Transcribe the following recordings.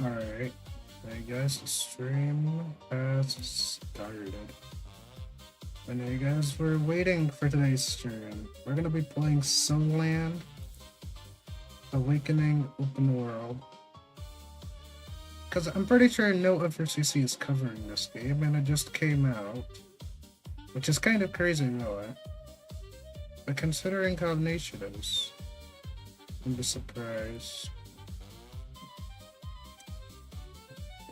Alright, hey guys, the stream has started. And hey guys, we're waiting for today's stream. We're gonna be playing Sunland Awakening Open World. Because I'm pretty sure no other CC is covering this game, and it just came out. Which is kind of crazy, though, eh? But considering how niche it is, I'm just surprised.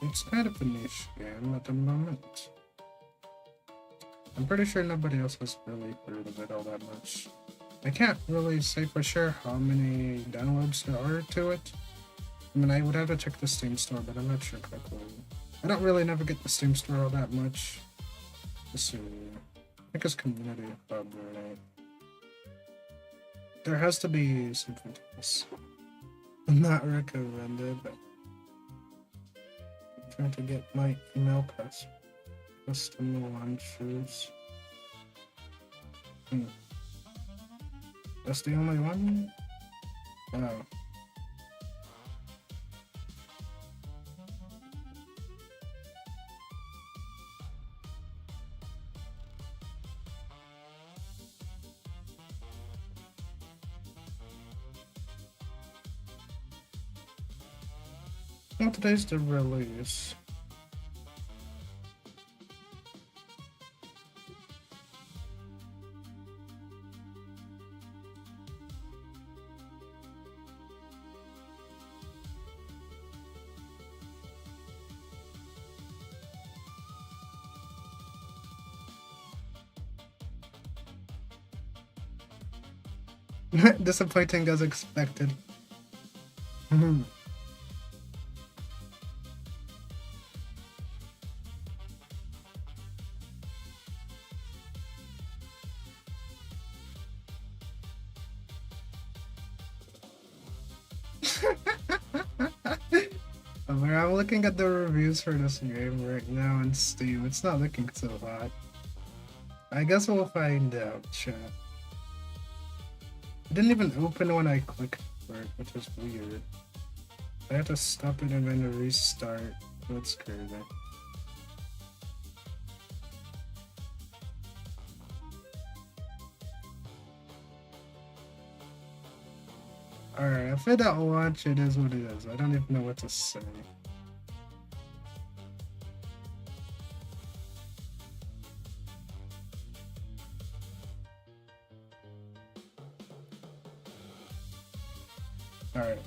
It's kind of a niche game at the moment. I'm pretty sure nobody else has really heard of it all that much. I can't really say for sure how many downloads there are to it. I mean, I would have to check the Steam store, but I'm not sure correctly. I don't really never get the Steam store all that much. Let's see. I think it's Community Hub, right? There has to be something else. Not recommended. I'm trying to get my email password. Custom launchers. That's the only one? Oh. Well, today's the release. Disappointing as expected. I'm looking at the reviews for this game right now on Steam. It's not looking so hot. I guess we'll find out, chat. It didn't even open when I clicked for it, which is weird. I had to stop it and then restart. That's crazy. Alright, if I don't watch, it is what it is. I don't even know what to say. Alright,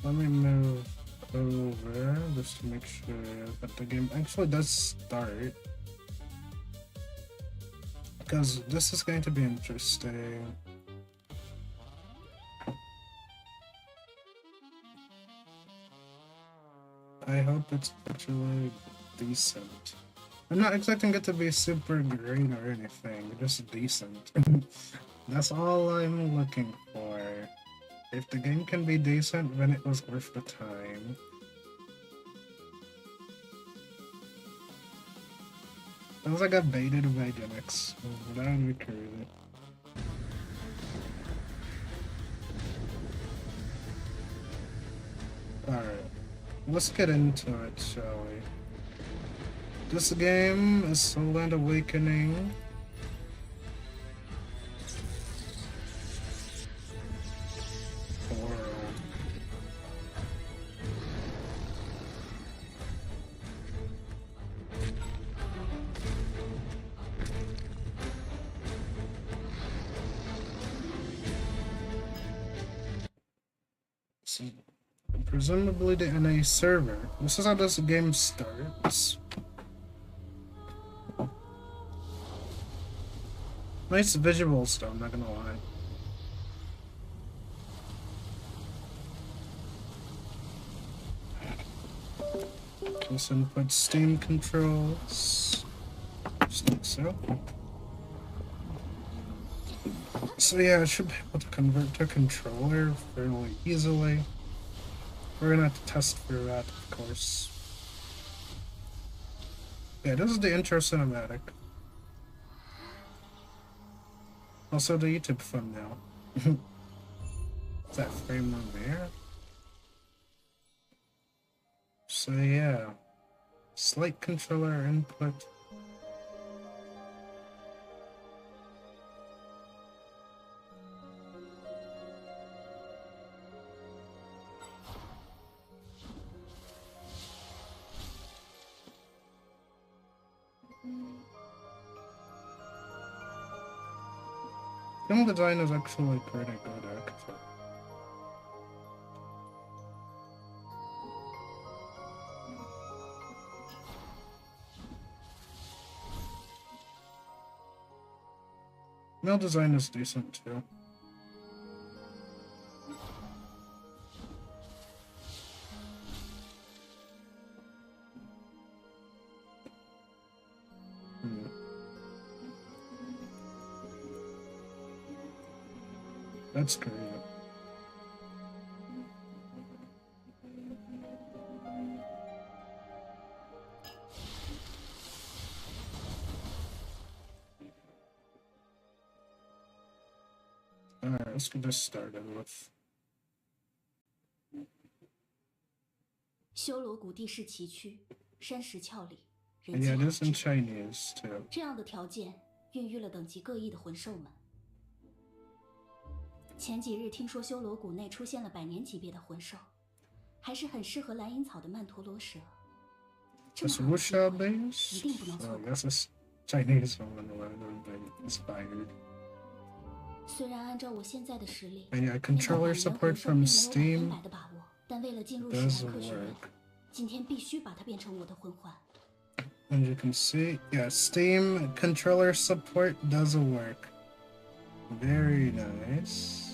let me move over just to make sure that the game actually does start. Because this is going to be interesting. I hope it's actually decent. I'm not expecting it to be super great or anything, just decent. That's all I'm looking for. If the game can be decent, then it was worth the time. Sounds like I baited by gimmicks. That would be crazy. Alright. Let's get into it, shall we? This game is Sunland Awakening. World. So, presumably the NA server. This is how this game starts. Nice visuals though, I'm not gonna lie. Let's input Steam controls. Just like so. So yeah, I should be able to convert to controller fairly easily. We're gonna have to test for that, of course. Yeah, this is the intro cinematic. Also the YouTube thumbnail. Is that frame on there? So yeah, slight controller input. Film design is actually pretty good, actually. Mill design is decent too. That's great. Alright, let's get this started with 修罗谷地势崎岖，山石峭立，人 yeah, 迹 this 罕 in 至。 Chinese too. 这样的条件孕育了等级各异的魂兽们。前几日听说修罗谷内出现了100年级别的魂兽，还是很适合蓝银草的曼陀罗蛇。这么 It's 好的机 Wuxia 会， based. 一定不能错 Oh, 过。 yes, it's Chinese one inspired. 虽然按照我现在的实力， And yeah, 面对 controller 百年 support 魂兽 from 并没有 Steam 100%的把握，但为了进入史 does 莱克学院， work. 今天必须把它变成我的魂环。 As you can see, yeah, Steam controller support does work. Very nice.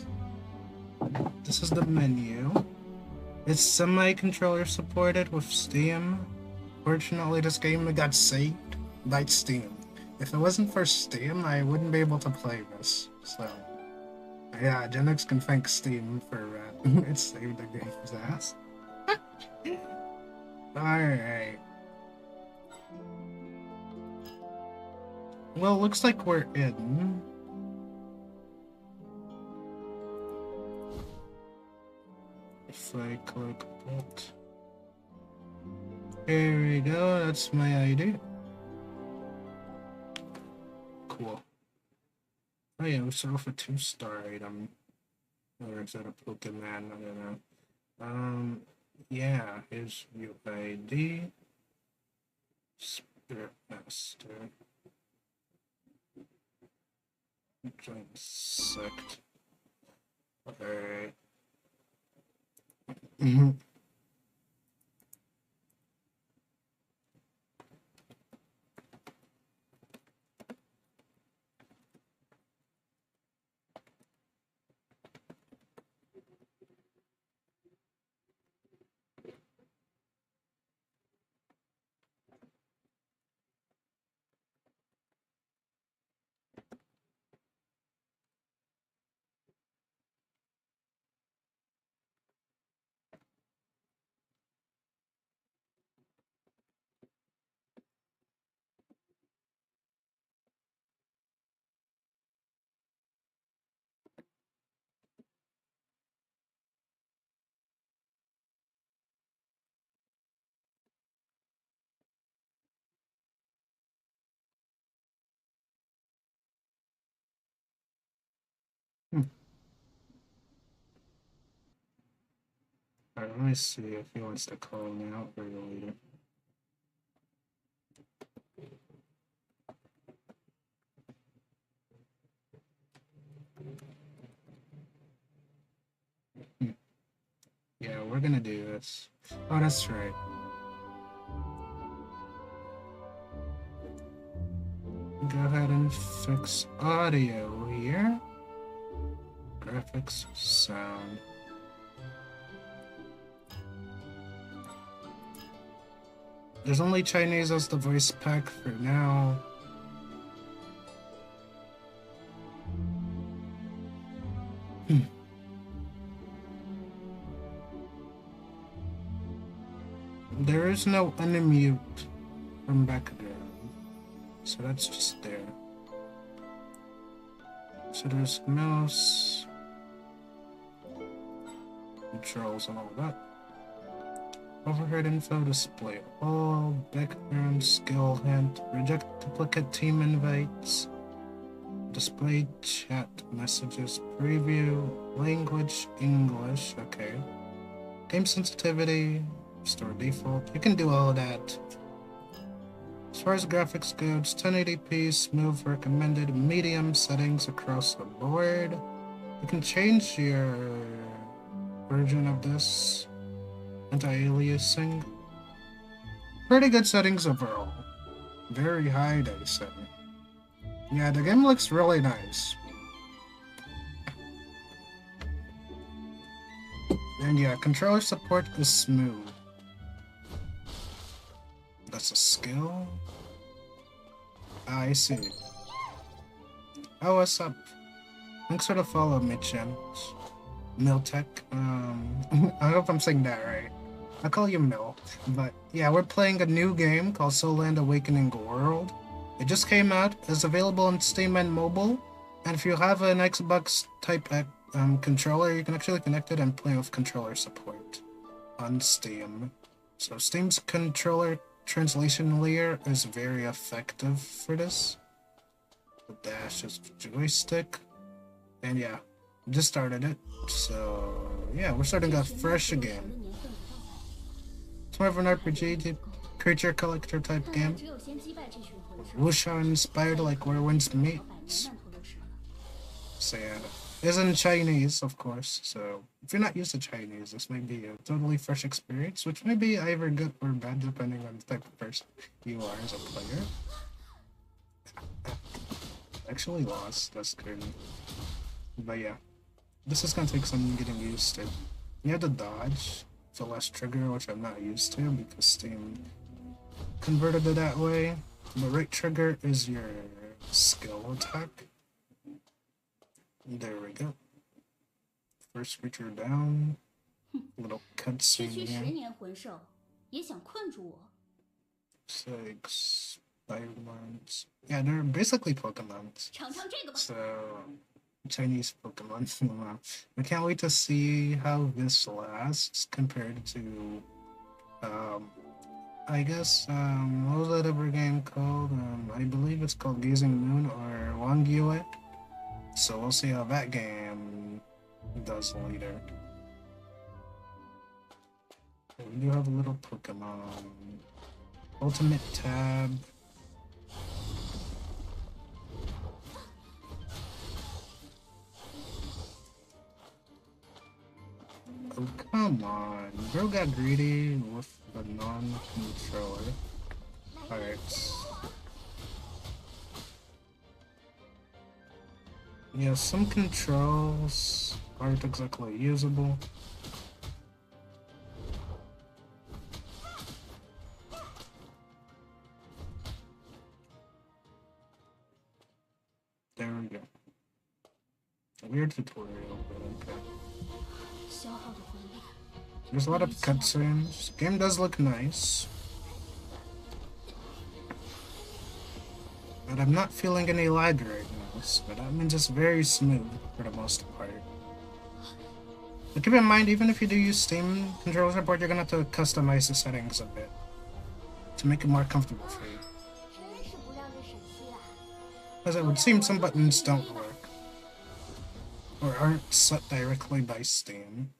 This is the menu. It's semi-controller supported with Steam. Fortunately, this game got saved by Steam. If it wasn't for Steam, I wouldn't be able to play this. So, yeah, Genix can thank Steam for it saved the game's ass. Alright. Well, looks like we're in. If I click that. Here we go, that's my ID. Cool. Oh yeah, we start off a 2-star item. Or is that a Pokemon? I don't know. Yeah, here's UID. Spirit Master. Join sect. Alright. Alright, let me see if he wants to call me out for you later. Yeah, we're gonna do this. Oh, that's right. Go ahead and fix audio here. Graphics, sound. There's only Chinese as the voice pack for now. There is no unmute from background, so that's just there. So there's mouse, controls and all that. Overhead info display all, background skill hint, reject duplicate team invites, display chat messages, preview, language English, okay. Game sensitivity, restore default. You can do all of that. As far as graphics go, it's 1080p, smooth recommended, medium settings across the board. You can change your version of this. Anti-aliasing. Pretty good settings overall. Very high day setting. Yeah, the game looks really nice. And yeah, controller support is smooth. That's a skill? I see. Oh, what's up? Thanks for the follow, Mitchens. Miltech. I hope I'm saying that right. I'll call you Mil. But yeah, we're playing a new game called Soulland Awakening World. It just came out. It's available on Steam and mobile. And if you have an Xbox type controller, you can actually connect it and play with controller support on Steam. So Steam's controller translation layer is very effective for this. The dash is joystick. And yeah, just started it. So yeah, we're starting off fresh again. It's more of an RPG creature collector type game. Wuxia inspired like where winds meet. So yeah, it's in Chinese, of course. So if you're not used to Chinese, this may be a totally fresh experience, which may be either good or bad depending on the type of person you are as a player. Actually lost, that's good. But yeah, this is gonna take some getting used to. You have to dodge the last trigger, which I'm not used to because Steam converted it that way. The right trigger is your skill attack. There we go. First creature down. Little cutscene here. 6 Spider-Mons. Yeah, they're basically Pokemons. So Chinese Pokemon. I can't wait to see how this lasts compared to I guess what was that other game called? I believe it's called Gazing Moon or Wang Yue. So we'll see how that game does later. We do have a little Pokemon. Ultimate tab. Oh, come on. Bro got greedy with the non-controller. Alright. Yeah, some controls aren't exactly usable. There we go. A weird tutorial, but okay. There's a lot of cutscenes. Game does look nice. But I'm not feeling any lag right now, so that means it's very smooth for the most part. But keep in mind, even if you do use Steam controller support, you're gonna have to customize the settings a bit to make it more comfortable for you. As it would seem some buttons don't work, or aren't set directly by Steam,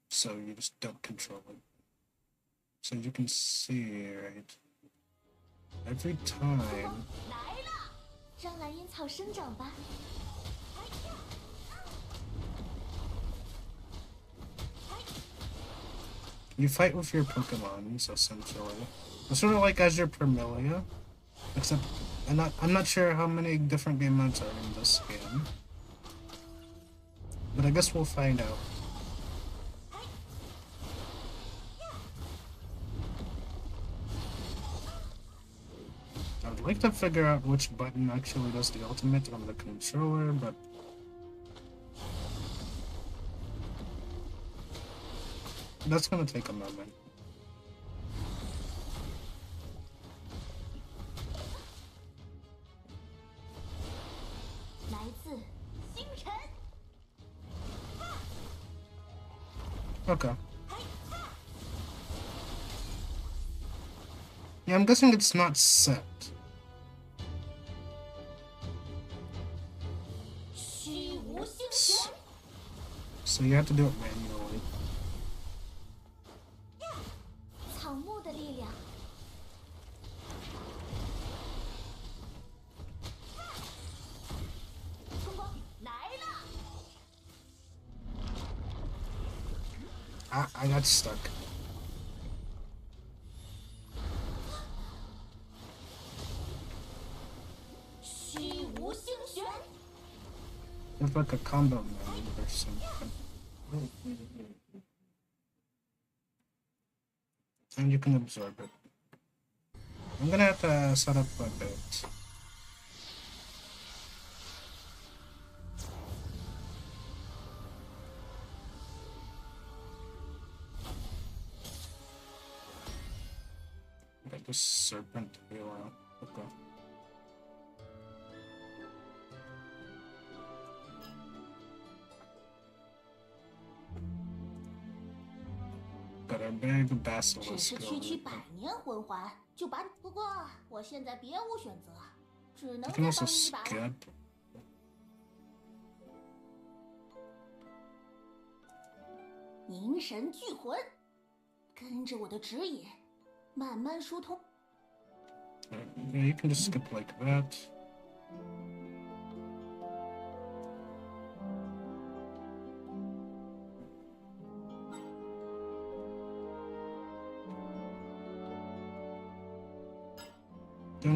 so you just don't control it. So you can see, right? Every time you fight with your Pokemons, essentially. It's sort of like Azure Permilia, except I'm not sure how many different game modes are in this game. But I guess we'll find out. I'd like to figure out which button actually does the ultimate on the controller, but that's gonna take a moment. Okay. Yeah, I'm guessing it's not set. So you have to do it manually. 草木的力量。春光来了。I got stuck. It's like a combo mode or something. And you can absorb it. I'm gonna have to set up a bit. Get the serpent tail. Okay. Got a big 只 basilisk. 是区区百年魂环，就把你。不过我现在别无选择，只能 You 再 can 帮 also 你一把了。 skip. 凝神聚魂，跟着我的指引，慢慢疏通。 Yeah, you can just skip like that.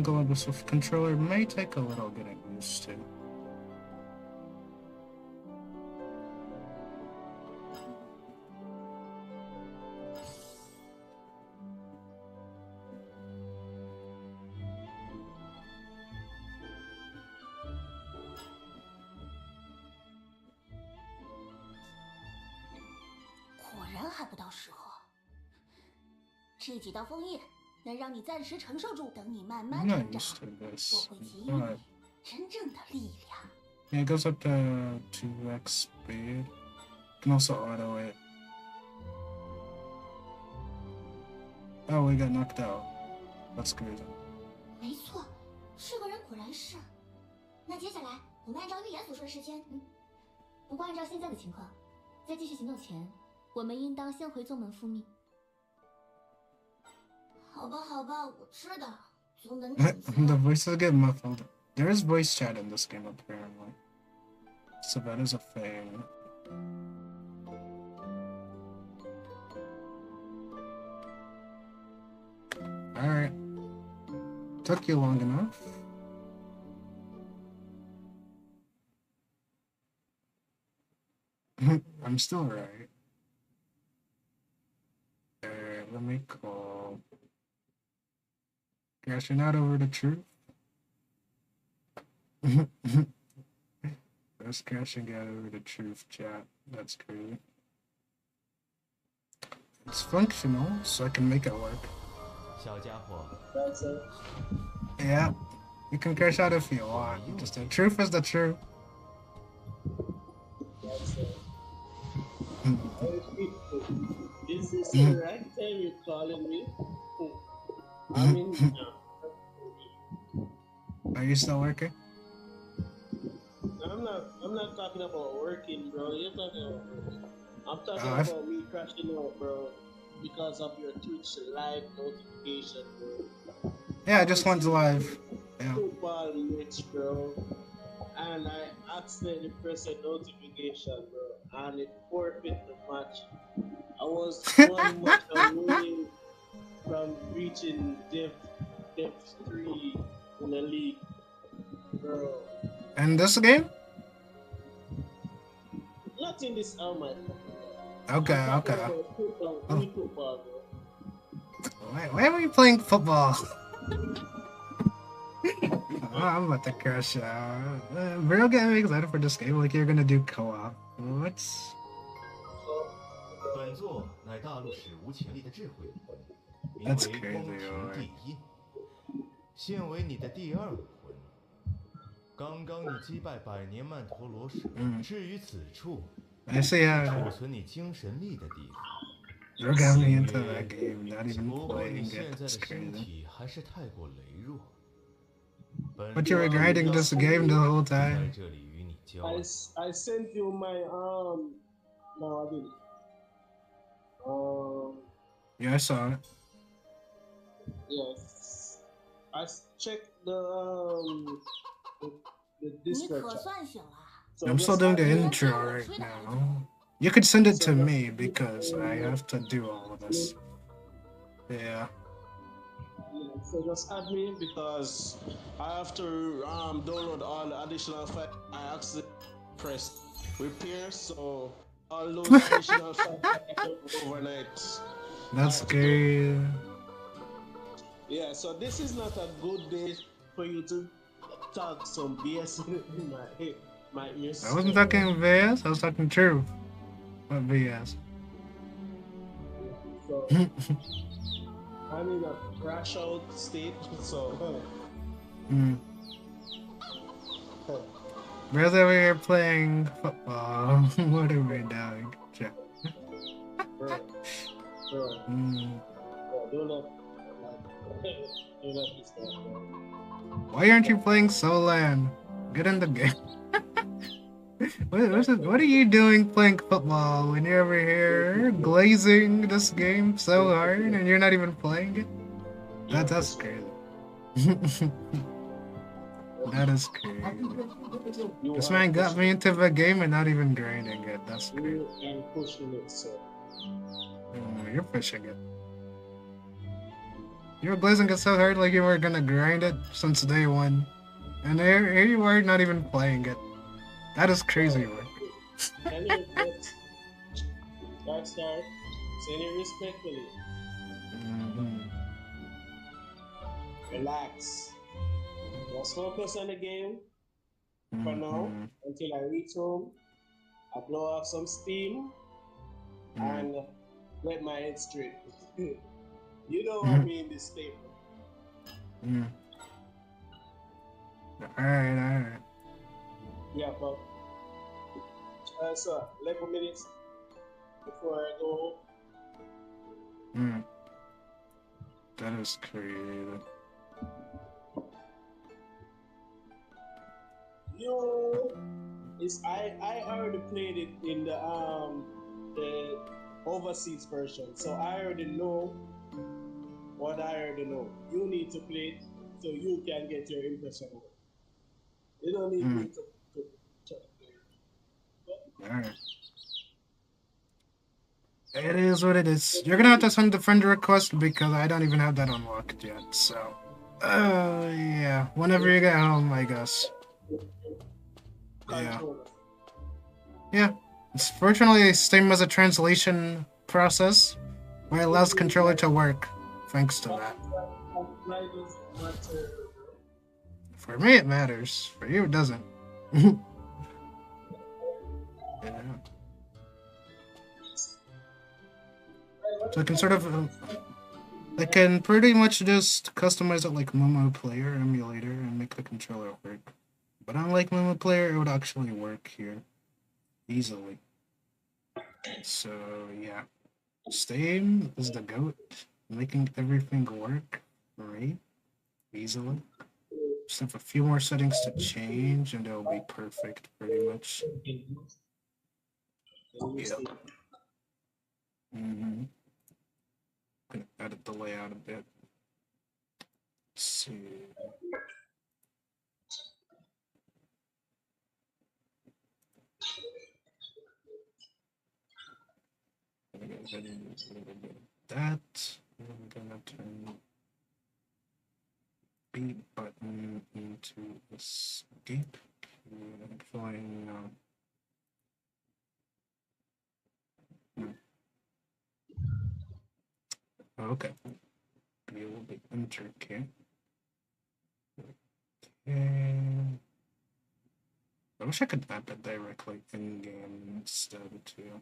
Doing this with controller may take a little getting used to.时候，这几道枫叶能让你暂时承受住，等你慢慢成长，我会给予你真正的力量。Yeah, it goes up to 2x speed. You can also auto it. Oh, we got knocked out. That's good. 没错，是个人果然是。那接下来我们按照预言所说的时间，不过按照现在的情况，在继续行动前，我们应当先回宗门复命。好吧，好吧，我知道，宗门主子。The voices get muffled. There is voice chat in this game apparently, so that is a thing. All right, took you long enough. I'm still right. Let me call. Crashing out over the truth. That's crashing out over the truth, chat. That's great. It's functional, so I can make it work. That's it. Yeah, you can crash out if you want. Just the truth is the truth. That's it. Is this the right time you're calling me? I mean, Are you still working? I'm not talking about working, bro. You're talking about working. I'm talking about me crashing out, bro, because of your Twitch live notification, bro. Yeah, I just went live. Yeah. Football match, bro. And I accidentally pressed a notification, bro, and it forfeit the match. I was 1 match away from reaching depth 3 in the league, bro. And this game? Not in this my Okay, okay. Football, football, bro. Why are we playing football? I'm about to crash out. Bro, getting me excited for this game like you're gonna do co-op. What? 本作乃大陆史无前例的智慧灵魂，名为 That's 光 crazy, 庭 alright. 地印，现为你的第二武魂。刚刚你击败百年曼陀罗蛇，置于此处， I see 储存你精神力的地方。You got me into that game, not even 不过你 playing 现 it. 在的 That's 身 crazy. 体还是太过羸弱，本 But you were 人 grinding this game the whole 在 time. 这里与你交 I 流。 I sent you my no I didn't. Yeah, I saw it. Yes. Checked the 你 Discord 可 chat. 算醒了。 So I'm still just doing the add me- intro right now. You could send it to me because I have to do all of this. Yeah. Yeah, so just add me because I have to download all the additional files. I accidentally pressed repair, so all those additional files I upload overnight. That's I- scary. Yeah, so this is not a good day for you to talk some BS in my ears. I wasn't talking BS, I was talking true. What BS? So I'm in a crash out state, so Where's over here playing football? What are we doing? Check. bro, Mm. do not do not disturb, bro. Why aren't you playing Solan? Get in the game. What are you doing playing football when you're over here glazing this game so hard and you're not even playing it? That's crazy. That is crazy. This man got me into the game and not even grinding it. That's crazy. You are pushing it, so You're pushing it. You were glazing it so hard like you were gonna grind it since day one. And here you are not even playing it. That is crazy work. can you get Darkstar? Send it respectfully. Relax. Just focus on the game for now until I reach home. I blow off some steam and get my head straight. You know what I mean, this statement. Alright. Yeah, but so 11 minutes before I go home. That is crazy. Yo, I already played it in the overseas version, so I already know what I already know. You need to play it so you can get your impression of it. You don't need me to check it. Alright. It is what it is. You're gonna have to send the friend request because I don't even have that unlocked yet, so. Yeah. Whenever you get home, I guess. Yeah. Yeah. It's fortunately the same as a translation process where it allows the controller to work, thanks to that. For me, it matters. For you, it doesn't. Yeah. So I can sort of, I can pretty much just customize it like Momo Player emulator and make the controller work. But unlike Momo Player, it would actually work here easily. So yeah, Steam is the GOAT, making everything work right easily. Just have a few more settings to change, and it'll be perfect, pretty much. Yeah. I'm gonna edit the layout a bit. Let's see. I'm gonna go ahead and do a little bit of that. I'm gonna turn B button into escape. I'm going okay. B will be enter key. And I wish I could map it directly in game instead too.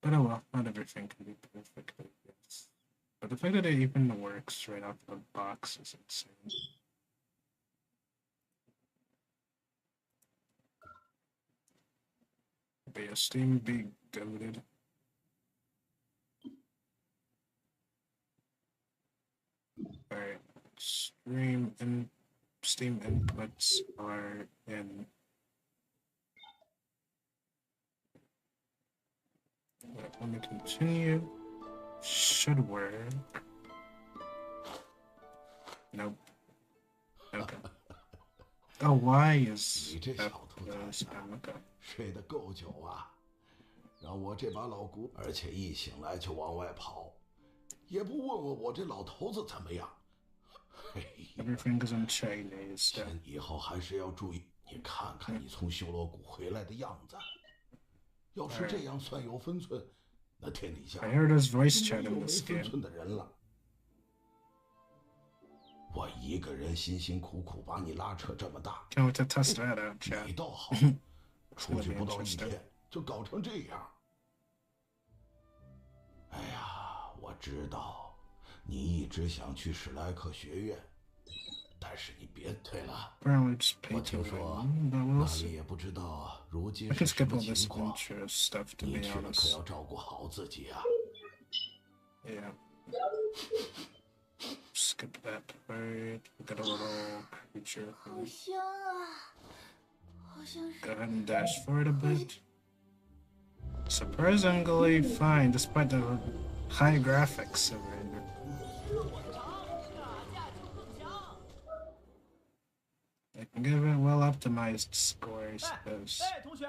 But oh well, not everything can be perfect, I guess. But the fact that it even works right out the box is insane. But yeah, Steam be goated. stream and Steam inputs are in. Let me continue. Should work. Nope. Okay. Oh, why is 你这 that 小兔崽 okay. 睡得够久啊！让我这把老骨，而且一醒来就往外跑，也不问问我这老头子怎么样。嘿， Everything is in Chinese. 钱以后还是要注意。你看看你从修罗谷回来的样子，要是这样算有分寸，那天底下 I heard his voice 就 chat 没有 in 没 this 分 game. 寸的人了。我一个人辛辛苦苦把你拉扯这么大， Can't wait to test that out, 你 chat. 倒好，出去不到一天就搞成这样。哎呀，我知道你一直想去史莱克学院，但是你别对了。 Apparently just 我 pay to 听说 win, but 那 we'll 里 see. 也不知道如今 I 是 can 什 skip 么 all this 情况。 intro stuff to 你 be 去了可 honest. 要照顾好自己啊！ Yeah. Skip that part. We got a little creature. 好香啊，好像是 Go ahead and dash forward a bit. Surprisingly fine, despite the high graphics of it. I can give it well optimized scores. 哎，同学，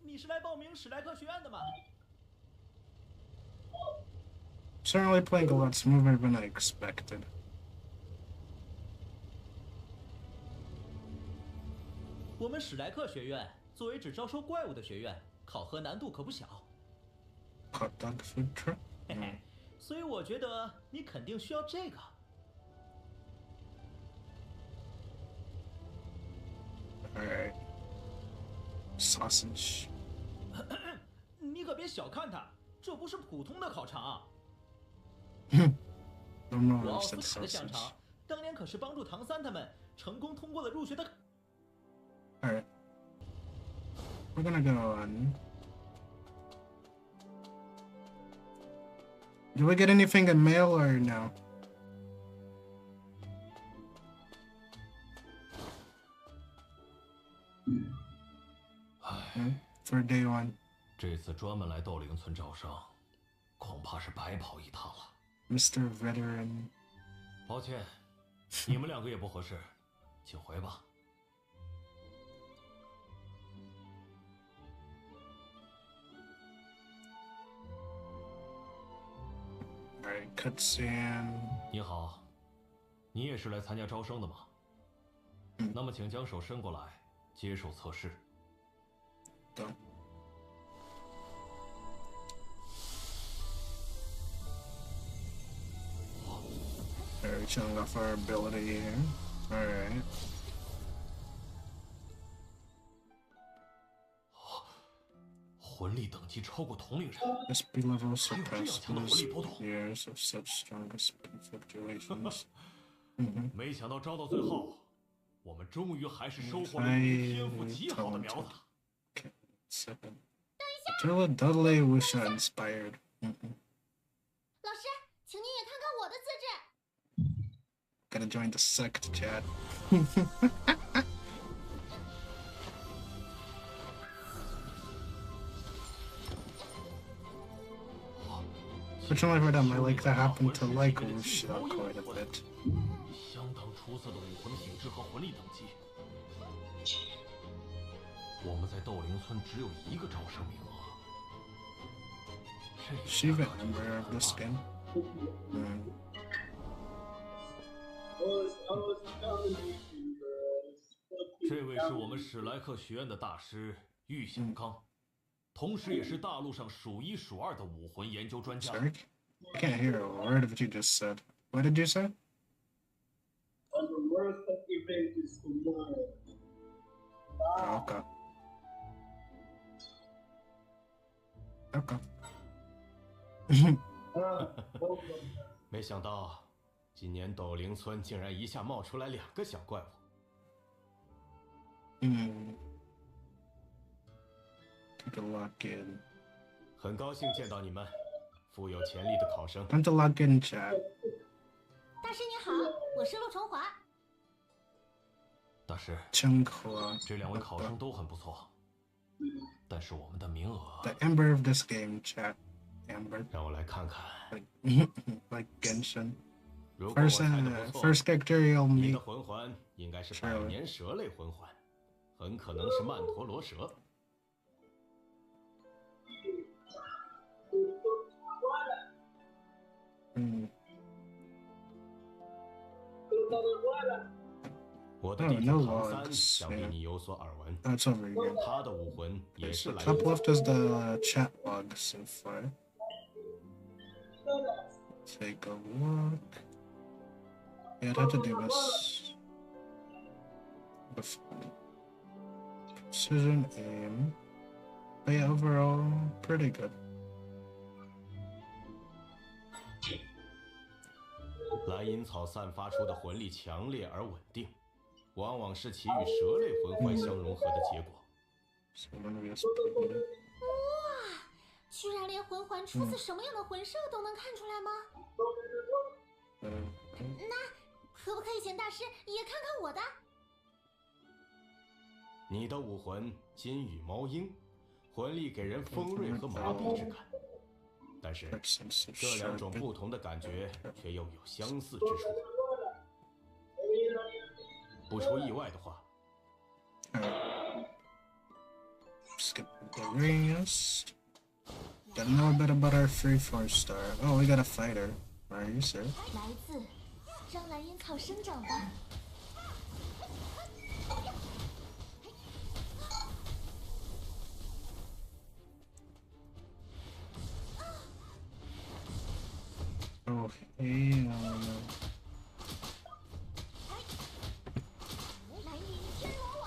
你是来报名史莱克学院的吗？ Certainly playing a lot smoother than I expected. 我们史莱克学院作为只招收怪物的学院，考核难度可不小。 Hot dog food truck? 嘿嘿，所以我觉得你肯定需要这个。 Alright. Sausage. 你可别小看它，这不是普通的烤肠。 Don't 我 know 奥 if 斯 said 卡的香 sausage. 肠，当年可是帮助唐三他们成功通过了入学的。 Alright. We're gonna go on. Do we get anything in mail or no? For day one. 这次专门来斗灵村招生，恐怕是白跑一趟了。 Mr. Veteran. 抱歉，你们两个也不合适，请回吧。 Alright, cutscene. 你好，你也是来参加招生的吗？那么请将手伸过来，接受测试。 Done. Alright, showing off our ability here. Alright. 魂力等级超过同龄人， SP level 还有这样强的魂 surpasses 力波动， years of such strong SP fluctuations. 没想到招到最后，我们终于还是收获了一个天赋极好的苗子。 Second. Totally Wuxia inspired. 老师，请您也看看我的资质。 Gotta join the sect chat. Fortunately for them, I like that happen to like Wuxia quite a bit. 相当出色的武魂品质和魂力等级。我们在斗灵村只有一个招生名额。 She's a member of this game. I was telling you, bro. It's fucking 这位是我们史莱克学院的大师玉小刚，同时也是大陆上数一数二的武魂研究专家。 Sorry? I can't hear a word of what you just said. What did you say? And the World Cup event is tomorrow. Oh, okay. Okay. Oh, 没想到，今年斗灵村竟然一下冒出来2个小怪物。 Take a lock in. 很高兴见到你们，富有潜力的考生。 Time to log in, chat. 大师你好，我我失落重华。大师，真可这2位考生都很不错，但是我们的名额， The Amber of this game, chat. Amber. 让我来看看。 Like Genshin. 如果我 First, 猜的不错， first character you'll 你 meet. 的魂环应该是百年蛇类魂环，很可能是曼陀罗蛇。我的弟子 no 唐三 logs, 想必 yeah. 你有所耳闻， That's over here. 他的武魂也是来 Top 自 left is the chat log so far. Take a look. Yeah, I'd have to do this. With precision aim. But yeah, overall, pretty good. 蓝银草散发出的魂力强烈而稳定，往往是其与蛇类魂环相融合的结果。 So let me just put it. 哇，居然连魂环出自什么样的魂兽都能看出来吗？可不可以请大师也看看我的？你的武魂金羽猫鹰，魂力给人锋锐和麻痹之感，但是 Accents of 这2种 sharp. 不同的感觉却又有相似之处。不出意外的话， Skip the rest. Gotta know a bit about our 3-4 star. Oh, we got a fighter. Are you sir? 来自让蓝银草生长吧。 Oh, hell no. 蓝银天罗网。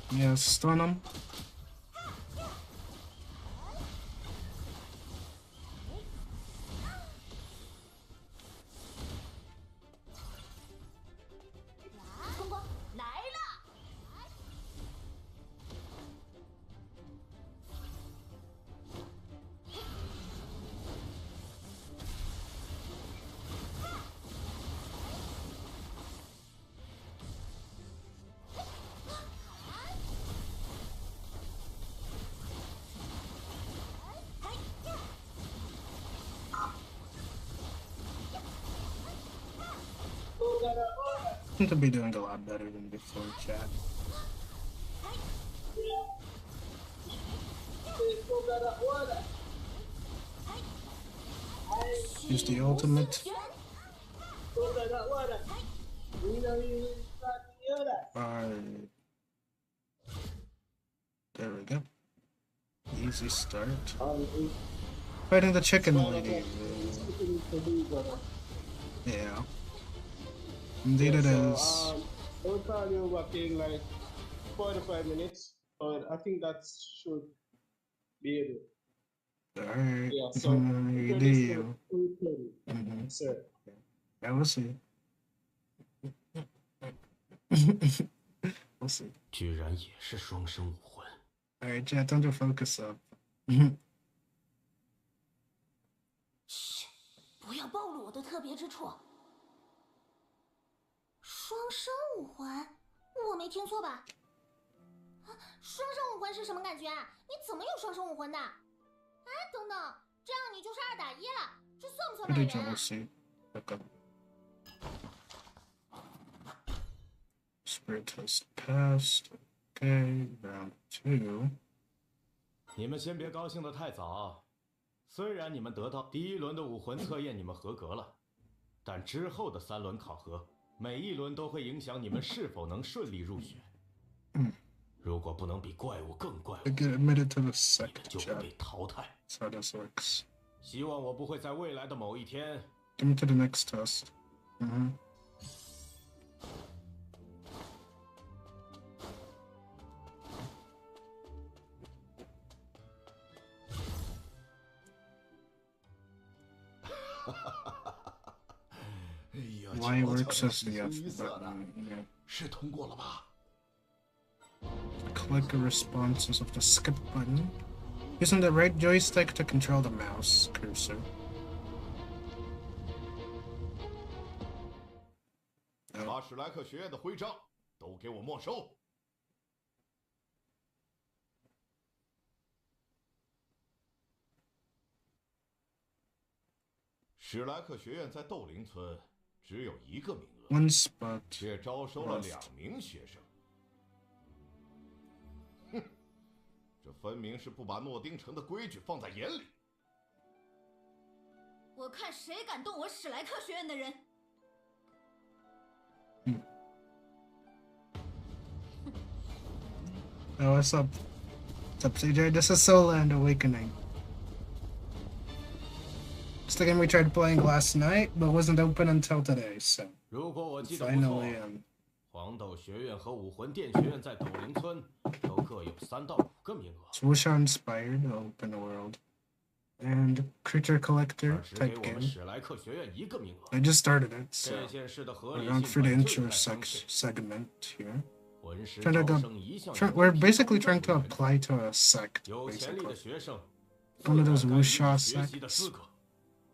Yeah, stun him. 公公来了。 Seem to be doing a lot better than before, chat. Use the ultimate. Alright. There we go. Easy start. Fighting the chicken lady. Yeah. Indeed it is. I'll call you back in like 45 minutes. But I think that should be able. Alright. Yeah, so You do you. 2:30, Mhm. sir. Yeah, we'll see. We'll see. 居然也是双生武魂。 Alright, chat, time to focus up. 嘘，不要暴露我的特别之处。双生武魂，我没听错吧？啊，双生武魂是什么感觉啊？你怎么有双生武魂的？哎，等等，这样你就是2打1了，这算不算 Pretty 买人啊？ jealousy. Okay. Spirit test passed. Okay, round 2. 你们先别高兴得太早，虽然你们得到第1轮的武魂测验，你们合格了，但之后的3轮考核，每一轮都会影响你们是否能顺利入选。如果不能比怪物更怪 I 物， get admitted to the 你 sect 们就会 chat. 被淘汰。 That's how this works. 希望我不会在未来的某一天 Give me to the next test. Mm-hmm. 哎呀， Why 瞧 works 瞧 as 这 the 喜 F 形于色的， button. Yeah. 是通过了吧？ Click the responses of the skip button. Using the right joystick to control the mouse cursor. 把史莱克学院的徽章都给我没收。史莱克学院在斗灵村只有1个名额， One spot 却招收了2 left. 名学生。哼，这分明是不把诺丁城的规矩放在眼里。我看谁敢动我史莱克学院的人。Oh, what's up? What's up, CJ? This is Soul Land Awakening. It's the game we tried playing last night, but wasn't open until today, so 如果我记得不错， finally 黄斗学院和武魂殿学院在斗灵村都各有3到5个名额， it's Wuxia inspired open world and creature collector 而只给 type 我们 game. 史莱克学院1个名额。 I just started it, so 这件事的合理 we're on 性 for the 本就 intro 在当前。 segment here. 魂师 Trying to 招 go, 生一向 we're basically trying to apply to a sect, 有潜力的 basically. 学生 One of those 自然该 wuxia 有学习的 sects 资格。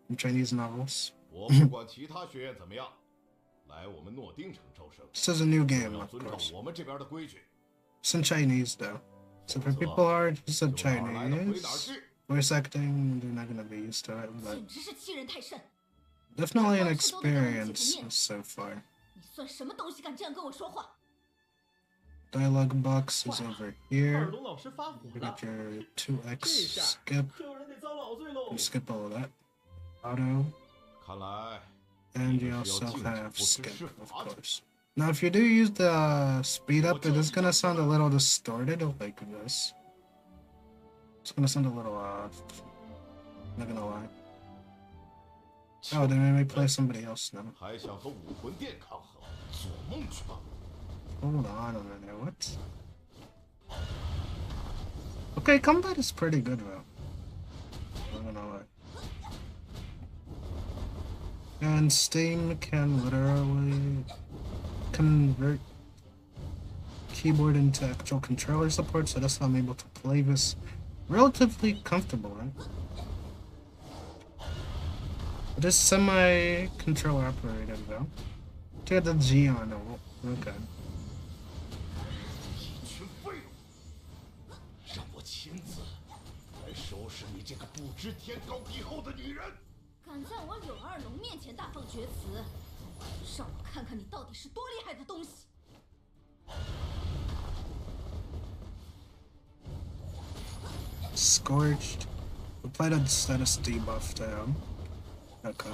from Chinese novels. 我不管其他学院怎么样，来我们诺丁城招生， This is a new 都 game, 要 of 遵照 course. 我们这边的规矩。 It's in Chinese, though. So for people who are used to 有哪儿来的回哪儿 Chinese, 去。 voice acting, they're not gonna be used to it, but 简直是欺人太甚！ definitely an experience so far. 你算什么东西敢这样跟我说话？ Dialogue box is over 二 here. 龙老师发火 You 了 get，your 2x 这下 skip. 可有人得遭老罪喽 You！ skip all of that. Auto. 看来 And you also have skip, of course. Now, if you do use the speed up, it is gonna sound a little distorted, like this. It's gonna sound a little off. Not gonna lie. Oh, they made me play somebody else now. 还想和武魂殿抗衡，做梦去吧！ Hold on a minute, what? Okay, combat is pretty good though. Not gonna lie. And Steam can literally convert keyboard into actual controller support, so that's how I'm able to play this relatively comfortable, right? It is semi-controller operated though. To get the G on it, okay. 一群废物，让我亲自来收拾你这个不知天高地厚的女人！ 敢在我柳二龙面前大放厥词，让我看看你到底是多厉害的东西！ Scorched. Applied a status debuff to him. Okay.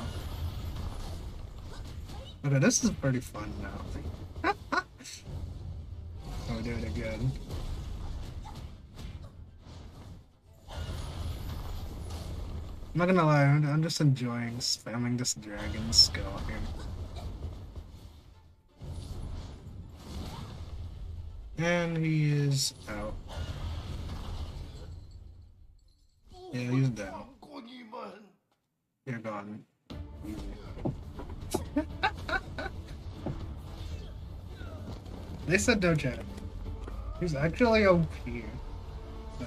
Okay, this is pretty fun now. I'll do it again. I'm not gonna lie, I'm just enjoying spamming this dragon skill here. And he is out. Yeah, he's down. 放过你们！ You're gone. They said no chat. He's actually OP. So.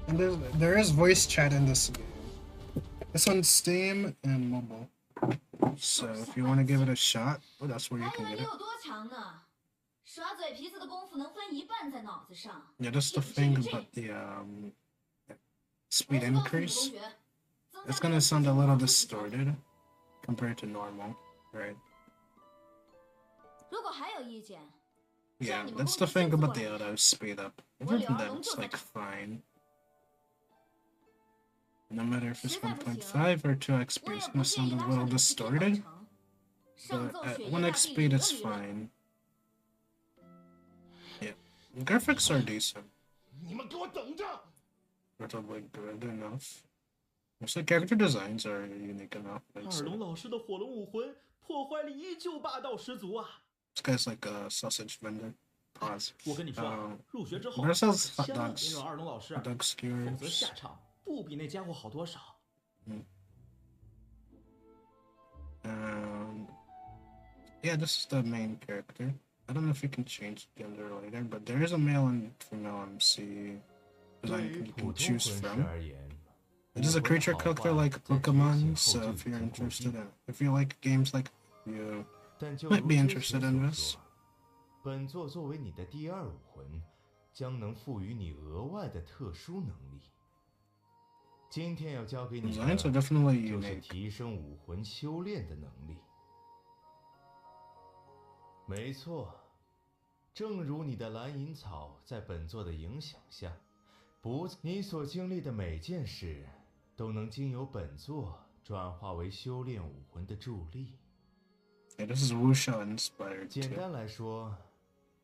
And there is voice chat in this game. This one's Steam and mobile. So if you want to give it a shot, well, that's where you 还以 can 为 get 你 it. 有多强呢？耍嘴皮子的功夫能分一半在脑子上。 Yeah, that's the thing about the speed 我去告诉你们 increase. 同学，增加 It's gonna sound a little distorted compared to normal, right? 如果还有意见， Yeah, that's the thing about the auto speed up. Other than that, it's like fine. No matter if it's 1.5 or 2x 我 speed, 也 it's 不 gonna 介 sound 意 a 拉上 little 你们去天 distorted, 城。上 but 奏 at 雪 1x 夜大地 speed 理 it's 论理论。 fine. Yeah, graphics are decent. 你们给我等着！ Relatively good enough. Also, character designs are unique enough. I'd 二 say. 龙老师的火龙武魂破坏力依旧霸道十足啊！ This guy's like a sausage vendor. Pause. 我跟你说，入学之后 There's those hot 千万别 dogs, 惹二龙老师， hot dog 否则 skewers. 下场不比那家伙好多少。 Yeah, this is the main character. I don't know if you can change gender later, but there is a male and female MC 对 design 于 you 普 can 通 choose 魂师 from. 而言， It is a creature collector like Pokemon, so if you're interested in, if you like games like, you 但就 might 如 be 之 interested 前 in 所 this. 说，本作作为你的第二武魂，将能赋予你额外的特殊能力。今天要教给你 Designs are 的 definitely 就是 unique. 提升武魂修炼的能力。没错，正如你的蓝银草在本作的影响下，你所经历的每件事，都能经由本作转化为修炼武魂的助力。 Yeah, this is Wuxia inspired 简 too. 单来说，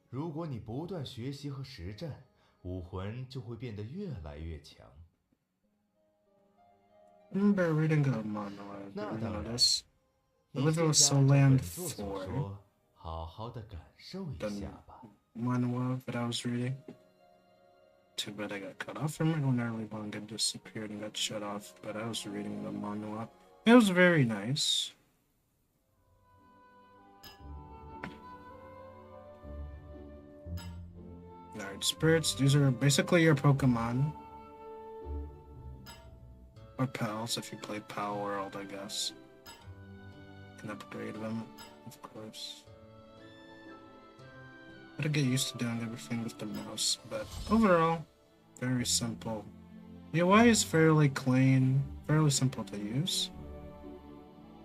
如果你不断学习和实战，武魂就会变得越来越强。 I remember reading a manhwa, 那 but you 当 know 然， this. I 你 believe it 现 was 在 So 按照 Land 本作所 4. 说，好好的感受一 The 下吧。 manhwa that I was reading. Too bad I got cut off from it when early manga disappeared and got shut off, but I was reading the manhwa. It was very nice. Alright, spirits, these are basically your Pokemon. Or pals, if you play Pal World, I guess. You can upgrade them, of course. Gotta get used to doing everything with the mouse, but overall, very simple. The UI is fairly clean, fairly simple to use.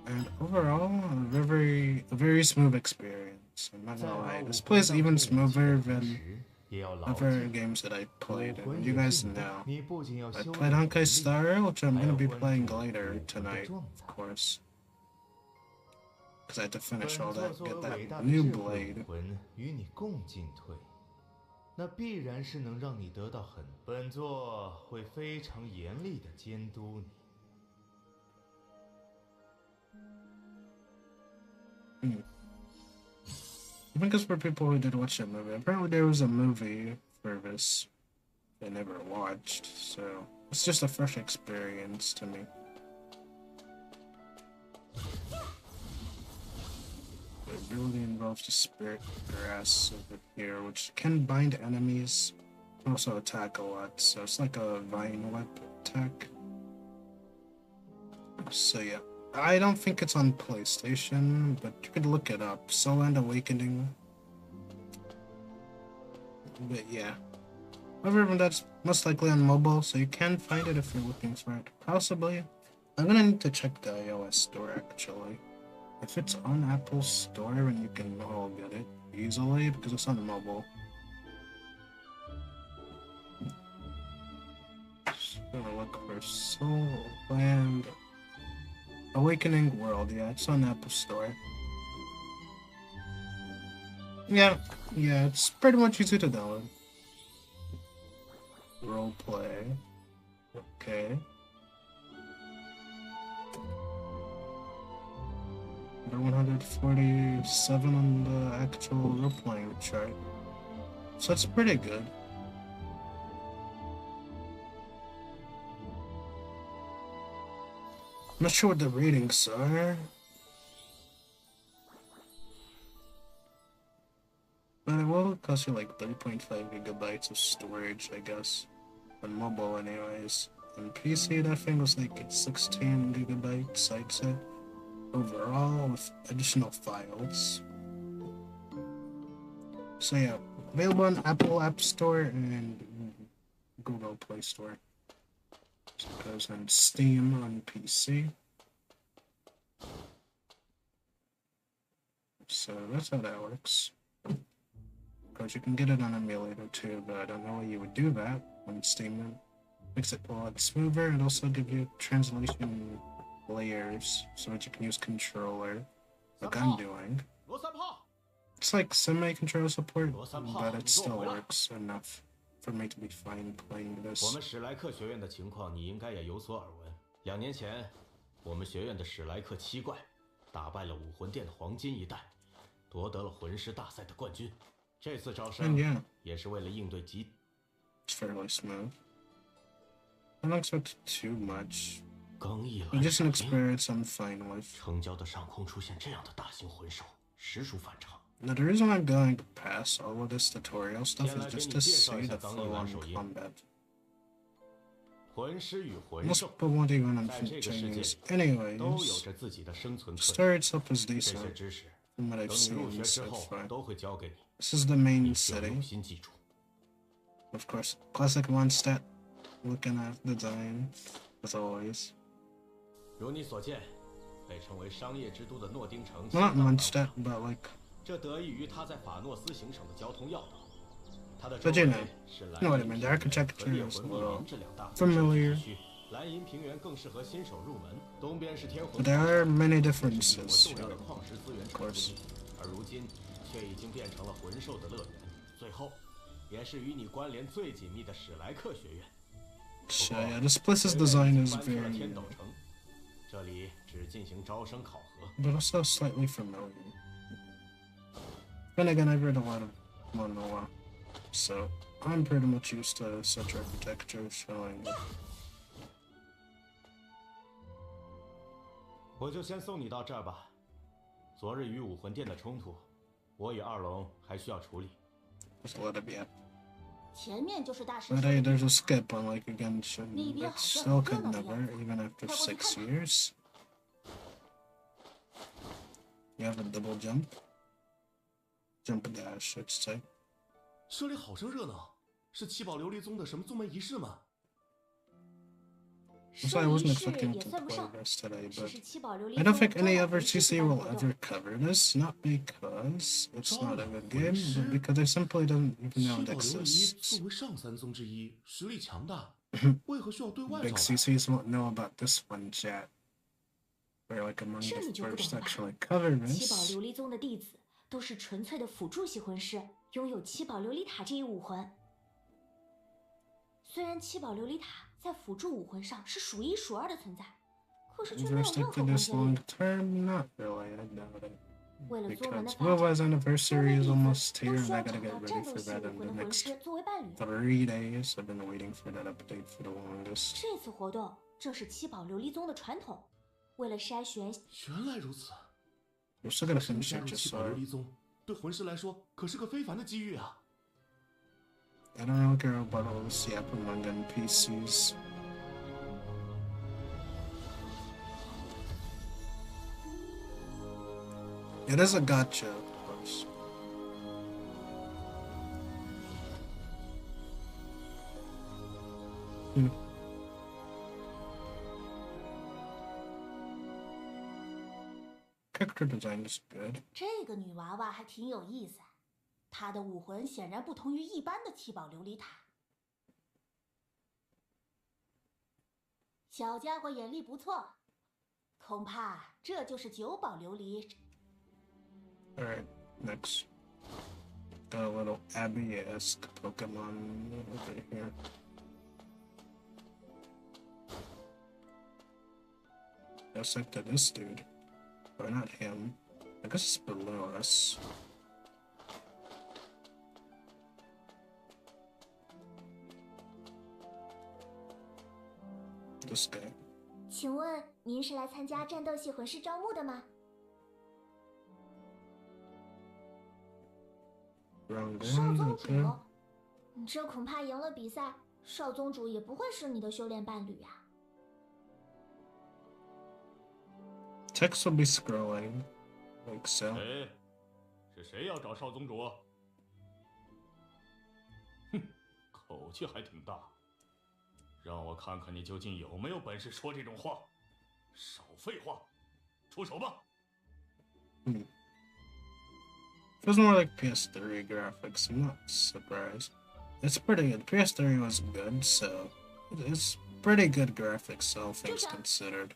And overall, a very smooth experience. I'm not 在 gonna 把 lie, 武 this 魂 plays 当 even 成武器的 smoother 同 than 时，也要牢 other 记， games that I 武 played, and 魂 you 也 guys 是你的。 know. 你不仅要 I 修 played 炼能 Honkai 力， Star, which I'm 还 gonna 要 be 关 playing 注武 later 魂的 tonight, 状 of 态。 course. Because I had to finish 本 all 作 that, 作 get 为伟 that 大的 new 智慧 blade. 武魂与你共进退，那必然是能让你得到很。本作会非常严厉的监督你。 I think it's for people who did watch that movie. Apparently there was a movie for this they never watched, so it's just a fresh experience to me. It really involves the spirit grass over here, which can bind enemies, also attack a lot, so it's like a vine whip attack. So yeah. I don't think it's on PlayStation, but you could look it up. Soul and Awakening. But yeah. However, that's most likely on mobile, so you can find it if you're looking for it. Possibly. I'm gonna need to check the iOS store actually. If it's on Apple Store and you can all get it easily, because it's on mobile. Just gonna look for Soul and Awakening World, yeah, it's on Apple Store. Yeah, it's pretty much easy to download. Roleplay. Okay. Number 147 on the actual role-playing chart. So it's pretty good. I'm not sure what the ratings are. But it will cost you like 3.5 gigabytes of storage, I guess. On mobile anyways. On PC that thing was like 16 gigabytes, I'd say. Overall, with additional files. So yeah, available on Apple App Store and Google Play Store. So it goes on Steam on PC. So that's how that works. Of course, you can get it on emulator too, but I don't know why you would do that on Steam. Makes it a lot smoother and also give you translation layers so that you can use controller like I'm doing. It's like semi-controller support, but it still works enough for me to be fine playing 我 this. 们史莱克学院的情况你应该也有所耳闻。2年前，我们学院的史莱克7怪打败了武魂殿的黄金一代，夺得了魂师大赛的冠军。这次招 And 生 yeah, 也是为了应对极。 it's fairly smooth. I don't expect too much. 更易 But 乱 just an 神经， experience I'm fine with. 城郊的上空出现这样的大型魂兽，实属反常。 Now, the reason I'm going to pass all of this tutorial stuff 先来 is 给 just 你 to 介绍 see 一下 the 刚毅丸 full-on 手印。 combat. 魂师与魂 Most 兽 people won't even 在这 infant 个世界 Chinese 里都有 anyways. 着自己的生存 The 课题。 story itself is 这些 decent 知识 from what I've 等你入 seen 学之 so 后 far. 都会教给你， This is the main 你需要用 city. 心记住。 Of course, classic Mondstadt. Looking at the design, as always. 如你所见，被称为商业之都的诺丁城 Well, not 相当繁 Mondstadt, 华， but like 这得益于它在法诺斯行省的交通要道。它的 But 周 you 围 know, 是 you 蓝 know what I 银 mean. 平 The 原 architecture 和烈 is a 魂密 little 林这两大分支 familiar, 地区。蓝银平原更适合新手入门，东边是天 but 魂 there 矿 are 山， many 这是美 differences 国重 here. 要的矿石资源 Of 产出 course. 地，而如今却已经变成了魂兽的乐园。最后，也是与你关联最紧密的史莱克学院。 So yeah, this place's 学院已 design 经 is 搬去了 very, 天斗城，这里只进行招生考核。 but also slightly familiar. Then again, I've read a lot of manhwa, so I'm pretty much used to such architecture showing. 我就先送你到这儿吧。昨日与武魂殿的冲突，我与二龙还需要处理。 There's a lot of yeah. 前面就是大师 But 说 hey, 的 there's 地 a 方。 skip on like again, Maybe it I'll still have could to never, look even after How about 6 you? years. You have a double jump. Jump dash, I'd say. 这里好生热闹，是七宝琉璃宗的什么宗门仪式吗？ So I wasn't 圣仪式 expecting 也 to 算不 play 上， this today, 只 but 是七宝琉璃 I 宗 don't think 招 any 揽 other 魂师 CC 举办 will 活动 ever cover this, not because it's 招 not 揽 a good 魂 game, 师 but because I simply don't even 七 know it 宝琉璃 exists. 作为上三宗之一，实力强大，为何需要对外 Big 招揽？ CCs won't know about this one, chat. We're like among 这 the 你就不懂 first 了吧？ actually cover 七宝 this. 琉璃宗的弟子都是纯粹的辅助系魂师，拥有七宝琉璃塔这一武魂。虽然七宝琉璃塔在辅助武魂上是数一数二的存在，可是却没有 Interested 任何 to 关 this 键 long 力。 term? Not really, I doubt it. 为了宗门的 Because 发展， Wilwa's 各 anniversary 位 is 弟 almost 子 here, 都 and 需 I 要 gotta 找 get 到 ready 战斗 for 系 that 武 in 魂 the 的魂 next 师作为伴侣。 3 days. I've been waiting for that update for the longest. 这次活动正是七宝琉璃宗的传统。为了筛选，原来如此， We're still gonna 是能 finish 加 it 入 just 七宝 so 琉璃宗，对魂师来说可是个非凡的机遇啊！ I don't really care about all this yap among NPCs. It is a gotcha, of course. Character design is good. 这个女娃娃还挺有意思。她的武魂显然不同于一般的七宝琉璃塔。小家伙眼力不错，恐怕这就是九宝琉璃。 Alright, next. Got a little Abby-esque Pokemon over here. Just like to this dude. Or not him. I guess it's below us. This guy. 请问您是来参加战斗系魂师招募的吗？ Wrong 少 one, 宗主 okay.，这恐怕赢了比赛，少宗主也不会是你的修炼伴侣呀、 Text will be scrolling. Like so. 哎，是谁要找少宗主？哼，口气还挺大。让我看看你究竟有没有本事说这种话。少废话，出手吧。 Feels more like PS3 graphics. I'm not surprised. It's pretty good. PS3 was good, so it's pretty good graphics, all things considered.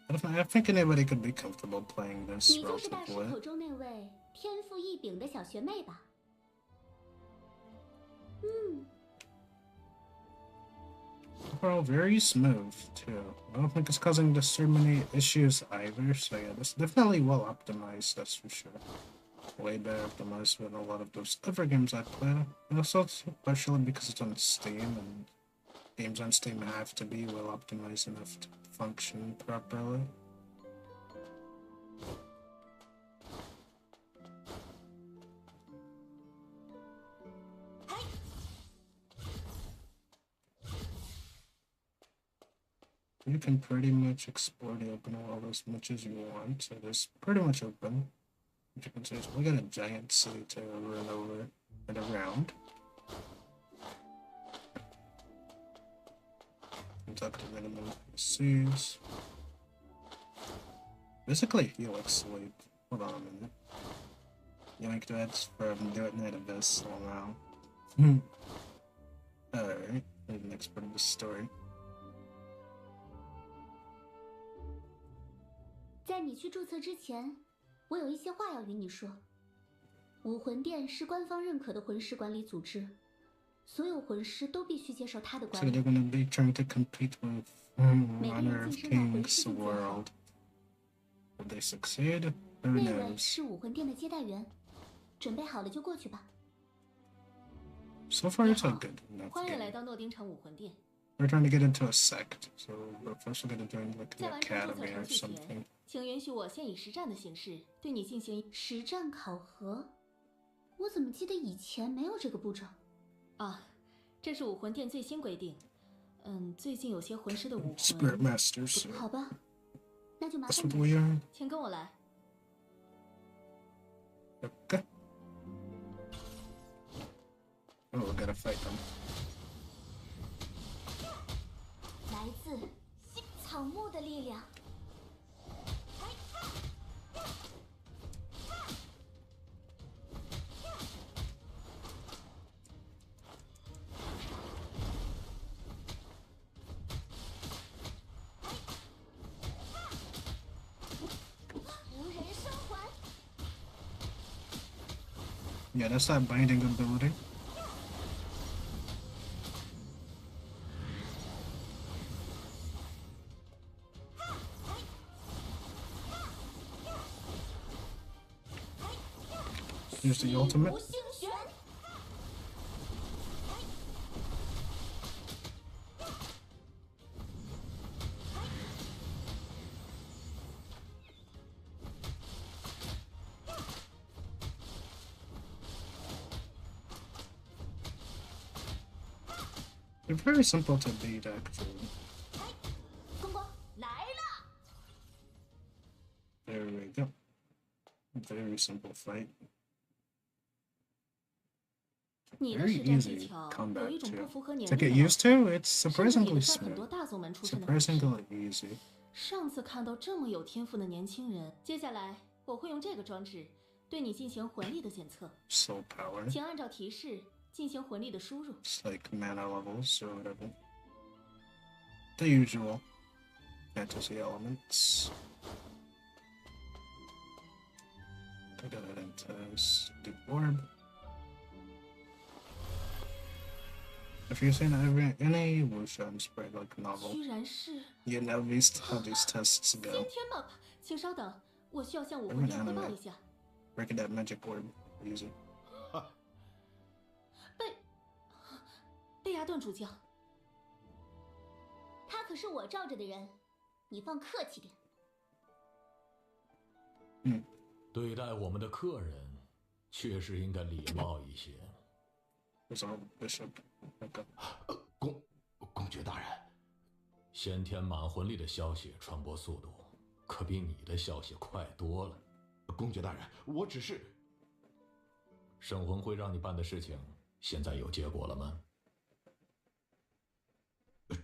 I think anybody could be comfortable playing this 你就是大师口 relatively. 中那位天赋异禀的小学妹吧？ Overall, very smooth too. I don't think it's causing us too many issues either. So yeah, this definitely well optimized. That's for sure. Way better optimized than a lot of those other games I played. And also, partially because it's on Steam, and games on Steam have to be well optimized enough to function properly. you can pretty much explore the open world as much as you want. So it's pretty much open. As you can see, so we got a giant city to run over and around. Up to minimum PCs. Basically, Helix Sleep. Hold on a minute. Yank that's from doing that abyss now. Alright, the next part of the story. 在你去注册之前，我有一些话要与你说。武魂殿是官方认可的魂师管理组织，所有魂师都必须接受他的 So 管理。 they're gonna be trying to compete with Honor of Kings World. Will they succeed? Who 那位 knows? 是武魂殿的接待员，准备好了就过去吧。 So far, it's a good enough 欢迎来 game. 到诺丁城武魂殿。 We're trying to get into a sect, so we're first gonna join like 在 an 完成注册 academy 程 or 序前 something.，请允许我先以实战的形式对你进行实战考核。我怎么记得以前没有这个步骤？啊，这是武魂殿最新规定。最近有些魂师的武 Spirit 魂 Masters. 好吧，那就麻 That's 烦 what 你 we 了， are. 请跟我来。 Okay. Oh, we gotta fight them. 来自新草木的力量。无人生还。 Yeah, that's that binding ability. Here's the ultimate. 无星旋。 They're very simple to beat, actually. 风光来了。 There we go. Very simple fight. 你的 Very 实战技 easy 巧有 combat 一种不 too. 符合年 To 龄 get 的 used to, it's 甚至也 surprisingly 算很 smooth. 多大宗门出身的魂师。 Surprisingly easy. 上次看到这么有天赋的年轻人，接下来我会用这个装置对你进行魂力的检测， Soul power. 请按照提示进行魂力的输入。 It's like mana levels or whatever. The usual fantasy elements. I got it into the orb. If you've seen any Wushun spread like novel, 居然是 you know how these tests 先 go. 天 map， 请稍等，我需要向武 I'm 魂 an 殿汇报 anime. 一下。 Breaking that magic orb. Easy. 贝亚顿主教，他可是我罩着的人，你放客气点。对待我们的客人，确实应该礼貌一些。 There's our bishop. Okay. 公爵大人，先天满魂力的消息传播速度，可比你的消息快多了。公爵大人，我只是圣魂会让你办的事情，现在有结果了吗？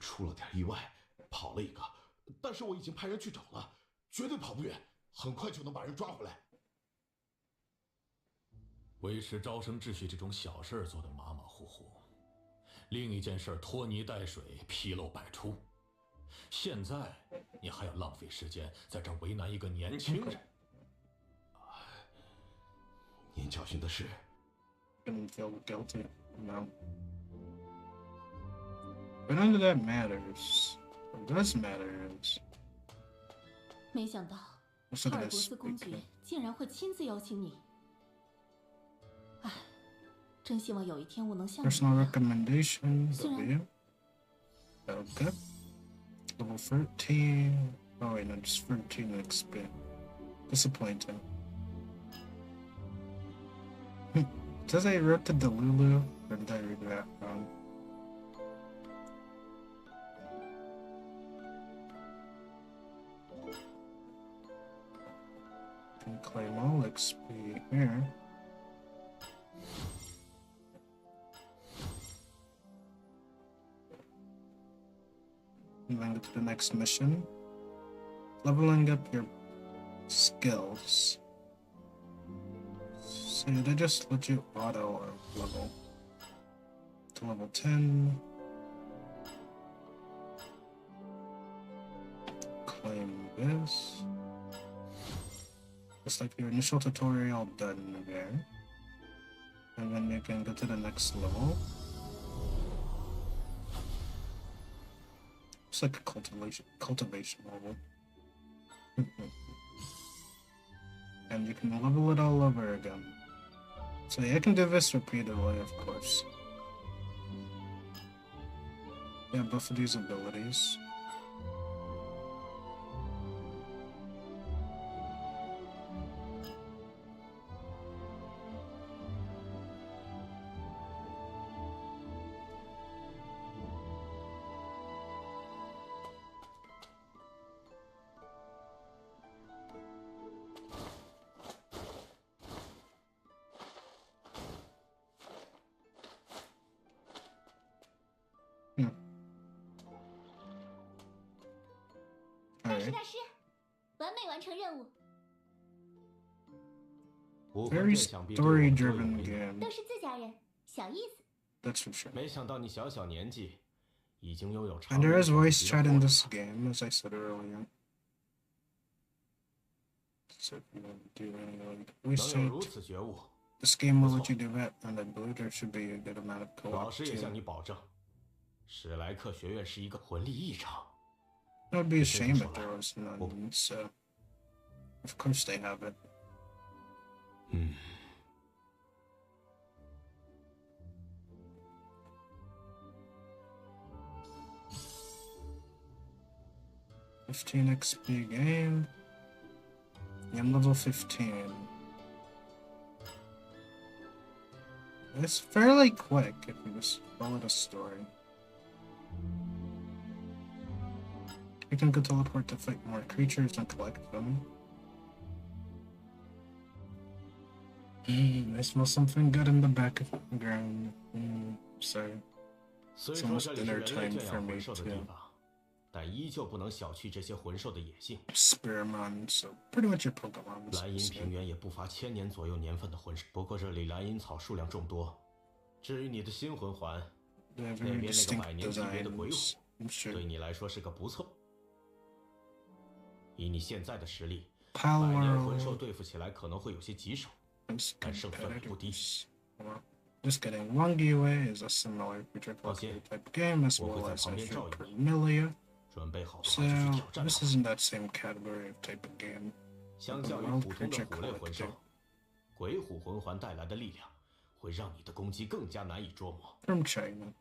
出了点意外，跑了一个，但是我已经派人去找了，绝对跑不远，很快就能把人抓回来。维持招生秩序这种小事做得马马虎虎，另一件事拖泥带水，纰漏百出。现在你还要浪费时间在这儿为难一个年轻人。您教训的是， Gonna feel guilty. No. But none of that matters. What does matter is 没想到 let's 哈 look 尔 at 博 this. 斯公爵竟然会亲自邀请你。唉，真希望有一天我能像你一 Personal 样。 recommendation. Sure. W. Okay. Level 13. Oh wait, no, just 13 XP. Disappointing. Does I wrote to Delulu? Or did I read that wrong? can claim all XP here. And then go to the next mission. Leveling up your skills. So they just let you auto level to level 10. Claim this. Just like your initial tutorial done there. And then you can go to the next level. It's like a cultivation level. And you can level it all over again. So yeah, I can do this repeatedly, of course. Yeah, both of these abilities. Alright. 大师，完美完成任务。 Very story-driven game. 都是自家人，小意思。 That's for sure. 没想到你小小年纪已经拥有 And there is voice chat in this game, as I said earlier. So if you want to do any like voice 能有如 chat, 此觉悟， this game will let you do that, and I believe there should be a good amount of 老 co-op 师也向 too. 你保证，史莱克学院是一个魂力异常。 It would be a shame if there was none, so of course they have it. 嗯， 15 XP game. I'm level 15. It's fairly quick if you just follow the story. You can go teleport to fight more creatures and collect them. I smell something good in the background. Sorry. 虽 It's 说 almost 这里是 dinner 人类 time 圈 for 养 me 魂兽的地 too. 方，但依旧不能小觑这些魂兽的野性。 Spearmon, so pretty much your Pokemon. 蓝银平原也不乏1000年左右年份的魂兽，不过这里蓝银草数量众多。至于你的新魂环， They have 那 very 边那个 distinct 百年级别的鬼 designs. 虎， I'm sure. 对你来说是个不错。以你现在的实力， Pal 百年魂 World 兽对付起来可能会有些棘手， is 但胜算也不低。 competitors. Well, just kidding. Wangiwe is a similar creature collector type game as 我会 well 在 as 旁 I 边照 should 应你。 Permilia. 准备好的 So 话就去挑战 this 吧。 isn't that same category of type of game. 相 The 较于 Wild 普通的 Creature 虎类魂兽 Collector，鬼虎魂环带来的力量，会让你的攻击更加难以捉摸。 from China.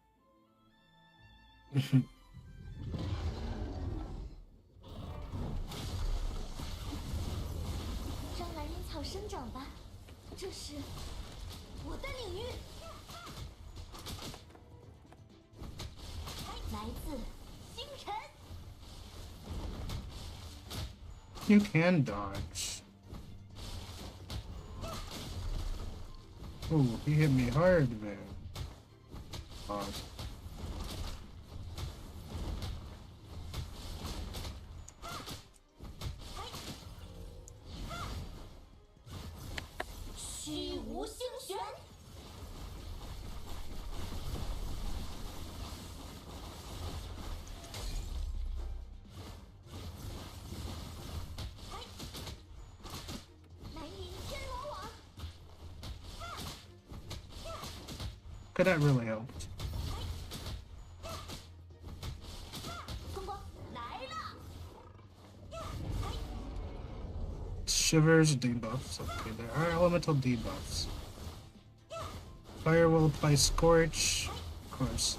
让蓝银草生长吧，这是我的领域。来自星辰。 You can dodge. Oh, he hit me hard, man. Pause. "虚无星旋。 蓝银天罗网， Okay, that really helped. 风光来了。 Shivers debuffs. Okay, there are elemental debuffs. Fire will apply Scorch. Of course.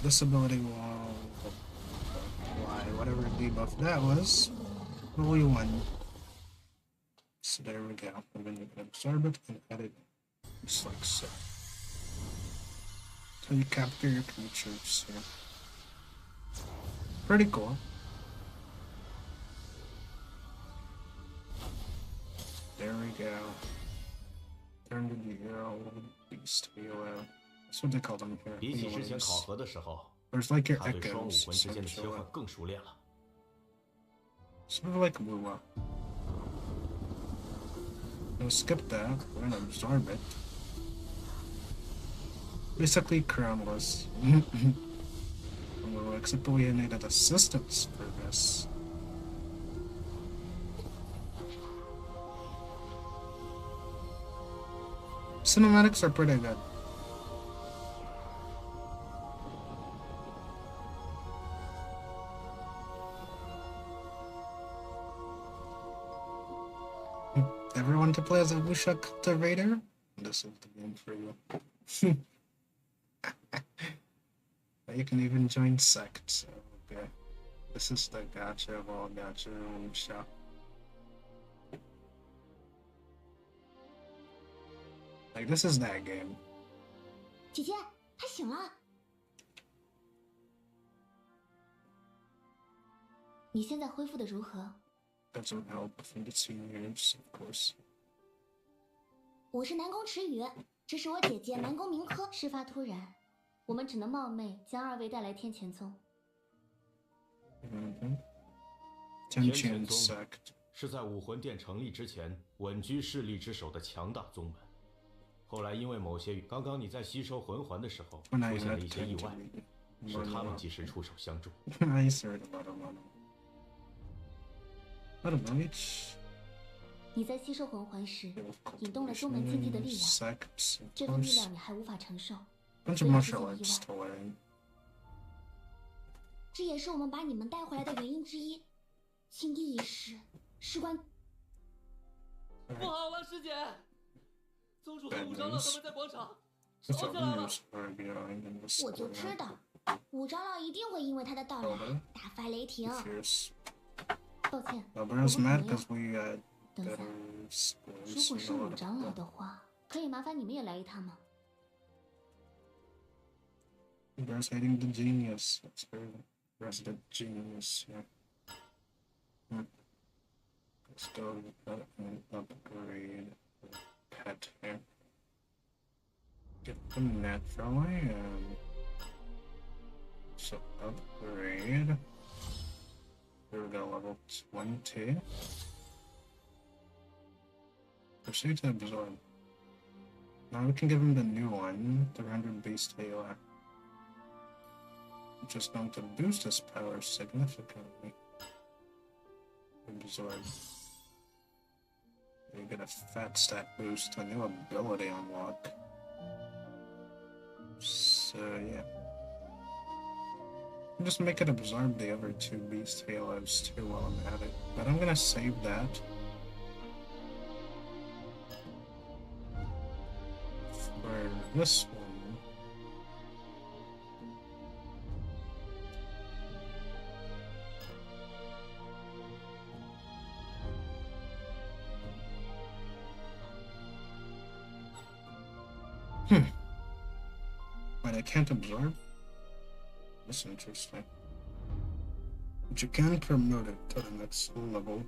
This ability will apply whatever debuff that was. Only one. So there we go. And then you can absorb it and edit just like so. So you capture your creatures here. Pretty cool. go. 300-year-old beast EOL. That's what they call them here. 比起之前考 EOLs. 核的时候， There's like your 他对双武 echoes, 魂之间的切换 essentially. 更熟练了。 Sort of like Wuwa. We'll skip that. We're gonna absorb it. Basically crownless. Except we needed assistance for this. Cinematics are pretty good. Everyone to play as a Wuxia cultivator? This is the game for you. You can even join sects. Okay. This is the gacha of all gacha Wuxia. Like, this is that game. 姐姐，他醒了。你现在恢复的如何？ Doesn't help from the seniors, of course. 我是南宫迟雨，这是我姐姐南宫明科。事发突然，我们只能冒昧将二位带来天前宗。天 Tension 前宗 sect. 是在武魂殿成立之前稳居势力之首的强大宗门，后来因为某些刚刚你在吸收魂环的时候出现了一些意外，使他们及时出手相助。I heard about him. What a mage. 你在吸收魂环时，引动了宗门禁忌的力量， Sects, 这份力量你还无法承受， bunch 所 of 以出 martial 现了意 arts 外。 to learn. 这也是我们把你们带回来的原因之一。庆帝一事，事关……不好了，师姐！宗主和武长老他们在广场 The 吵起来了。 Felmers are behind in this 我就知道，武长老一定会因为他的到来大发雷霆。 Fierce. 抱歉， Alberto's 我不 mad 同意 because we 等下， better 如 scores. 果是武长老的话，可以麻烦你们也来一趟吗？ Bear's hating the genius. That's her resident genius. Yeah. Let's go and upgrade the pet here. Get them naturally and so upgrade. Here we go, level 20. Proceed to absorb. Now we can give him the new one, the rendered beast Halo. Which is going to boost his power significantly. Absorb. You get a fat stat boost, a new ability unlock. So yeah. Just make it absorb the other two beast halos too while I'm at it. But I'm gonna save that. For this one. Wait, I can't absorb? That's interesting. But you can promote it to the next level.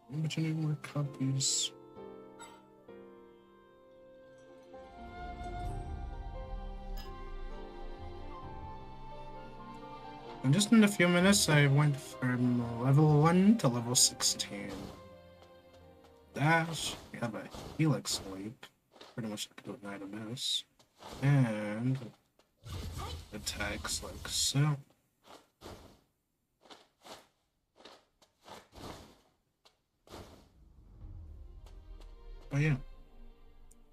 But you need more copies. And just in a few minutes, I went from level 1 to level 16. Dash, we have a Helix Leap. Pretty much like do a night of this. And attacks like so. But yeah,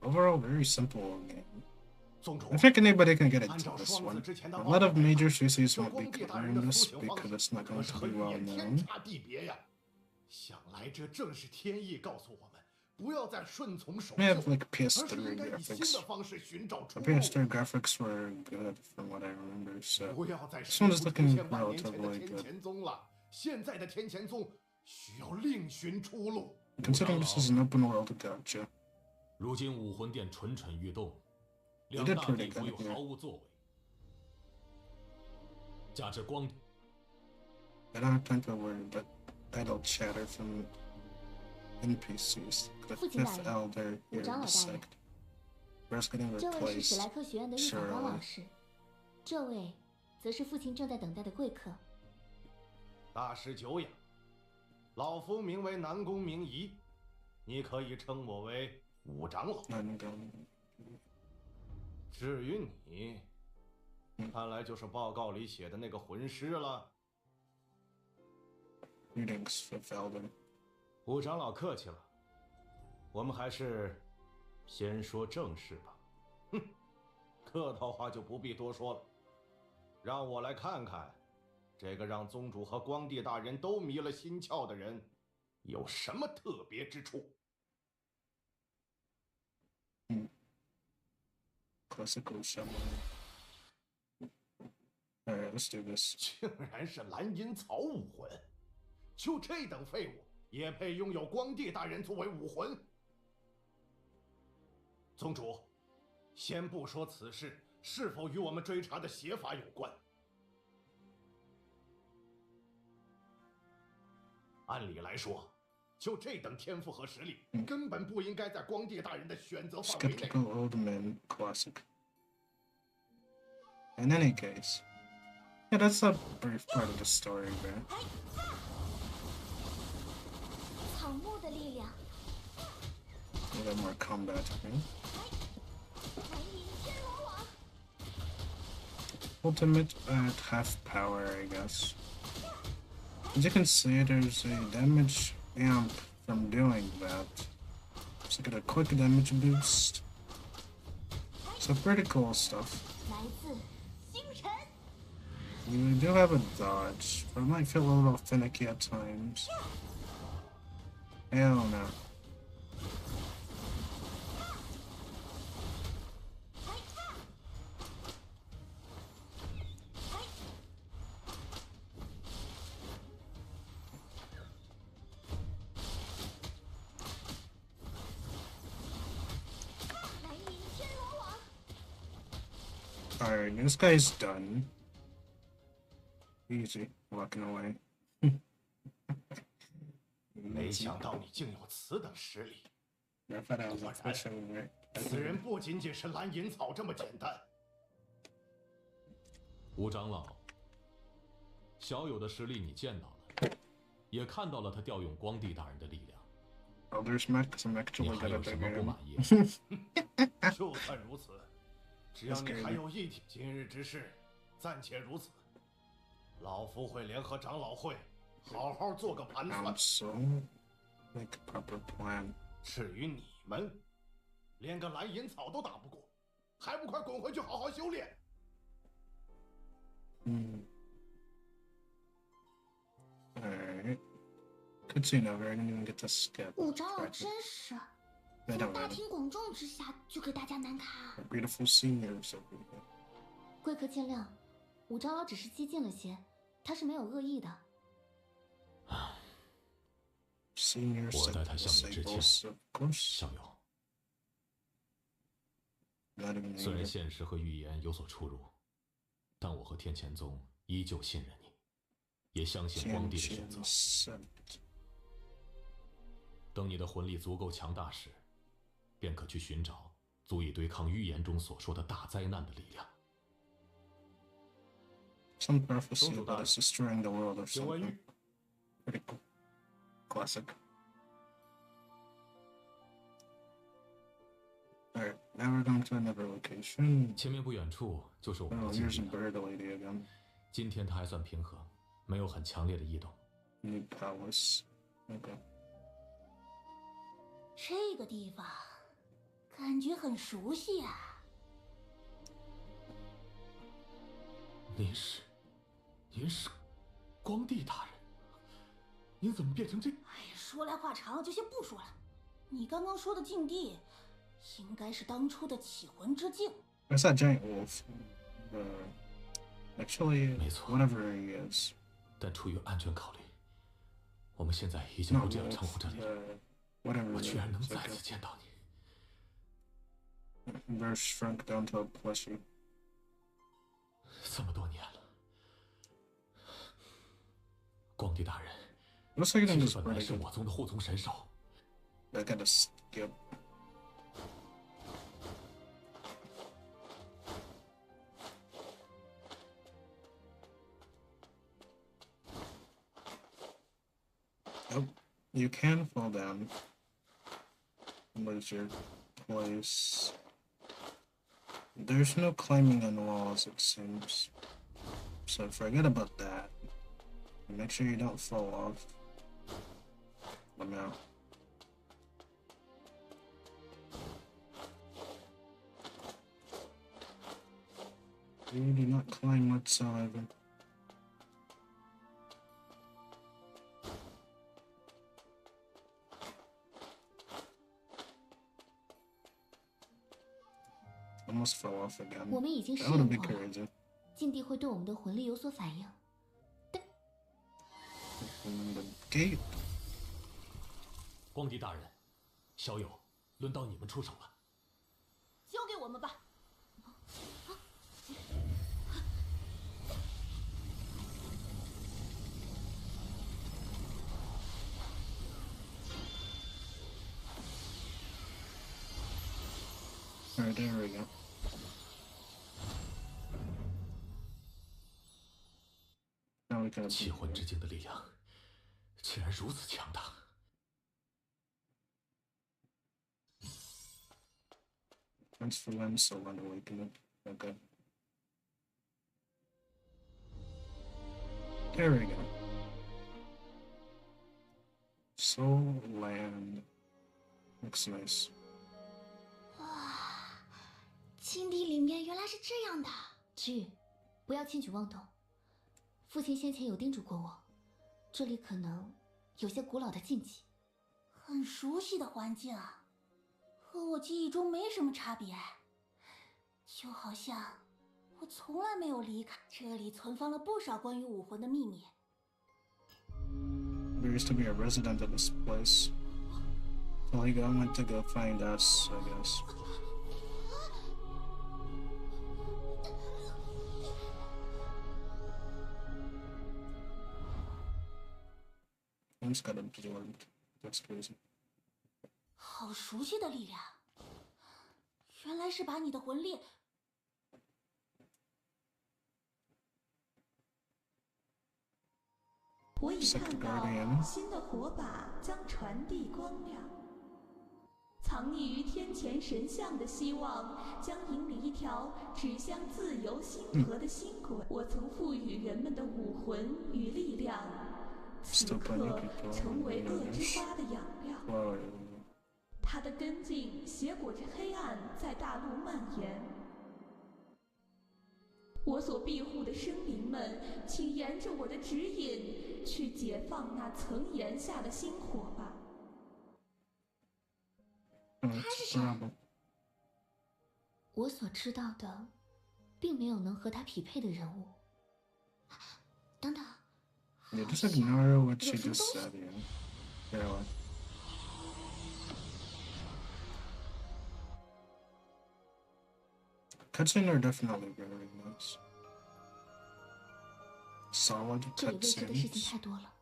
overall very simple game. I think anybody can get into this one. A lot of major CCs won't be covering this because it's not going to be well known. 想来这正是天意告诉我们，不要再顺从守 We have 旧， like 而是 PS3 应该以新 graphics. 的方式寻找出 The 路。 PS3 graphics were good from what I remember, so 不要再 this 试 one 图 is 出 looking 现万年前的 relatively 天 good. 前宗了。现在的天前宗需要另寻出路。 Considering this is an open world gacha. 如今武魂殿蠢蠢欲动， You 两 did 大 pretty 帝国 good 又 here. 毫无作为，加之光 I don't have time to worry about idle chatter from NPCs. The 父亲大 fifth 人， elder 武 here 长 in 老 the 大人， sect. We're just getting 这位是史 replaced. 莱克学院的预法官老 Surely. 师，这位则是父亲正在等待的贵客。大师久仰，老夫名为南宫明仪，你可以称我为武长老。 至于你，看来就是报告里写的那个魂师了。 Greetings, fifth elder. 武长老客气了，我们还是先说正事吧。哼，客套话就不必多说了。让我来看看，这个让宗主和光帝大人都迷了心窍的人，有什么特别之处。 Classical shaman. Alright, let's do this. 竟然是蓝银草武魂，就这等废物也配拥有光帝大人作为武魂？宗主，先不说此事是否与我们追查的邪法有关，按理来说，就这等天赋和实力，根本不应该在光帝大人的选择范围内。 Skeptical old man classic. In any case, yeah, that's a brief part of the story, man. 草木的力量， A little more combat, right? 蓝银天罗网， Ultimate at half power, I guess. As you can see, there's a damage amp from doing that. So get a quick damage boost. So pretty cool stuff. 来自星辰。 You do have a dodge, but it might feel a little finicky at times. Hell no. 蓝银天罗网， Alright, this guy's done. Easy, walking away. 没想到你竟有此等实力！ I thought I was official, right? 此人不仅仅是蓝银草这么简单。吴长老，小友的实力你见到了，也看到了他调用光帝大人的力量。 Elder's Mech, because I'm 你 actually 还 good 有 at 什 the 么不 game. 满意？就算如此，只要你还有一天，今日之事暂且如此。老夫会联合长老会，好好做个盘算。 So, make a proper plan. 至于你们，连个蓝银草都打不过，还不快滚回去好好修炼！ Alright. Good to know, I didn't even get to skip. 武长老 Right. 真是 Right 在 on, 大 right 庭广众之下就给大家难堪。 on. Beautiful seniors over here. 贵客见谅，武长老只是激进了些，他是没有恶意的。 Senior 我代他向你致歉， Sables, of course. 小友。 Not even 虽然 needed. 现实和预言有所出入，但我和天前宗依旧信任你，也相信光帝的选择。 Sent. 等你的魂力足够强大时，便可去寻找足以对抗预言中所说的大灾难的力量。 Some prophecy 宗主大 about 人， us destroying the world or 请问 something. Pretty cool. Classic. Alright, now we're going to another location. 前面不远处就是我们 Oh, 的禁 here's 地 a 了。 bird lady again. 今天它还算平和，没有很强烈的异动。 New palace. Okay. 这个地方感觉很熟悉啊！您是光帝大人？您怎么变成这？哎呀，说来话长，就先不说了。你刚刚说的禁地，应该是当初的起魂之境。 That's that giant wolf. Actually, 没错。 whatever he is. 但出于安全考虑，我们现在已经 Not 不这样 wolf. 称呼这里了。 Whatever 我 it 居然能 is. 再次见到你， Bird shrunk down to a plushie. 这么多年了。光帝大人， Looks like 其 it 实 is 本来 pretty 是 good. 我宗的护宗神兽， I gotta skip. Oh, you can fall down. Where's your place? There's no climbing on walls, it seems. So forget about that. Make sure you don't fall off. Let me out. You do not climb whatsoever. Almost fell off again. 我们已经试 That would 验 be 过了， crazy. 禁地会对我们的魂力有所反应。 Open the gate. 光帝大人，小友，轮到你们出手了。交给我们吧。 Alright, there we go. Now we can 气魂之境的力量竟然如此强大。 Thanks for them, so unawakening. Okay. There we go. Soul Land. Looks nice. 哇，禁地里面原来是这样的。知雨，不要轻举妄动。父亲先前有叮嘱过我，这里可能有些古老的禁忌。很熟悉的环境啊，和我记忆中没什么差别，就好像我从来没有离开。这里存放了不少关于武魂的秘密。 There used to be a resident of this place. So I went to go find us, I guess. I just got absorbed. That's crazy. 好熟悉的力量，原来是把你的魂力。 我已 Second 看到 Guardian. 新的火把将传递光亮，藏匿于天前神像的希望将引领一条指向自由星河的星轨。我曾赋予人们的武魂与力量，此刻成为恶之花的养料。 Wow. 它的根茎携裹着黑暗在大陆蔓延。我所庇护的生灵们，请沿着我的指引去解放那层岩下的星火吧。 Oh, it's terrible. 我所知道的，并没有能和他匹配的人物。等等， Yeah, just ignore what she just said, yeah. Really. Cutscenes are definitely very nice. Solid 这里未知的事情 cutscenes. 太多了，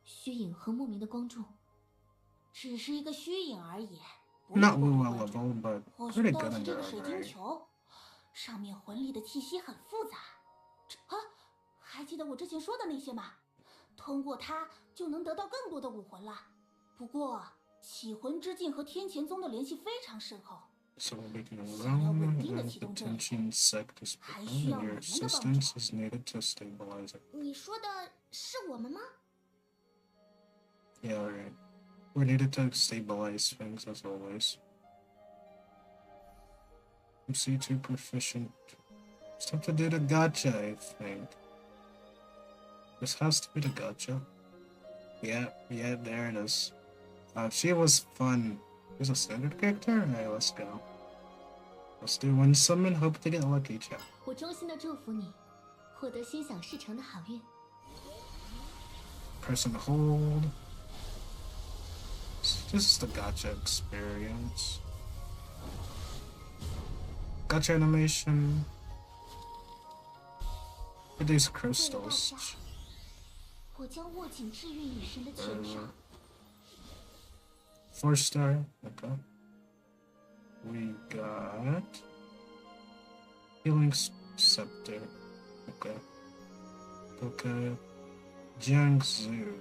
虚影和莫名的光柱，只是一个虚影而已。 Not low level, but 或许 pretty 倒 good 是 in 这 their 个水 own 晶 right. 球，上面魂力的气息很复杂。还记得我之前说的那些吗？通过它就能得到更多的武魂了。不过起魂之境和天前宗的联系非常深厚。 So we can 想要稳 run 定的 and 启动这里， detention sect to spawn, 还需要 and 我 your 们的帮 assistance 助。 is needed to stabilize it. 你说的是我们吗？ Yeah, alright. We're needed to stabilize things as always. MC2 proficient. Just have to do the gacha, I think. This has to be the gacha. Yeah, there it is. She was fun. She's a standard character? Alright, let's go. Let's do one summon, hope to get lucky, chat. 我衷心的祝福你，获得心想事成的好运。 Press and hold. This is the gacha experience. Gacha animation. Look at these 为了大 crystals. 家，我将握紧治愈女神的拳上。4-star. Okay. We got Healing Scepter. Okay. Okay. Jiangsu.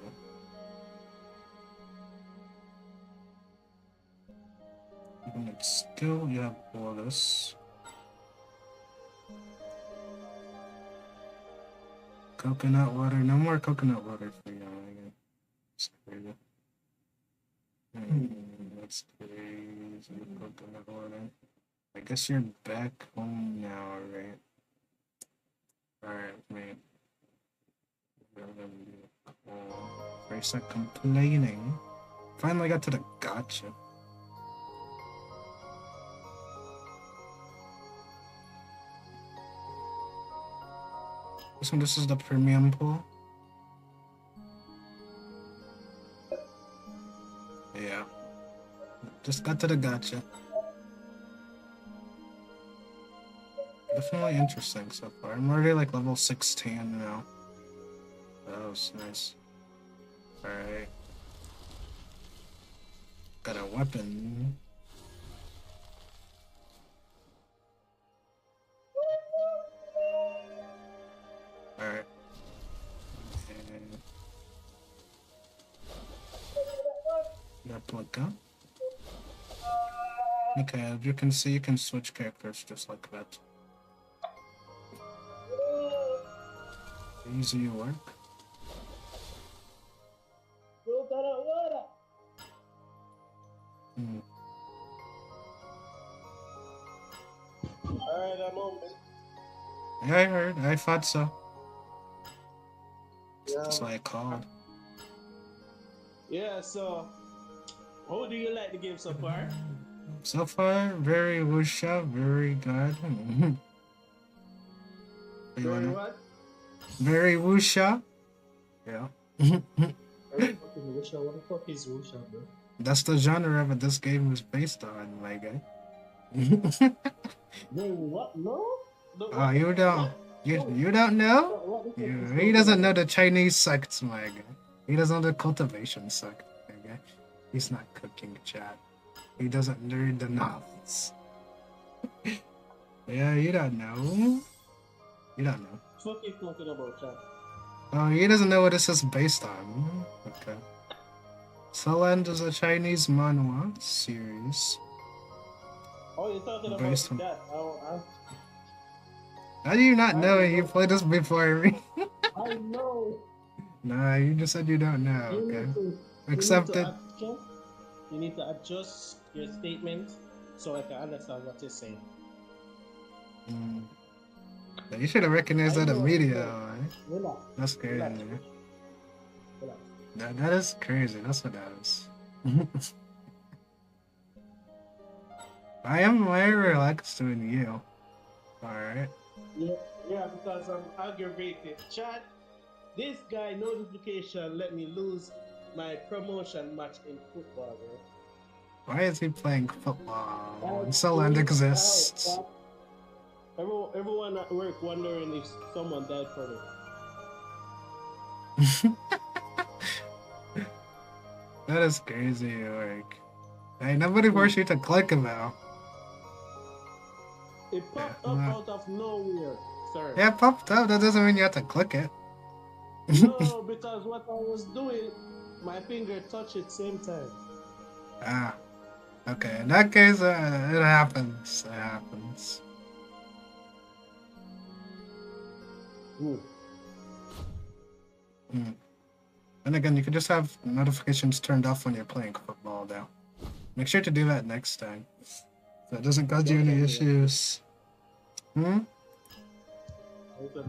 Unit skill, you have Bolus. Coconut water, no more coconut water for you. That's crazy. That's crazy. Coconut water. I guess you're back home now, right? Alright, man. First, I'm complaining. Finally got to the gotcha. This is the premium pool. Yeah. Just got to the gotcha. Definitely interesting so far. I'm already like level 16 now. That was nice. Alright. Got a weapon. Alright. Replica. Okay, as you can see, you can switch characters just like that. Easy work. Alright, I'm on it. Yeah, I heard. I thought so. Yeah. That's why I called. Yeah, so how do you like the game so far? So far, very wuxia, very good. Very what? Very wuxia. Yeah. What the fuck is Wuxia, bro? That's the genre that this game is based on, my guy. Wait, what? No? Oh, you don't. You don't know? He doesn't know the Chinese sects, my guy. He doesn't know the cultivation sect, my guy. He's not cooking, chat. He doesn't read the novels. Yeah, you don't know. You don't know. What you talking about, chat? Oh, he doesn't know what this is based on. Okay. Soland is a Chinese manhwa series. Oh, you're talking about Based on- that. How do you not know it? You played this before me. I know. Nah, you just said you don't know, okay? Accept it. You need to adjust your statement so I can understand what you're saying. You should have recognized that immediately, right? Relax. That's crazy. Relax. Relax. That is crazy. That's what that is. I am very relaxed doing you. Alright. Yeah, because I'm aggravated. Chat, this guy notification let me lose my promotion match in football, bro. Why is he playing football when Soland exists? Everyone at work wondering if someone died for me. That is crazy work. Hey, nobody forced you to click him out. It popped up out of nowhere, sir. Yeah, it popped up. That doesn't mean you have to click it. No, because what I was doing, my finger touched it same time. Ah. Okay, in that case, it happens. It happens. And again, you can just have notifications turned off when you're playing football now. Make sure to do that next time, so it doesn't cause you any issues.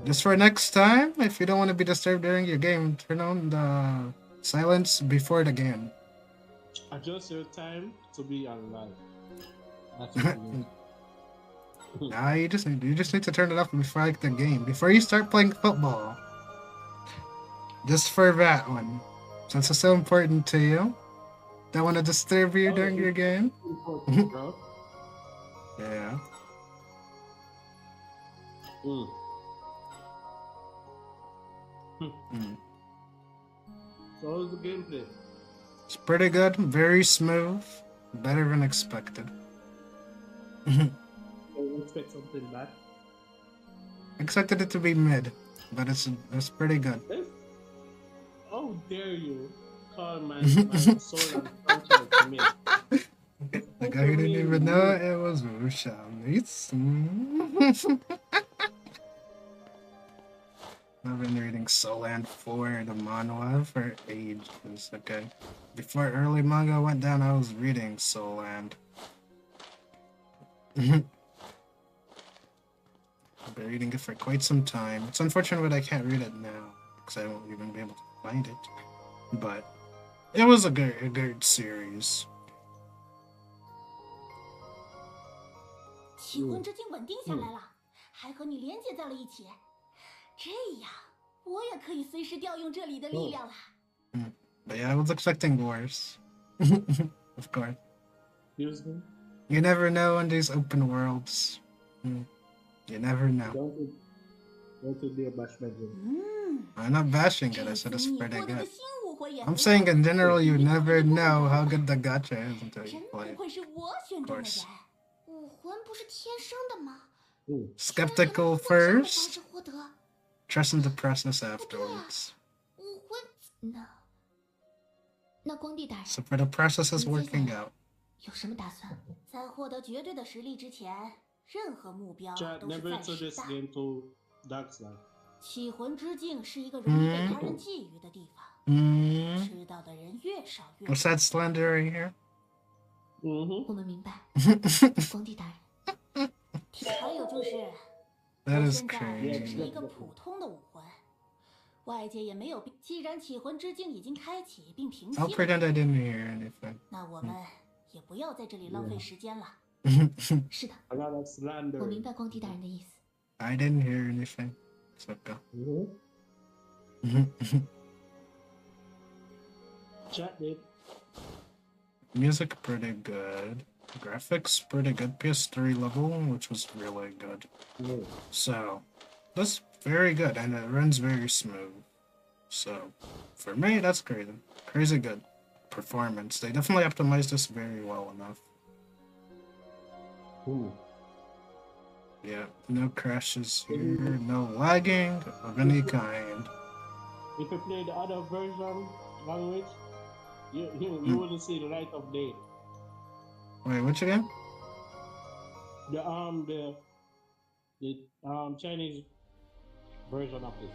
Just for next time, if you don't want to be disturbed during your game, turn on the silence before the game. Adjust your time to be online. That's what it is. Nah, you just need to turn it off before like the game, before you start playing football. Just for that one, since it's so important to you. Don't want to disturb you during your game. Yeah. So how's the gameplay? It's pretty good, very smooth, better than expected. I expect something bad. Expected it to be mid, but it's pretty good. How dare you call my soul and franchise mid? The guy who didn't even know it was Wusham. I've been reading Soland 4, the manhwa, for ages. Okay. Before early manga went down, I was reading Soland. I've been reading it for quite some time. It's unfortunate that I can't read it now, because I won't even be able to find it. But it was a good series. 奇魂之境稳定下来了，还和你连接在了一起，这样我也可以随时调用这里的力量了。But yeah, I was expecting worse. Of course. Excuse me? You never know in these open worlds. You never know. Don't be a bash bedroom. I'm not bashing it, I said it's pretty good. I'm saying in general, you never know how good the gacha is until you play. Of course. 武魂不是天生的吗？ Skeptical first, trusting the process afterwards. 武魂那光帝大人 So for the process is working out. 有什么打算？在获得绝对的实力之前，任何目标 Chat 都是 never 暂 took 时 this 的。 game to dark side. 起魂之境是一个容易被他人觊觎的地方，知道的人越少越好。 What's that slander right here? 我们明白，光帝大人。还有就是， That 我 is 现在只是 crazy. 一个普通的武魂，外界也没有必。既然起魂之境已经开启并平息 I'll 了， pretend I didn't hear anything. 那我们也不要在这里浪费时间了。是的， Another slander. 我明白光帝大人的意思。 I didn't hear anything. It's okay. Chat did. Music pretty good. Graphics pretty good. PS3 level, which was really good. So, that's very good, and it runs very smooth. So, for me, that's crazy. Crazy good performance. They definitely optimized this very well enough. Yeah, no crashes here, no lagging of any kind. If you play the other version language, you wouldn't see the light of day. Wait, which again? The Chinese version of it.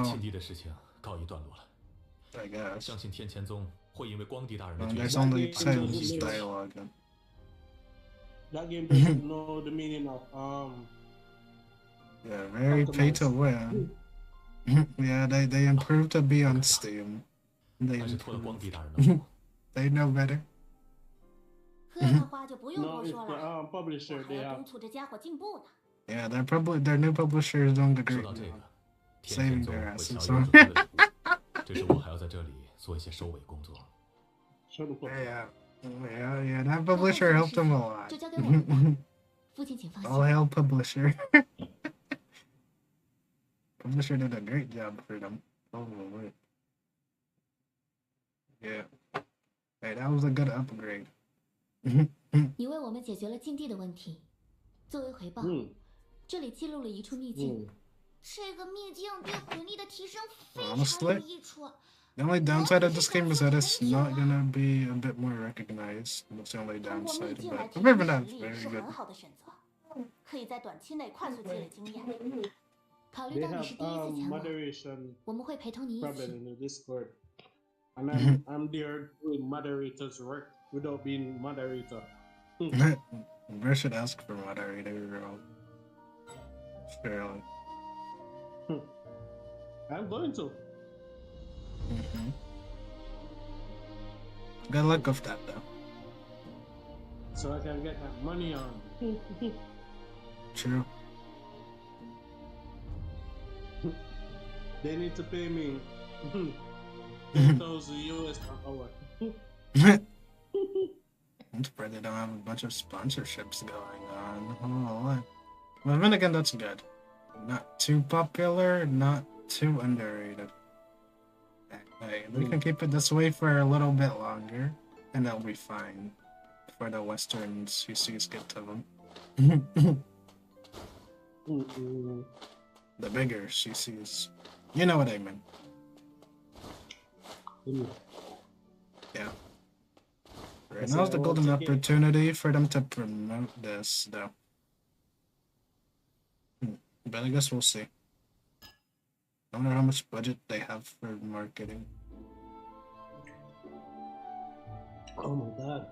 庆帝的事情告一段落了。 I guess. 相信天前宗会因为光帝大人的 And 决 there's 心， only 10 dialogue. That game doesn't know the meaning of Yeah, very pay to win. Yeah, they improved to be on Steam. They 还是托了光 improved. 帝大人的福。 They know better. 喝的话就不用 no, 多 it's 说 the 了， publisher 我还 they 要 have. 督促这家伙进步呢。 Yeah, their new publisher is doing a 说 great 到这 job. 个，天前 Saving 宗 their 会 asses. 调优很多的图，这时我还要在这里做一些收尾工作。 Shut the fuck up. Yeah, that publisher helped them a lot. 就交给我们吧。父亲请放 All 心。 hail publisher. Publisher did a great job for them. Oh, wait. Yeah. Hey, that was a good upgrade. 你为我们解决了禁地的问题，作为回报，这里记录了一处秘境。这个秘境对魂力的提升非常 Honestly, 有益处。 the only downside of this game is that it's not gonna be a bit more recognized. That's the only 通过秘 downside, 境来 but 提 apart 升 from that, 实 it's 力 very 是 good. 很好的选择，可以在短期内快速积累经验。考虑 They 到你 have 是第一次前往， moderation 我们会陪同你一 problem 起。 in the Discord. And I'm there doing moderator's work without being moderator. We should ask for moderator role. Surely. I'm going to. Good luck with that, though. So I can get that money on. True. They need to pay me 10,000 US per hour. I'm surprised they don't have a bunch of sponsorships going on. Oh, well, then again, that's good. Not too popular, not too underrated. I way. We can keep it this way for a little bit longer, and that'll be fine. Before the Western CCs get to them. The bigger CCs. You know what I mean. Yeah. Right now's the golden opportunity for them to promote this, though. But I guess we'll see. I wonder how much budget they have for marketing. Oh my god.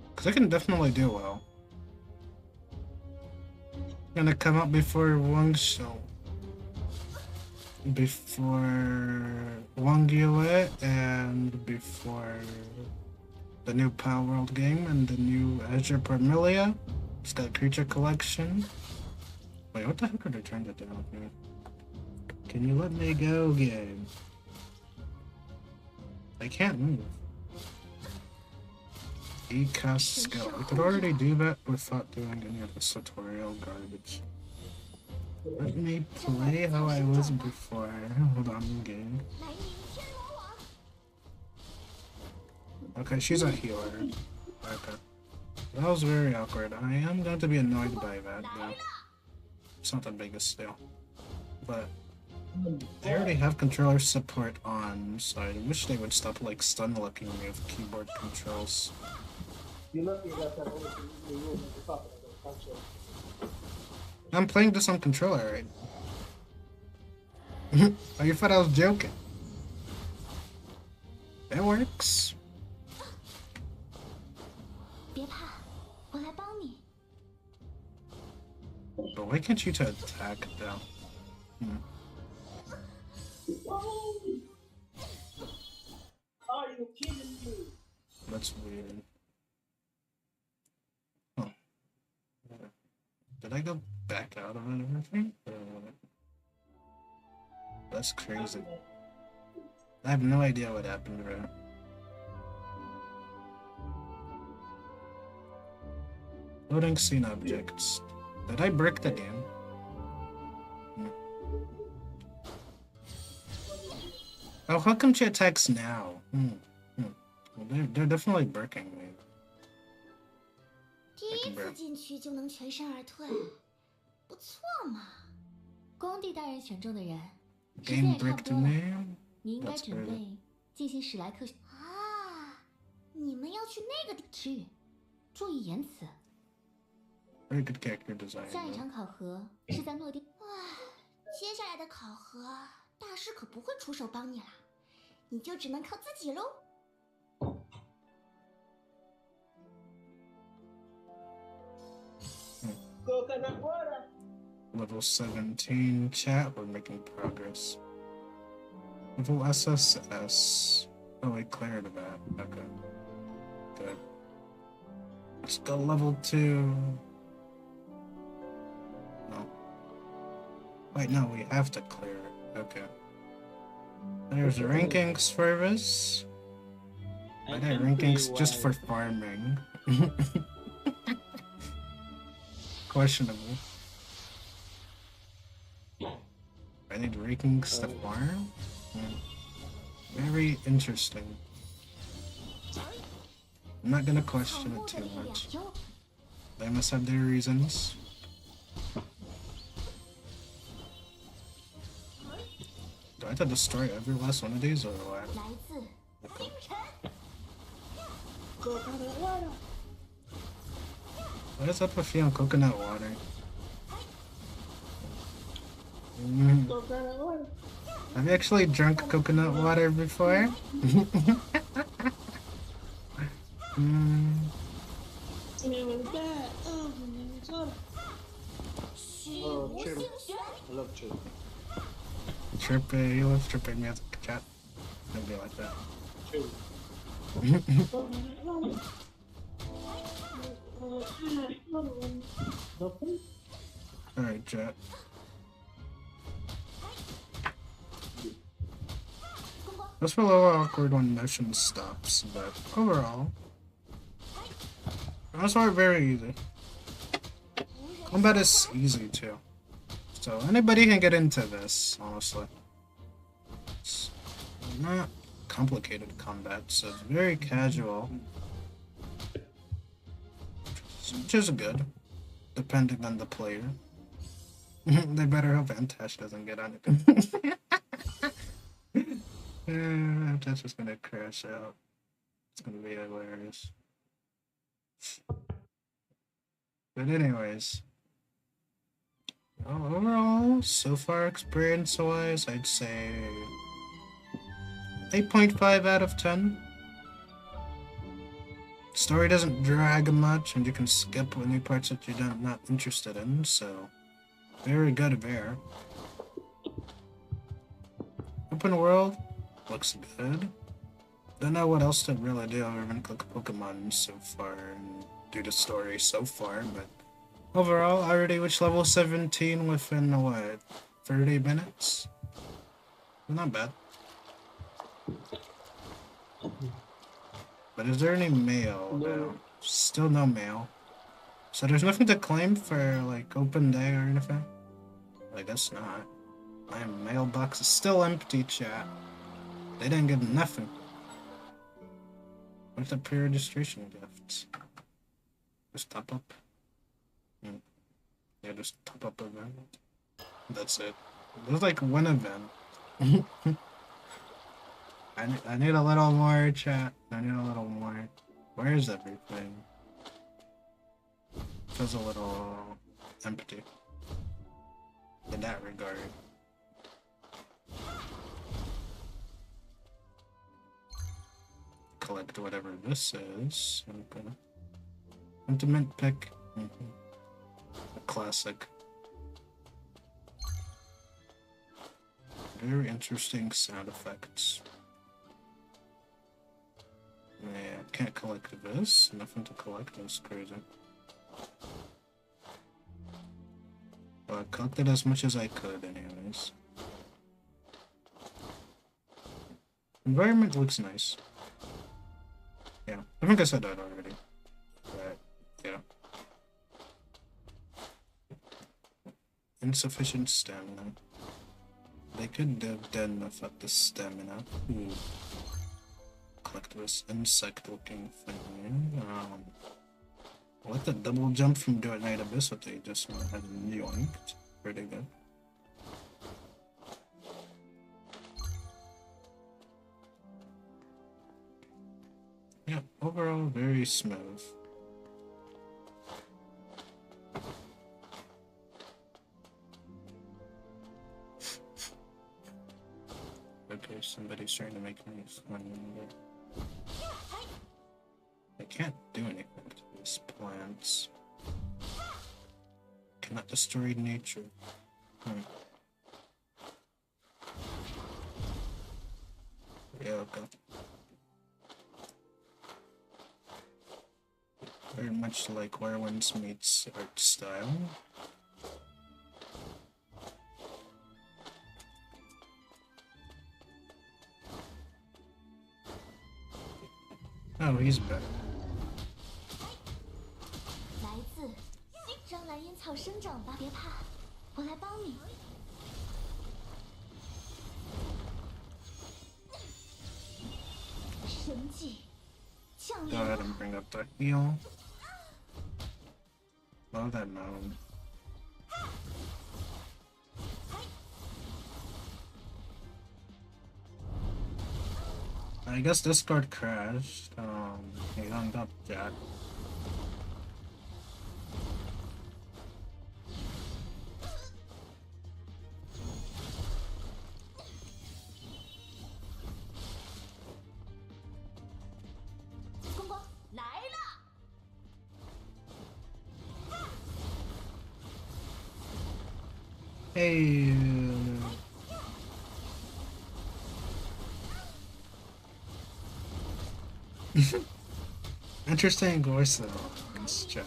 Because I can definitely do well. Gonna come out before Wang Show. Before Wangula and before the new Power World game and the new Azure Parmelia. It's got a creature collection. Wait, what the heck are they trying to do here? Can you let me go, game? I can't move. E-cast skill. We could already do that without doing any of this tutorial garbage. Let me play how I was before. Hold on, game. Okay, she's a healer. Okay. That was very awkward. I am going to be annoyed by that, though. It's not the biggest deal. But they already have controller support on, so I wish they would stop, like, stun-locking me with keyboard controls. I'm playing this on controller, right? Oh, you thought I was joking? That works. But why can't you attack though? Are you kidding me? That's weird. Huh. Did I go back out of it or anything? That's crazy. I have no idea what happened there. Loading scene objects. Did I brick the game? Oh, how come she attacks now? Well, they're definitely bricking me. 第一次进去就能全身而退，不错嘛。工地大人选中的人，时间也差不多了。你应该准备进行史莱克啊！你们要去那个地区，注意言辞。 Very good character design. 下一场考核是在诺丁。哇，接下来的考核，大师可不会出手帮你啦，你就只能靠自己喽。Level 17 chat, we're making progress. Level SSS. Oh, we cleared that. Okay. Good. Let's go level 2. No. Wait, no, we have to clear it. Okay. There's rankings for this. I did rankings just for farming. Questionable. I need rankings to farm? Very interesting. I'm not gonna question it too much. They must have their reasons. Do I have to destroy every last one of these or what? What is up with you on coconut water? Have you actually drunk coconut water before? Oh, chirp. I love chirp. Chirpy, you love chirping music, chat. Nobody like that. Alright, chat. That's a little awkward when motion stops, but overall, that's all very easy. Combat is easy too. So anybody can get into this, honestly. It's not complicated combat, so it's very casual. Which is good, depending on the player. They better hope Antash doesn't get on it. Antash is gonna crash out. It's gonna be hilarious. But anyways, overall, so far experience-wise, I'd say 8.5 out of 10. Story doesn't drag much, and you can skip any parts that you're not interested in, so very good there. Open world looks good. Don't know what else to really do other than click Pokemon so far and do the story so far, but overall, I already reached level 17 within, what, 30 minutes? Not bad. But is there any mail? No. Still no mail. So there's nothing to claim for, like, open day or anything? I guess not. My mailbox is still empty, chat. They didn't get nothing. What's the pre-registration gifts? Just top up? Yeah, just top up event. That's it. There's like one event. I need a little more, chat. I need a little more. Where is everything? Feels a little empty. In that regard. Collect whatever this is. Okay. Intimate pick. A classic. Very interesting sound effects. Yeah, can't collect this. Nothing to collect. That's crazy. But I collected as much as I could, anyways. Environment looks nice. Yeah, I think I said that already. But, yeah. Insufficient stamina. They could have done without the stamina. Collect this insect-looking thing. Let the double jump from doing Night Abyss, what they just had yoinked. Pretty good. Yeah, overall very smooth. Okay, somebody's trying to make me fun. I can't do anything to these plants. Cannot destroy nature. Yeah, okay. Very much like Werewolves meets art style. Oh, he's back. 来自让蓝烟草生长吧，别怕，我来帮你。神迹，降 Go 临 ahead 了。 and bring up the heal. Love that mound. I guess Discord crashed. He hung up, Jack. Hey. Interesting voice though in this chat.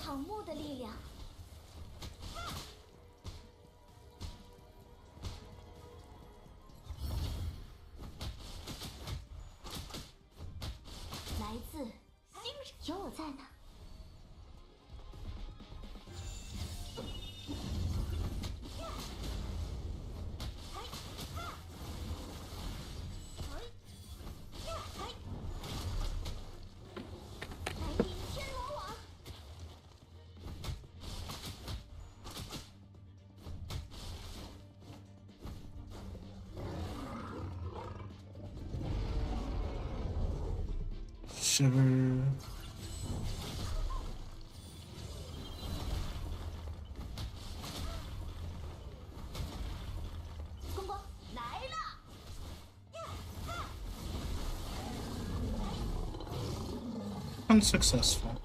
草木的力量。来自有我在呢。来临天罗网。Shiver. Unsuccessful.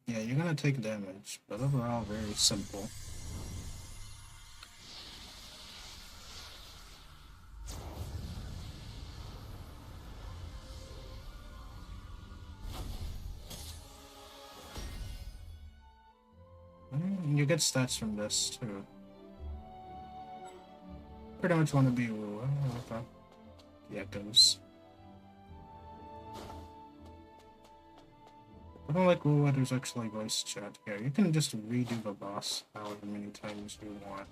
Yeah, you're gonna take damage, but overall very simple. You get stats from this too. Pretty much want to be Wu. Okay. Yeah, it goes. I don't like Wu. There's actually voice chat here. You can just redo the boss however many times you want.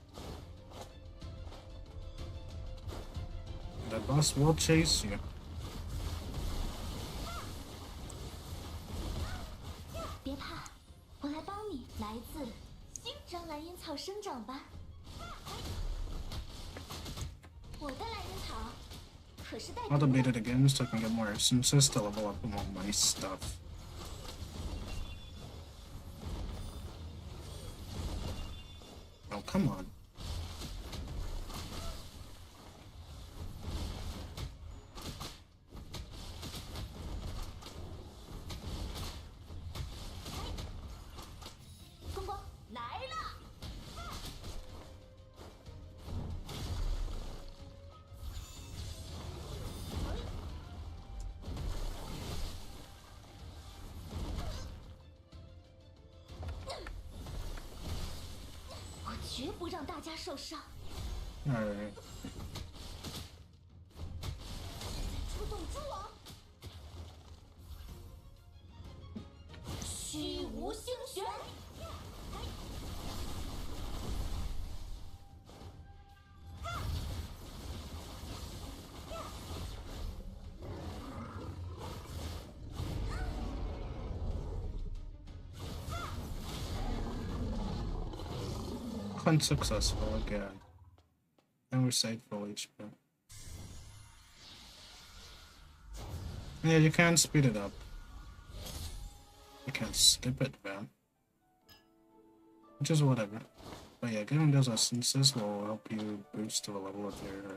The boss will chase you. 别怕，我来帮你。来自让蓝烟草生长吧。我的蓝烟草可是带。I'll debate it again so I can get more essences to level up all my stuff. Oh, come on. Alright. 出动蛛网，虚无星旋。Unsuccessful again. And we're saved full HP. Yeah, you can speed it up. You can't skip it, man. Which is whatever. But yeah, getting those essences will help you boost the level of your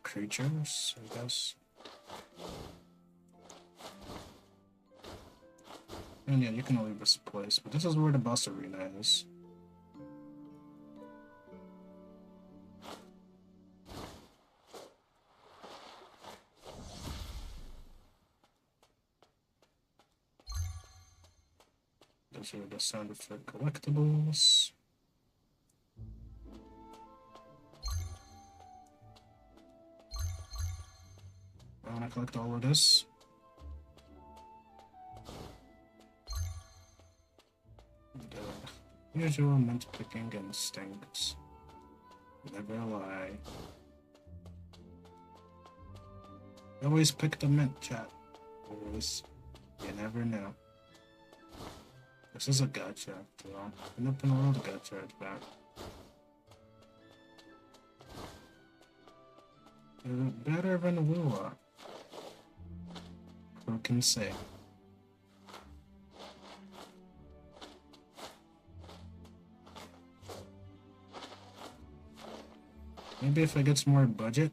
creatures, I guess. And yeah, you can leave this place, but this is where the boss arena is. Those are the sound effect collectibles. I want to collect all of this. The usual mint picking instincts. Never lie. Always pick the mint, chat. Always. You never know. This is a gacha, after all. An open world gacha at that. Is it better than Lua? Who can say? Maybe if it gets more budget,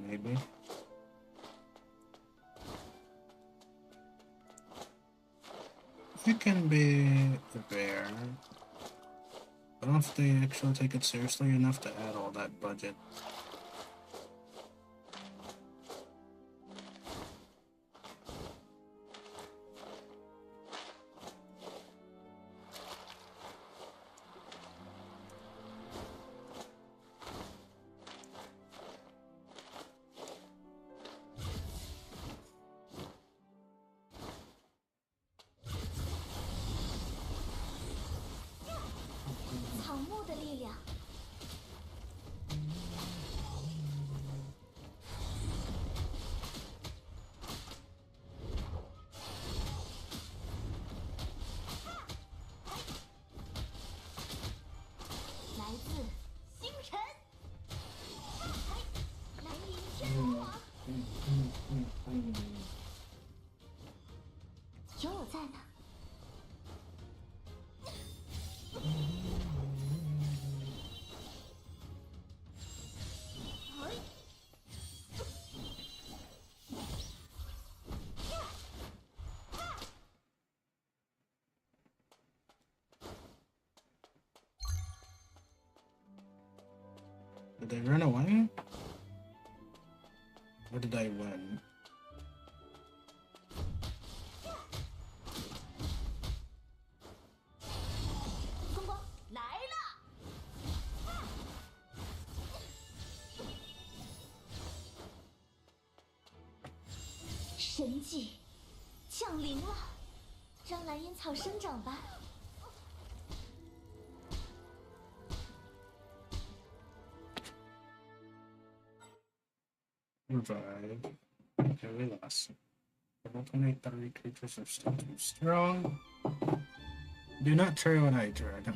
maybe. It can be there. I don't know if they actually take it seriously enough to add all that budget. 在呢。Did they run away? Or did I win?神迹降临了，让蓝烟草生长吧。Revive. Okay, we lost. Level 23 creatures are still too strong. Do not try what I tried.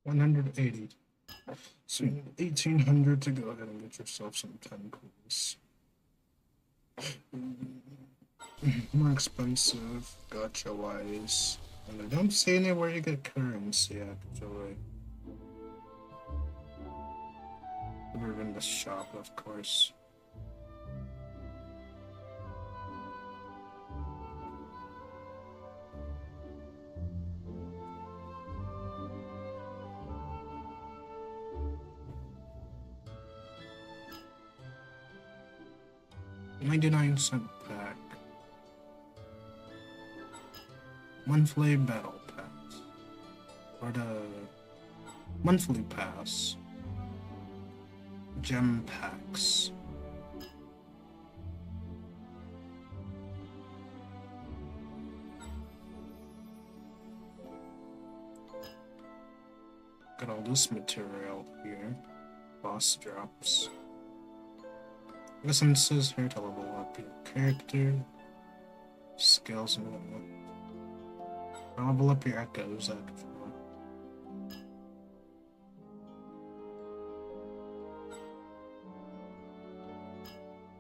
180. So you need 1800 to go ahead and get yourself some tentacles. More expensive, gotcha wise. And I don't see anywhere you get currency actually. Other than the shop, of course. $99 pack. Monthly battle pass. Or the monthly pass. Gem packs. Got all this material here. Boss drops. Essences here to level up your character, skills and whatnot. Or level up your echoes actually.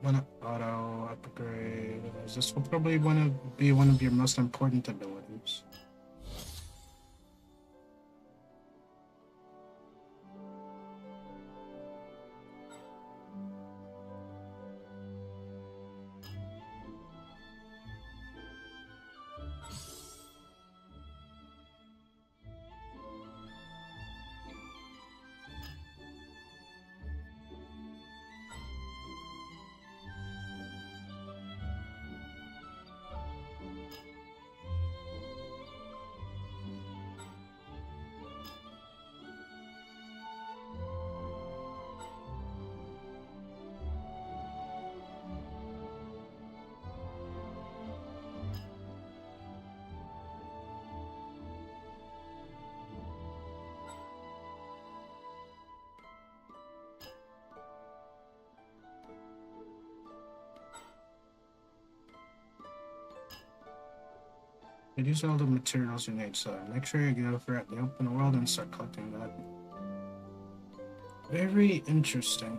Wanna auto upgrade. This will probably be one of your most important abilities. These are all the materials you need, so make sure you get over at the open world and start collecting that. Very interesting.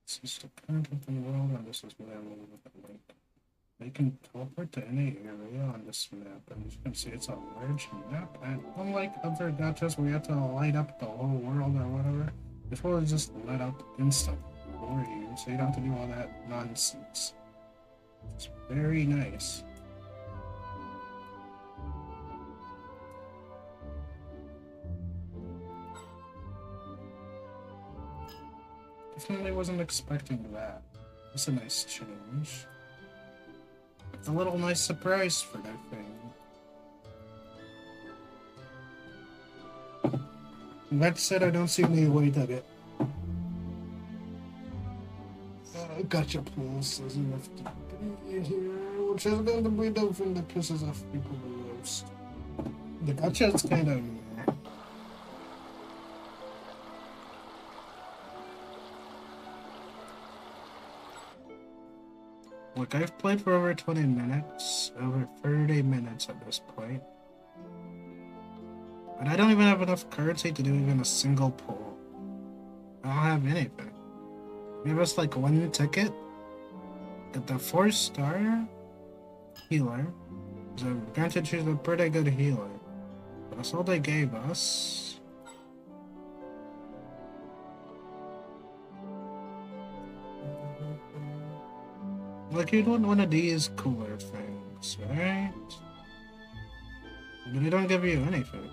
This is the current open world, and this is what I'm moving with the link. They can teleport to any area on this map, and as you can see, it's a large map. And unlike other gachas where you have to light up the whole world or whatever, this one is just lit up instantly. for you, so you don't have to do all that nonsense. It's very nice. Definitely wasn't expecting that. It's a nice change. A little nice surprise for that thing. That said, I don't see any way that it. Gotcha pulls doesn't have to be here, which is going to be the thing that pisses off people the most. The gotcha is kind of. Look, I've played for over 20 minutes, over 30 minutes at this point. But I don't even have enough currency to do even a single pull. I don't have anything. Give us like one ticket. Get the 4-star healer. So granted, she's a pretty good healer. But that's all they gave us. Like, you'd want one of these cooler things, right? But they don't give you anything.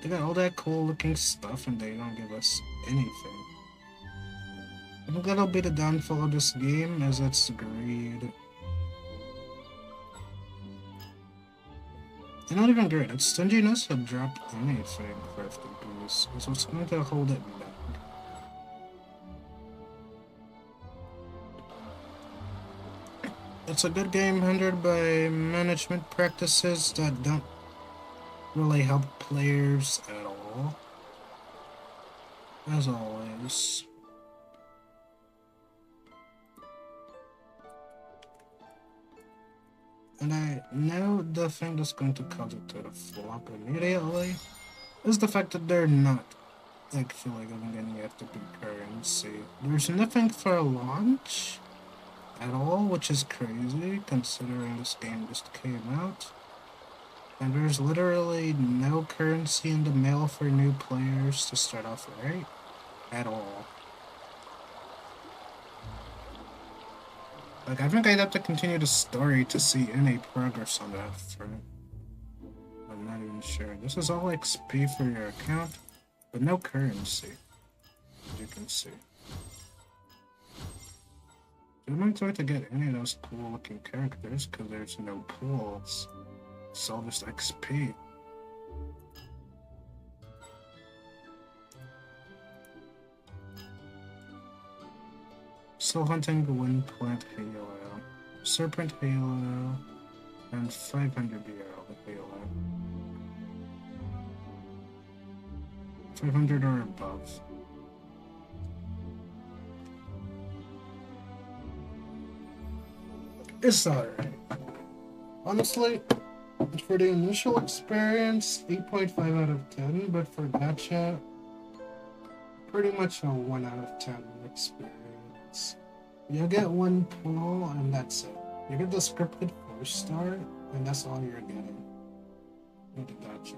They got all that cool looking stuff and they don't give us anything. I think that'll be the downfall of this game, as it's greed. And not even great, it's stinginess to drop anything for FTPs, so it's going to hold it back. It's a good game hindered by management practices that don't really help players at all. As always. And I know the thing that's going to cause it to flop immediately is the fact that they're not actually giving any FTP currency. There's nothing for launch at all, which is crazy considering this game just came out. And there's literally no currency in the mail for new players to start off right at all. Like, I think I'd have to continue the story to see any progress on that front. I'm not even sure. This is all XP for your account, but no currency, as you can see. I might try to get any of those cool looking characters because there's no pools. It's all just XP. Still hunting the wind plant halo, serpent halo, and 500 BRL halo. 500 or above. It's alright. Honestly, for the initial experience, 8.5 out of 10, but for gacha, pretty much a 1 out of 10 experience. You get one pull and that's it. You get the scripted 4-star and that's all you're getting with the gacha.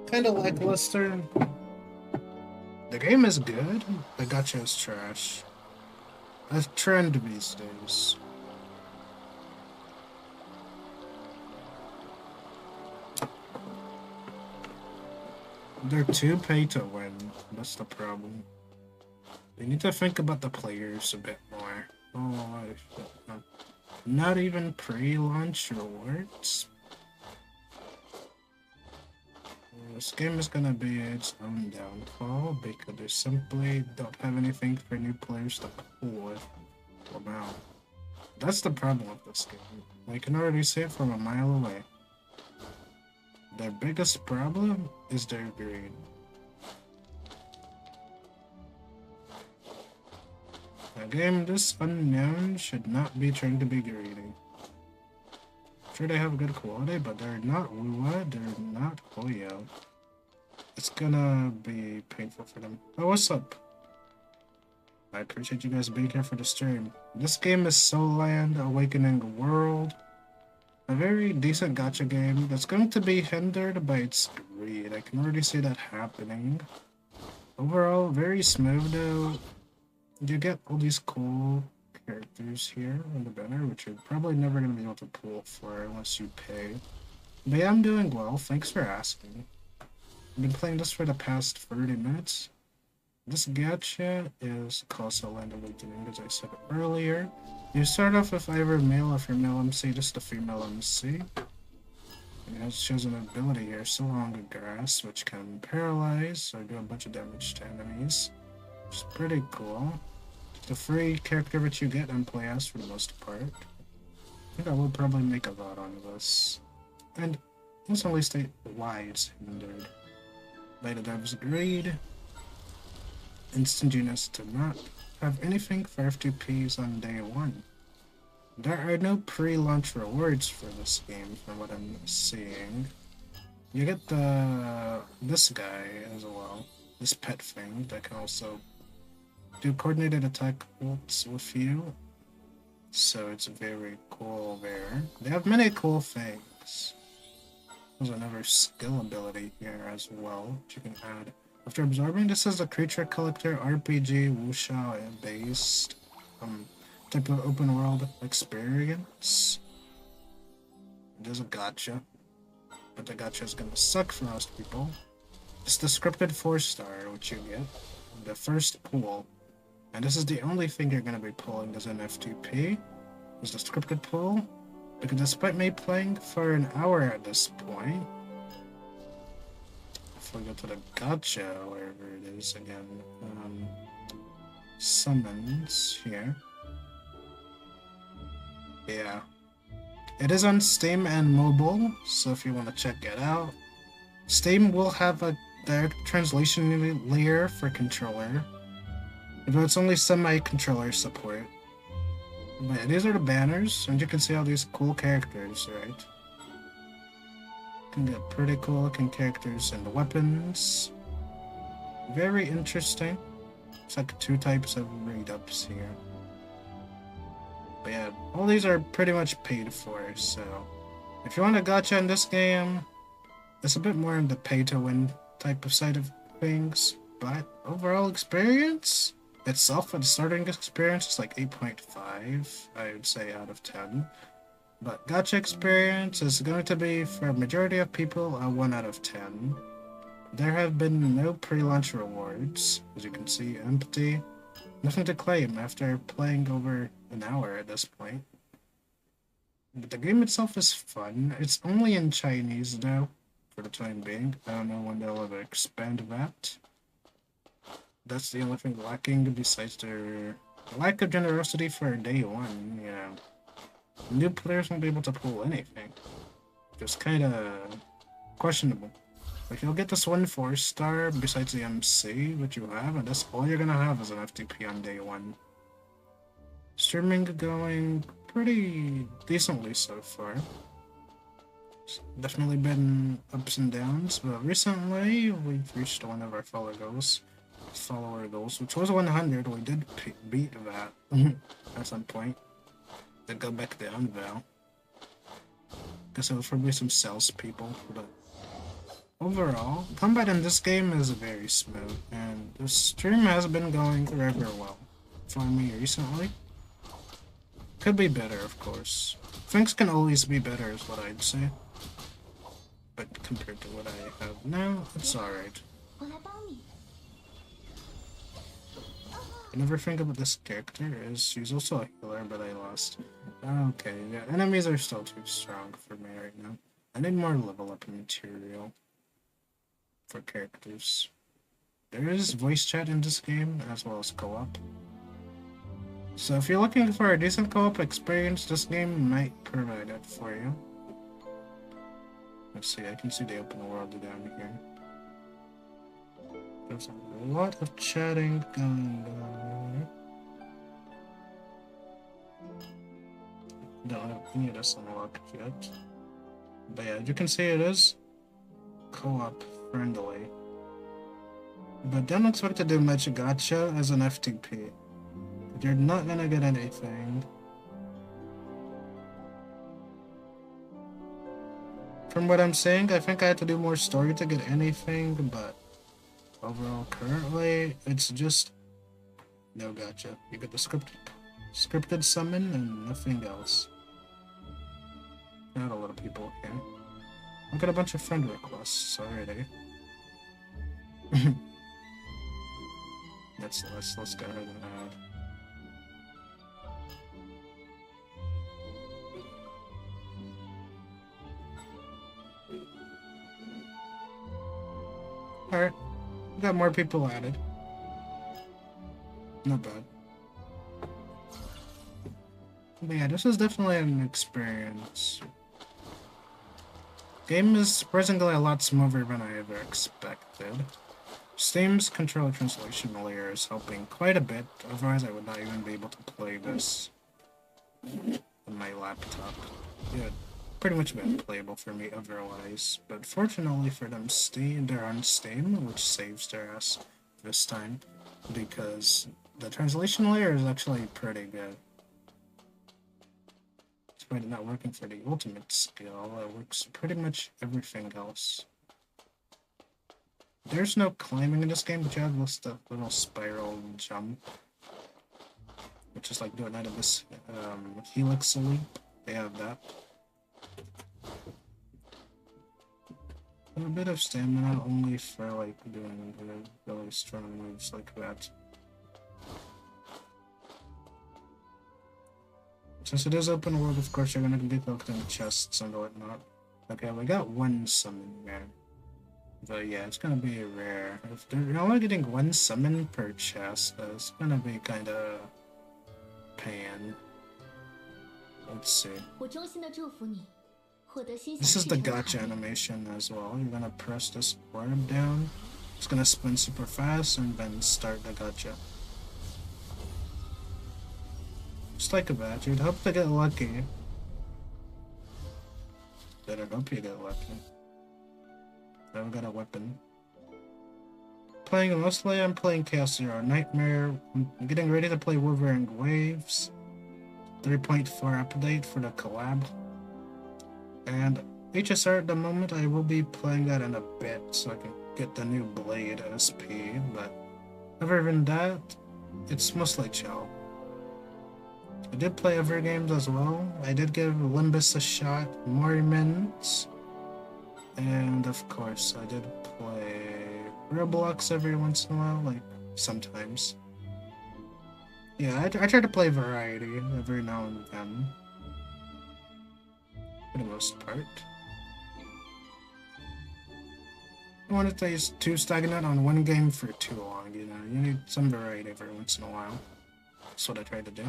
Kinda lackluster. The game is good, the gacha is trash. A trend these days. They're too pay to win. That's the problem. They need to think about the players a bit more. Oh, not even pre-launch rewards. This game is gonna be its own downfall because they simply don't have anything for new players to pull with. Well, now, that's the problem with this game. I can already see it from a mile away. Their biggest problem is their greed. A game this unknown should not be trying to be greedy. Sure, they have good quality, but they're not Wuwa, they're not Hoyo. It's gonna be painful for them. Oh, what's up? I appreciate you guys being here for the stream. This game is Soul Land Awakening World. a very decent gacha game that's going to be hindered by its greed. I can already see that happening. Overall, very smooth though. You get all these cool characters here on the banner, which you're probably never going to be able to pull for unless you pay. But yeah, I'm doing well. Thanks for asking. I've been playing this for the past 30 minutes. This gacha is Colossal Land Awakening, as I said earlier. You start off with either male or female MC, just a female MC. It shows an ability here, So Long Grass, which can paralyze or do a bunch of damage to enemies. Which is pretty cool. The free character that you get and play as for the most part. I think I will probably make a VOD on this. And instantly state why it's hindered by the dev's greed and stinginess to not have anything for FTPs on day one. There are no pre-launch rewards for this game from what I'm seeing. You get this guy as well, this pet thing that can also do coordinated attack ults with you. So it's very cool there. They have many cool things. There's another skill ability here as well, which you can add. After absorbing, this is a creature collector RPG wuxia based type of open world experience. There's a gacha, but the gacha is gonna suck for most people. It's the scripted 4-star, which you get, the first pull. And this is the only thing you're gonna be pulling as an FTP, is the scripted pull. Because despite me playing for an hour at this point, if we go to the gacha, wherever it is again, summons here. Yeah. It is on Steam and mobile, so if you want to check it out. Steam will have a direct translation layer for controller, but it's only semi-controller support. But these are the banners, and you can see all these cool characters, right? You can get pretty cool looking characters and the weapons. Very interesting. It's like 2 types of raid-ups here. But yeah, all these are pretty much paid for, so if you want a gacha in this game, it's a bit more in the pay-to-win type of side of things, but overall experience itself, for the starting experience, is like 8.5, I would say, out of 10. But gacha experience is going to be, for a majority of people, a 1 out of 10. There have been no pre-launch rewards, as you can see, empty. Nothing to claim after playing over an hour at this point. But the game itself is fun. It's only in Chinese, though, for the time being. I don't know when they'll ever expand that. That's the only thing lacking, besides their lack of generosity for day one. Yeah, new players won't be able to pull anything. Just kind of questionable. Like, you'll get this 1 4-star besides the MC, which you have, and that's all you're gonna have as an FTP on day one. Streaming going pretty decently so far. It's definitely been ups and downs, but recently we've reached one of our follower goals, which was 100. We did beat that at some point. Then go back down though. Guess it was probably some salespeople, but overall, combat in this game is very smooth, and the stream has been going rather well for me recently. Could be better, of course. Things can always be better, is what I'd say. But compared to what I have now, it's alright. Another thing about this character is she's also a healer, but I lost. Okay, yeah, enemies are still too strong for me right now. I need more level up material for characters. There is voice chat in this game, as well as co-op. So if you're looking for a decent co-op experience, this game might provide it for you. Let's see, I can see the open world down here. There's a lot of chatting going on. Don't have any of this unlocked yet. But yeah, you can see it is co-op friendly. But don't expect to do much gacha as an FTP. You're not gonna get anything. from what I'm saying, I think I had to do more story to get anything, but overall, currently, it's just no gacha. You get the scripted summon and nothing else. Not a lot of people can. I got a bunch of friend requests already. let's go ahead and add. Alright, we got more people added. Not bad. But yeah, this is definitely an experience. Game is surprisingly a lot smoother than I ever expected. Steam's controller translation layer is helping quite a bit, otherwise I would not even be able to play this on my laptop. Yeah, pretty much been playable for me otherwise, but fortunately for them, they're on Steam, which saves their ass this time, because the translation layer is actually pretty good. Despite not working for the ultimate skill, it works pretty much everything else. There's no climbing in this game, but you have this little spiral jump, which is like doing out of this helix leap. They have that. And a bit of stamina only for like doing really strong moves like that. Since it is open world, of course, you're gonna be collecting chests and whatnot. Okay, we got one summon there. But yeah, it's gonna be rare. If you're only getting one summon per chest, it's gonna be kinda pain. Let's see. This is the gacha animation as well. You're gonna press this orb down. It's gonna spin super fast and then start the gacha. Just like a badge, you'd hope to get lucky. Better hope you get lucky. I've got a weapon. Mostly I'm playing Chaos Zero Nightmare. I'm getting ready to play Wuthering Waves. 3.4 update for the collab. And HSR at the moment, I will be playing that in a bit so I can get the new Blade SP, but other than that, it's mostly chill. I did play other games as well. I did give Limbus a shot, Mormons, and of course I did play Roblox every once in a while, like sometimes. Yeah, I try to play variety every now and then, for the most part. I don't want to stay too stagnant on one game for too long, you know. You need some variety every once in a while. That's what I try to do.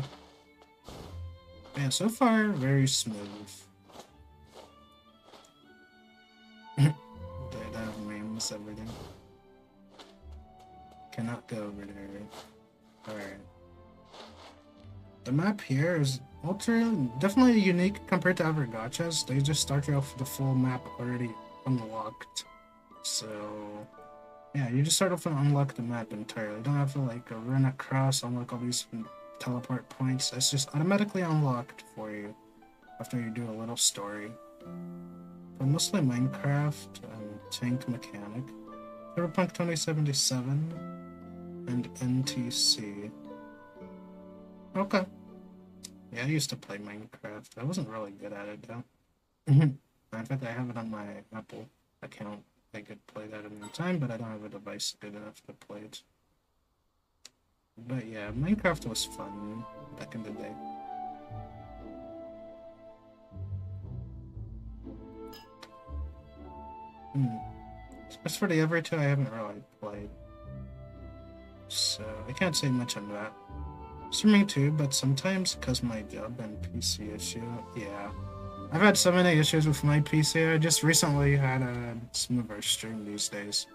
Yeah, so far, very smooth. They have memes, everything. Cannot go over there. Alright. The map here is definitely unique compared to other gachas. They just start you off with the full map already unlocked. So, yeah, you just start off and unlock the map entirely. You don't have to like run across, unlock all these teleport points. It's just automatically unlocked for you after you do a little story. But mostly Minecraft and Tank Mechanic, Cyberpunk 2077, and NTC. Okay. Yeah, I used to play Minecraft. I wasn't really good at it though. In fact, I have it on my Apple account. I could play that at any time, but I don't have a device good enough to play it. But yeah, Minecraft was fun back in the day. As for the other two, I haven't really played. So, I can't say much on that. Streaming too, but sometimes because my job and PC issue, yeah. I've had so many issues with my PC, I just recently had a smoother stream these days.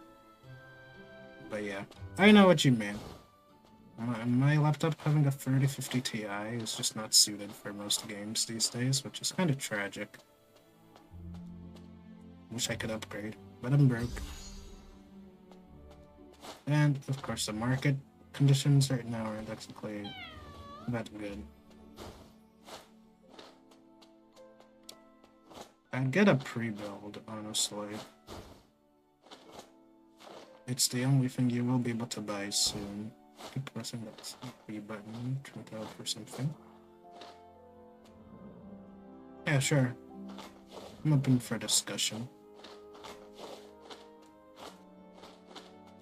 But yeah, I know what you mean. My laptop having a 3050 Ti is just not suited for most games these days, which is kind of tragic. Wish I could upgrade, but I'm broke. And, of course, the market conditions right now aren't exactly that good. I'd get a pre-build, honestly. It's the only thing you will be able to buy soon. Keep pressing that B button, try to for something. Yeah, sure. I'm open for discussion.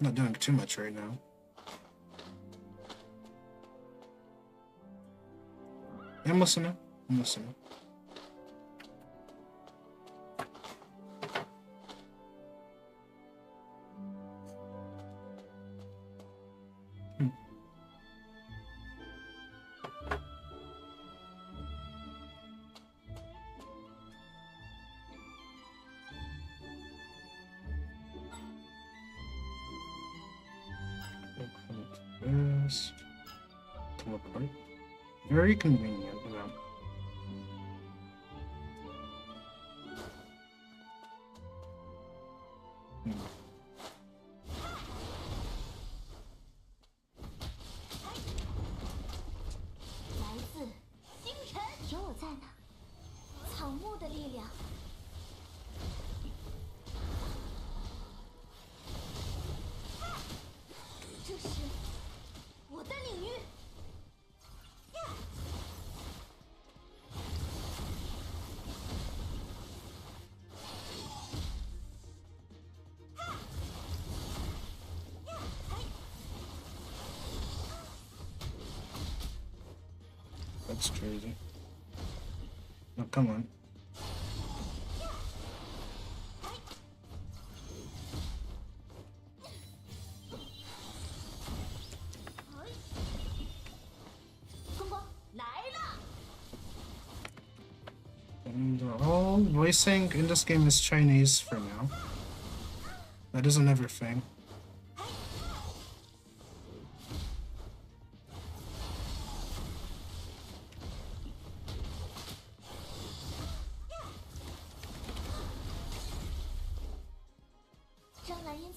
I'm not doing too much right now. I'm listening. I'm listening. This teleport. Very convenient, you know. That's crazy. Oh, come on. And all voicing in this game is Chinese for now. That isn't everything.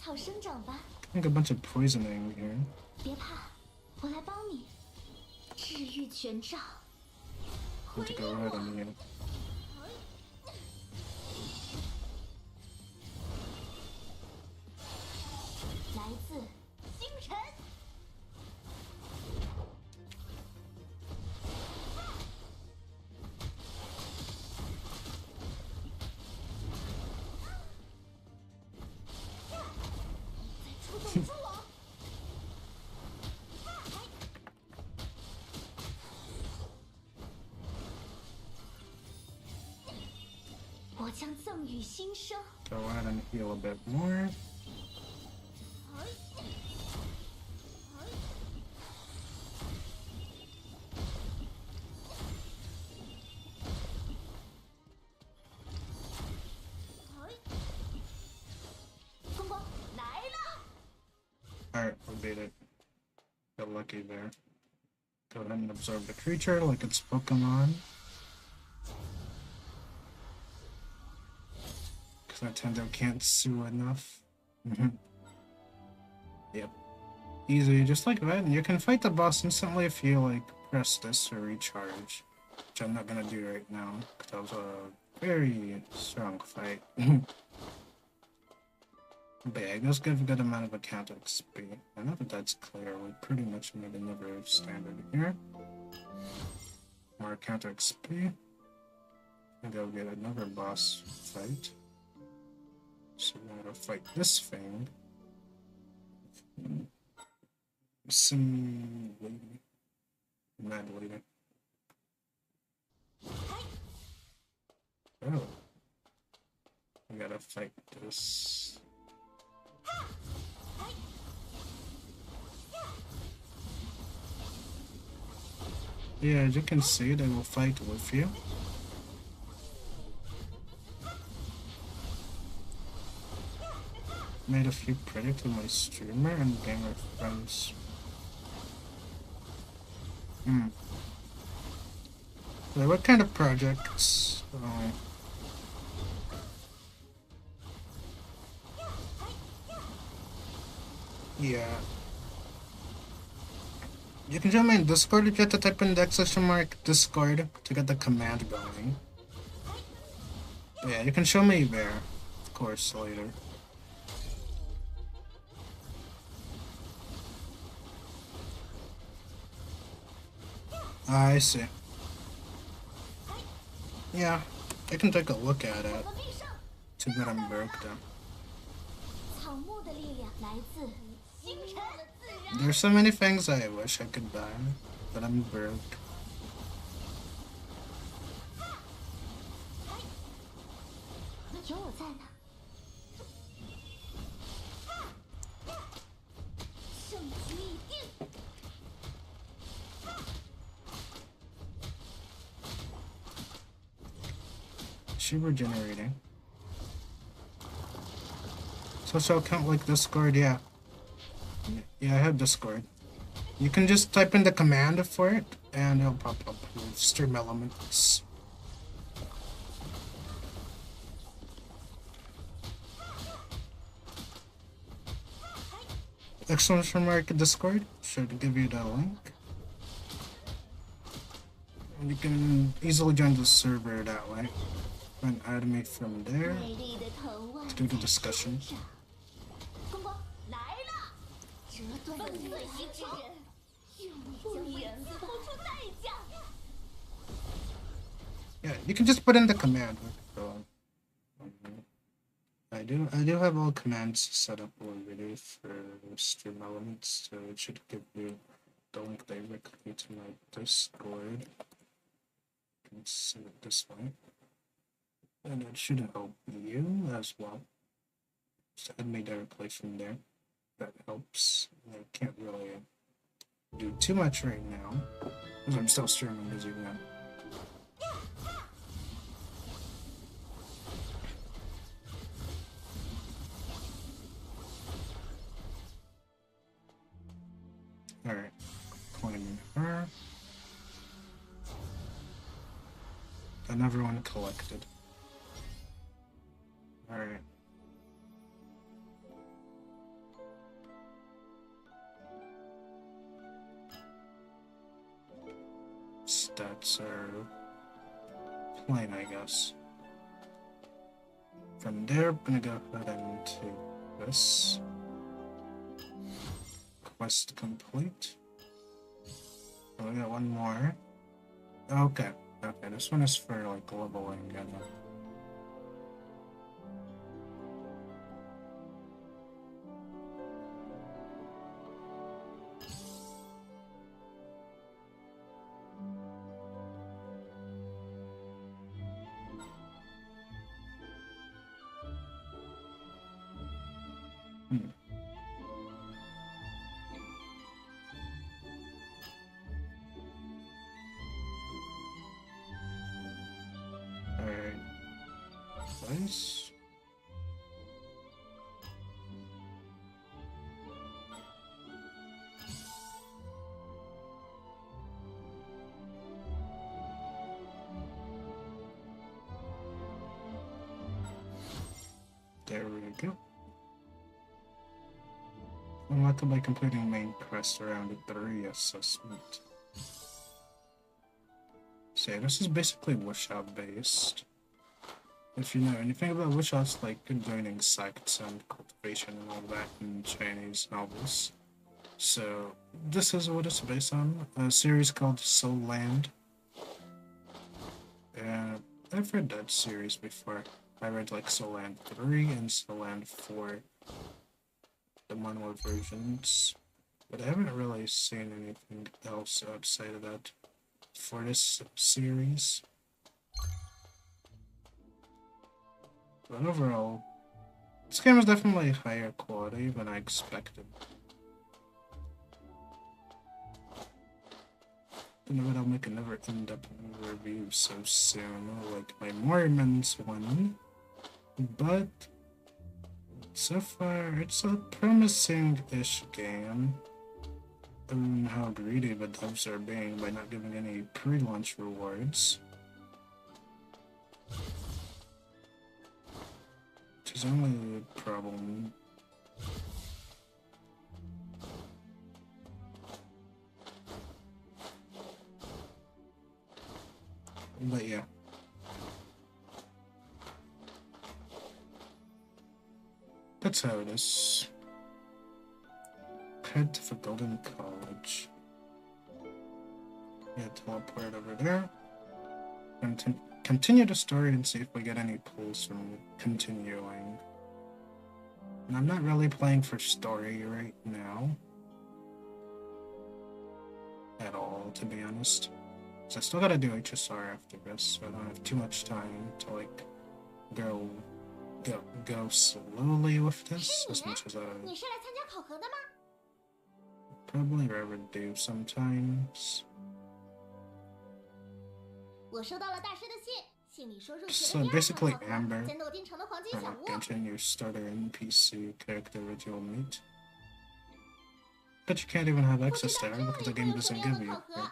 I think a bunch of poisoning here. 别怕，我来帮你。治愈全罩。 Need to go right on you. 来自星辰。出动蛛网。我将赠予新生。 Go ahead and heal a bit more. Alright, we beat it. Got lucky there. Go ahead and absorb the creature like it's Pokemon. Because Nintendo can't sue enough. Yep. Easy, just like that. You can fight the boss instantly if you like press this or recharge. Which I'm not gonna do right now, because that was a very strong fight. But yeah, it does give a good amount of account XP. I know that that's clear. We pretty much made another standard here. More account XP. And I'll get another boss fight. So we're gonna fight this thing. Some lady. Mad lady. Oh. We gotta fight this. Yeah, as you can see, they will fight with you. Made a few credit to my streamer and gamer friends. So what kind of projects? Yeah. You can join my Discord if you have to type in !Discord to get the command going. Yeah, you can show me there, of course, later. I see. Yeah, I can take a look at it. Too bad I'm broke though. There's so many things I wish I could buy, but I'm broke. She regenerating. So shall count like Discord, yeah. Yeah, I have Discord. You can just type in the command for it, and it'll pop up with stream elements. Exclamation mark Discord should give you the link. And you can easily join the server that way. And add me from there to do the discussion. Yeah, you can just put in the command. I do have all commands set up already for stream elements, so it should give you the link directly to my Discord. You can see it this way. And it should help you as well. Just add me directly from there. That helps. I can't really do too much right now, because I'm still streaming, as you know. Alright, claiming her. And everyone collected. Alright. Stats are plain, I guess. From there, I'm gonna go ahead and take this. Quest complete. Oh, we got one more. Okay. Okay, this one is for like leveling and Nice. There we go. Unlocked by completing main quest around the 3 assessment. So yeah, this is basically wish-out based. If you know anything about wish-outs, like joining sects and cultivation and all that in Chinese novels. So this is what it's based on. A series called Soul Land. And I've read that series before. I read like Soul Land 3 and Soul Land 4. The manual versions. But I haven't really seen anything else outside of that for this series. But overall, this game is definitely higher quality than I expected. You know what, I'll make a never-end-up review so soon, like my Mormons one. But so far, it's a promising-ish game. I don't know how greedy the devs are being by not giving any pre-launch rewards. Which is only a problem. But yeah. That's how it is. Head to the Golden College. Yeah, teleport over there. And continue the story and see if we get any pulls from continuing. And I'm not really playing for story right now. At all, to be honest. So I still gotta do HSR after this, so I don't have too much time to like go slowly with this as much as I 你是来参加考核的吗？ probably ever do sometimes. 我收到了大师的信，信里说入学 So 的第二 basically 场考核 Amber, 在诺丁城的黄金小屋。 Genshin, your starter NPC character that you'll meet. But you can't even have access to her because the game doesn't give you. Right?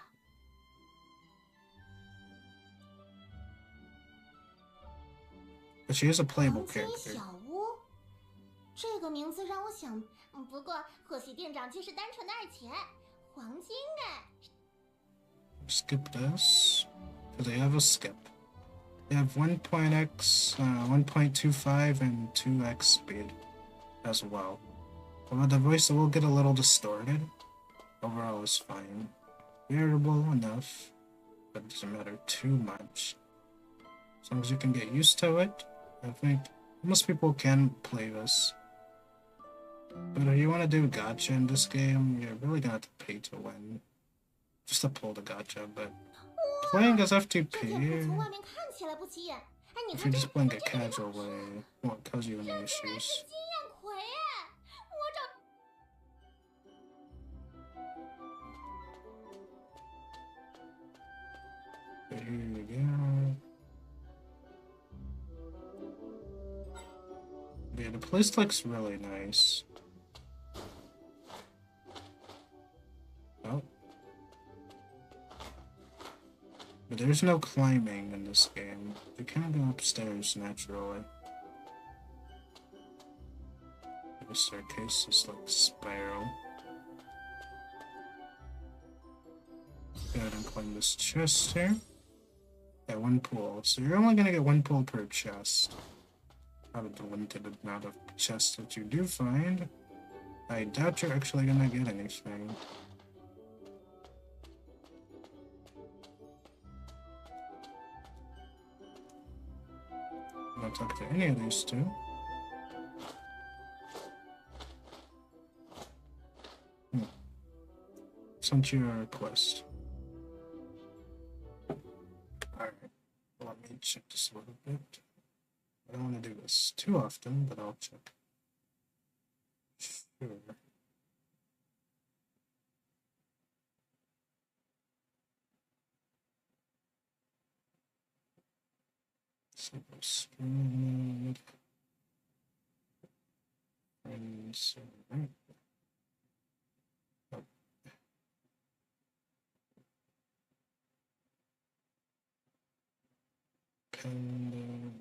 But she is a playable 黄金 character. 小屋，这个名字让我想，不过或许店长就是单纯的爱钱。黄金哎， Skip this, because they have a skip. They have 1.x, 1.25, and 2x speed as well. Although the voice will get a little distorted, overall is fine. Bearable enough, but it doesn't matter too much. As long as you can get used to it, I think most people can play this. But if you want to do gacha in this game, you're really gonna have to pay to win. Just to pull the gacha, but playing as 这 FTP, 店铺从外面看起来不起眼。哎，你 if 看 you're 这， just playing 这 it 个很 casual 好吃。 way, won't cause you any 这竟然是 issues. 金焰葵哎！我找。 But here you go. Yeah, the place looks really nice. Oh. But there's no climbing in this game. You can't go upstairs naturally. The staircase is like spiral. Go ahead and climb this chest here. Yeah, one pull. So you're only gonna get one pull per chest. Out of the limited amount of chests that you do find, I doubt you're actually gonna get anything. I'm not talk to any of these two. Sent you a request. Alright, let me check this a little bit. I don't want to do this too often, but I'll check. Sure. Simple screen. Friends. Alright. Oh. Pending.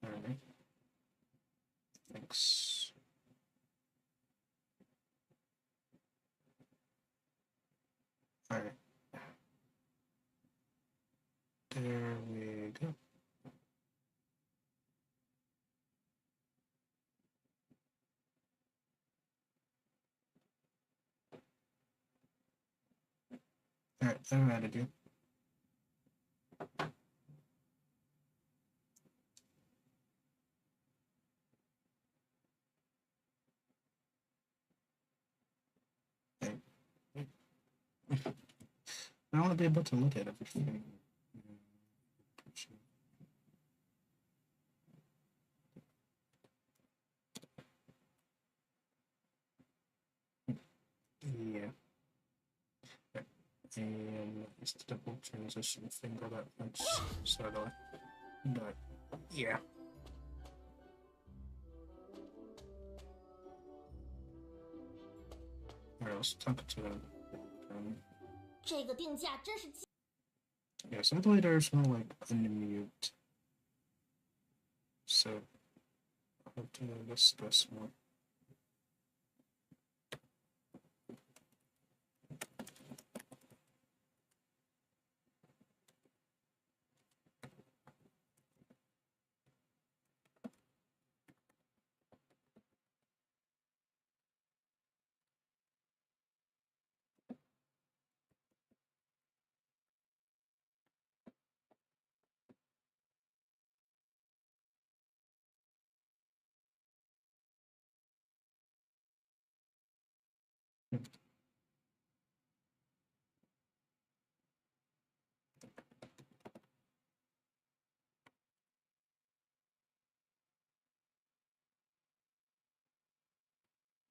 Alright. Thanks. Alright. There we go. Alright, I've added you. I want to be able to look at everything. Yeah. And it's the double transition thing all that much, subtly. But, yeah. Alright, let's talk to them. 这个定价真是。 Yeah, sadly there's no like unmute. So I'll have to discuss more.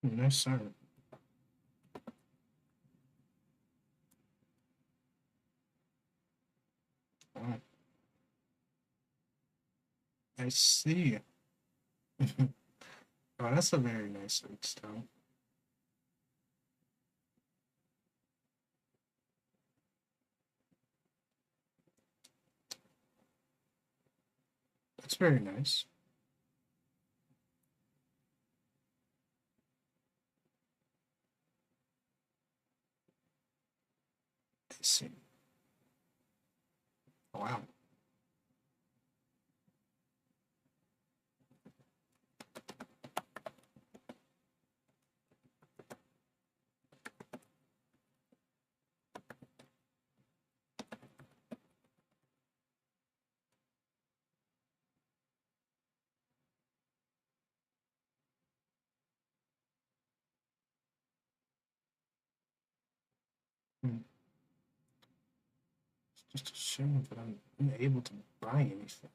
Nice start. Wow. I see. Oh, that's a very nice art style. That's very nice. I see. Wow. Hmm. It's just a shame that I'm unable to buy anything.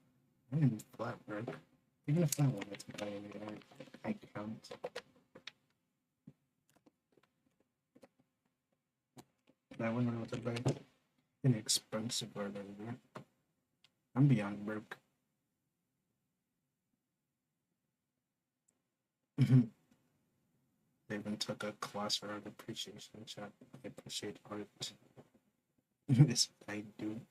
I'm in flat work. Even if I wanted to buy anything, I can't. I wouldn't be able to buy inexpensive art anymore. I'm beyond broke. They even took a class for art appreciation, which I appreciate art. This I do.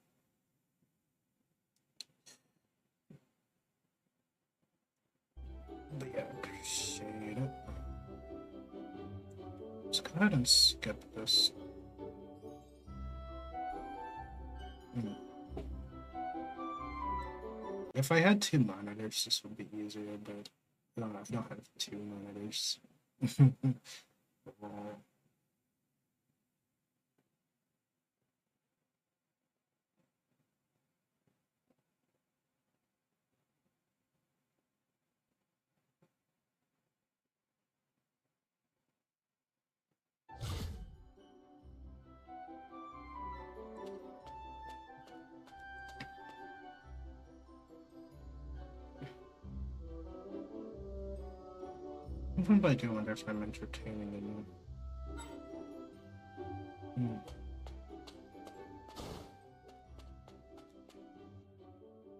But yeah, appreciate it. Let's go ahead and skip this. If I had 2 monitors, this would be easier, but I don't have 2 monitors. Even I do wonder if I'm entertaining anyone.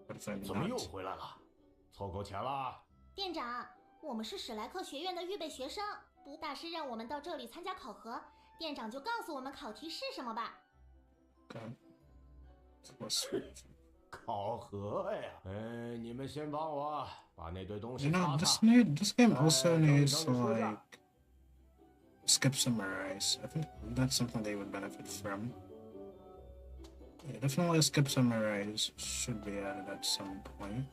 What if I'm 怎么又 not? 回来了？凑够钱了？店长，我们是史莱克学院的预备学生，大师让我们到这里参加考核，店长就告诉我们考题是什么吧。考核呀！你们先帮我把那堆东西 You 擦 know, 擦。this game also 整理 needs 整 to 理书 like 架。 skip summarize. I think that's something they would benefit from. Yeah, definitely a skip summarize should be added at some point.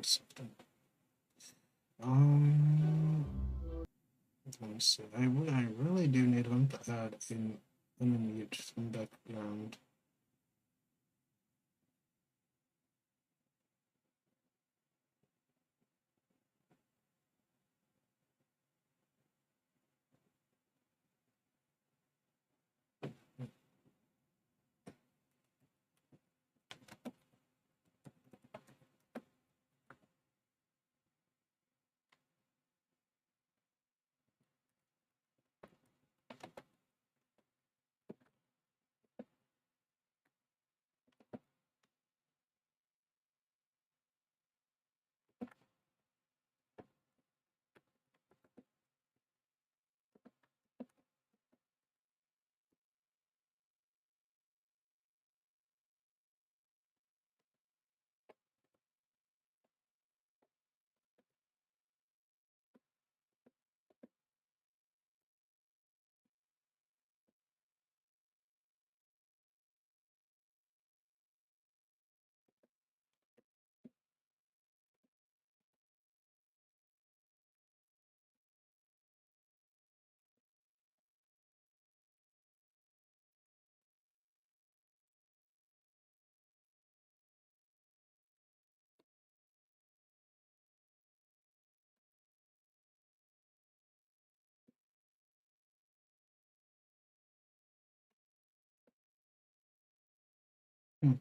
Something. Let me see. I really do need them to add in mute from background. Hmm.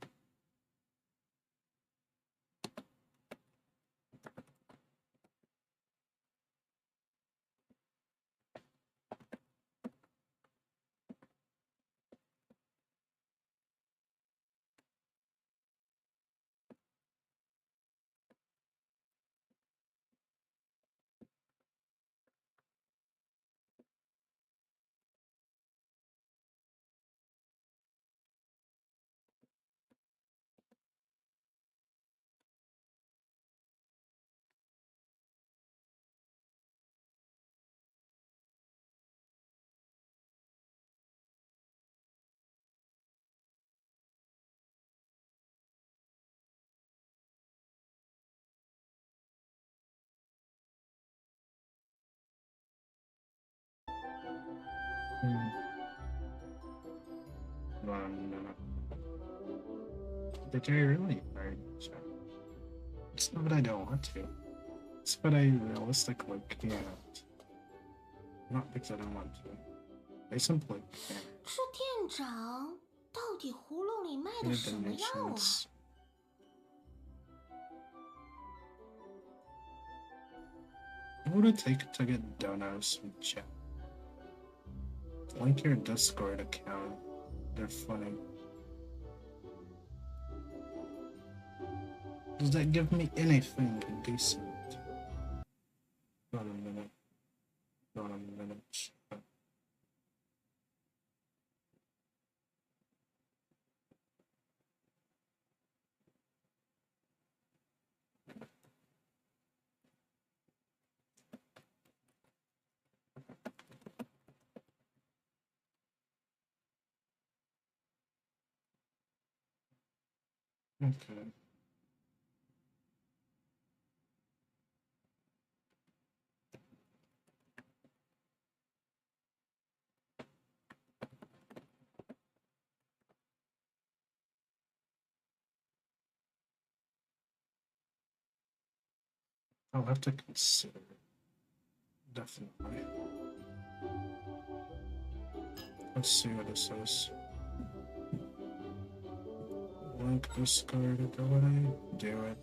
Did I really? It's not that I don't want to. It's what I realistically can't. Not because I don't want to. I simply can't. 这店长到底葫芦里卖的 Any 什么药啊？ donations? What would it take to get donors from chat? Link your Discord account. They're funny. Does that give me anything decent? Not a minute. Not a minute. Okay. I'll have to consider it. Definitely. Let's see what this is. Link Discord ability. Do it.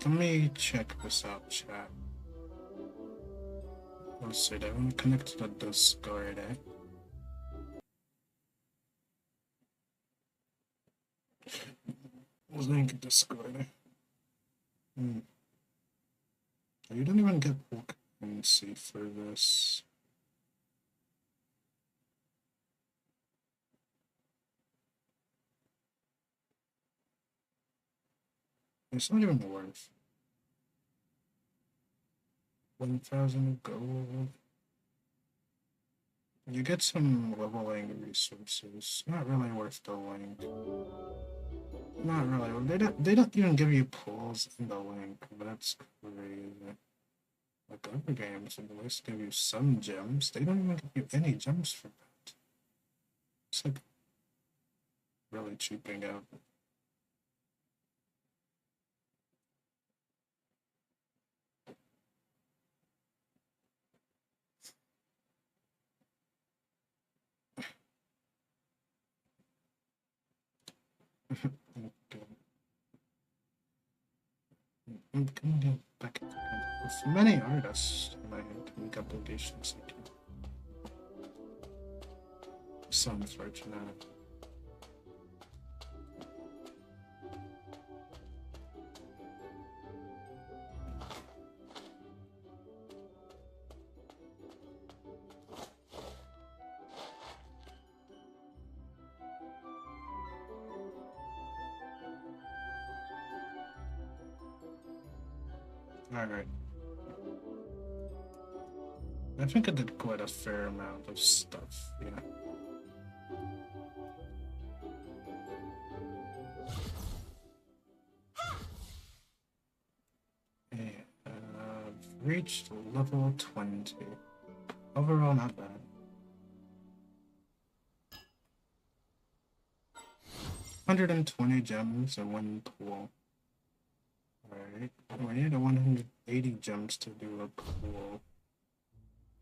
Let me check this out, chat. Let's see, I want to connect to the Discord, eh? Link Discord. Hmm. You don't even get currency for this. It's not even worth 1,000 gold. You get some leveling resources. Not really worth the link. Not really. They don't even give you pulls in the link. That's crazy. Like other games, at least give you some gems. They don't even give you any gems for that. It's like really cheaping out. Okay. I'm gonna get back into it. With many artists in my make obligations I can. So unfortunate. Alright. I think I did quite a fair amount of stuff, yeah. Okay, I've reached level 20. Overall, not bad. $120 gems in one pool. Alright, we need 180 gems to do a pool.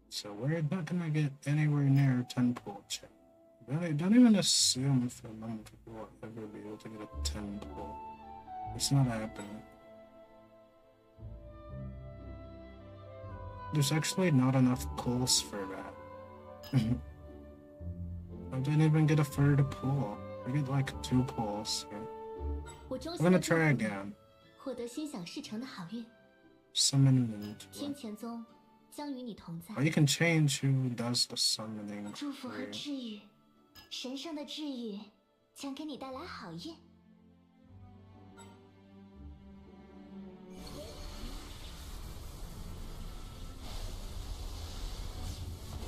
So we're not gonna get anywhere near 10 pull check. Don't even assume for a moment we'll ever be able to get a 10 pull. It's not happening. There's actually not enough pulls for that. I didn't even get a third pull. I get like 2 pulls here. I'm gonna try again. 获得心想事成的好运。 Summon into 天前宗将与你同在。 Oh, you can change who does the summoning. 祝福和治愈，神圣的治愈将给你带来好运。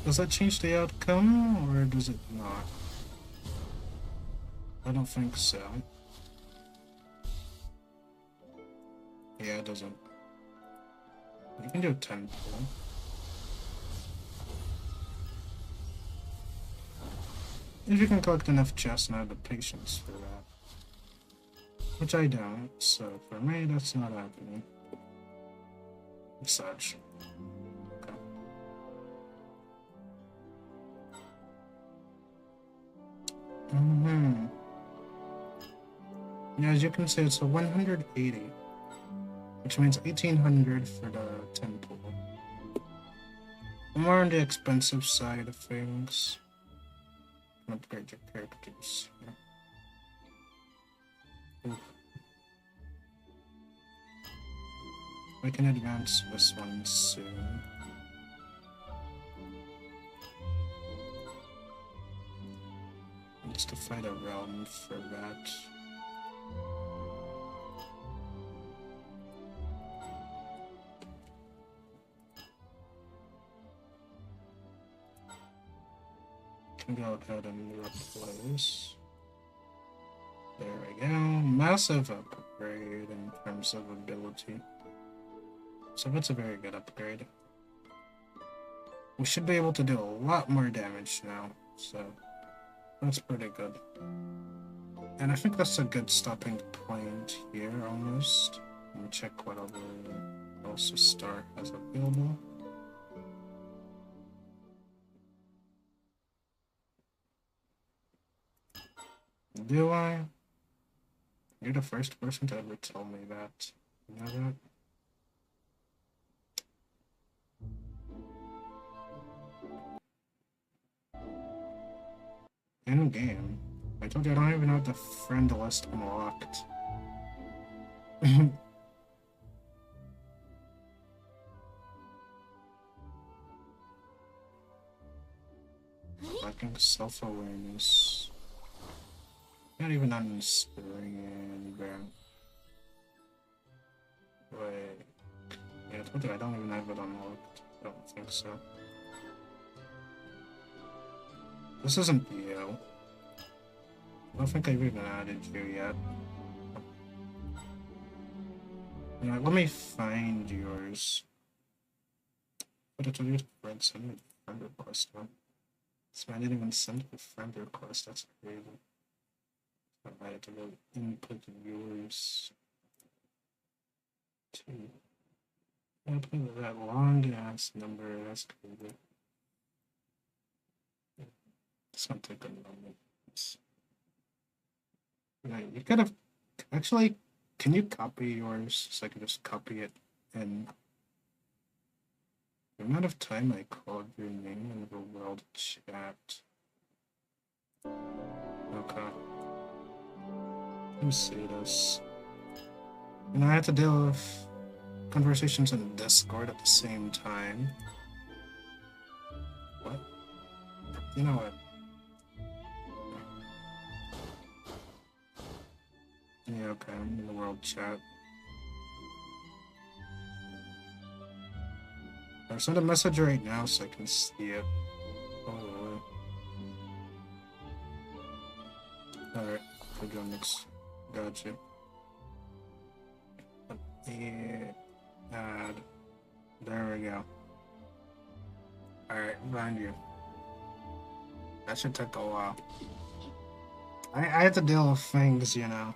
Does that change the outcome, or does it not? I don't think so. Yeah, it doesn't. You can do 10 pull. If you can collect enough chests and have the patience for that. Which I don't, so for me that's not happening. Such. Okay. Yeah, as you can see, it's a 180, which means 1800 for the 10 pull. More on the expensive side of things. Upgrade your characters. Yeah. We can advance this one soon. Needs to fight a realm for that. Can go ahead and replace. There we go. Massive upgrade in terms of ability. So that's a very good upgrade. We should be able to do a lot more damage now, so that's pretty good. And I think that's a good stopping point here, almost. Let me check what other HSR has available. Do I? You're the first person to ever tell me that. You know that? In game. I told you I don't even have the friend list unlocked. Lacking self-awareness. Not even on spring, bro. Wait. Yeah, I told you I don't even have it unlocked. I don't think so. This isn't you. I don't think I've even added you yet. Alright, let me find yours. But I told you to send me the friend request, man. This man didn't even send the friend request, that's crazy. I had to go input yours too. I put that long ass number, that's crazy. It's gonna take a moment. Right, you could have actually, can you copy yours so I can just copy it in? The amount of time I called your name in the world chat. Okay. Let me see this. And I had to deal with conversations in Discord at the same time. What? You know what? Yeah, okay, I'm in the world chat. I'll send a message right now so I can see it. Oh, alright, Progenomics. Gotcha. Add. There we go. Alright, find you. That should take a while. I had to deal with things, you know.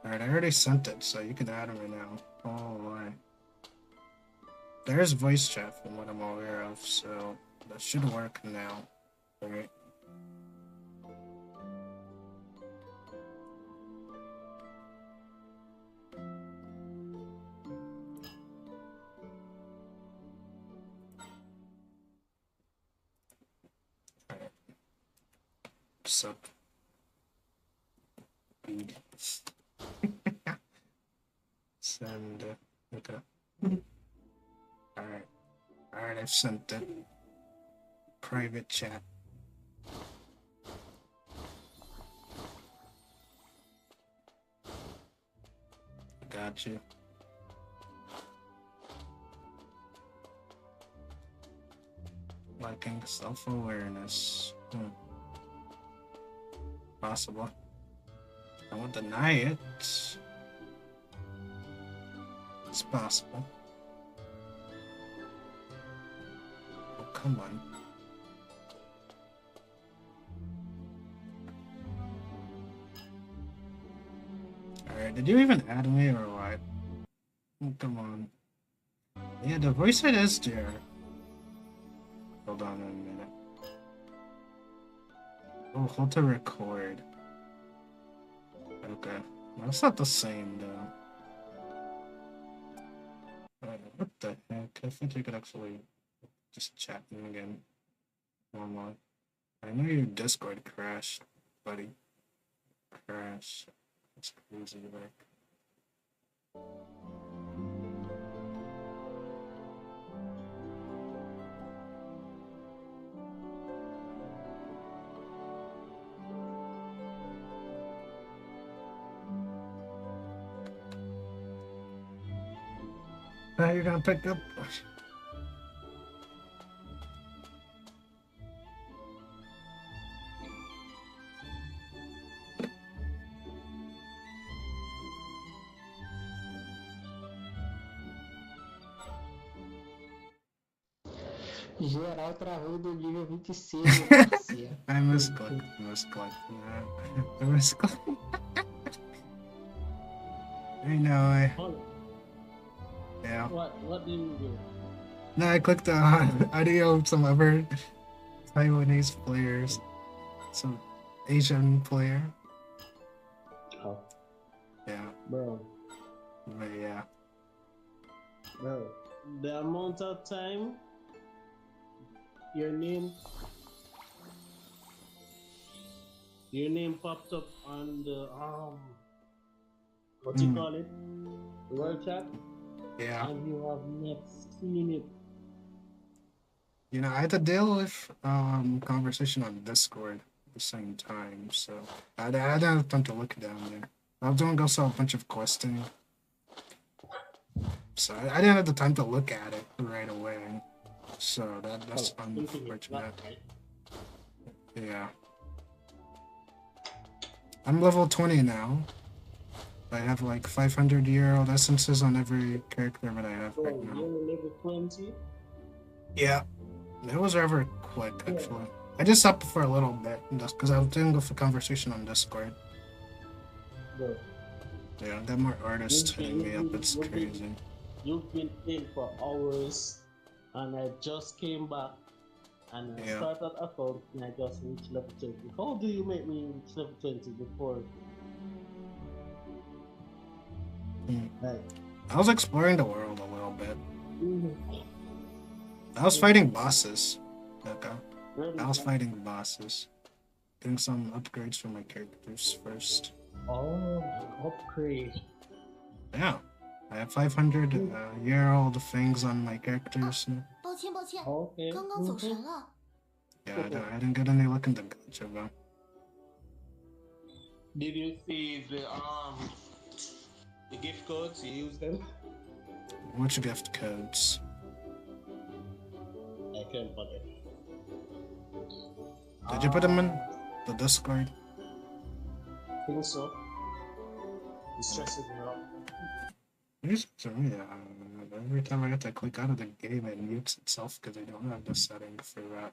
Alright, I already sent it, so you can add it right now. Oh, boy. There's voice chat from what I'm aware of, so that should work now. Alright. So send okay. Alright. Alright, I've sent it. Private chat. Got you. Lacking self-awareness. Possible. I won't deny it. It's possible. Oh, come on. Alright, did you even add me or what? Oh, come on. Yeah, the voice chat is there. Hold on a minute. Oh, hold to record. Okay. That's not the same though. What the heck? I think you could actually just chat them again. Normally. I know your Discord crashed, buddy. Crash. That's crazy, like. Now you're gonna pick up. Geral travou do nível 26, meu parceiro. I misclicked. I misclicked. I know. Yeah. What did you do? No, I clicked on audio of some other Taiwanese players. Some Asian player. Oh. Yeah. Bro. But yeah. Bro. The amount of time your name popped up on the what do you call it? The world chat? Yeah. And you have not seen it. You know, I had to deal with conversation on Discord at the same time, so I didn't have time to look down there. I was doing also a bunch of questing, so I didn't have the time to look at it right away. So that's unfortunate. Yeah. I'm level 20 now. I have like 500-year-old essences on every character that I have right now. You're level 20? Yeah. It was rather quick, actually. I just stopped for a little bit, just because I was doing the conversation on Discord. Bro. Yeah, I got more artists hitting me up, it's crazy. You've been in for hours, and I just came back, and I started account, and I just reached level 20. How do you make me reach level 20 before? Like, I was exploring the world a little bit. I was fighting bosses. Okay. I was fighting bosses. Getting some upgrades for my characters first. Oh, upgrade. Yeah. I have 500-year-old things on my characters. 抱歉， Okay. 刚刚走神了。 Yeah, I didn't get any luck in the gacha, though. Did you see the gift codes? You use them? Which gift codes? I can't put it. Did you put them in the Discord? I think so. It's stressing me out. Every time I have to click out of the game, it mutes itself because I don't have the setting for that.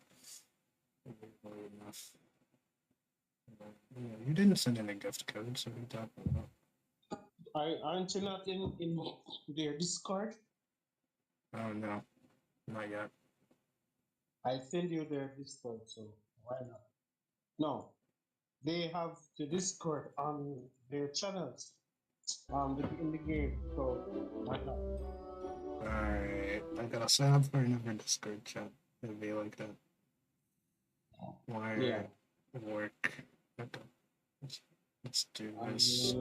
Enough. You didn't send any gift codes, so what are you talking about? Aren't you not in their Discord? Oh no, not yet. I send you their Discord, so why not? No, they have the Discord on their channels, in the game, so why not? Alright, I gotta sign up for another Discord chat. It'd be like that. Wire Yeah. work. Okay. Let's do And this.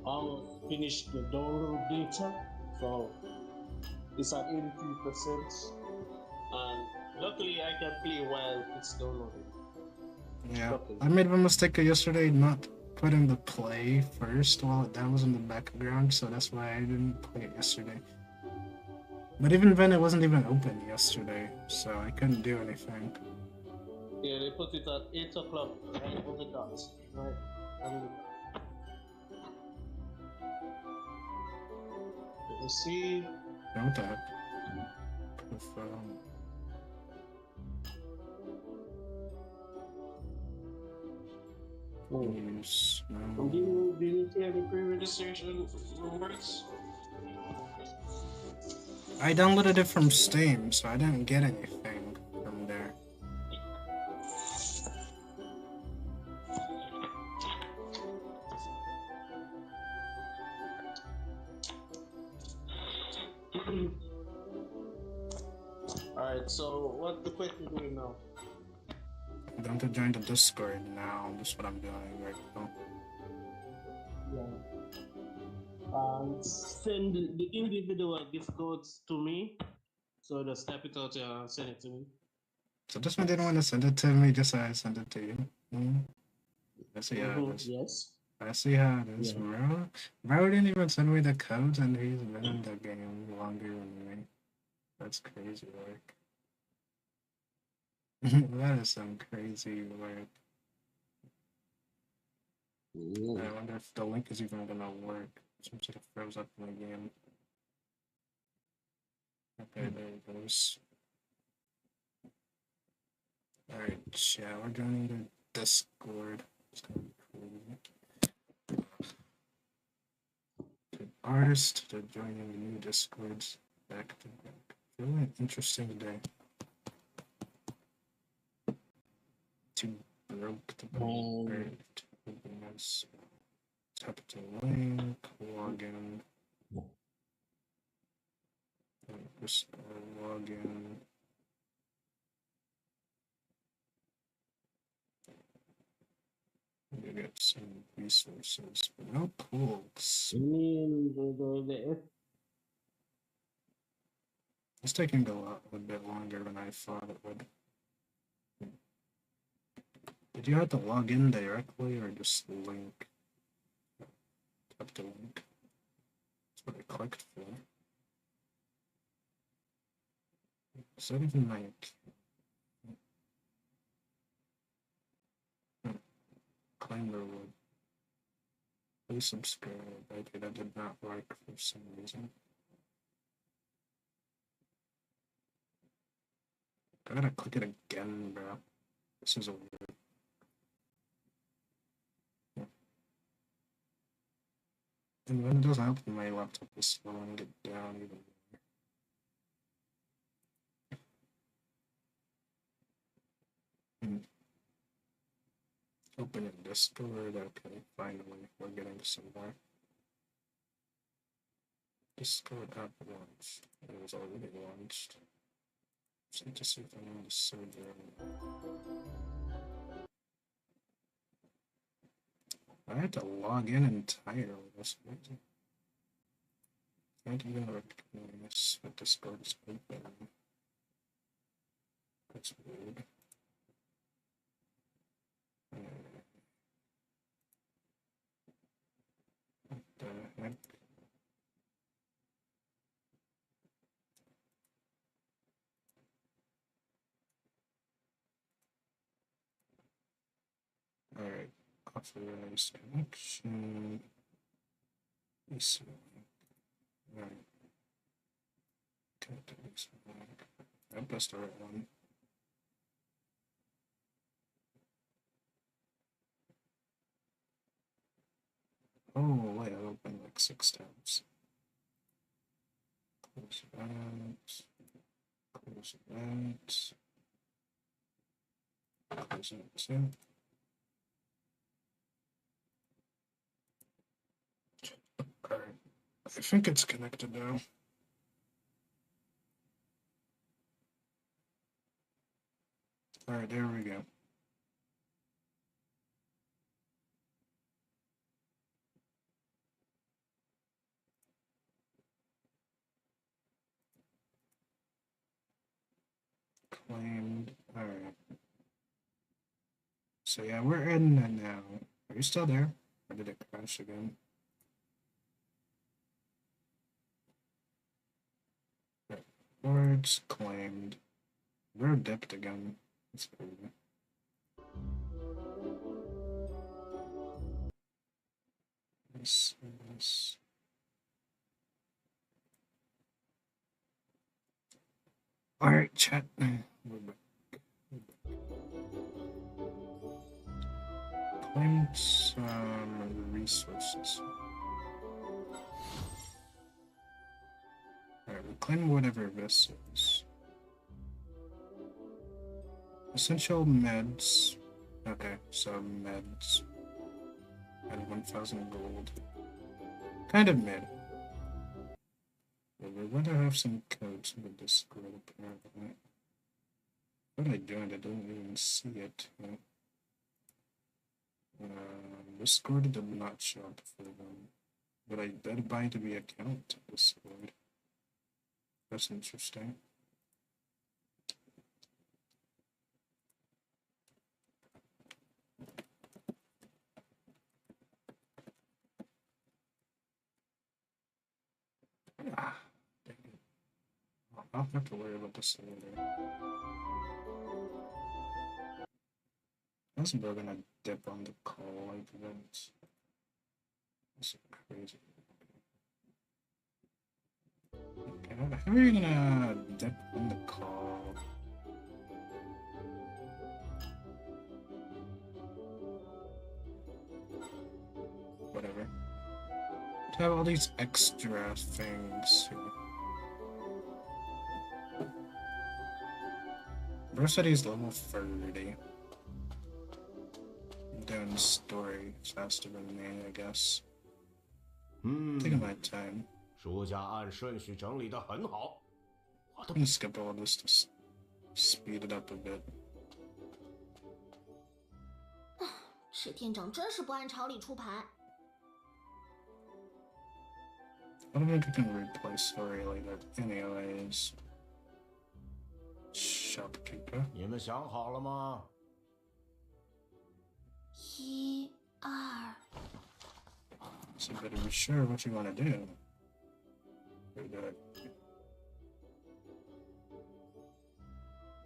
almost finished the download data, so it's at 83%. And luckily, I can play while it's downloading. Yeah, I made a mistake yesterday not putting the play first while that was in the background, so that's why I didn't play it yesterday. But even then, it wasn't even open yesterday, so I couldn't do anything. Yeah, they put it at 8 o'clock, right on the dot, right? Let me see. What the heck? Confirm. News. No. Did you see any pre-registration rewards? I downloaded it from Steam, so I didn't get anything from there. Alright, so what the question doing now? I'm going to join the Discord now. That's what I'm doing right now. Yeah. Send the individual gift codes to me. So just type it out and send it to me. So this one didn't want to send it to me, just so I send it to you. I see how it is. Yes. I see how it is, bro. Bro didn't even send me the codes, and he's been in the game longer than me. That's crazy work. That is some crazy work. I wonder if the link is even gonna work. Seems like it froze up in the game. Okay, there it goes. Alright, yeah, we're joining the Discord. It's gonna be cool. To artist to joining the new Discords back to back. Really an interesting day. Too broke to be nice. Tap to link, log in. Just log in. You get some resources, but no pools. It's taking a bit longer than I thought it would. Did you have to log in directly or just link? Tap to link. That's what I clicked for. Is that even my claim reward? Please subscribe. Okay, that did not work for some reason. I gotta click it again, bro. This is a weird. And when it doesn't help, my laptop is slowing it down even more. Open in Discord. Okay, finally, we're getting somewhere. Discord app launched. It was already launched. Just need to see if I'm on the server. I had to log in entirely. That's crazy. Can't even recognize that Discord is open. That's weird. What the heck? Alright, authorize connection. Alright. I pressed the right one. Oh, wait, I opened like 6 tabs. Close that. Close that. Close that too. Alright. I think it's connected now. Alright, there we go. Claimed. Alright. So yeah, we're in it now. Are you still there? Or did it crash again? Right. Words claimed. We're dipped again. That's crazy. This. Alright, chat. We're back. Claimed some resources. Alright, we claim whatever this is. Essential meds. Okay, so meds. And 1,000 gold. Kind of mid. But we want to have some codes in the Discord apparently. What I joined, I didn't even see it. Discord did not show up for them. But I did buy the account Discord. That's interesting. Ah, dang it. I'll have to worry about this later. I was gonna dip on the call like that. That's crazy. Okay, how are you gonna dip on the call? Whatever. To have all these extra things. Versity is level 30. Doing story faster than me, I guess. Taking my time. 书家按顺序整理得很好。I'm gonna skip all this to speed it up a bit. 这店长真是不按常理出牌。I don't think I can replay story later. Anyways. Shopkeeper. 你们想好了吗？1、2。So you better be sure what you want to do. Very good.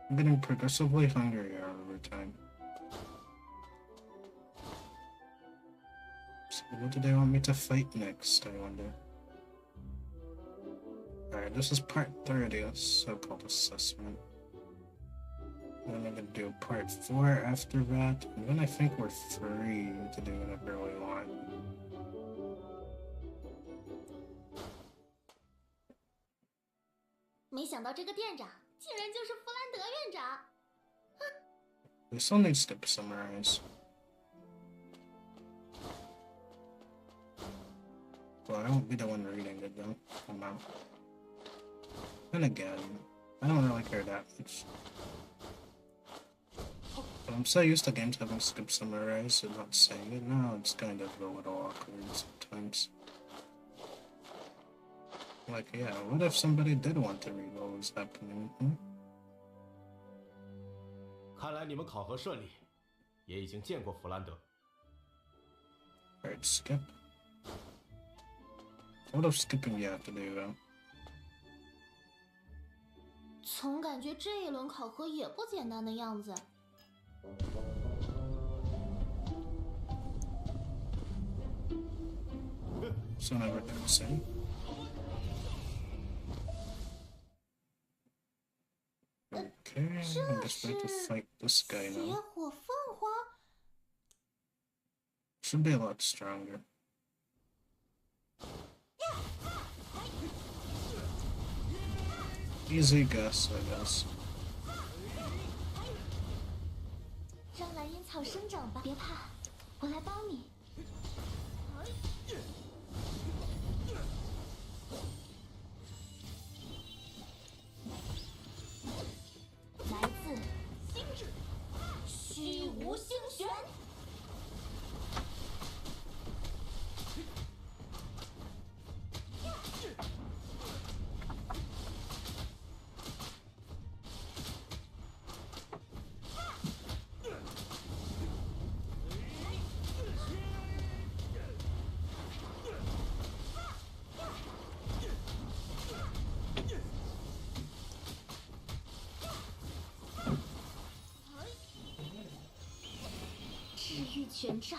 I'm getting progressively hungrier over time. So what do they want me to fight next, I wonder? Alright, this is part 30, a so-called assessment. And then I'm gonna do part 4 after that, and then I think we're free to do whatever we want. We still need to summarize. Well, I won't be the one reading it though. I'm out. And again, I don't really care that much. But I'm so used to games having skip summarize and not saying it now, it's kind of a little awkward sometimes. Like, yeah, what if somebody did want to read what was happening? 看来你们考核顺利，也已经见过弗兰德。Alright, skip. What of skipping you have to do though? 总感觉这一轮考核也不简单的样子。So never did say. Okay, I'm just going to fight this guy now. 邪火凤凰 Should be a lot stronger. Easy guess, I guess. 让蓝烟草生长吧，别怕，我来帮你。来自星智，虚无星旋。治愈权杖，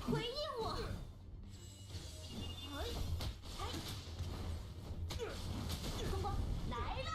回应我！风光来了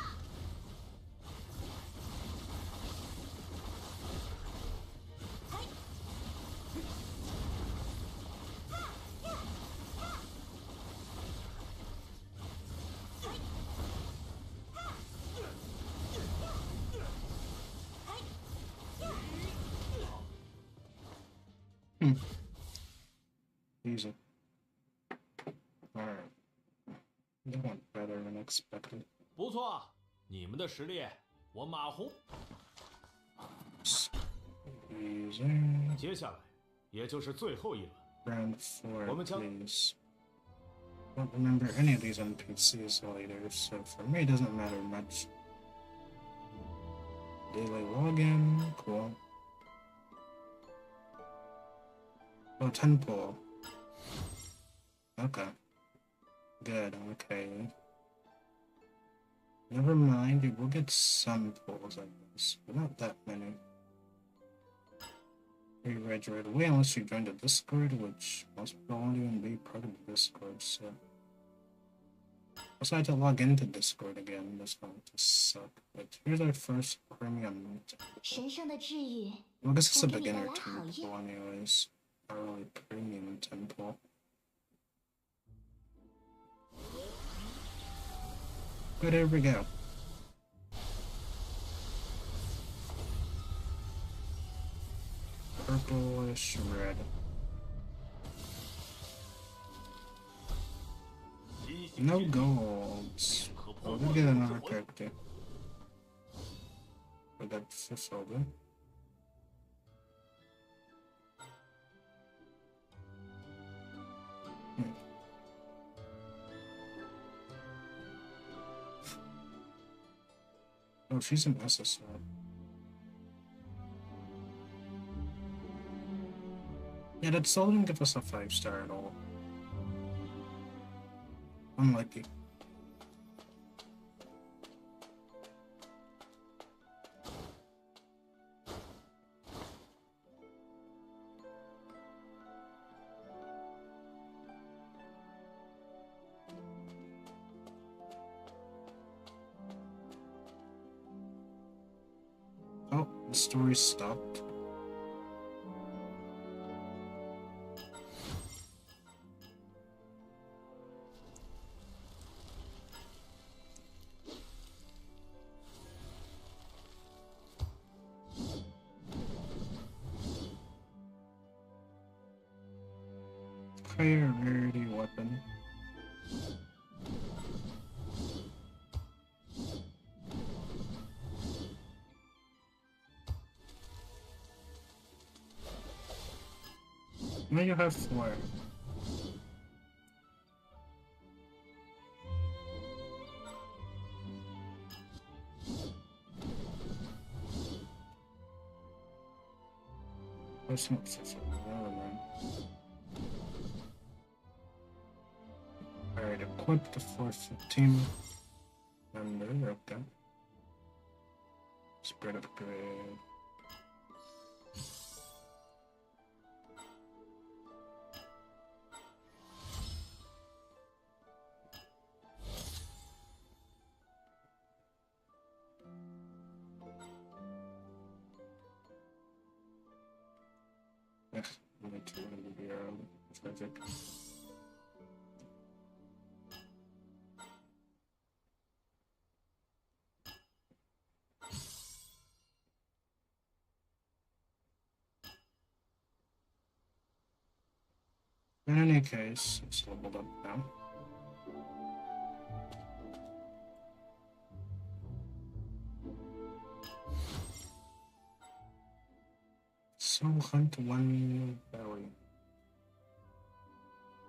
！Easy. Alright. That went better than expected. 不错，你们的实力，我马红。 Easy. 接下来，也就是最后一轮。 Round 4, 我们将 please. Don't remember any of these NPCs later, so for me it doesn't matter much. Daily login, cool. Oh, 10 pull. Okay. Good, okay. Never mind, you will get some pulls, I guess, but not that many. You read right away unless you joined the Discord, which most people won't even be part of the Discord, so. Also, I had to log into Discord again, that's going to suck. But here's our first premium. 神圣的治愈， Well, I guess it's a 该给你带 beginner 来好 temple 运。 anyways. Not really premium temple. But here we go. Purplish red. No golds. Oh, we'll get another character. For that fifth over. Oh, she's an SSR. Yeah, that still didn't give us a 5-star at all. Unlucky. Oh, the story stopped. Higher rarity weapon. Now you have 4. That's not such a never mind. Alright, equip the 415. And there, okay. Spread upgrade. We need to be tragic. In any case, it's leveled up now. So hunt one berry.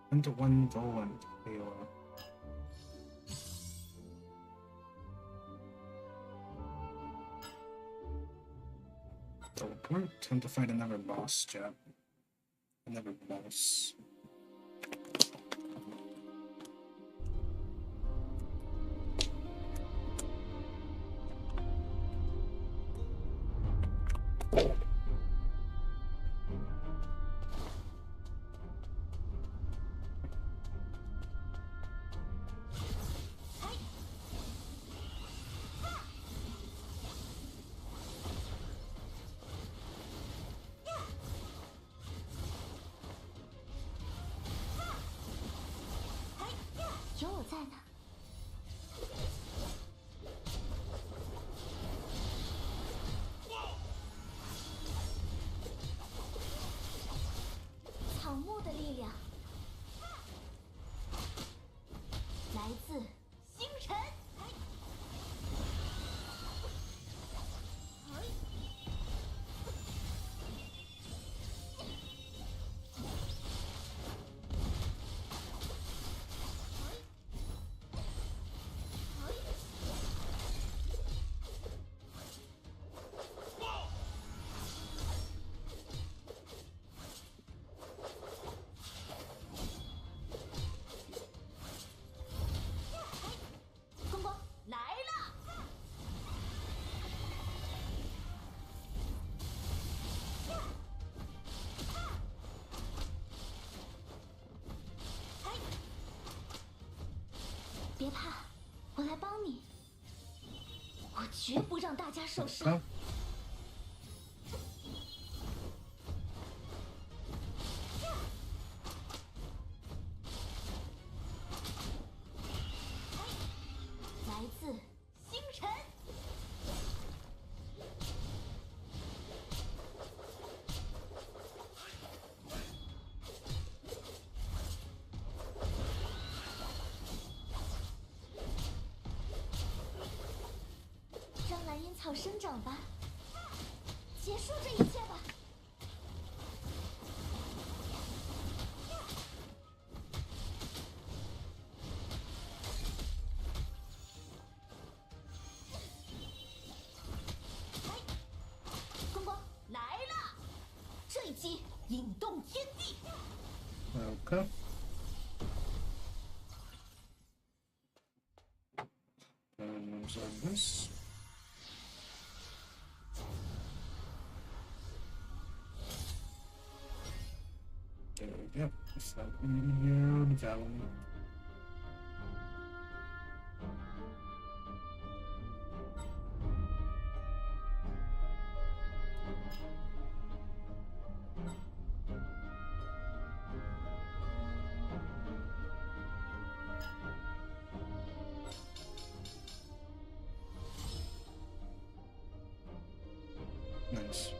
Hunt one golem halo. Teleport. Time to fight another boss, chat. Another boss.有我在呢。草木的力量来自星辰。风光来了！别怕，我来帮你。我绝不让大家受伤。来自星辰。让蓝烟草生长吧，结束这一切吧。风光来了，这一击引动天地。Okay. Absorb this. There we go. Weird valley. Nice.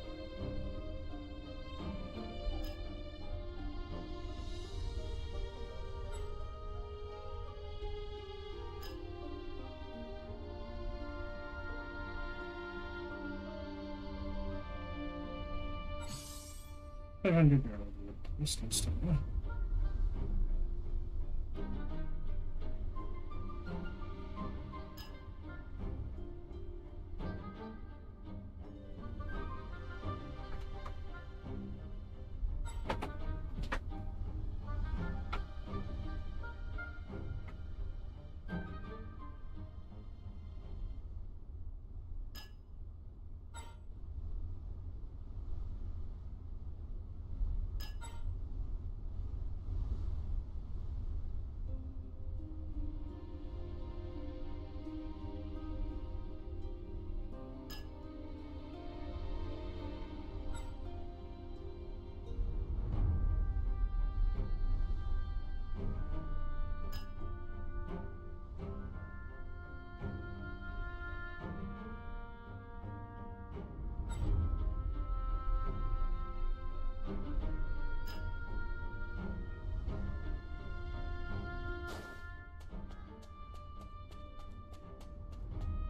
$500 this instantly.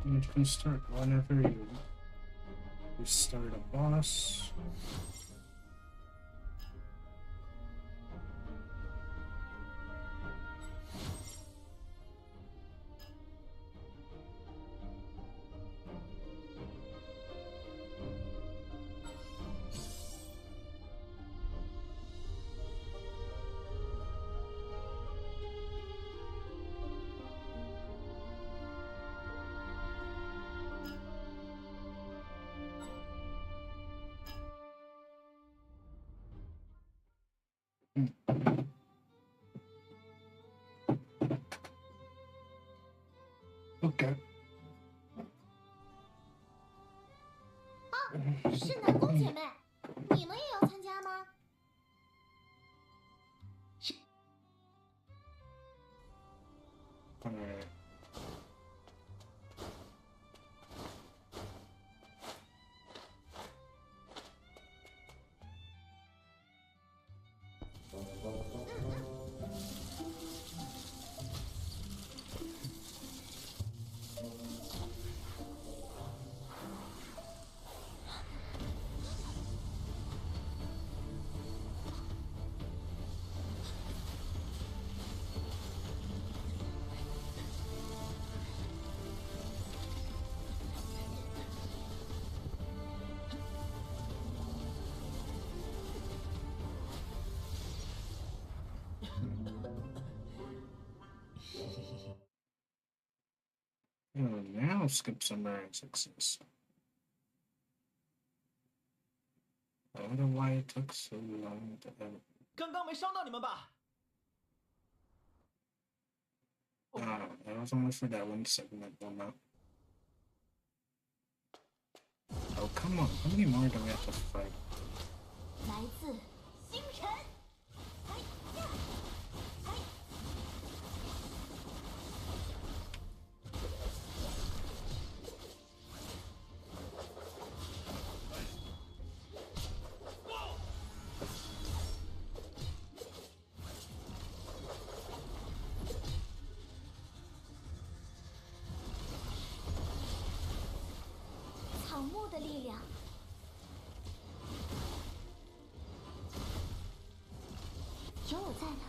You can start whenever you start a boss. Okay. 是南宫姐妹，你们也要参加吗？Oh, now skip some Iron Sixes. I wonder why it took so long to edit. 刚刚没伤到你们吧？ I was only for that one segment, though. Oh, come on. How many more do we have to fight? 来自星辰。 草木的力量，有我在呢。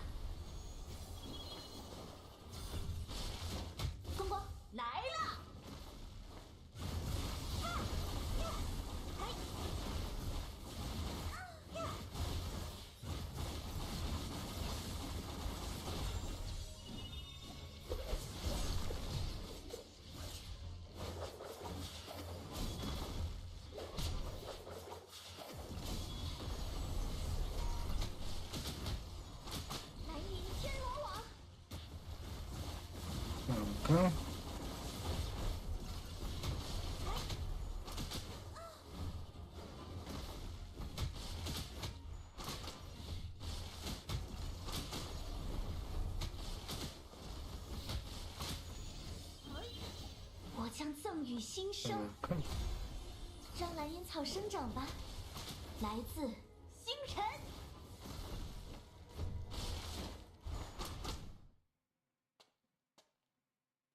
光光来了！Okay. 我将赠予新生，让蓝烟草生长吧，来自星辰。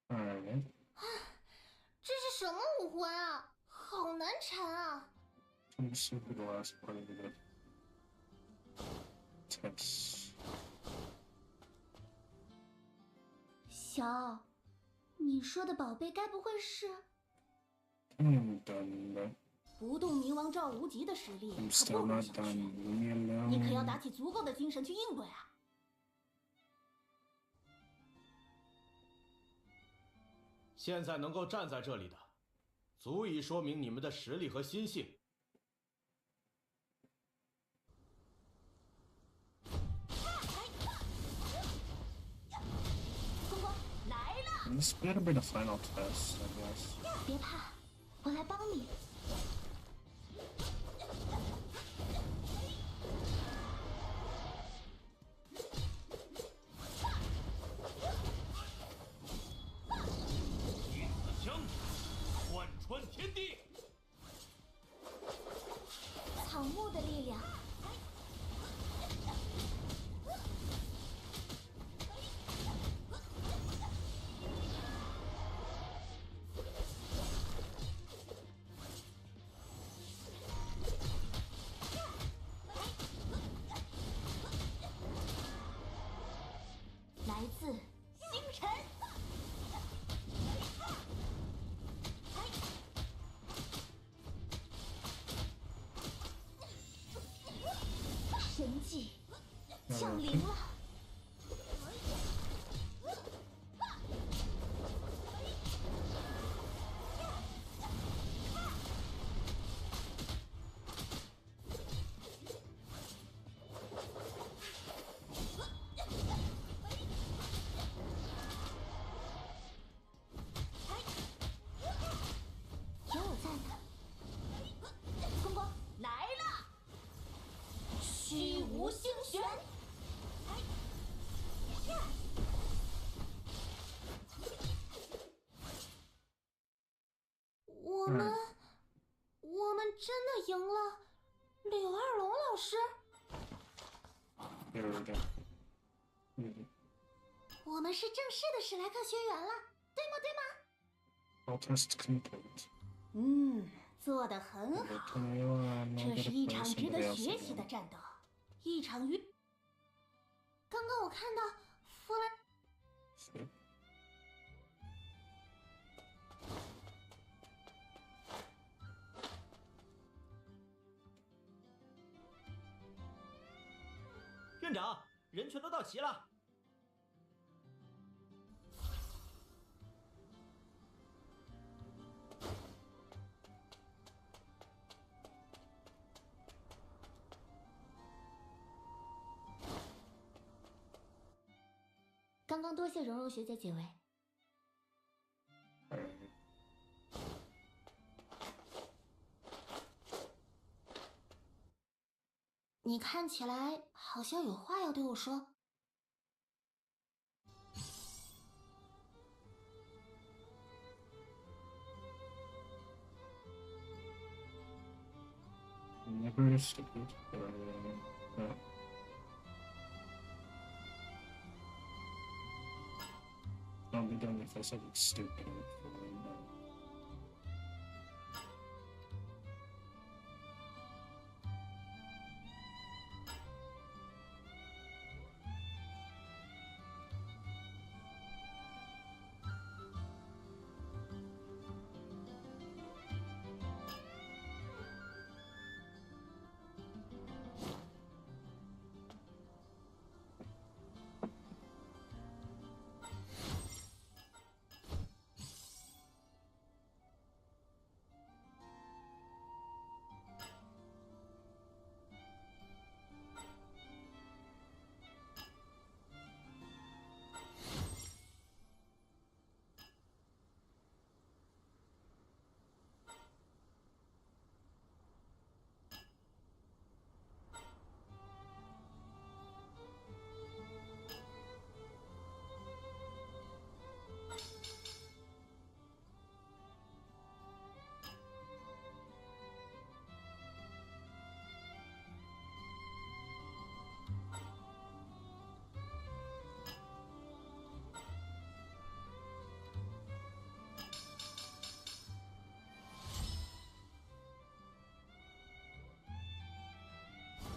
Alright. 这是什么武魂啊？好难缠啊！ I'm just looking at the last part of the text. 小，你说的宝贝该不会是？ I'm done, but 不动冥王罩无极的实力 I'm 可 still 不容 not 小 done. 觑， Leave me 你可要 alone. 打起足够的精神去应对啊！ 现在能够站在这里的，足以说明你们的实力和心性。光光来了！ This better be the final test, I guess. 别怕，我来帮你。 贯穿天地，草木的力量，降临了。有我在呢，风光来了，虚无星旋。我们真的赢了，柳二龙老师。有点，我们是正式的史莱克学员了，对吗？ All test complete. 做得很好。这是一场值得学习的战斗，一场与……刚刚我看到弗兰。院长，人全都到齐了。刚刚多谢蓉蓉学姐解围。你看起来好像有话要对我说。Never stupid. I'll be done if I said it's stupid.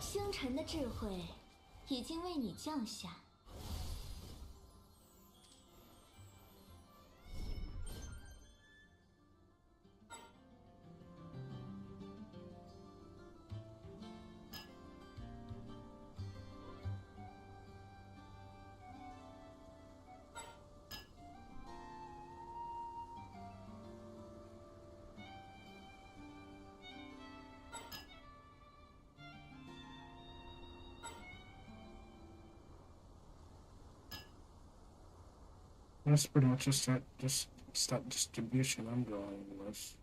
星辰的智慧已经为你降下。That's pretty much just that distribution I'm going with.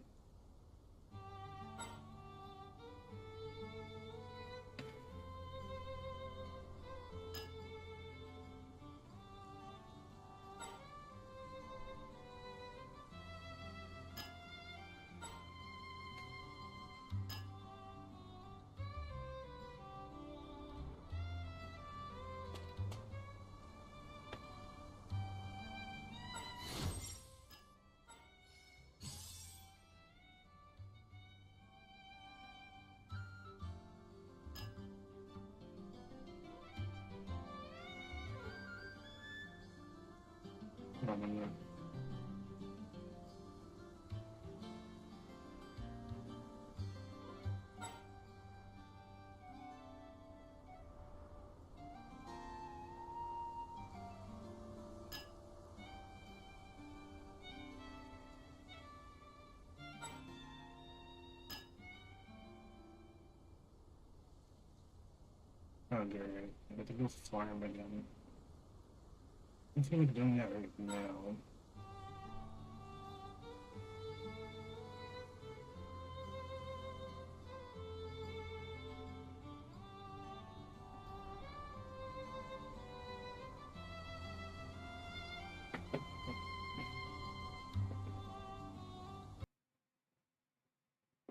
No. 《Okay, I have to go farm again. I feel like doing that right now.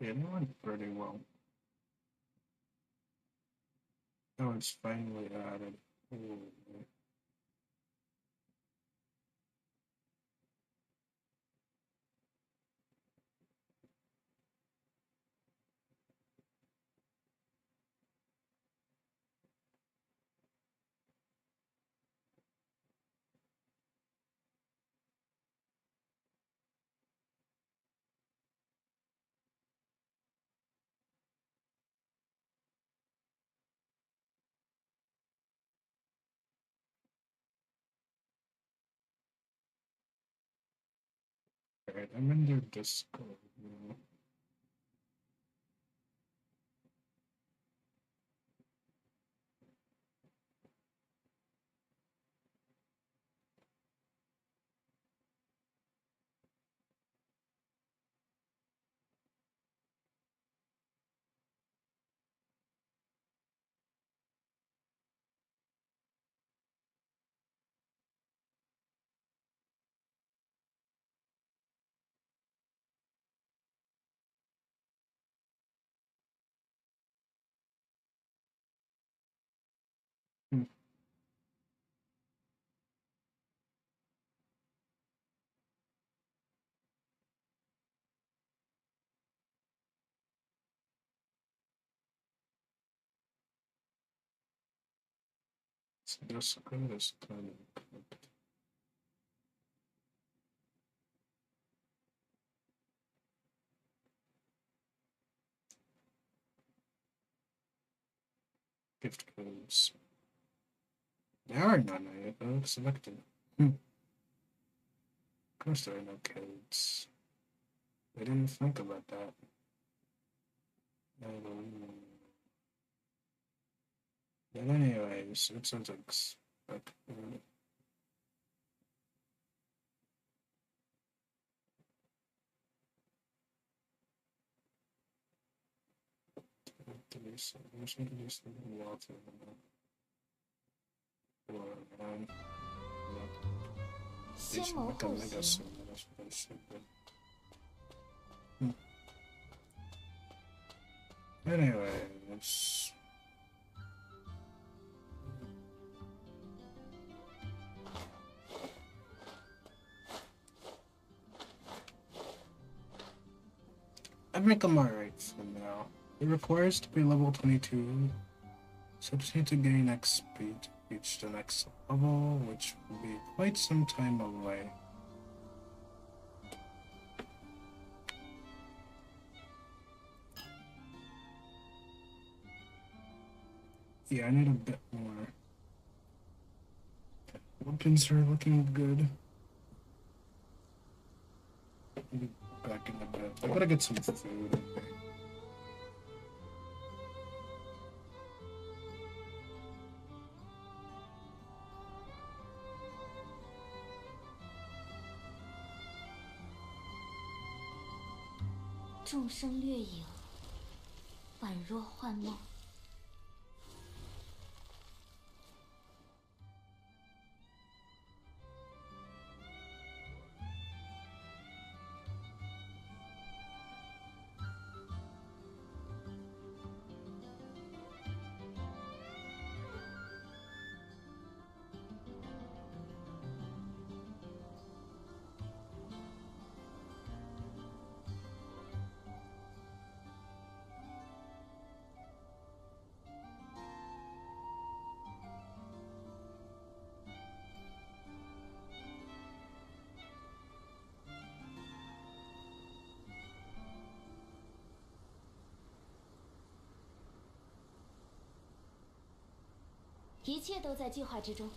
Yeah, that went pretty well. Oh, it's finally added. Ooh. Alright, I'm in their Discord now. So Discord is kind of cooked. Gift codes. There are none, I have selected. Of course there are no codes. I didn't think about that. But anyways, it sounds expected. I'm just going to use the water. Or, 先谋后行。 Anyways. I think I'm alright for now. It requires to be level 22, so I just need to gain XP to reach the next level, which will be quite some time away. Yeah, I need a bit more. Weapons are looking good. I'll be back in a bit. I gotta get some food.众生掠影，宛若幻梦。一切都在计划之中。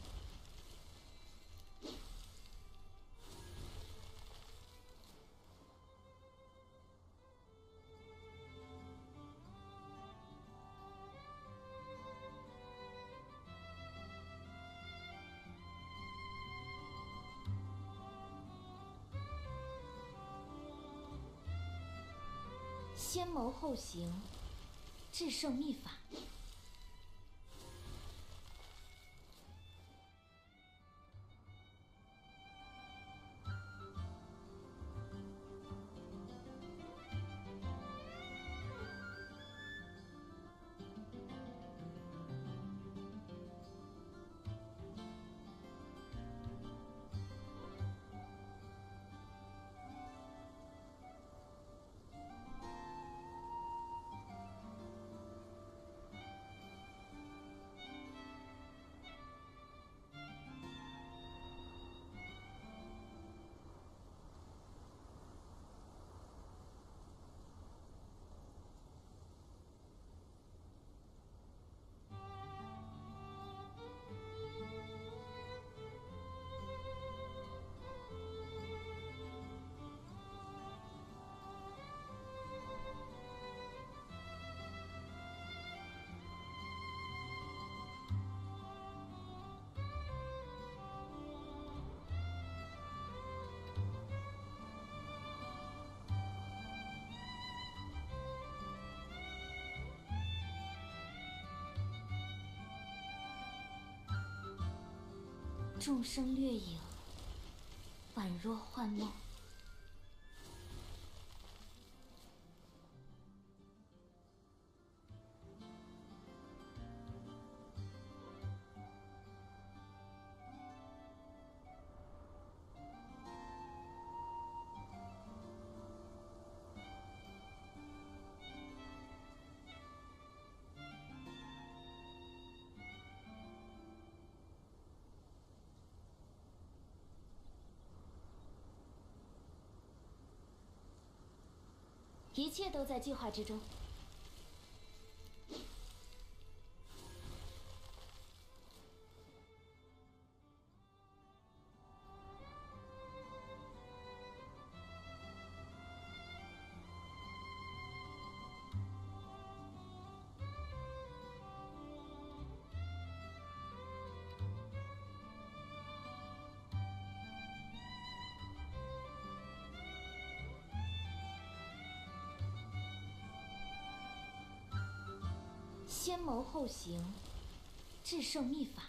先谋后行，制胜秘法。众生掠影，宛若幻梦。一切都在计划之中。先谋后行，制胜秘法。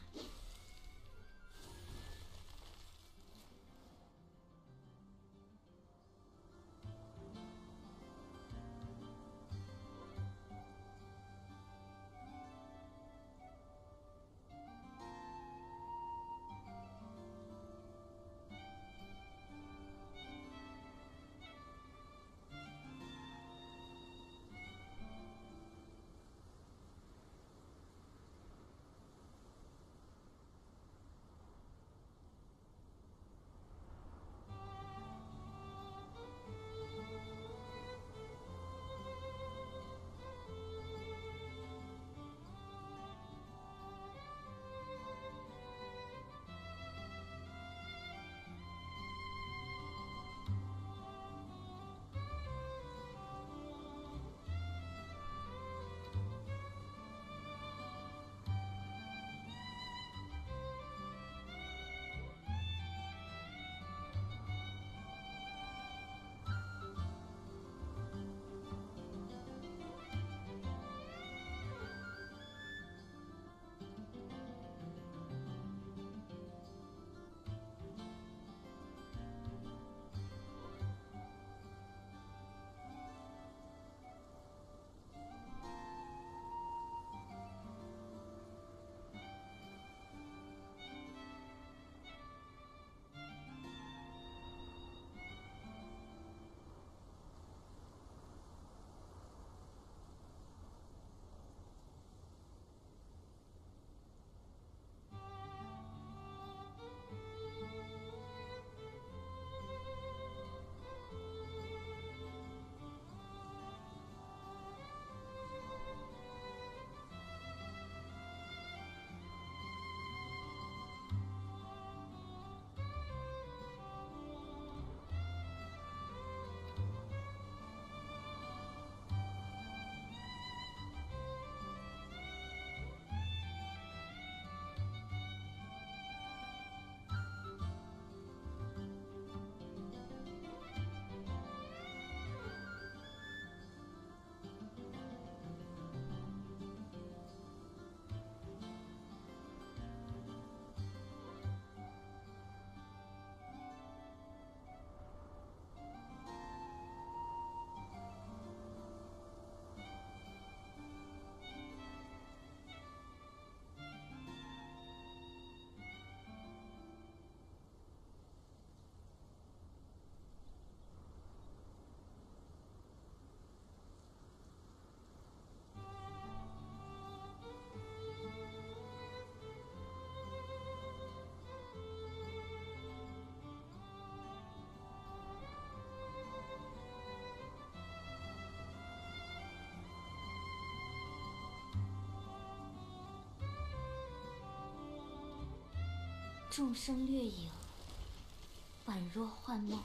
众生掠影，宛若幻梦。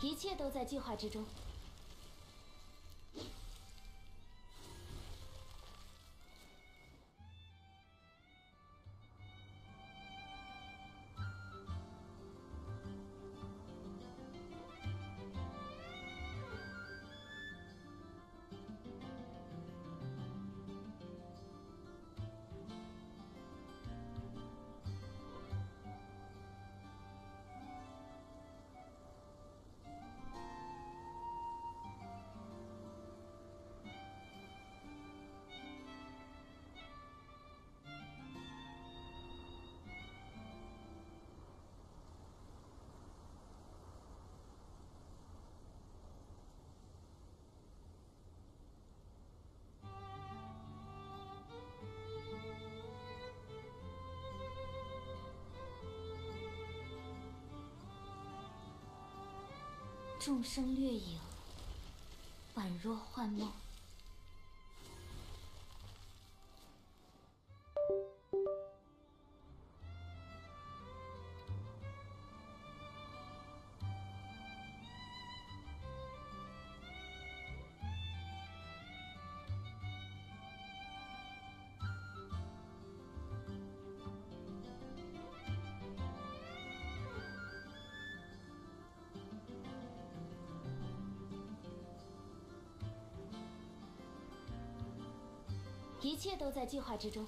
一切都在计划之中。众生掠影，宛若幻梦。一切都在计划之中。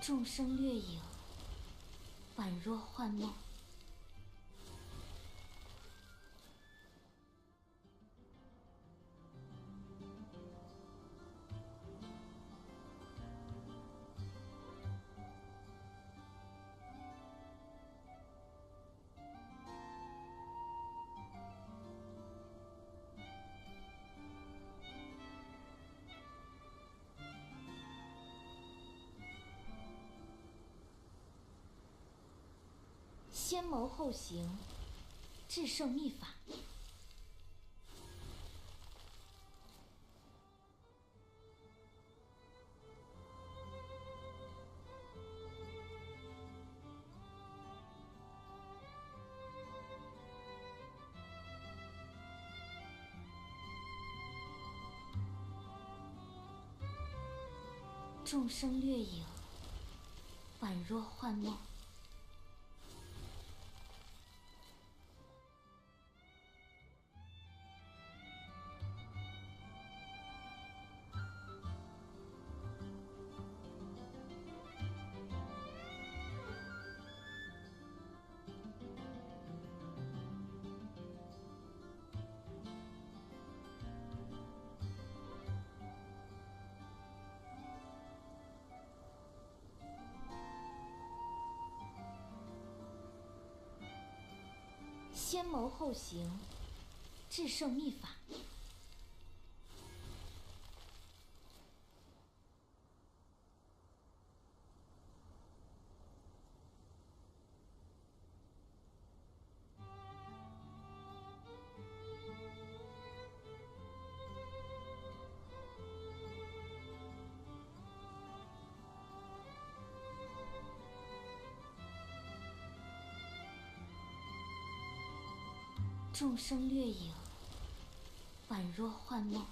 众生掠影，宛若幻梦。先谋后行，制胜秘法。众生掠影，宛若幻梦。先谋后行，制胜秘法。众生掠影，宛若幻梦。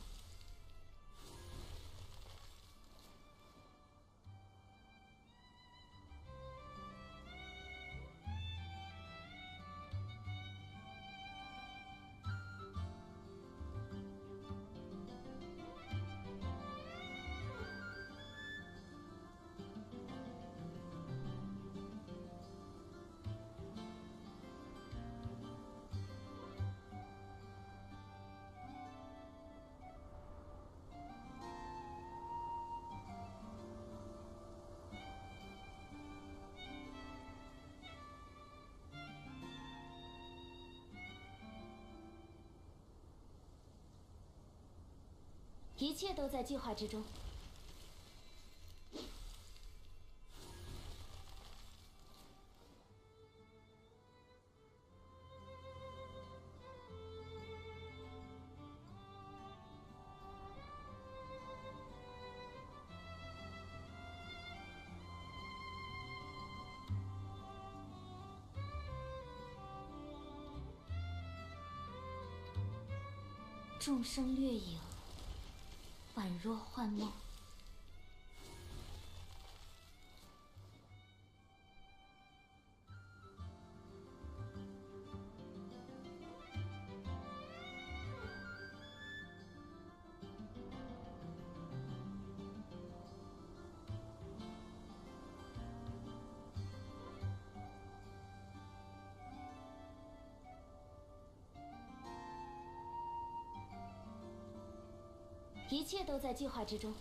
一切都在计划之中。众生掠影，宛若幻梦。一切都在计划之中。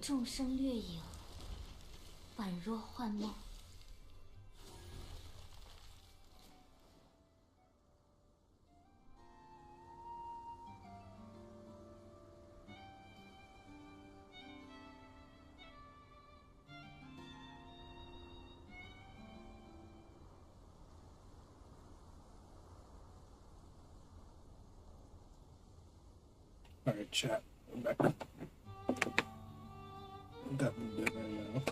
众生掠影，宛若幻梦。Alright, chat. I'm back. Got me good right now.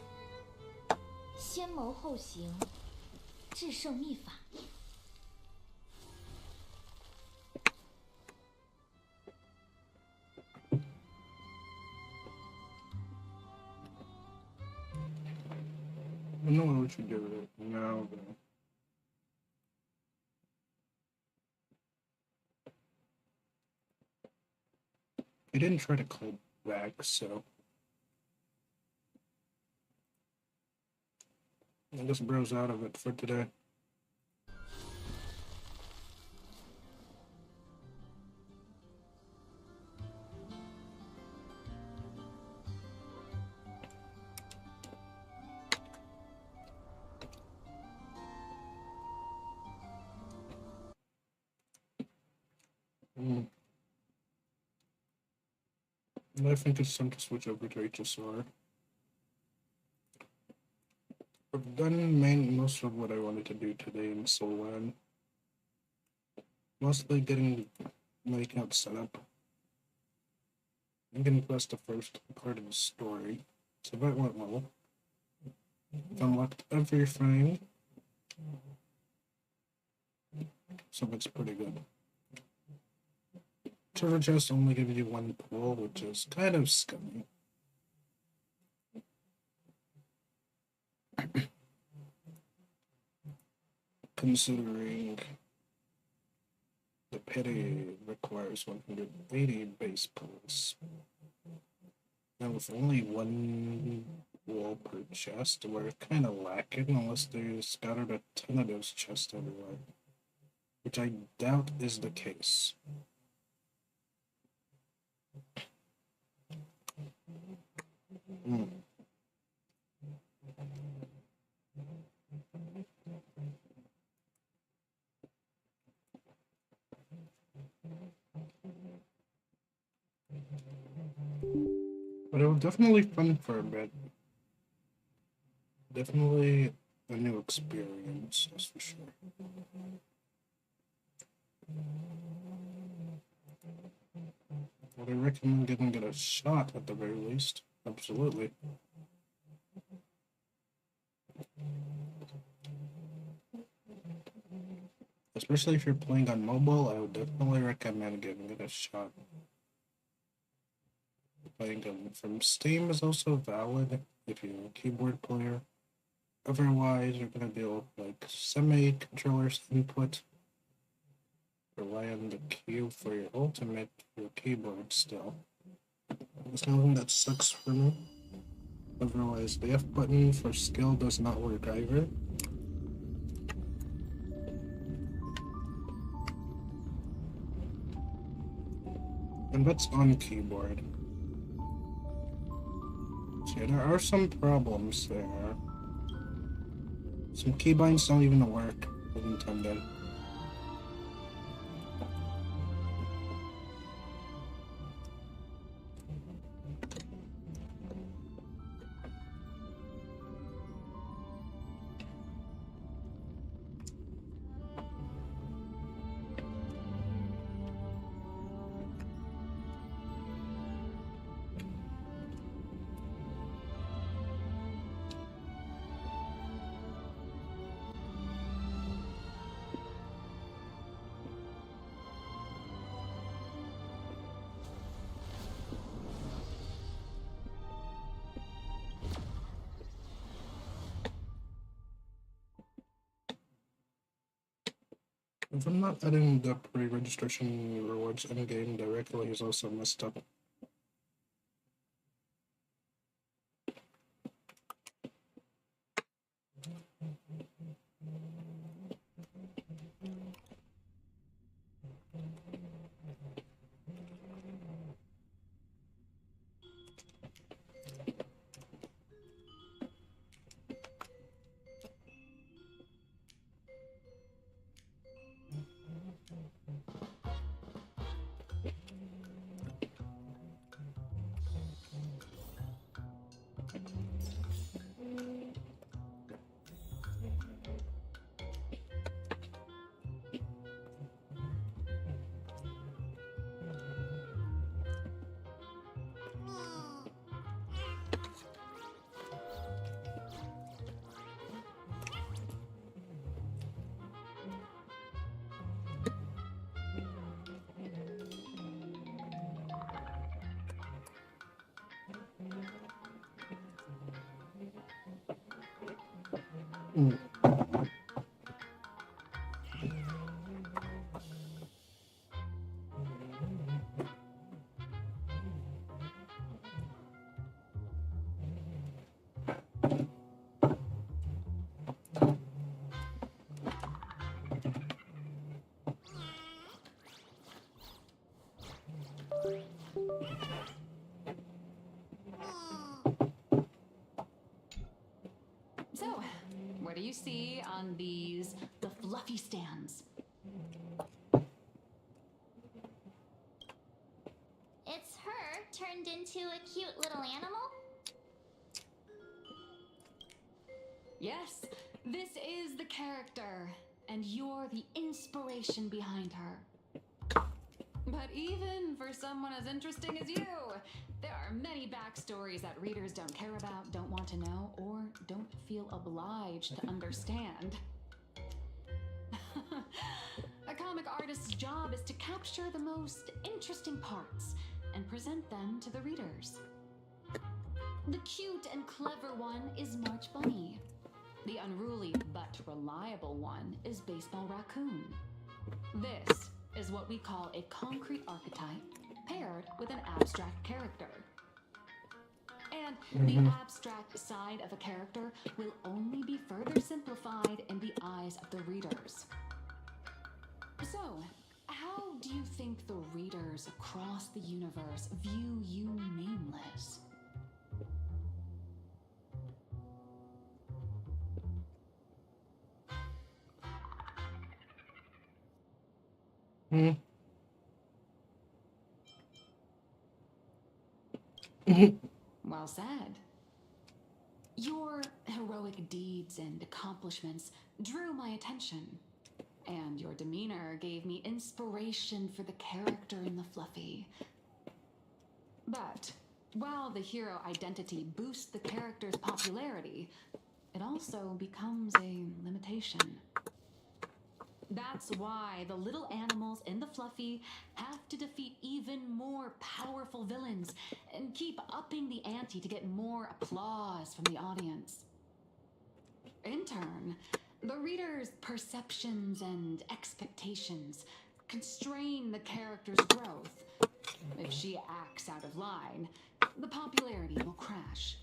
先谋后行，制胜秘法。I don't know what you do with it now, though. I didn't try to call back, so I'll just browse out of it for today. And I think it's time to switch over to HSR. I've done most of what I wanted to do today in Solwan. Mostly getting my account set up. I'm gonna press the first part of the story. So that went well. Unlocked everything. So that's pretty good. Treasure chest only gives you one pool, which is kind of scummy. Considering the pity requires 180 base points. And with only one wall per chest, we're kind of lacking unless they scattered a ton of those chests everywhere. Which I doubt is the case. But it was definitely fun for a bit. Definitely a new experience, that's for sure. Would I recommend giving it a shot at the very least? Absolutely. Especially if you're playing on mobile, I would definitely recommend giving it a shot. Playing from Steam is also valid if you're a keyboard player. Otherwise, you're going to deal with like semi-controllers input. Rely on the Q for your ultimate, your keyboard still. That's something that sucks for me. Otherwise, the F button for skill does not work either. And that's on keyboard. So yeah, there are some problems there. Some keybinds don't even work as intended. If I'm not adding the pre-registration rewards in-game directly, is also messed up. So, what do you see on the fluffy stands? It's her turned into a cute little animal? Yes, this is the character, and you're the inspiration behind her. But even for someone as interesting as you, there are many backstories that readers don't care about, don't want to know, or don't feel obliged to understand. A comic artist's job is to capture the most interesting parts and present them to the readers. The cute and clever one is March Bunny. The unruly but reliable one is Baseball Raccoon. This is what we call a concrete archetype paired with an abstract character. And the abstract side of a character will only be further simplified in the eyes of the readers. So, how do you think the readers across the universe view you nameless? Well said. Your heroic deeds and accomplishments drew my attention, and your demeanor gave me inspiration for the character in the Fluffy. But while the hero identity boosts the character's popularity, it also becomes a limitation. That's why the little animals in the Fluffy have to defeat even more powerful villains and keep upping the ante to get more applause from the audience. In turn, the reader's perceptions and expectations constrain the character's growth. If she acts out of line, the popularity will crash.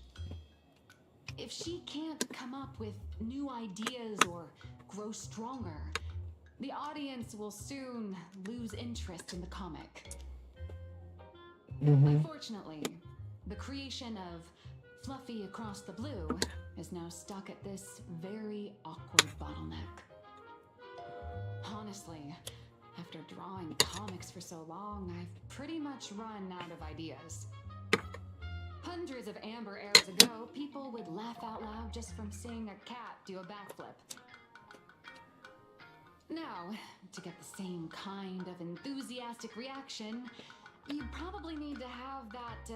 If she can't come up with new ideas or grow stronger, the audience will soon lose interest in the comic. Unfortunately, the creation of Fluffy Across the Blue is now stuck at this very awkward bottleneck. Honestly, after drawing comics for so long, I've pretty much run out of ideas. Hundreds of amber eras ago, people would laugh out loud just from seeing a cat do a backflip. Now, to get the same kind of enthusiastic reaction, you probably need to have that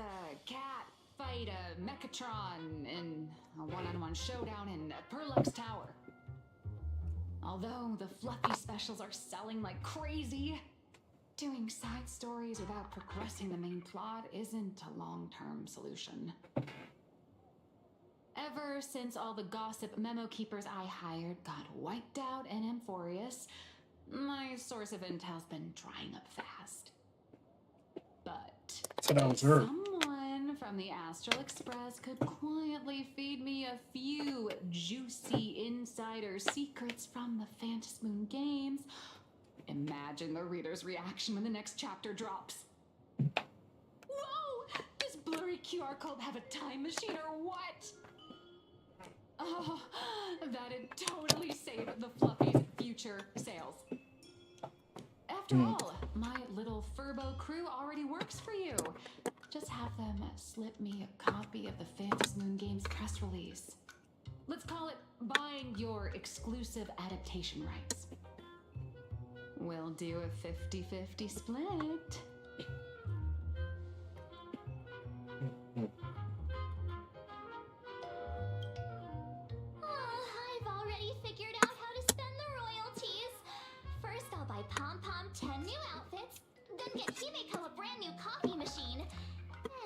cat fight a Mechatron in a one-on-one showdown in Perlux Tower. Although the Fluffy specials are selling like crazy, doing side stories without progressing the main plot isn't a long-term solution. Ever since all the gossip memo keepers I hired got wiped out in Amphorius, my source of intel's been drying up fast. But So that was if her. someone from the Astral Express could quietly feed me a few juicy insider secrets from the Phantasm Moon games, imagine the reader's reaction when the next chapter drops. Whoa! Does blurry QR code have a time machine or what? Oh, that'd totally save the Fluffy's future sales. After all, my little Furbo crew already works for you. Just have them slip me a copy of the Phantasm Moon Games press release. Let's call it buying your exclusive adaptation rights. We'll do a 50-50 split. I've already figured out how to spend the royalties. First, I'll buy Pom Pom 10 new outfits, then get Himeko a brand new coffee machine.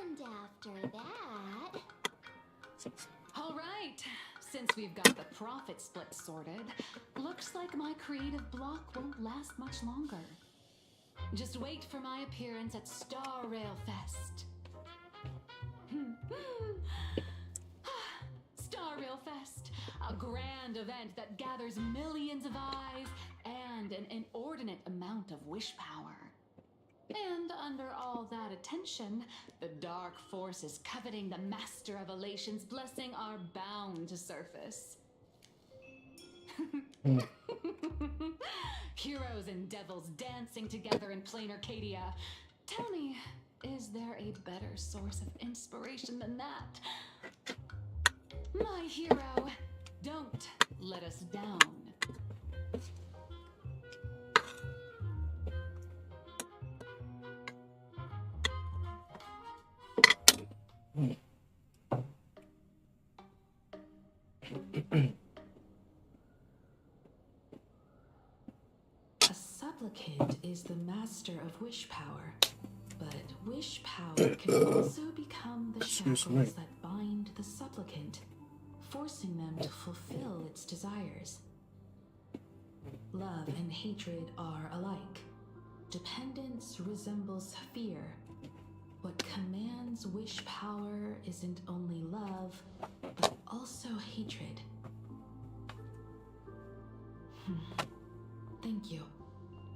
And after that... All right, since we've got the profit split sorted, looks like my creative block won't last much longer. Just wait for my appearance at Star Rail Fest. Star Rail Fest, a grand event that gathers millions of eyes and an inordinate amount of wish power. And under all that attention, the dark forces coveting the Master of Elation's blessing are bound to surface. Heroes and devils dancing together in plain Arcadia. Tell me, is there a better source of inspiration than that? My hero, don't let us down. A supplicant is the master of wish power, but wish power can also become the shackles that bind the supplicant, forcing them to fulfill its desires. Love and hatred are alike. Dependence resembles fear. What commands wish power isn't only love, but also hatred. Thank you.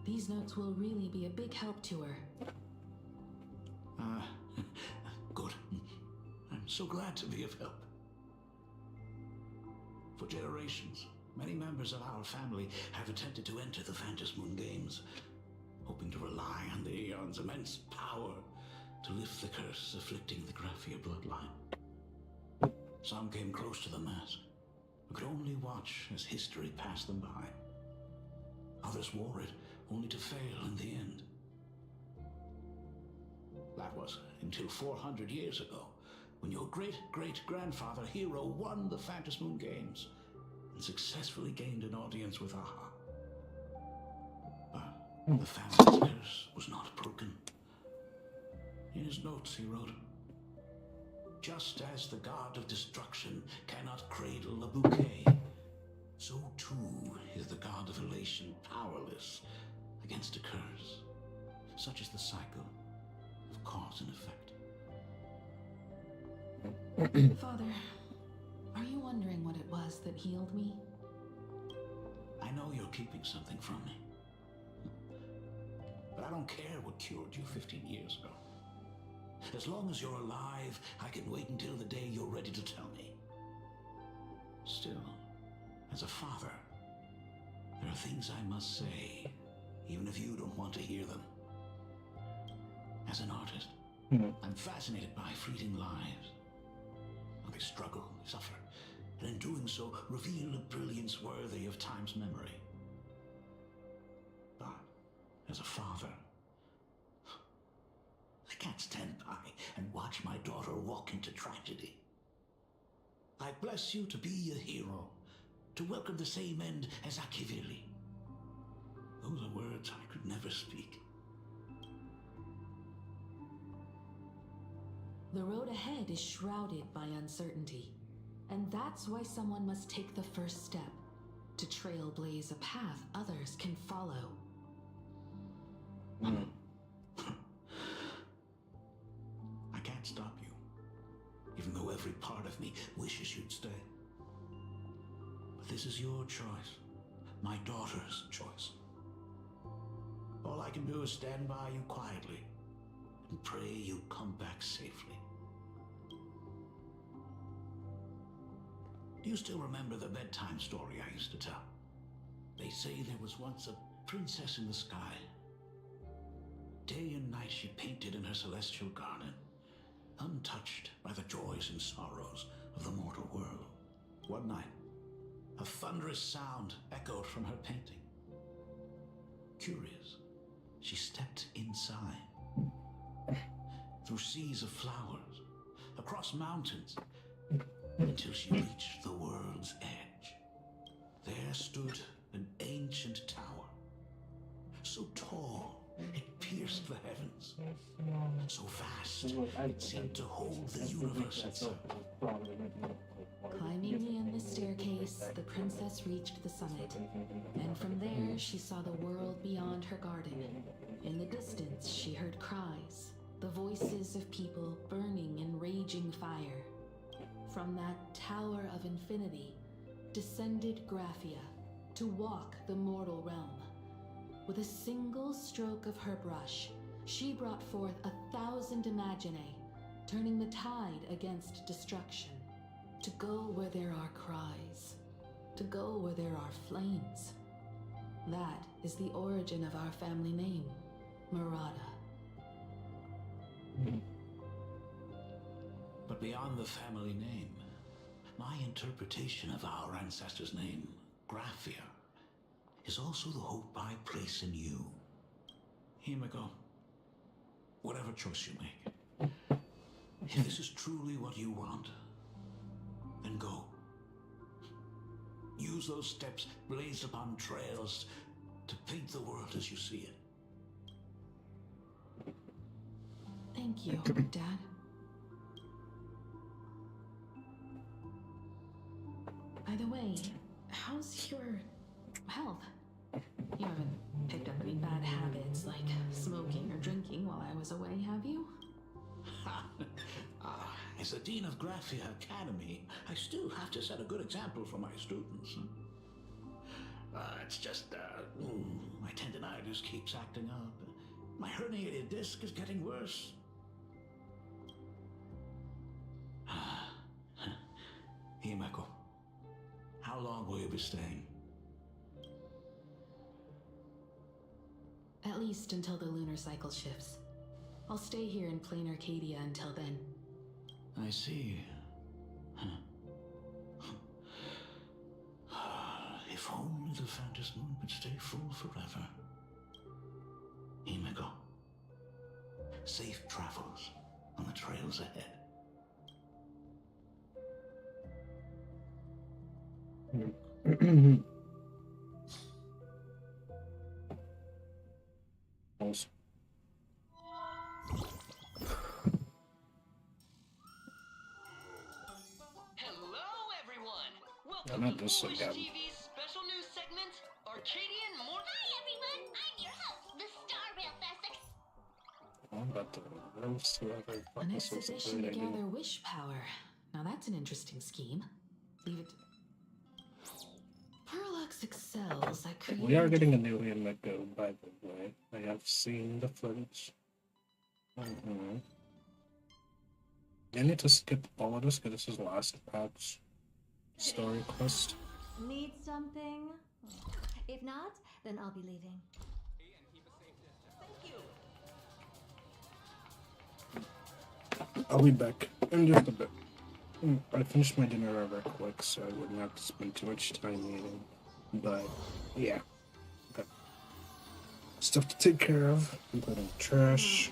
These notes will really be a big help to her. Good. I'm so glad to be of help. For generations, many members of our family have attempted to enter the Phantasmoon Games, hoping to rely on the Aeon's immense power to lift the curse afflicting the Graphia bloodline. Some came close to the mask, but could only watch as history passed them by. Others wore it, only to fail in the end. That was until 400 years ago, when your great-great-grandfather Hero won the Phantasmoon Games and successfully gained an audience with Aha. But the family's curse was not broken. In his notes he wrote, "Just as the god of destruction cannot cradle a bouquet, so too is the god of elation powerless against a curse. Such is the cycle of cause and effect." Father, are you wondering what it was that healed me? I know you're keeping something from me. But I don't care what cured you 15 years ago. As long as you're alive, I can wait until the day you're ready to tell me. Still, as a father, there are things I must say, even if you don't want to hear them. As an artist, I'm fascinated by fleeting lives. How they struggle, they suffer, and in doing so, reveal a brilliance worthy of time's memory. But, as a father, I can't stand by and watch my daughter walk into tragedy. I bless you to be a hero, to welcome the same end as Akivili. Those are words I could never speak. The road ahead is shrouded by uncertainty, and that's why someone must take the first step to trailblaze a path others can follow. I can't stop you, even though every part of me wishes you'd stay. But this is your choice, my daughter's choice. All I can do is stand by you quietly and pray you come back safely. Do you still remember the bedtime story I used to tell? They say there was once a princess in the sky. Day and night she painted in her celestial garden, untouched by the joys and sorrows of the mortal world. One night, a thunderous sound echoed from her painting. Curious, she stepped inside. Through seas of flowers, across mountains, until she reached the world's edge. There stood an ancient tower, so tall it pierced the heavens, so vast it seemed to hold the universe itself. Climbing the endless staircase, the princess reached the summit, and from there she saw the world beyond her garden. In the distance, she heard cries, the voices of people burning in raging fire. From that tower of infinity descended Graphia to walk the mortal realm. With a single stroke of her brush, she brought forth 1,000 Imaginae, turning the tide against destruction. To go where there are cries, to go where there are flames. That is the origin of our family name, Murata. But beyond the family name, my interpretation of our ancestors' name, Graphia, is also the hope I place in you. Himiko, whatever choice you make, if this is truly what you want, then go. Use those steps, blaze upon trails, to paint the world as you see it. Thank you, Dad. By the way, how's your health? You haven't picked up any bad habits like smoking or drinking while I was away, have you? As the Dean of Graphia Academy, I still have to set a good example for my students. It's just, my tendinitis keeps acting up. My herniated disc is getting worse. Himeko, how long will you be staying? At least until the lunar cycle shifts. I'll stay here in plain Arcadia until then. I see. If only the Phantom Moon could stay full forever. Himeko, safe travels on the trails ahead. Awesome. Hello, everyone. Yeah, Welcome not to this Foolish again. TV's special news segment, Arcadian More. Hi everyone, I'm your host, the Star Rail Basic. I'm about to roast whoever An thought this was a exhibition great to idea. gather wish power. Now that's an interesting scheme. Leave it. Perlux excels at creating. We are getting a new MSQ, by the way. I have seen the footage. I need to skip all of this because this is the last patch story quest. Need something? If not, then I'll be leaving. Thank you. I'll be back in just a bit. I finished my dinner rather quick, so I wouldn't have to spend too much time eating. But, yeah. Got stuff to take care of, including trash.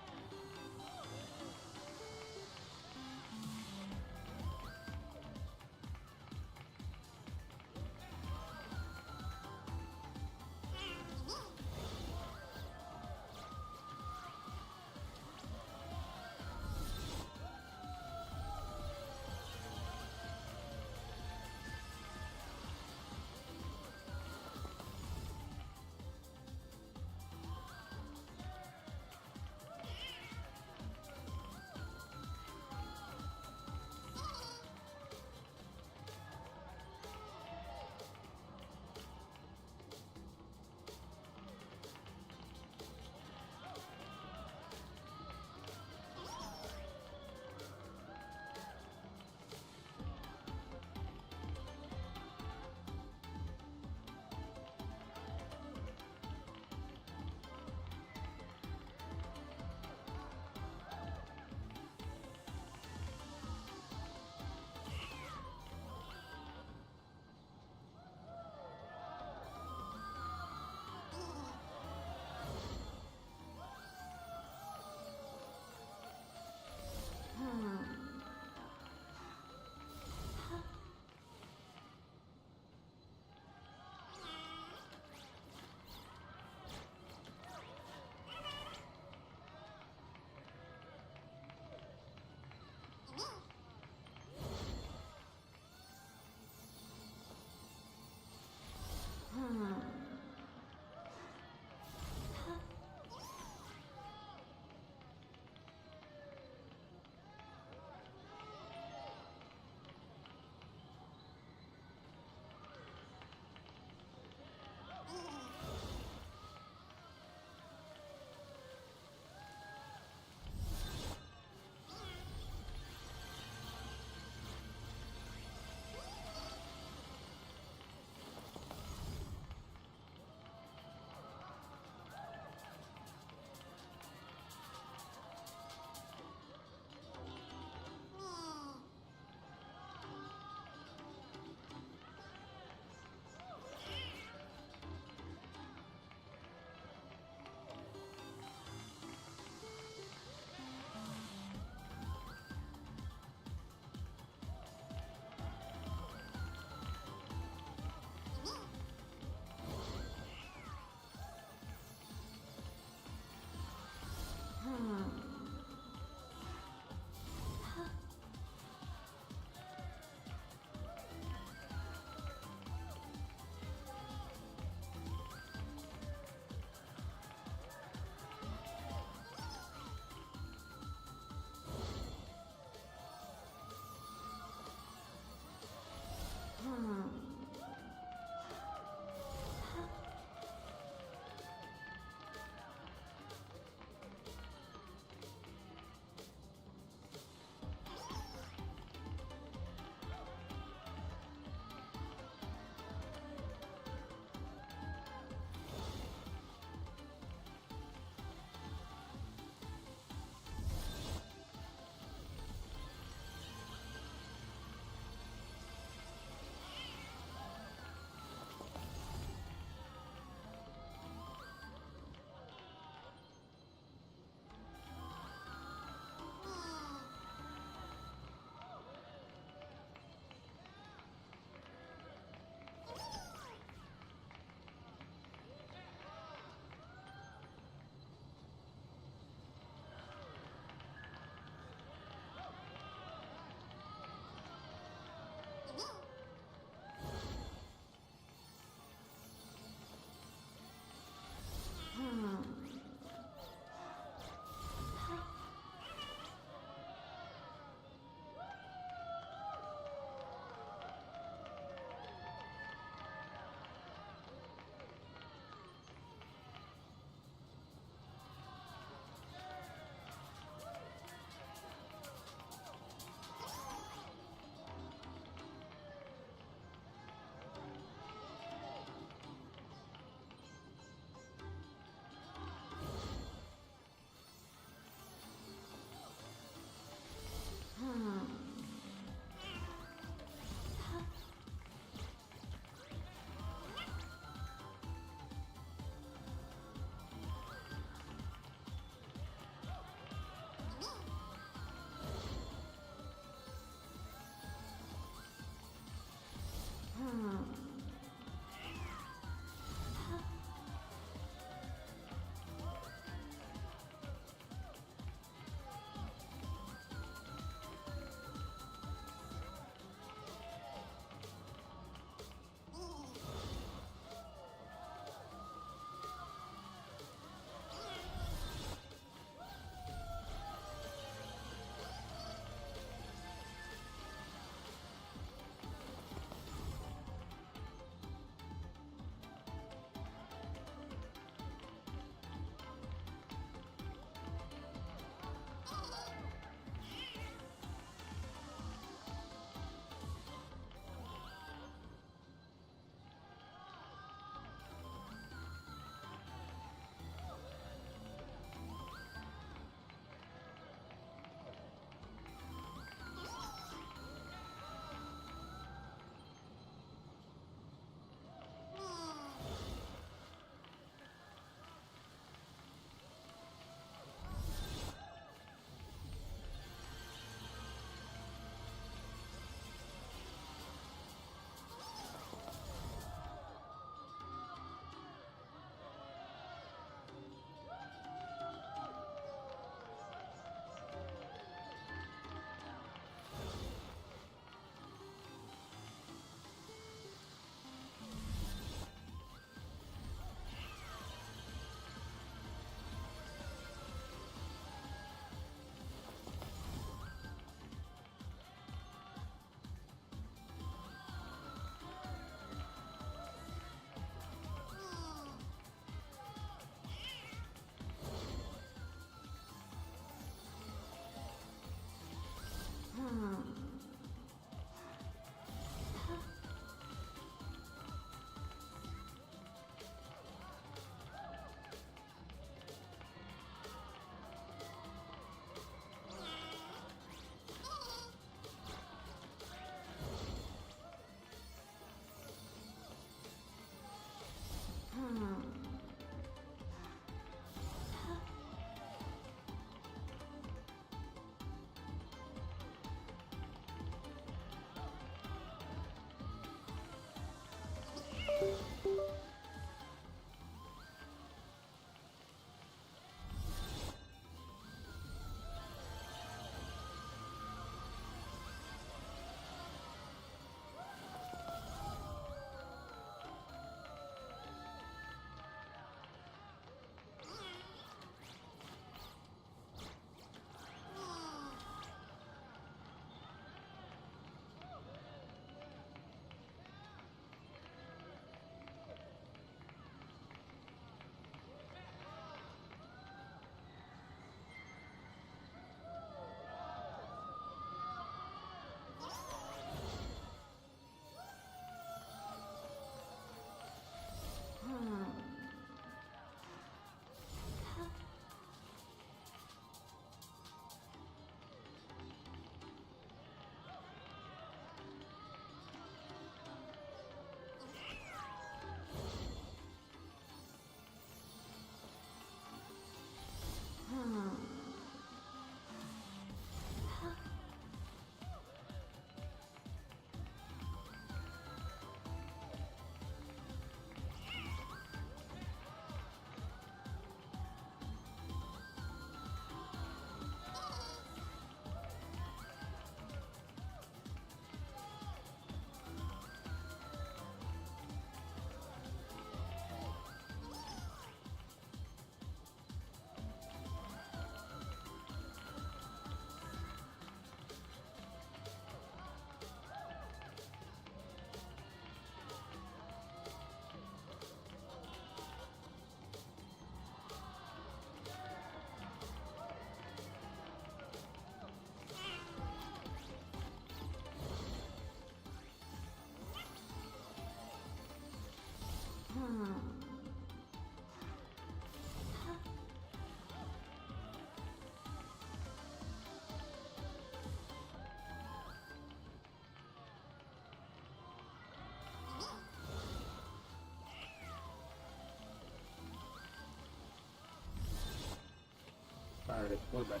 Alright, we're back.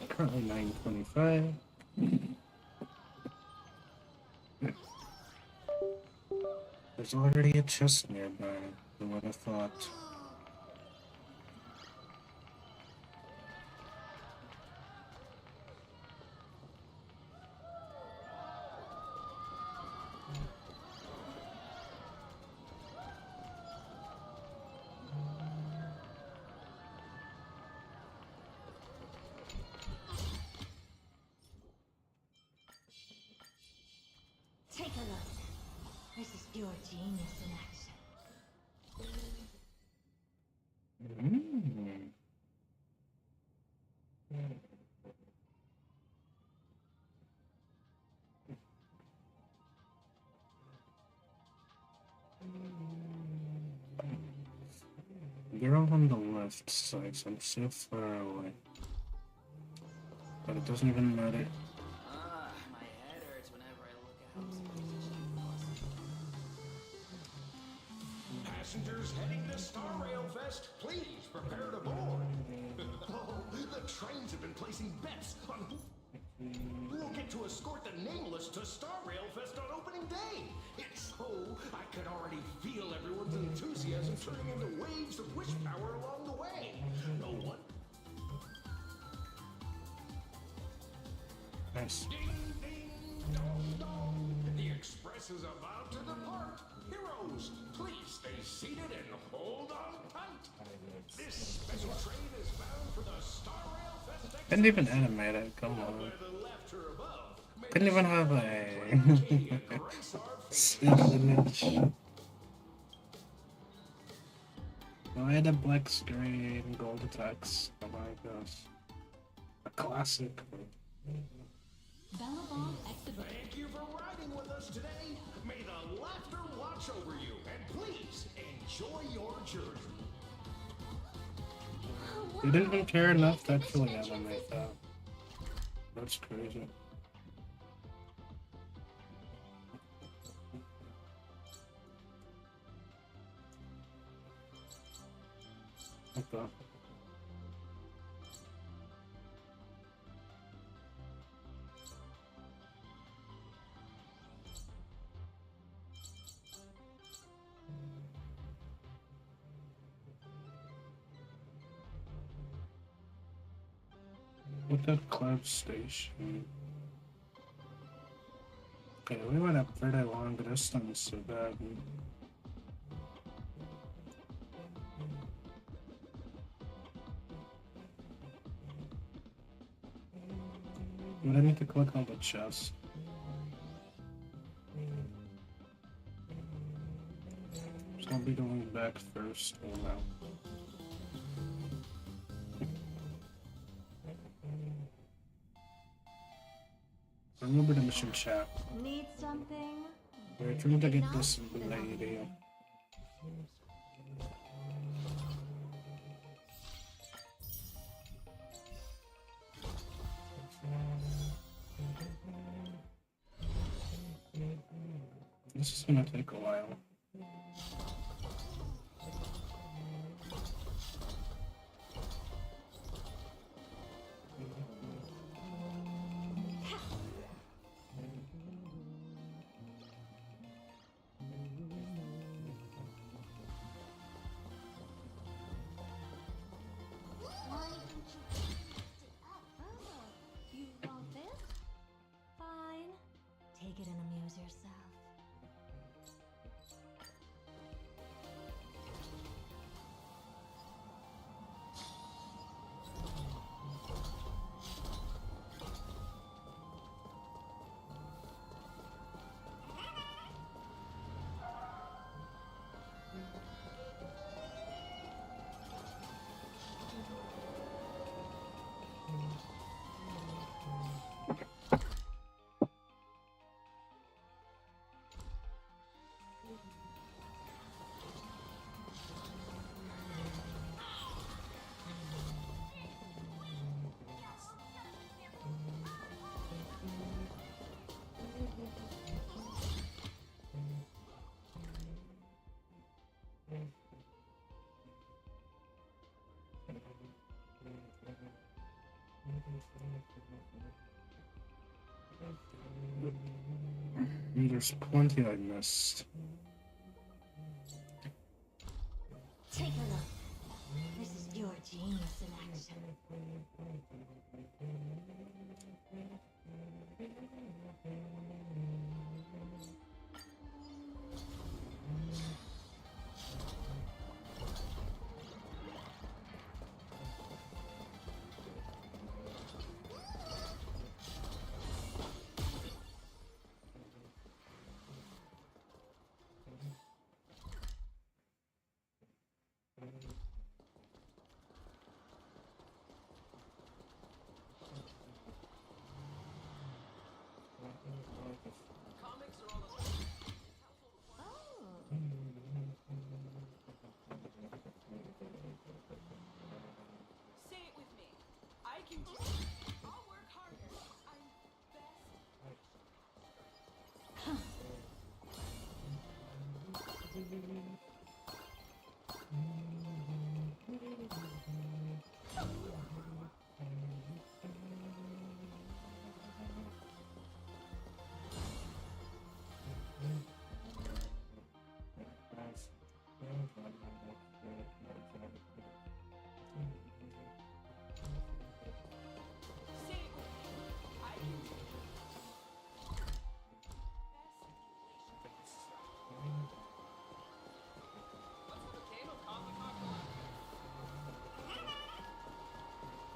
Currently 9:25. There's already a chest nearby. Who would have thought? Take a look. This is pure genius in action. They're all on the left side, so I'm so far away. But it doesn't even matter. My head hurts whenever I look out. Passengers heading to Star Rail Fest, please prepare to board. Oh, the trains have been placing bets on who will get to escort the Nameless to Star Rail Fest on opening day. It's so I could already feel everyone's enthusiasm turning into waves of wish power along the way. No one. Nice. Ding, ding, dong, dong. The express is about to depart. Heroes, please stay seated and hold on tight. This special train is bound for the Star Rail Fest. Couldn't even animate it, come on. Couldn't even have a still image. No, I had a black screen, gold attacks. Oh my gosh. A classic. Thank you for riding with us today. May the laughter watch over you, and please enjoy your journey. They didn't even care enough to actually animate that. That's crazy. Okay. With that cloud station. Okay, we went up pretty long distance, so bad. But I need to click on the chest. So I'll be going back first or now. Remember the mission chat. Need something? We're trying to get this lady. This is gonna take a while. You want this? Fine. Take it and amuse yourself. there's plenty I missed. Take a look. This is pure genius in action. Say it with me. I can do it. I'll work harder. I'm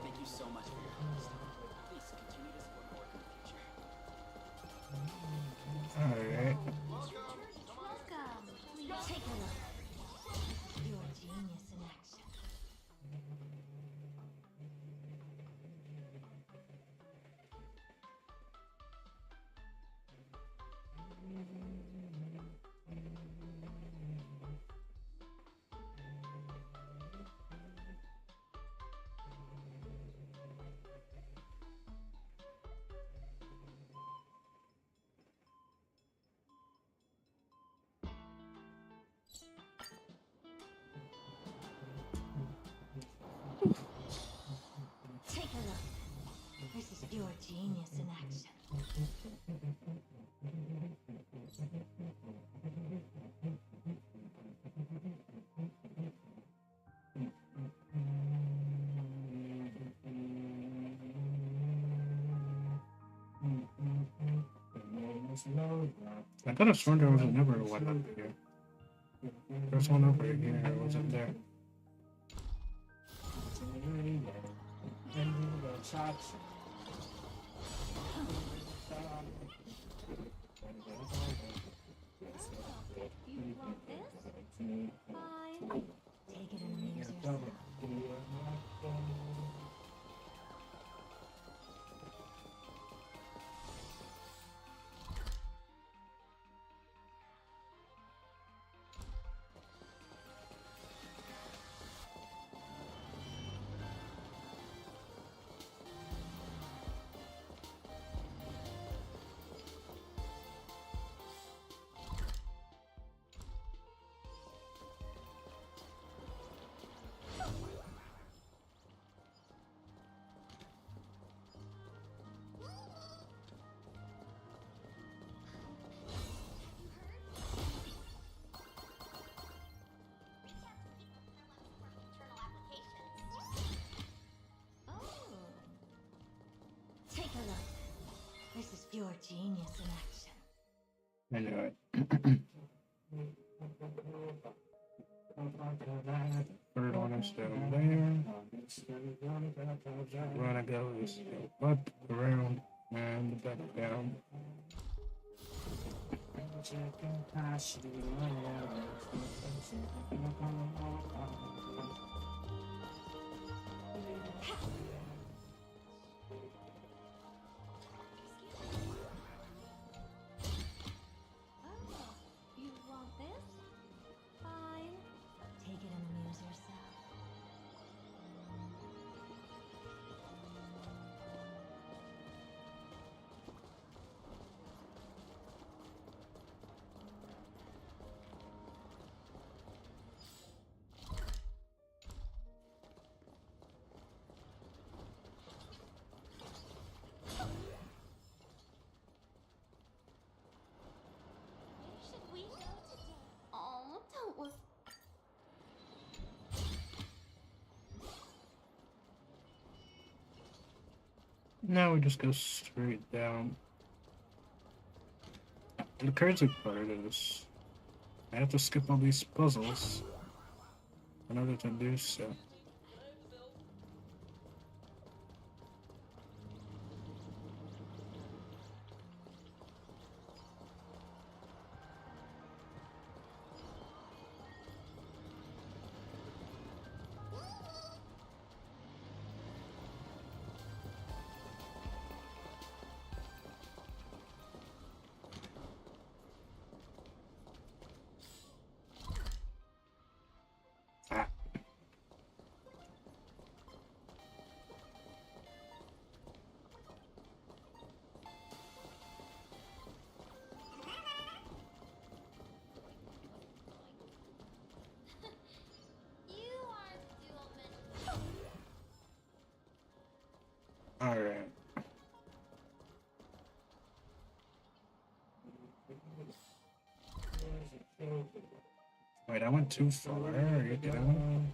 Thank you so much for your honesty. Please continue to support my work in the future. Alright. Welcome. Please take a look. This is pure genius in action. Take a look. This is pure genius in action. I could have sworn there was another one up here. There's one over here. It wasn't there. You want this? Fine. Take it and amuse yourself. Take a look. This is pure genius in action. I knew it. Third one is down there. Wanna go is up, around, and back down. You want this? Fine. Take it and amuse yourself. Now we just go straight down. The crazy part is, I have to skip all these puzzles in order to do so. Alright. Wait, I went too far. Are you kidding me?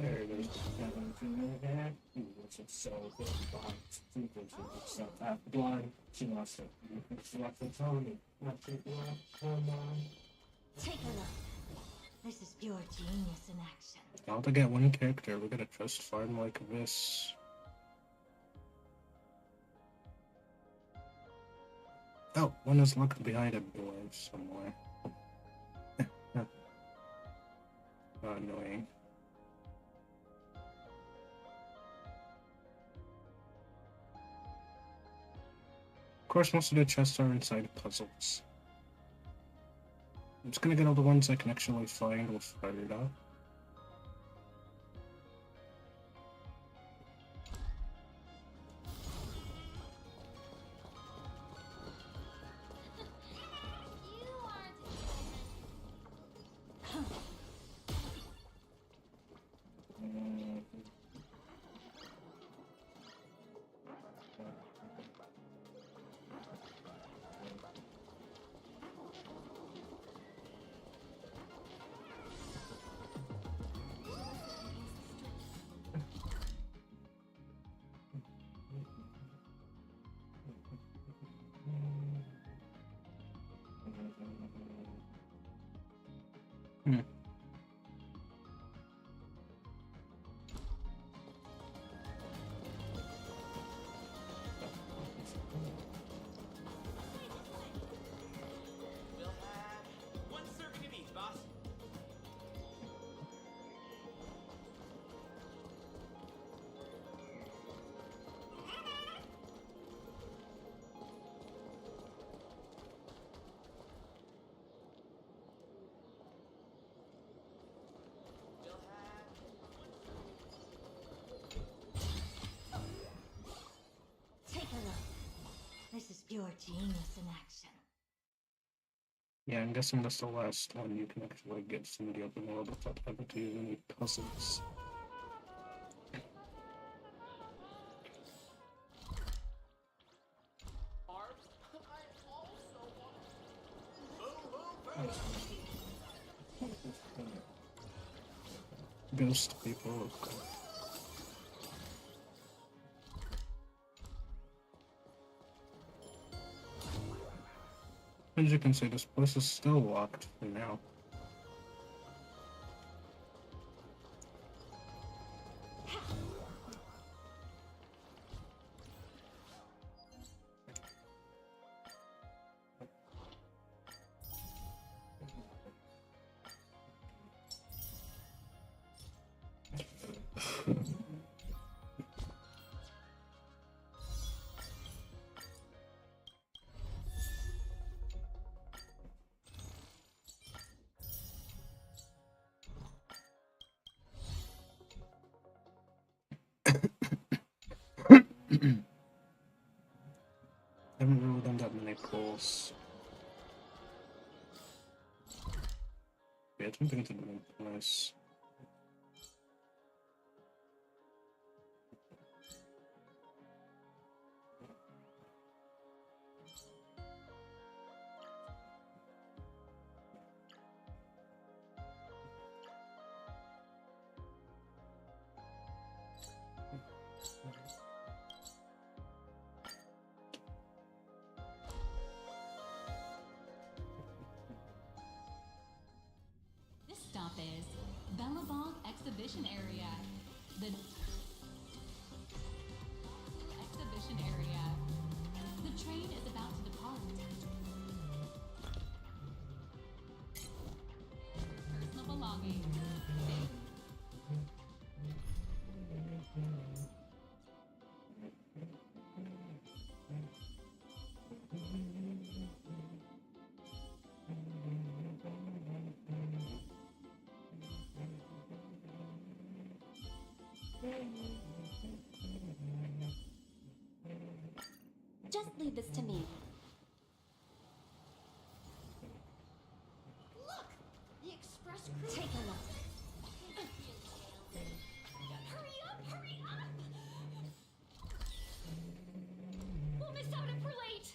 There it is. Take a look. This is pure genius in action. Now to get one character, we gotta just find like this. Oh, one is locked behind a door somewhere. Oh, annoying. Of course, most of the chests are inside puzzles. I'm just gonna get all the ones I can actually find. We'll fire it out. One serving of each, boss. Take a look. This is pure genius in action. Yeah, I'm guessing that's the last one you can actually get from the open world without having to use any puzzles. Ghost people. Okay. As you can see, this place is still locked for now. Haven't really done that many pulls. Yeah, I don't think it's a good place. The exhibition area. The train is about to depart. Personal belongings. Just leave this to me. Look! The express crew. Take a look. Hurry up! Hurry up! We'll miss out if we're late!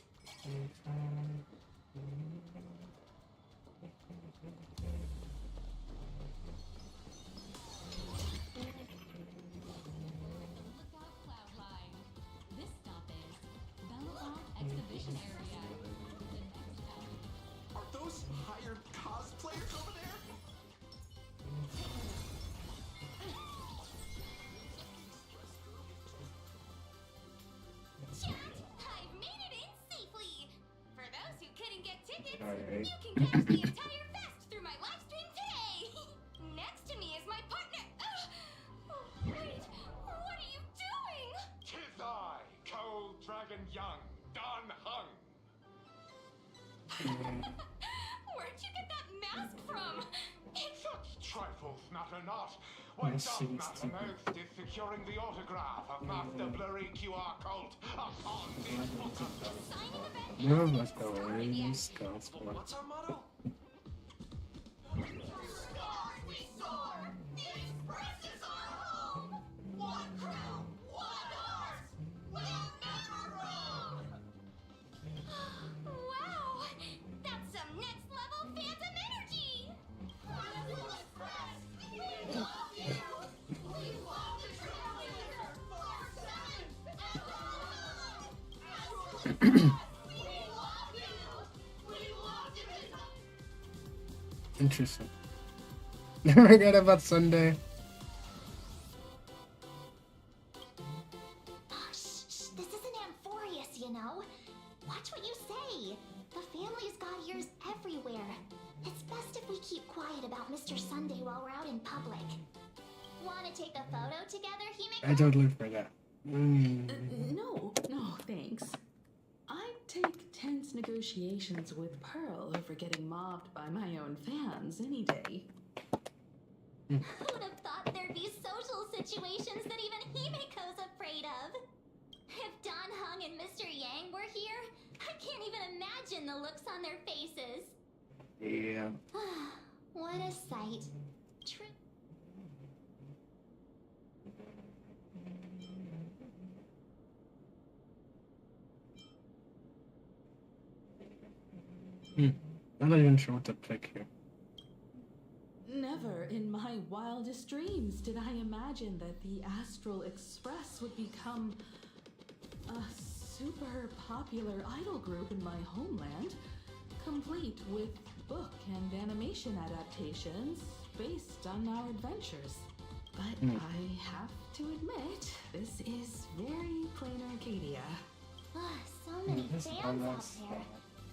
Lookout cloud line. This stop is Belleville exhibition area. The next stop. Are those hired cosplayers over there? Chat! I've made it in safely! For those who couldn't get tickets, Alright. you can catch the entire fest through my live stream today! Next to me is my partner. Oh, wait, what are you doing? Tis I, Cold Dragon Young, Don Hung. Where'd you get that mask from? Such trifles matter not. What This does seems matter to be- most is securing the autograph of Master Blurry QR Cult upon this book. No, let's go away. These girls. What's our motto? Stars we soar! The Express is our home! One crew, one heart! We'll never roam! Wow! That's some next level phantom energy! Radical Express! We love you! We love the trailblazer! 4-7! We love you! We love you! Interesting. Never forget about Sunday. Shh, this isn't Amphorius, you know. Watch what you say. The family's got ears everywhere. It's best if we keep quiet about Mr. Sunday while we're out in public. Want to take a photo together, Himiko? I totally forgot. No, thanks. I'd take tense negotiations with Pearl over getting mobbed by my own fans any day. Who'd have thought there'd be social situations that even Himiko's afraid of? If Don Hung and Mr. Yang were here, I can't even imagine the looks on their faces. Yeah. What a sight. True. I'm not even sure what to pick here. Never in my wildest dreams did I imagine that the Astral Express would become a super popular idol group in my homeland, complete with book and animation adaptations based on our adventures. But I have to admit, this is very plain Arcadia. So many fans out there.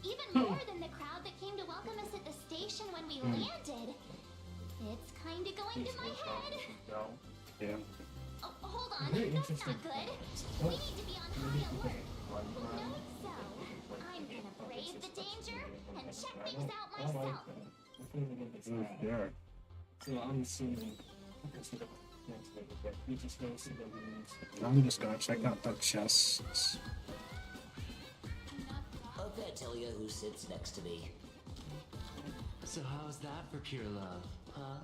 Even more than the crowd that came to welcome us at the station when we landed. It's kinda going to my head. Yeah. Oh, hold on, that's not good. We need to be on high alert. Note so. I'm gonna brave the danger and check things out myself. Yeah. So I'm assuming. You just don't see the rooms. I'm just gonna check out the chests. Okay, tell you who sits next to me. So how's that for pure love, huh?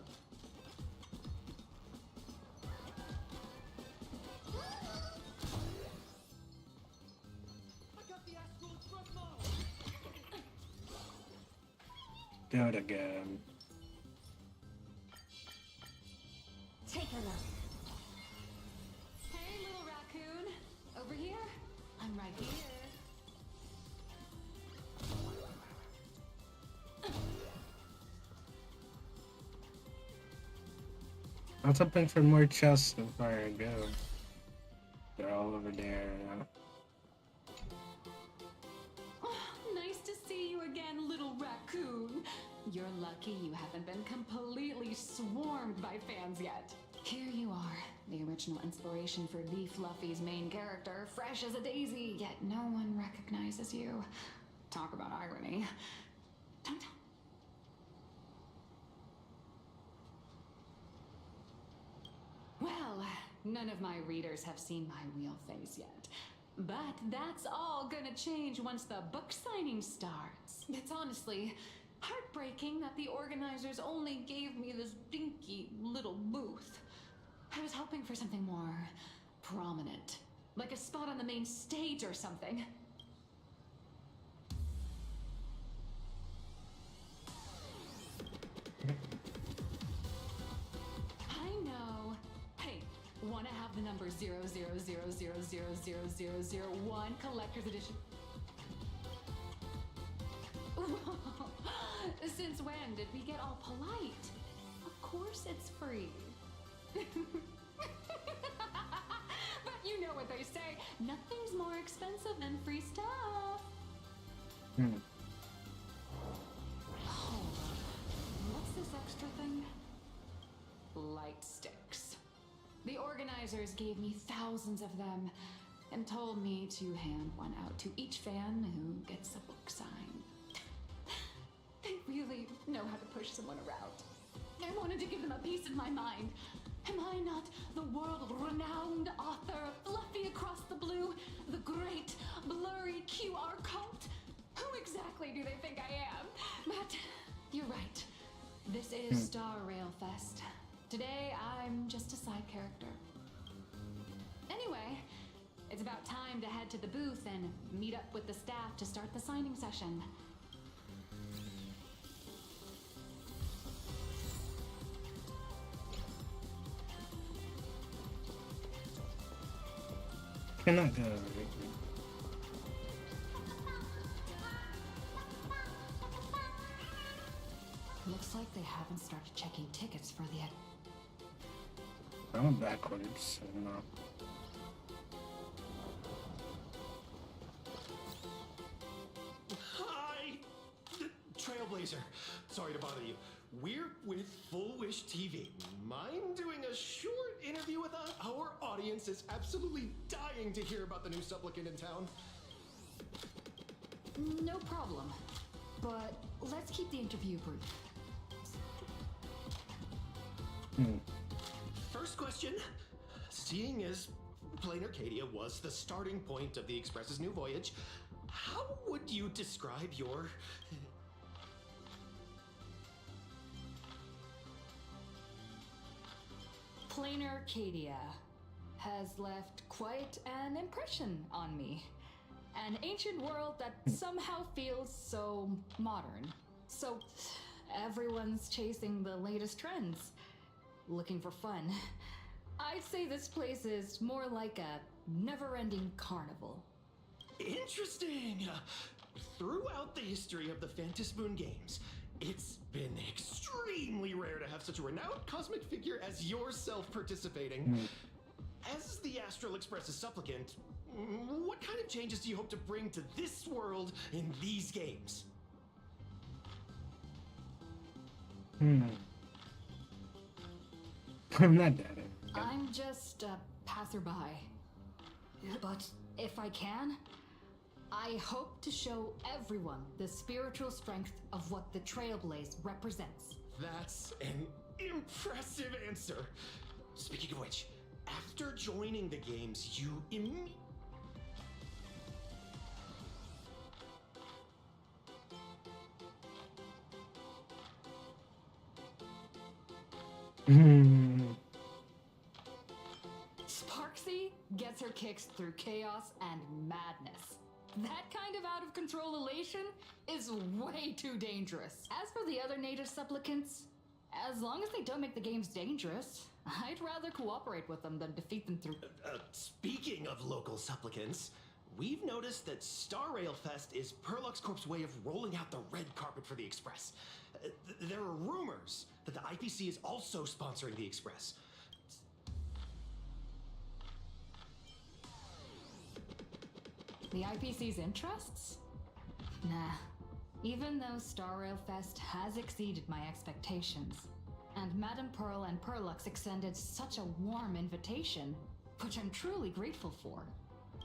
Do it again. Take a look. Hey, little raccoon. Over here? I'm right here. I was hoping for more chests to fire I go. They're all over there. Nice to see you again, little raccoon. You're lucky you haven't been completely swarmed by fans yet. Here you are, the original inspiration for the Fluffy's main character, fresh as a daisy, yet no one recognizes you. Talk about irony. Don't. Well, none of my readers have seen my real face yet. But that's all gonna change once the book signing starts. It's honestly heartbreaking that the organizers only gave me this dinky little booth. I was hoping for something more prominent, like a spot on the main stage or something. I know. Hey, wanna have the number 000000001 collector's edition? Since when did we get all polite? Of course it's free. But you know what they say, nothing's more expensive than free stuff. Hold on. What's this extra thing? Light sticks. The organizers gave me thousands of them and told me to hand one out to each fan who gets a book signed. They really know how to push someone around. I wanted to give them a piece of my mind. Am I not the world-renowned author of Fluffy Across the Blue, the great blurry QR cult? Who exactly do they think I am? But you're right. This is Star Rail Fest. Today, I'm just a side character. Anyway, it's about time to head to the booth and meet up with the staff to start the signing session. Cannot go. Looks like they haven't started checking tickets for the... I went backwards. I don't know. Hi! Trailblazer. Sorry to bother you. We're with Full Wish TV. Mind doing a short interview with us? Our audience is absolutely dying to hear about the new supplicant in town. No problem. But let's keep the interview brief. First question. Seeing as Plain Arcadia was the starting point of the Express's new voyage, how would you describe your... Plain Arcadia has left quite an impression on me. An ancient world that somehow feels so modern. So everyone's chasing the latest trends, looking for fun. I'd say this place is more like a never-ending carnival. Interesting! Throughout the history of the Phantasmoon games, it's been extremely rare to have such a renowned cosmic figure as yourself participating. As the Astral Express's supplicant, what kind of changes do you hope to bring to this world in these games? I'm not that. I'm just a passerby. But if I can, I hope to show everyone the spiritual strength of what the Trailblaze represents. That's an impressive answer. Speaking of which, after joining the games, you Sparksy gets her kicks through chaos and madness. That kind of out of control elation is way too dangerous. As for the other native supplicants, as long as they don't make the games dangerous, I'd rather cooperate with them than defeat them through... Speaking of local supplicants, we've noticed that Star Rail Fest is Perlux Corp's way of rolling out the red carpet for the Express. There are rumors that the IPC is also sponsoring the Express. The IPC's interests? Nah. Even though Star Rail Fest has exceeded my expectations, and Madame Pearl and Perlux extended such a warm invitation, which I'm truly grateful for.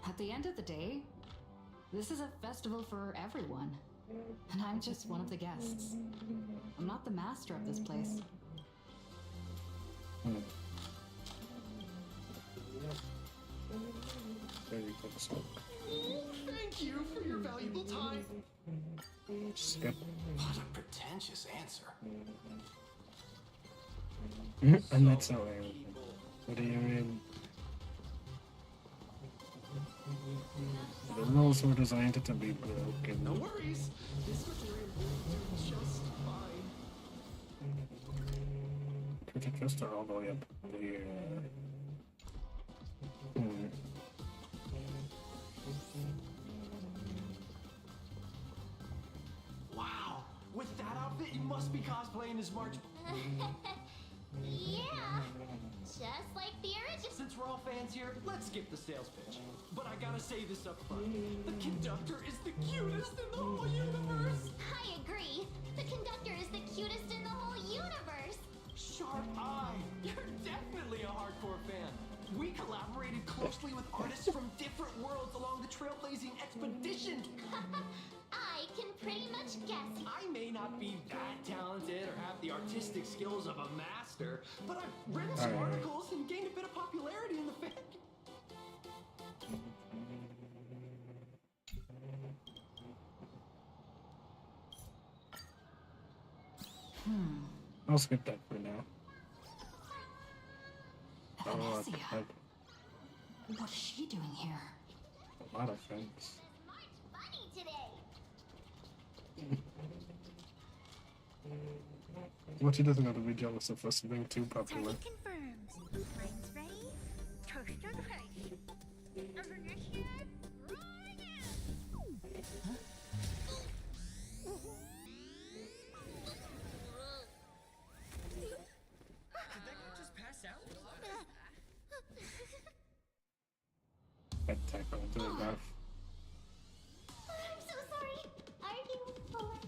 At the end of the day, this is a festival for everyone, and I'm just one of the guests. I'm not the master of this place. Thank you for your valuable time. Skip. What a pretentious answer. And that's so angry. What do you mean? The rules were designed to be broken. No worries. This material will do just fine. Pretty just all the way up there. Wow. With that outfit, you must be cosplaying as March. Yeah, just like the original. Since we're all fans here, let's skip the sales pitch. But I gotta say this up front. The conductor is the cutest in the whole universe. I agree. The conductor is the cutest in the whole universe. Sharp eye. You're definitely a hardcore fan. We collaborated closely with artists from different worlds along the trailblazing expedition. I can pretty much guess. I may not be that talented or have the artistic skills of a master, but I've written some articles and gained a bit of popularity in the fan. I'll skip that for now. Venetia. What is she doing here? A lot of things. Funny today. What she doesn't have to be jealous of us being too popular. Confirmed. Mine's ready. Toast on face. I'd type it into the graph. I'm so sorry. Are you alright?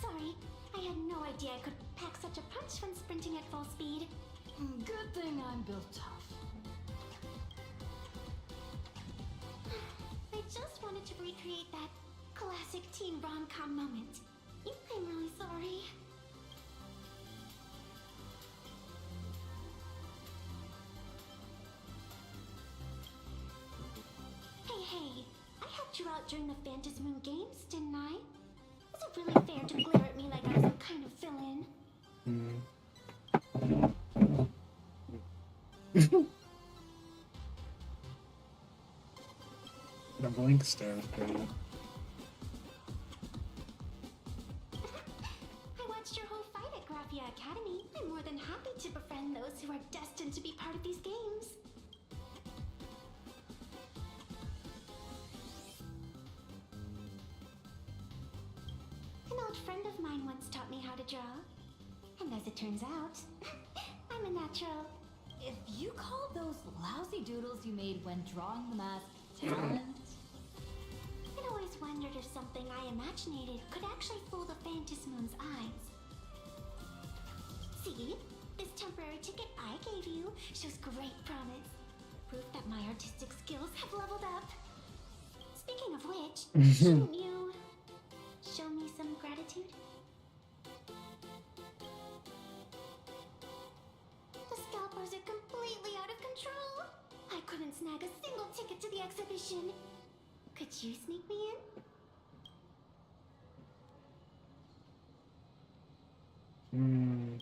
Sorry, I had no idea I could pack such a punch when sprinting at full speed. Good thing I'm built tough. I just wanted to recreate that classic teen rom-com moment. I'm really sorry. Hey, I helped you out during the Phantasmoon Games, didn't I? Is it really fair to glare at me like I was some kind of villain? The blink stare is pretty. I watched your whole fight at Graphia Academy. I'm more than happy to befriend those who are destined to be part of these games. An old friend of mine once taught me how to draw. And as it turns out, I'm a natural. If you call those lousy doodles you made when drawing the mask talent... I'd always wondered if something I imaginated could actually fool the Phantasmoon's eyes. See? This temporary ticket I gave you shows great promise. Proof that my artistic skills have leveled up. Speaking of which, shouldn't you show me some gratitude? The scalpers are completely out of control. I couldn't snag a single ticket to the exhibition. Could you sneak me in?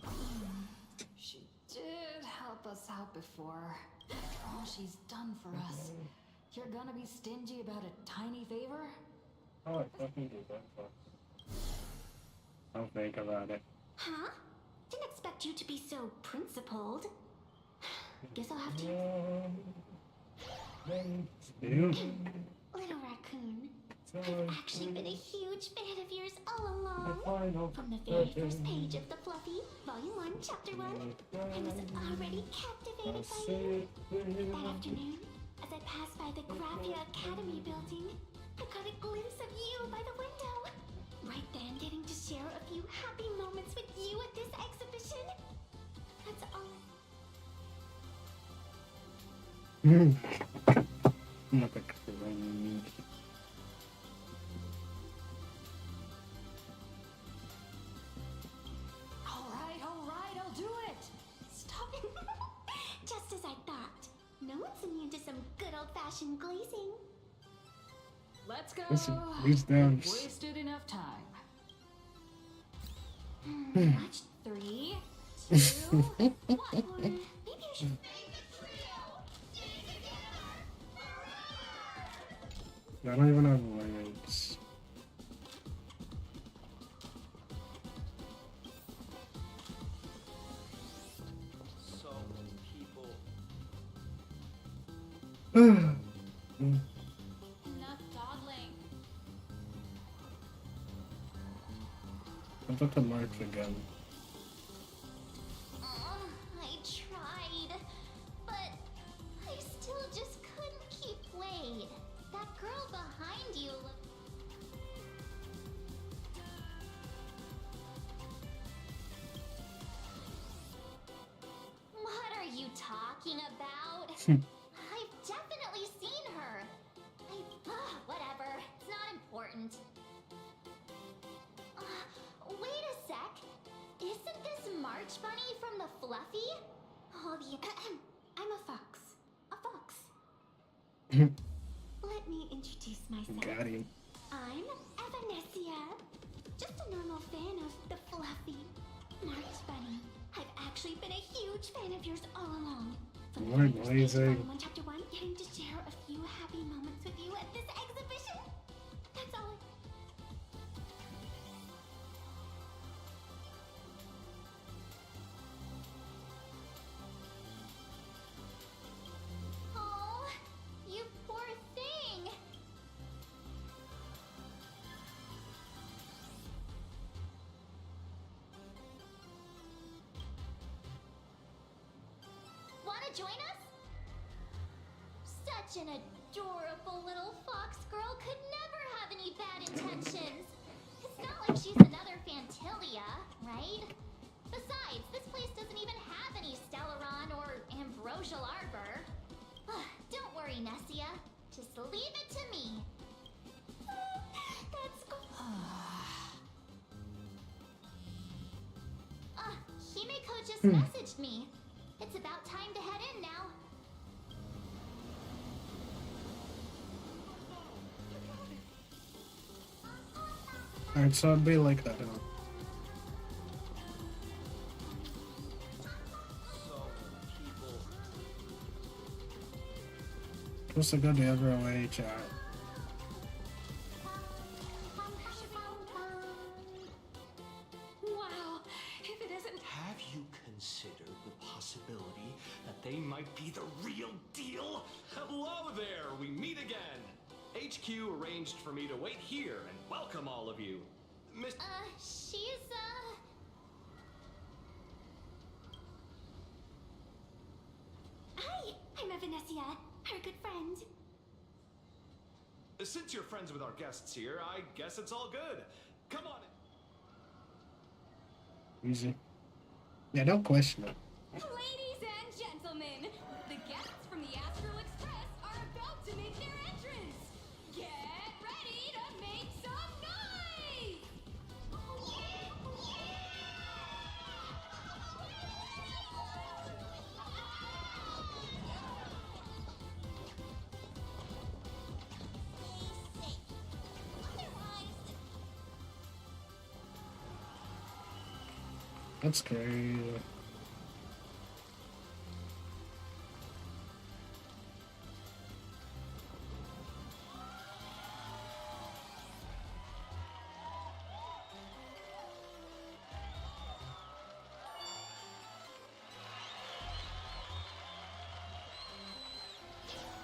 She did help us out before. After all she's done for us, you're gonna be stingy about a tiny favor? Oh, I fucking do that. I'll think about it. Huh? Didn't expect you to be so principled. Guess I'll have to... Little raccoon, I've actually been a huge fan of yours all along. From the very first page of The Fluffy, Volume 1, Chapter 1, I was already captivated by you. That afternoon, as by the Gravia Academy building. I got a glimpse of you by the window. Right then, getting to share a few happy moments with you at this exhibition. That's all. Not a cringe. All right, I'll do it. Stop it. Just as I thought. No one's immune to some good old-fashioned glazing. Let's go. Listen, these downs. We've wasted enough time. Watch 3, 2, 1. Maybe you should. I don't even have words. So people. Enough dawdling. I thought the mark again. I tried, but I still just couldn't keep Wade. That girl behind you looked. What are you talking about? I've definitely seen her. Whatever. It's not important. Wait a sec. Isn't this March Bunny from the Fluffy? Oh, I'm a fox. A fox. Let me introduce myself. Got him. I'm Evanessia. Just a normal fan of the Fluffy. March Bunny. I've actually been a huge fan of yours all along. From the More very first glazing. Pokemon Chapter 1, getting to share a few happy moments with you at this exhibition. That's all. Oh, you poor thing. Wanna join us? Such an adorable little fox girl could never have any bad intentions. It's not like she's another Fantilia, right? Besides, this place doesn't even have any Stellaron or Ambrosial Arbor. Don't worry, Nessia. Just leave it to me. That's cool. Himeko just messaged me. It's about time to head in now. Alright, so it'd be like that, huh? So people. Supposed to go to every HSR. Wow, if it isn't. Have you considered the possibility that they might be the real deal? Hello there, we meet again. HQ arranged for me to wait here and welcome all of you. Miss. She's, Hi, I'm Evanessia, her good friend. Since you're friends with our guests here, I guess it's all good. Come on. Easy. Yeah, don't question it. Ladies and gentlemen, the guests from the Astral Express are about to make their entrance. Get ready to make some noise! That's great.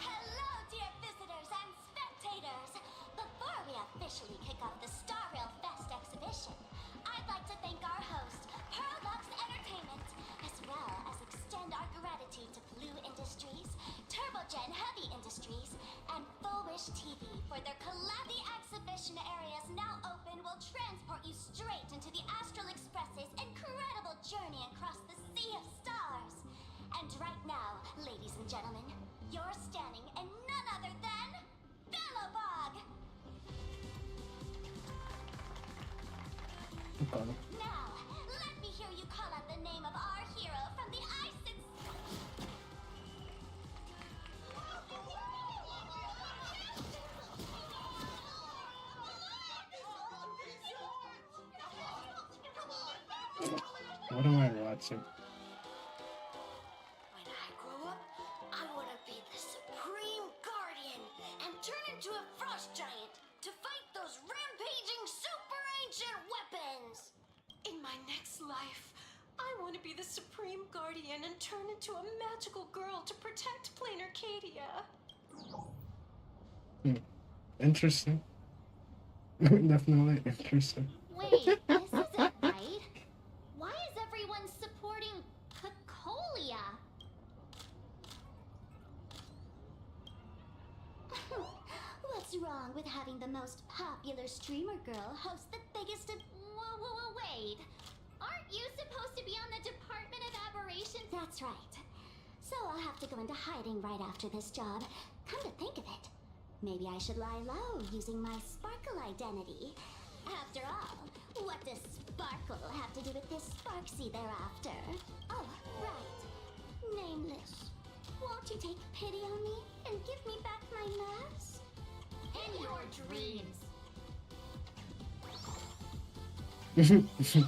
Hello, dear visitors and spectators! Before we officially kick off the Star Rail Fest exhibition, I'd like to thank our host, Pearlux Entertainment, as well as extend our gratitude to Blue Industries, Turbogen Heavy Industries, Flash TV for their Calabi exhibition areas now open will transport you straight into the Astral Express's incredible journey across the sea of stars. And right now, ladies and gentlemen, you're standing in none other than Bellabog! Okay. Now, let me hear you call out the name of our hero from the ice and... What am I watching? When I grow up, I want to be the Supreme Guardian and turn into a frost giant to fight those rampaging super ancient weapons. In my next life, I want to be the Supreme Guardian and turn into a magical girl to protect Plain Arcadia. Interesting. Definitely interesting. Wait, this isn't right. Why is everyone supporting Cocolia? What's wrong with having the most popular streamer girl host the biggest of... Wait. Aren't you supposed to be on the Department of Aberrations? That's right. So I'll have to go into hiding right after this job. Come to think of it, maybe I should lie low using my Sparkle identity. After all, what does Sparkle have to do with this Sparksy thereafter? Oh, right. Nameless. Won't you take pity on me and give me back my nerves? In your dreams. Since we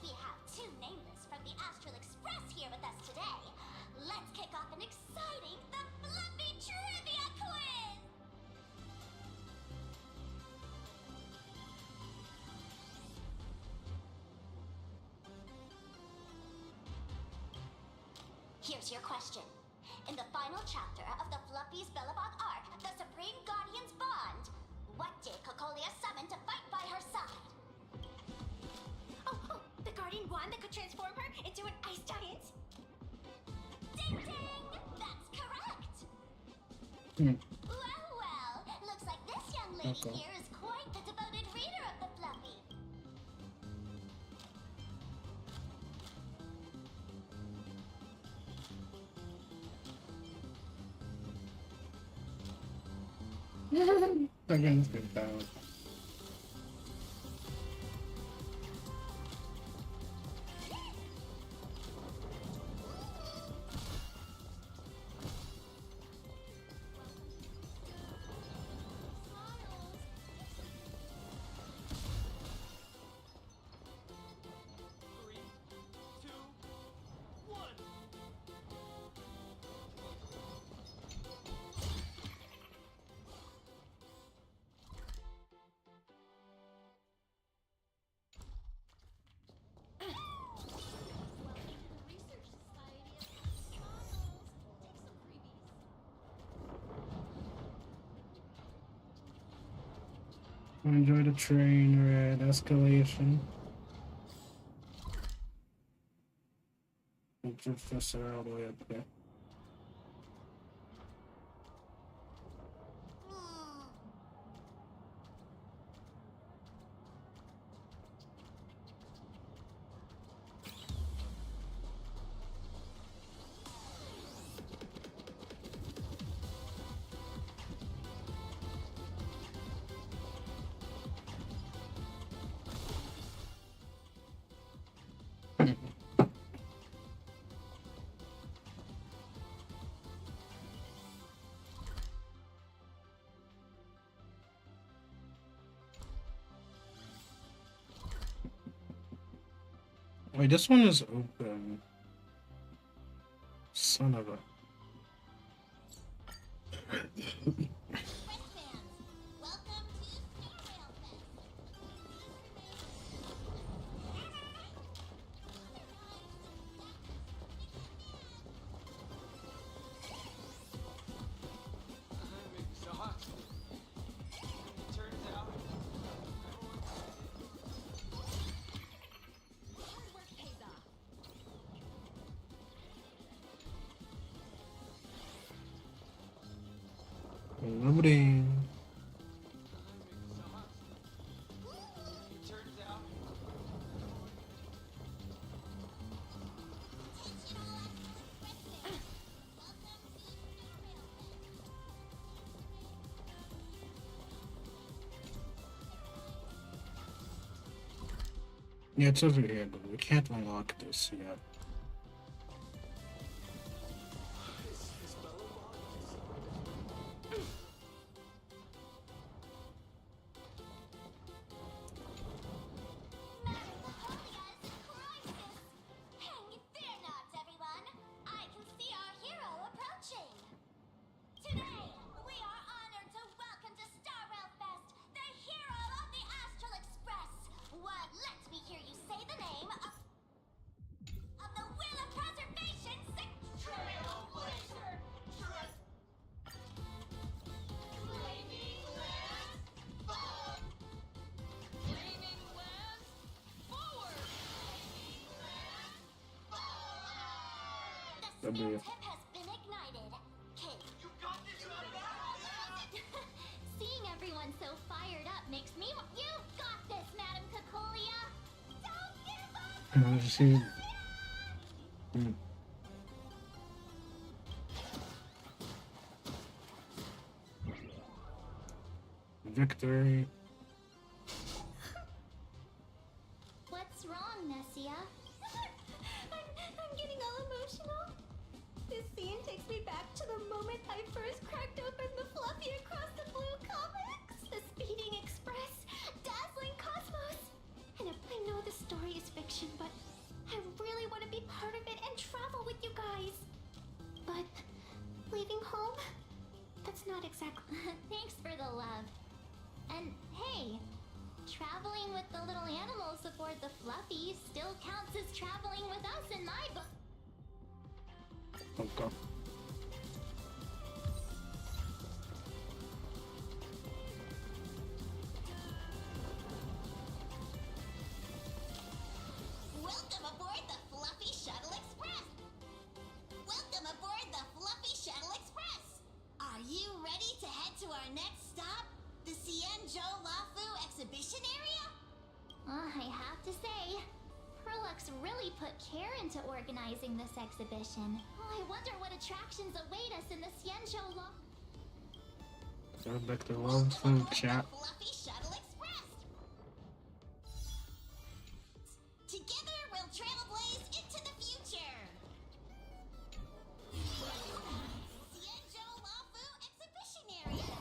have two Nameless from the Astral Express here with us today, let's kick off an exciting The Fluffy Trivia Quiz! Here's your question. In the final chapter of the Fluffy's Bellabog arc, the Supreme Guardian's Bond, what did Cocolia summon to fight by her side? Oh, the Guardian wand that could transform her into an ice giant? Ding ding! That's correct! Well, looks like this young lady here is quite the devoted reader of the Fluffy. That guy's been down. Enjoy the train ride escalation. Just all the way up there. Wait, this one is open. Son of a... Loading. Yeah, it's over here, but we can't unlock this yet. Hang fear not, everyone. I can see our hero approaching. Today, we are honored to welcome to Star Rail Fest the hero of the Astral Express. What? Let me hear you say the name of the Will of Preservation Trailblazer. Flaming Land forward. Flaming Land forward. The skill tip has been ignited. Kate, you got this. Seeing everyone so fired up makes me. You got this, Madam Cacolia. Don't give up. Victory. What's wrong, Nessia? I'm getting all emotional. This scene takes me back to the moment I first cracked open the Fluffy Across the Blue comics. The Speeding Express, Dazzling Cosmos. And I know the story is fiction, but I really want to be part of it and travel with you guys. But leaving home? That's not exactly... Thanks for the love. And hey, traveling with the little animals aboard the Fluffy still counts as traveling with us in my book. Okay. Welcome aboard the Fluffy Shuttle Express. Welcome aboard the Fluffy Shuttle Express. Are you ready to head to our next stop? The Cienjo Lafu exhibition area? I have to say, Perlux really put care into organizing this exhibition. I wonder what attractions await us in the Cienjo Lafu. Go back to long phone chat. Fluffy Shuttle Express. Together we'll trailblaze into the future. Cienjo Lafu exhibition area.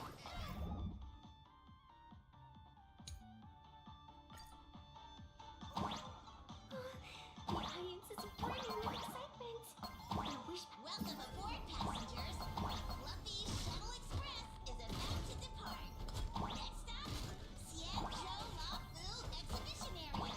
The audience is burning with excitement. I wish... Welcome aboard, passengers. Fluffy Shuttle Express is about to depart. Next stop, Cienjo Lafu exhibition area.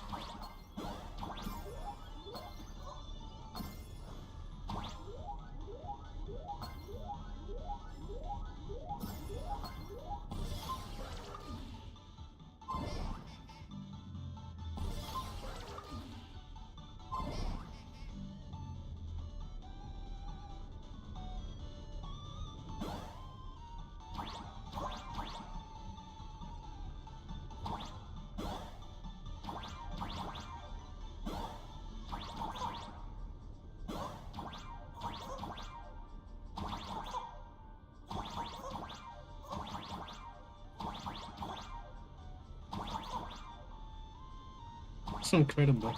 It's incredible.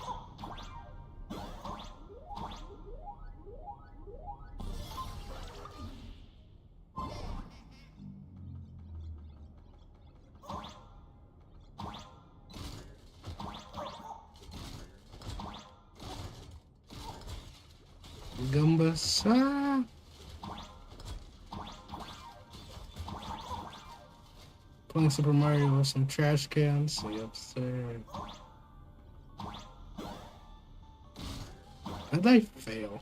Gumbasa. Playing Super Mario with some trash cans. So absurd. How'd I fail?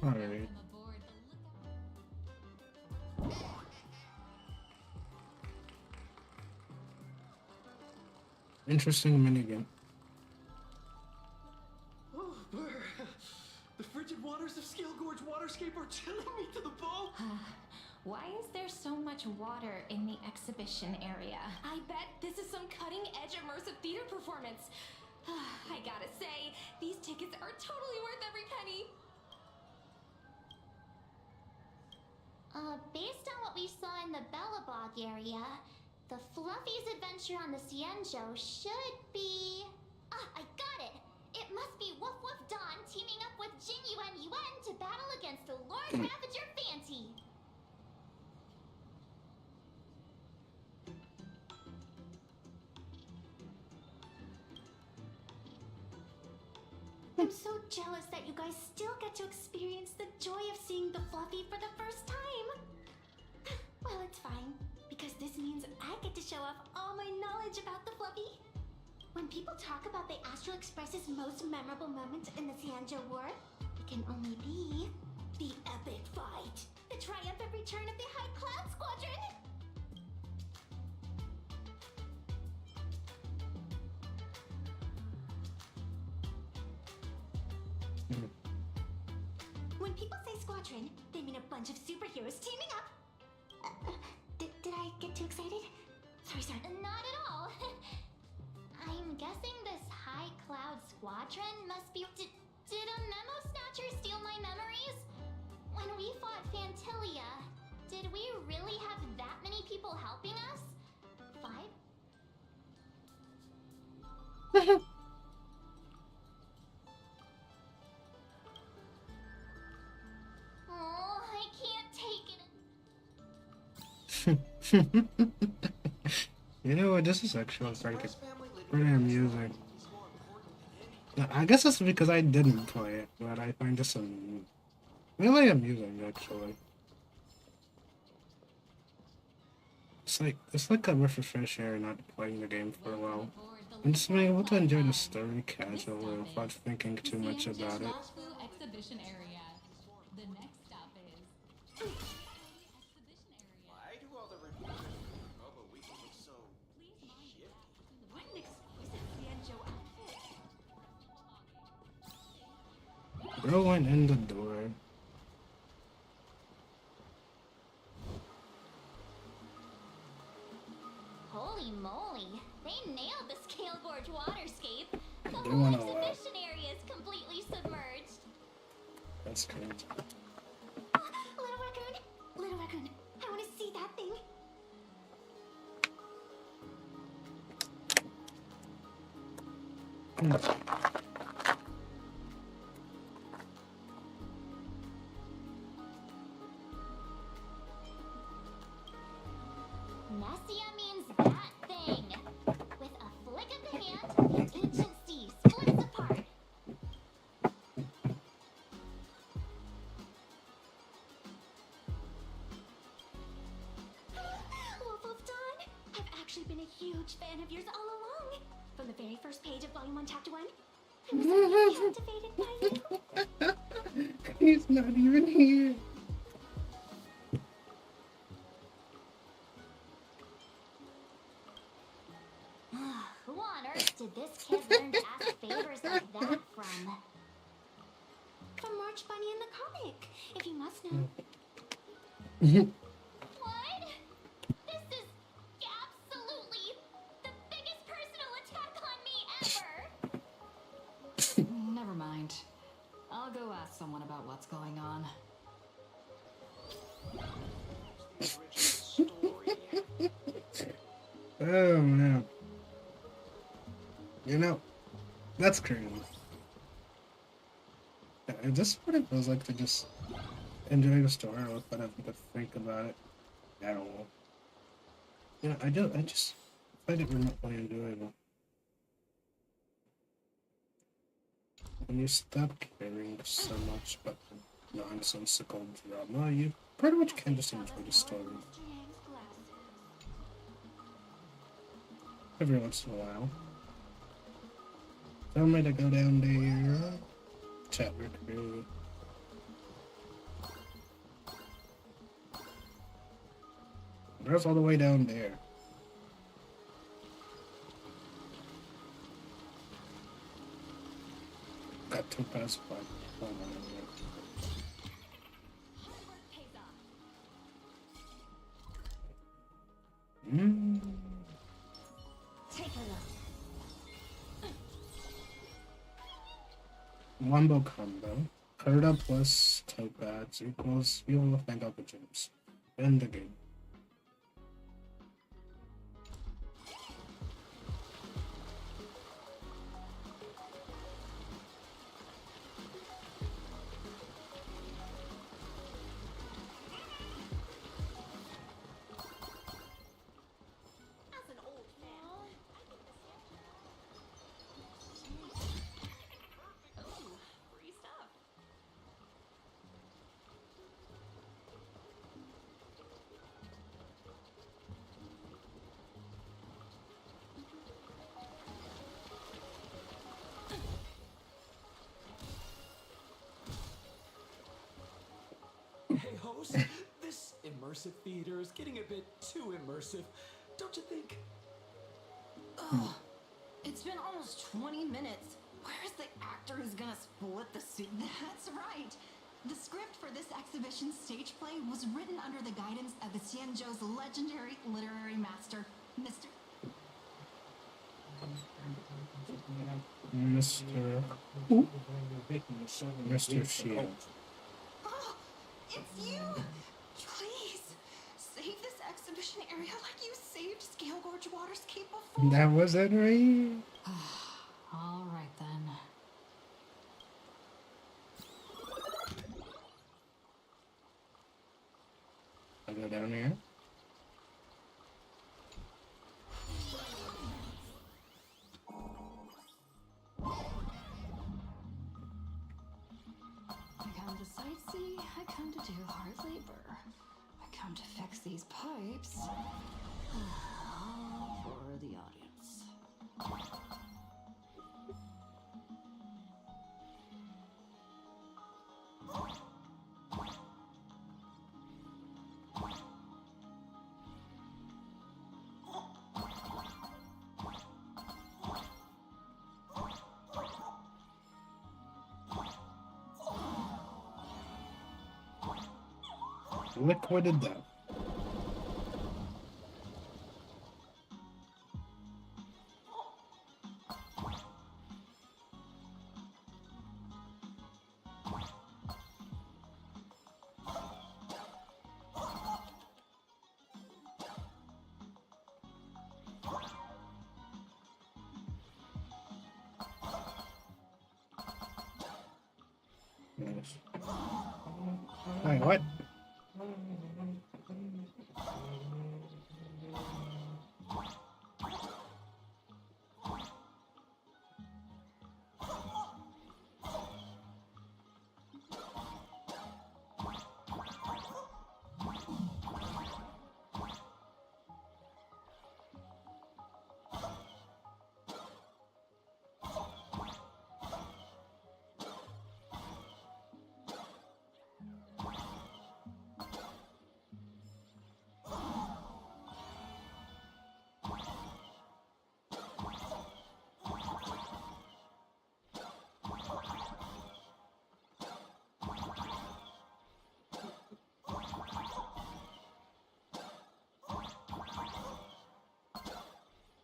Alright. Interesting minigame. Oh, Blur. The frigid waters of Scale Gorge Waterscape are chilling me to the bone. Why is there so much water in the exhibition area? I bet this is some cutting-edge immersive theater performance. I gotta say, these tickets are totally worth every penny. Based on what we saw in the Bellabog area, the Fluffy's adventure on the Cienjo should be... Ah, I got it! It must be Woof Woof Dawn teaming up with Jing Yuan Yuan to battle against the Lord Ravager Fanti. I'm so jealous that you guys still get to experience the joy of seeing the Fluffy for the first time. Well, it's fine, because this means I get to show off all my knowledge about the Fluffy. When people talk about the Astral Express's most memorable moment in the Cianjo War, it can only be the epic fight, the triumphant return of the High Cloud Squadron. When people say squadron, they mean a bunch of superheroes teaming up. Did I get too excited? Sorry. Not at all. I'm guessing this High Cloud Squadron must be... Did a Memo Snatcher steal my memories? When we fought Fantilia, did we really have that many people helping us? 5? Oh, I can't take it. You know what? This is actually pretty amusing. I guess it's because I didn't play it, but I find this really amusing, actually. It's like a breath of fresh air not playing the game for a while. I'm just being able to enjoy the story casually without thinking too much about it. Exhibition area. The next stop is exhibition area. Why do all the reviewers of Robo Weekly look so shifty? What an exquisite Cianjo outfit. Girl went in the door. Holy moly, they nailed the Scale Gorge Waterscape. The They whole wanna exhibition area is completely submerged. That's crazy. Little raccoon, I want to see that thing. Nessia means that thing. With a flick of the hand, the ancient sea splits apart. Wolf of Dawn, I've actually been a huge fan of yours all along. From the very first page of Volume 1, Chapter 1, I was already captivated by you. He's not even here. Who on earth did this kid learn to ask favors like that from? From March Bunny in the comic, if you must know. What? This is absolutely the biggest personal attack on me ever! Never mind. I'll go ask someone about what's going on. Oh no. You know, that's crazy. Is this what it feels like to just enjoy the story without having to think about it at all? You know, I just find it remotely enjoyable. When you stop caring so much about the nonsensical drama, you pretty much can just enjoy the story. Every once in a while. Tell me to go down there. Chapter 3. There's all the way down there. Got two pass by. Take a look. Wombo combo. Herda plus Topaz equals Wheel of Mangopa Gems. End the game. Hey, host, this immersive theater is getting a bit too immersive, don't you think? Ugh. It's been almost 20 minutes. Where's the actor who's gonna split the suit? That's right. The script for this exhibition stage play was written under the guidance of the Xianzhou's legendary literary master, Mr. Mr. Shield. Oh, it's you! Please, save this exhibition area like you saved Scale Gorge Water's Cape before. That was Henry. All right then. I'll go down here. I come to sightsee, I come to do hard labor. I come to fix these pipes. All for the audience. Liquided death. Nice. Hey, what?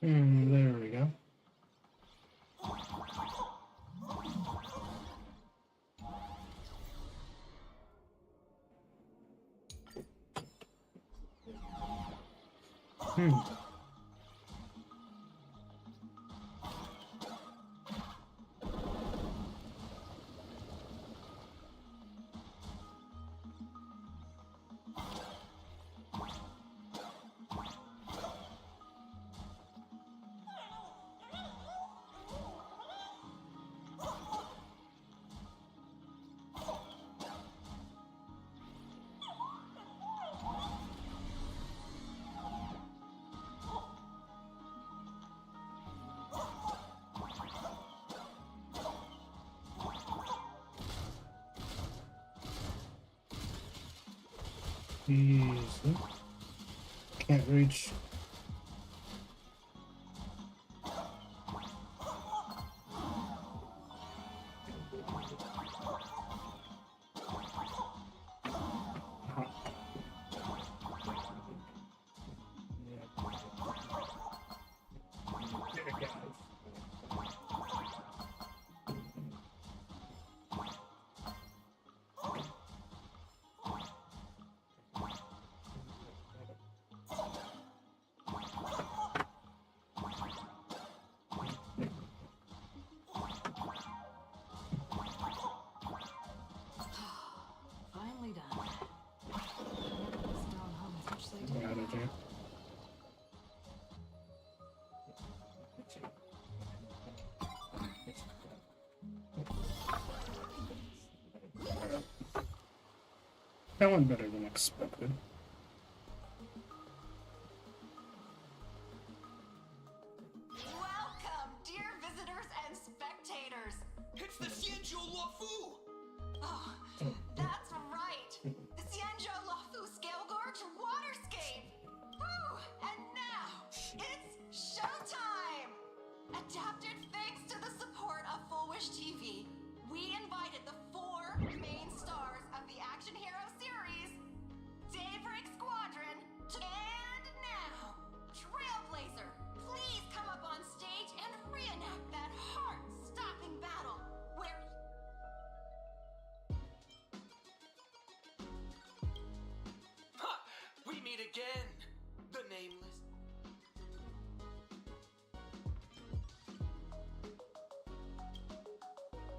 There we go. Easy. Can't reach. Finally done. Everybody's gone home as much as they Get did. out of here. That went better than expected. Welcome, dear visitors and spectators. It's the Xianzhou Luofu! Oh, that's right. The Xianzhou Luofu Scale Gorge Waterscape. Woo! And now, it's showtime! Adapted thanks to the support of Full Wish TV, we invited the 4 main stars of the action hero series, Daybreak Squadron, and now, Trailblazer, please come up on stage and reenact that heart-stopping battle where... Ha! We meet again, the Nameless.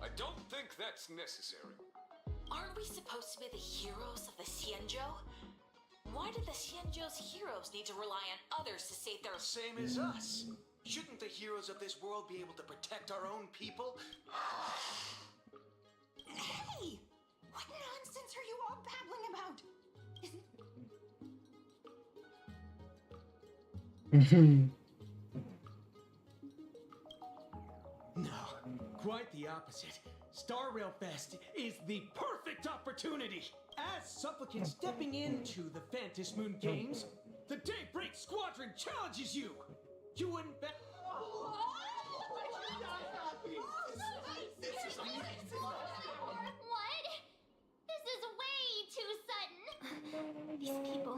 I don't think that's necessary. Aren't we supposed to be the heroes of the Xianzhou? Why do the Xianzhou's heroes need to rely on others to save their... Same as us. Shouldn't the heroes of this world be able to protect our own people? Hey! What nonsense are you all babbling about? No, quite the opposite. Star Rail Fest is the perfect opportunity. As supplicant stepping into the Fantasy Moon Games, the Daybreak Squadron challenges you. You wouldn't bet. What? This is way too sudden. These people,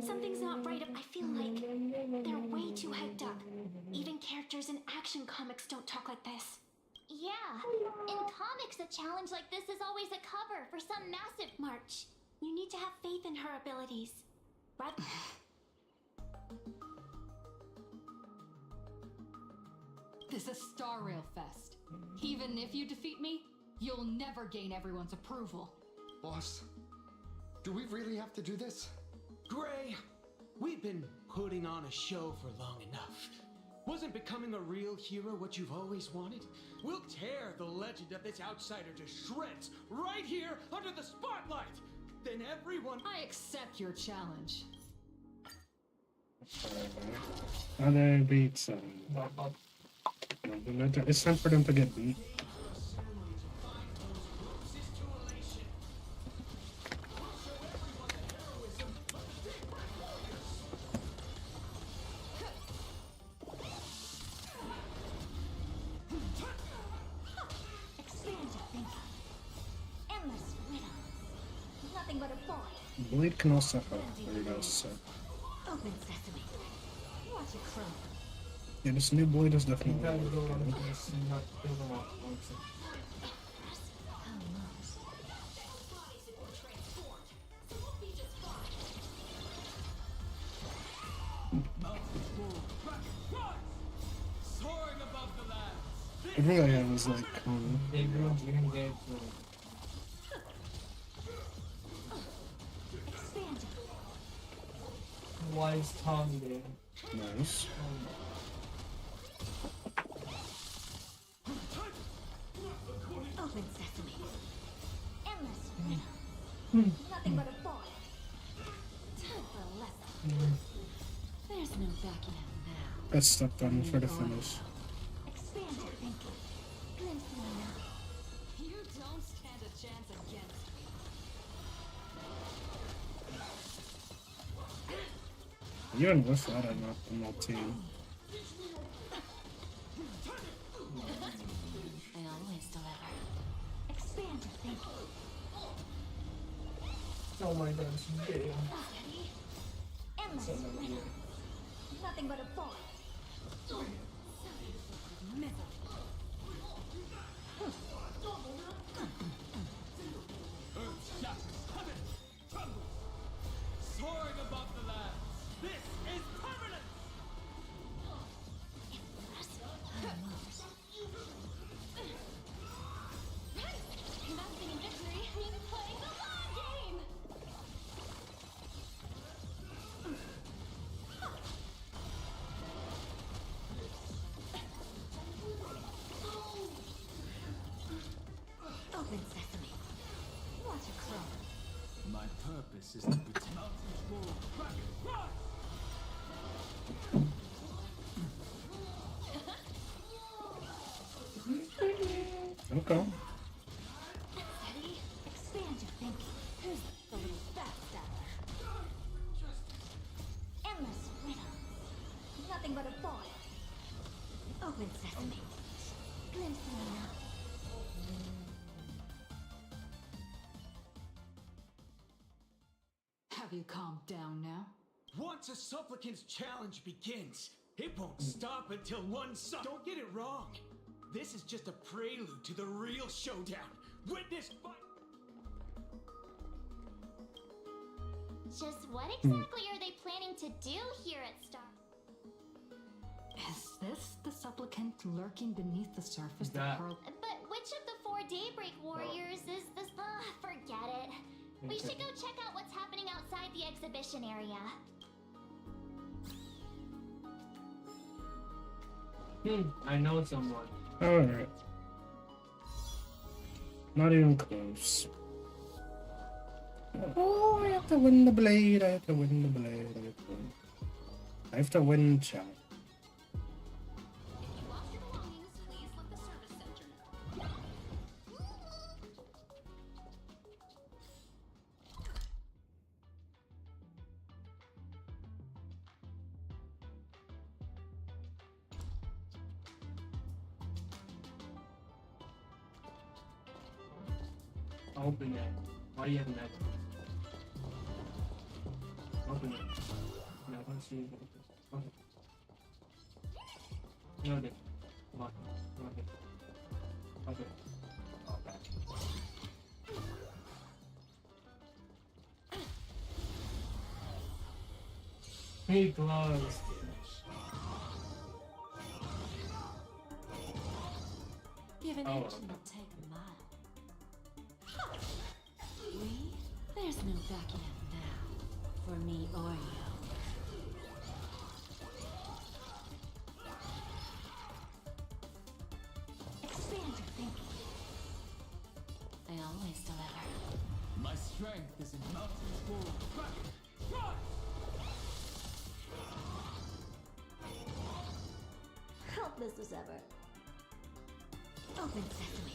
something's not right. I feel like they're way too hyped up. Even characters in action comics don't talk like this. Yeah, in comics, a challenge like this is always a cover for some massive March, you need to have faith in her abilities. Right? This is Star Rail Fest. Even if you defeat me, you'll never gain everyone's approval. Boss, do we really have to do this? Gray, we've been putting on a show for long enough. Wasn't becoming a real hero what you've always wanted? We'll tear the legend of this outsider to shreds right here under the spotlight. Then everyone... I accept your challenge. Now they beat some. It's time for them to get beat. Expand your thinking. Endless riddles. Nothing but a boy. Blade can also help. There it goes. So. Open sesame. Watch it crumble. Yeah, this new blade is definitely good. Soaring above the land. Everything I have is like, Wise tongue, dude. nice. Open sesame. Endless riddles. Nothing but a boy. Time for a lesson. There's no backing out now. Got stepped on for the finish. Expand your thinking. Glimpse me now. You don't stand a chance against me. Even with that, I'm not in my team. I always deliver. Expand your thinking. Oh my gosh, damn. Endless rhythm. Nothing but a ball. Soaring above the land. This is permanent. Investing in victory means playing the long game. Open sesame. Watch it grow. My purpose is to protect mountains full of dragon. Okay. Steady. Expand your thinking. Who's the little backstabber? Endless rhythm. Nothing but a ball. Open sesame. Glimpsing enough. Have you calmed down now? Once a supplicant's challenge begins, it won't stop until one son. Don't get it wrong. This is just a prelude to the real showdown. Witness by. Just what exactly are they planning to do here at Star? Is this the supplicant lurking beneath the surface That- that hurled? But which of the 4 Daybreak Warriors is this? Forget it. We should go check out what's happening outside the exhibition area. I know someone. Alright. Not even close. Oh, I have to win the blade. I have to win the blade. I have to win chat. If you lost your belongings, please let the service center know. Open it. Why do you have that? Open it. No, I don't see it. Open it. No, come on. Open it. Open it. Oh, bad. Hey, gloves. Give an Oh. inch and take a mile. We? There's no backing out now. For me or you. Expand your thinking. I always deliver. My strength is in mountains full of dragon. Run! Helpless as ever. Open sesame.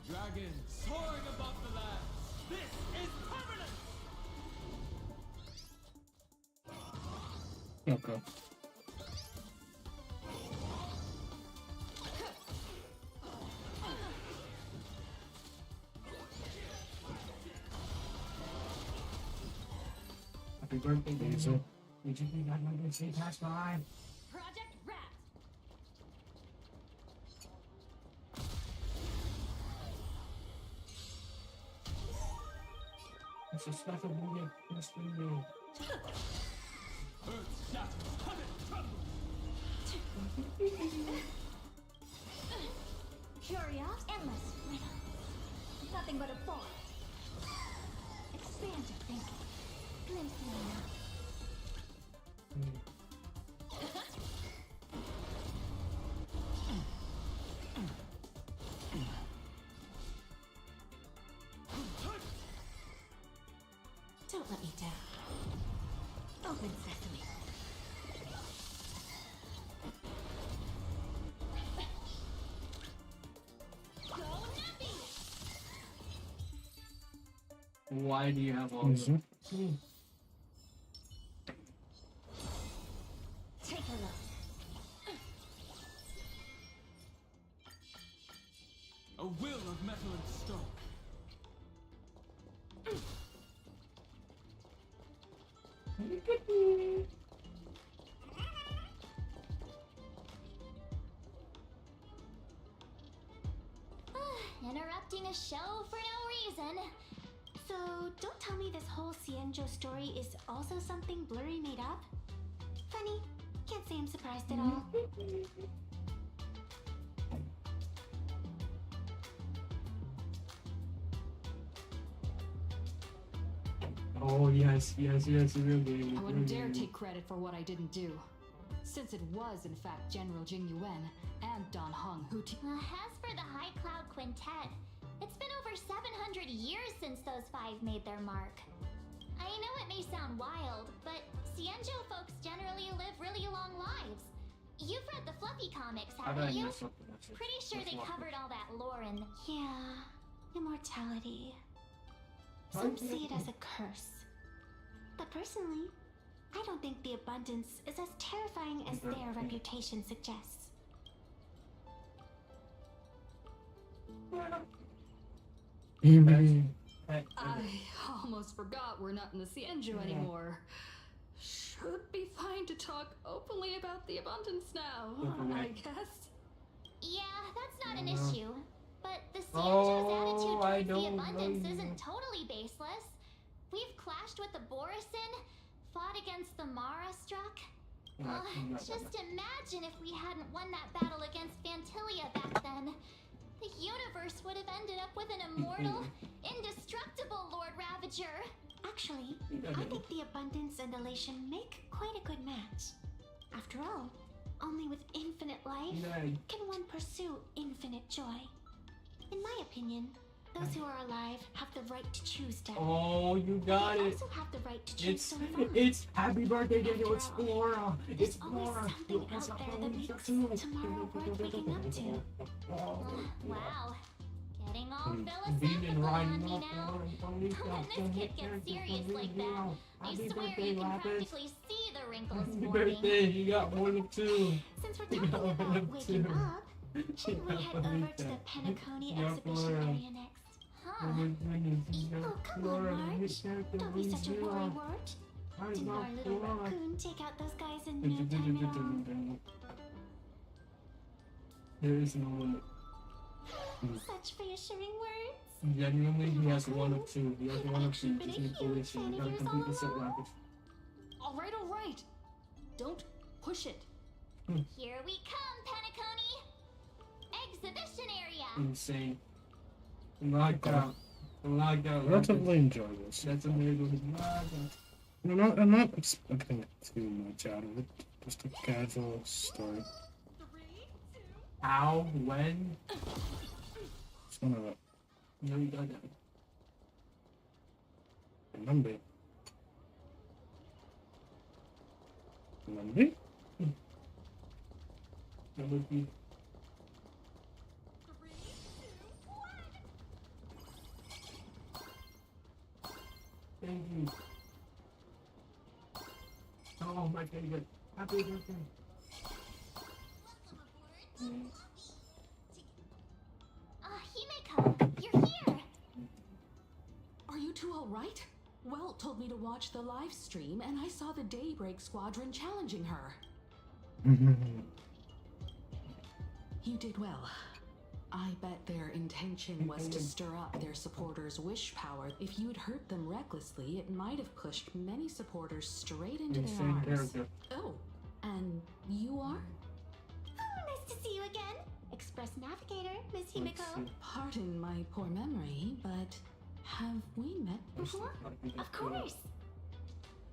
Dragon soaring above the land. This is permanent. Okay. Happy birthday, Hazel. Did you think I'm going to say pass by? Project Rat. It's a special media. It's for you. Earth shatters. Heaven trembles. Curious. Endless rhythm. Nothing but a ball. Expand your thinking. Glimpsing enough. Don't let me down. Open sesame. Go nappy! Why do you have all of them? Take a look. A will of metal and stone. Interrupting a show for no reason. So, don't tell me this whole Cienjo story is also something Blurry made up? Funny. Can't say I'm surprised at all. Oh, yes, really. I wouldn't dare take credit for what I didn't do, since it was in fact General Jing Yuan and Don Hong who As for the High Cloud Quintet, it's been over 700 years since those five made their mark. I know it may sound wild, but Cienjo folks generally live really long lives. You've read the Fluffy comics, haven't you? Pretty sure they covered all that lore in... Yeah, immortality. Some see it as a curse. But personally, I don't think the abundance is as terrifying as their reputation suggests. I almost forgot we're not in the Cienjo anymore. Should be fine to talk openly about the abundance now, I guess. Yeah, that's not an issue. But the Cienjo's attitude towards the abundance isn't totally baseless. We've clashed with the Borisin, fought against the Mara struck. Just imagine if we hadn't won that battle against Fantilia back then. The universe would have ended up with an immortal, indestructible Lord Ravager. Actually, I think the abundance and elation make quite a good match. After all, only with infinite life can one pursue infinite joy. In my opinion, those who are alive have the right to choose death. Oh, you got they it. also have the right to choose to live on. It's happy birthday, Daniel. It's Flora. It's Flora. There's always something out there that makes tomorrow worth waking up to. Wow. Getting all philosophical on me now. When this kid gets serious like that, I swear you can practically see the wrinkles Happy forming. birthday. You got one of two. Since we're talking about waking up, shouldn't we head over to the Penacony exhibition area next? Huh? Oh, come on, Marge. Don't be such a worrywart. Didn't our little raccoon take out those guys in no time at all? There is no limit. Such reassuring words. Genuinely, he has one of two. He has one of two. Just need pollution. You gotta complete the set rapid. All right. Don't push it. Here we come, Penacony! Exhibition area! Insane. Locked out. Relatively enjoyable. That's a neighborhood. I'm not expecting too much out of it. Just a casual story. How? When? It's one of it. No, you got that. Monday. Monday? That would be. Thank you. Oh my god, happy birthday. Himeko, you're here! Are you two all right? Welt told me to watch the live stream, and I saw the Daybreak Squadron challenging her. You did well. I bet their intention was to stir up their supporters' wish power. If you'd hurt them recklessly, it might have pushed many supporters straight into their arms. Oh, and you are? Oh, nice to see you again. Express Navigator, Miss Himeko. Pardon my poor memory, but have we met before? Of course.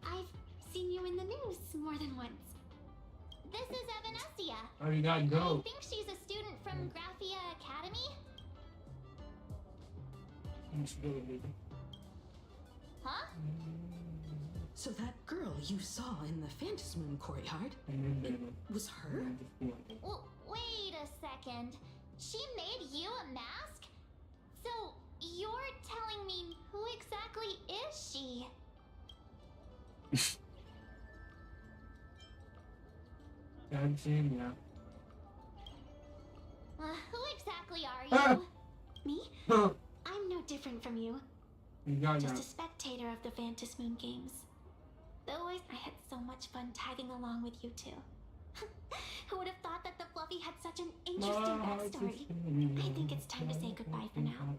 I've seen you in the news more than once. This is Evanescia. Oh, you gotta go. I think she's a student from Graphia Academy. Huh? So that girl you saw in the Phantasmoon courtyard, it was her? Well, wait a second. She made you a mask? So, You're telling me who exactly is she? Yeah. Who exactly are you? Me? I'm no different from you. You got Just that. a spectator of the Fantasy Moon Games. Though I had so much fun tagging along with you two. Who would have thought that the Fluffy had such an interesting backstory? I think it's time to say goodbye for now.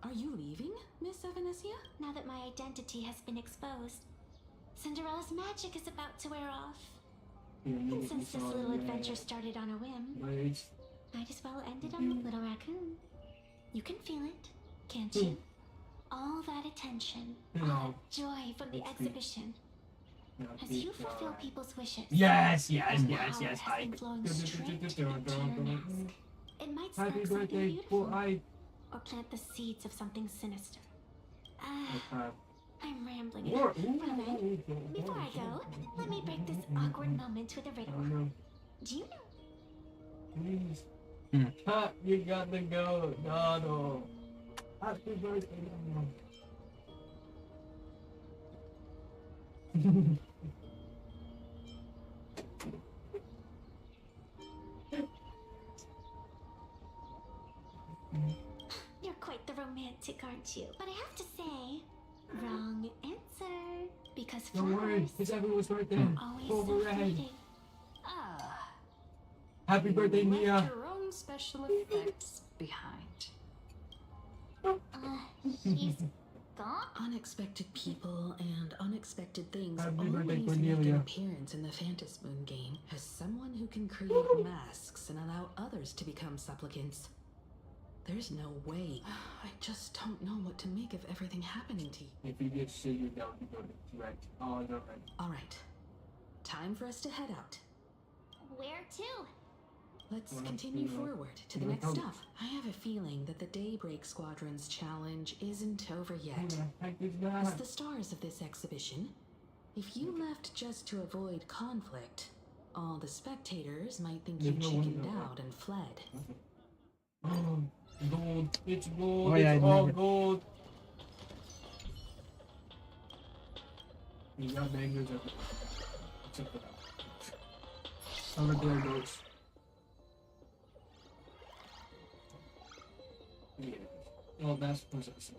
Are you leaving, Miss Evanesia? Now that my identity has been exposed, Cinderella's magic is about to wear off. And since this little adventure started on a whim, might as well end it on the little raccoon. You can feel it, can't you? All that attention, all that joy from the exhibition. As you fulfill people's wishes. Yes. Has been flowing straight into your mask. It might spark something beautiful, or plant the seeds of something sinister. I'm rambling. Well then, before I go, let me break this awkward moment with a riddle. Do you know? Ha, you got to go, Donald. Happy birthday, Donald. You're quite the romantic, aren't you? But I have to say, wrong answer. Because Don't worry, his everyone's birthday. always Over self-fleeting. Ah, Happy birthday, you Mia. left your own special effects behind. He's gone? Unexpected people and unexpected things Happy always birthday, make Cornelia. an appearance in the Fantasy Moon game. As someone who can create masks and allow others to become supplicants, there's no way. I just don't know what to make of everything happening to you. If you get shit, you're down to go to direct. Oh, no, right. All right, time for us to head out. Where to? Let's continue forward to the next stop. I have a feeling that the Daybreak Squadron's challenge isn't over yet. As the stars of this exhibition, if you left just to avoid conflict, all the spectators might think you chickened out and fled. Oh, gold. It's gold. Oh, yeah, it's I all never- gold. You got bangers up. Check it out. Over there goes. Yeah. Well, that's possessive.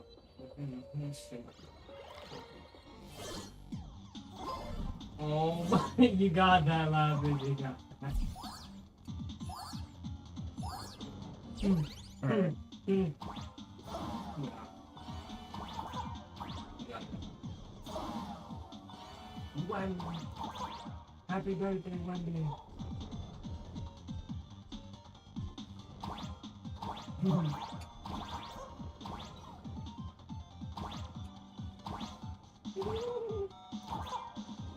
Oh my, you got that, love. You got that. Alright. Wendy. Happy birthday, Wendy.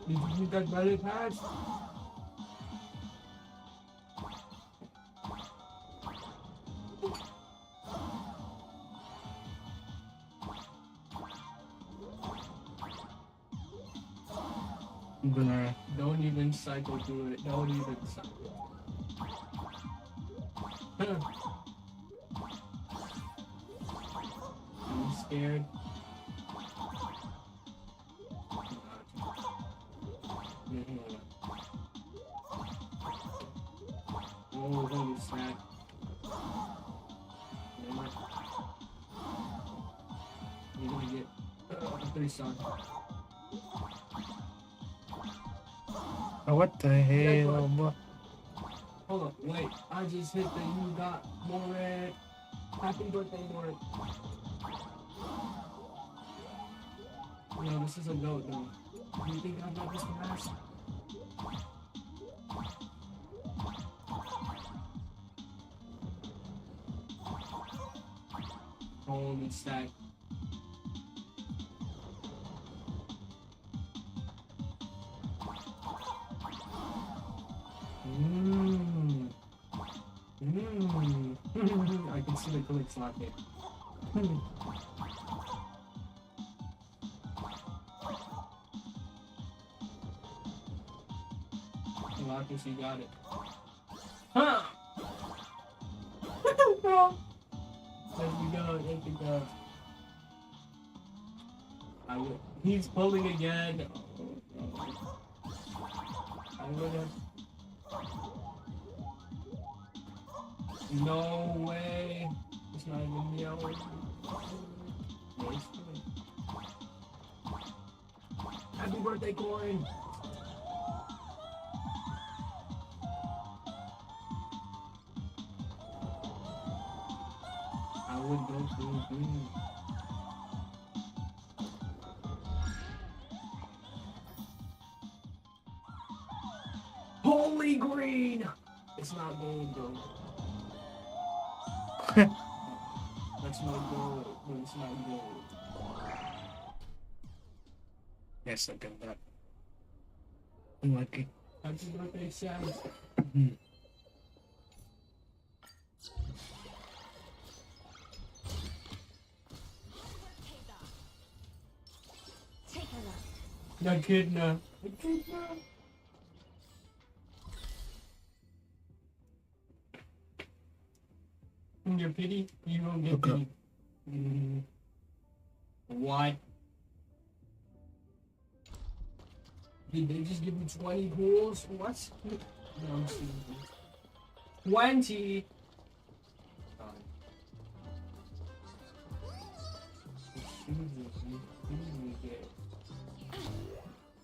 Did you get that belly patch? Bruh. Don't even cycle through it. Don't even cycle. I'm scared. Oh, holy snap. You're gonna get a 3-star. Oh, what the hell, bro? Hold up, wait. I just hit the you got more red. Happy birthday, Moret. No, this is a goat, though. Do you think I got this mask? Holy stack. I can see the click slot here. Marcus, you got it. Huh! There we go. He's pulling again. I would have. No way. It's not even yelling. No, it's fine. Happy birthday, Corin. I would go through green. Holy green! It's not gold, bro. That's not gold. No, it's not gold. Yes, I got that. Unlucky. Happy birthday, Sam. Take a look. Echidna. Echidna. Your pity? You don't get pity. What? Did they just give me 20 pools? What? No, I'm serious. 20!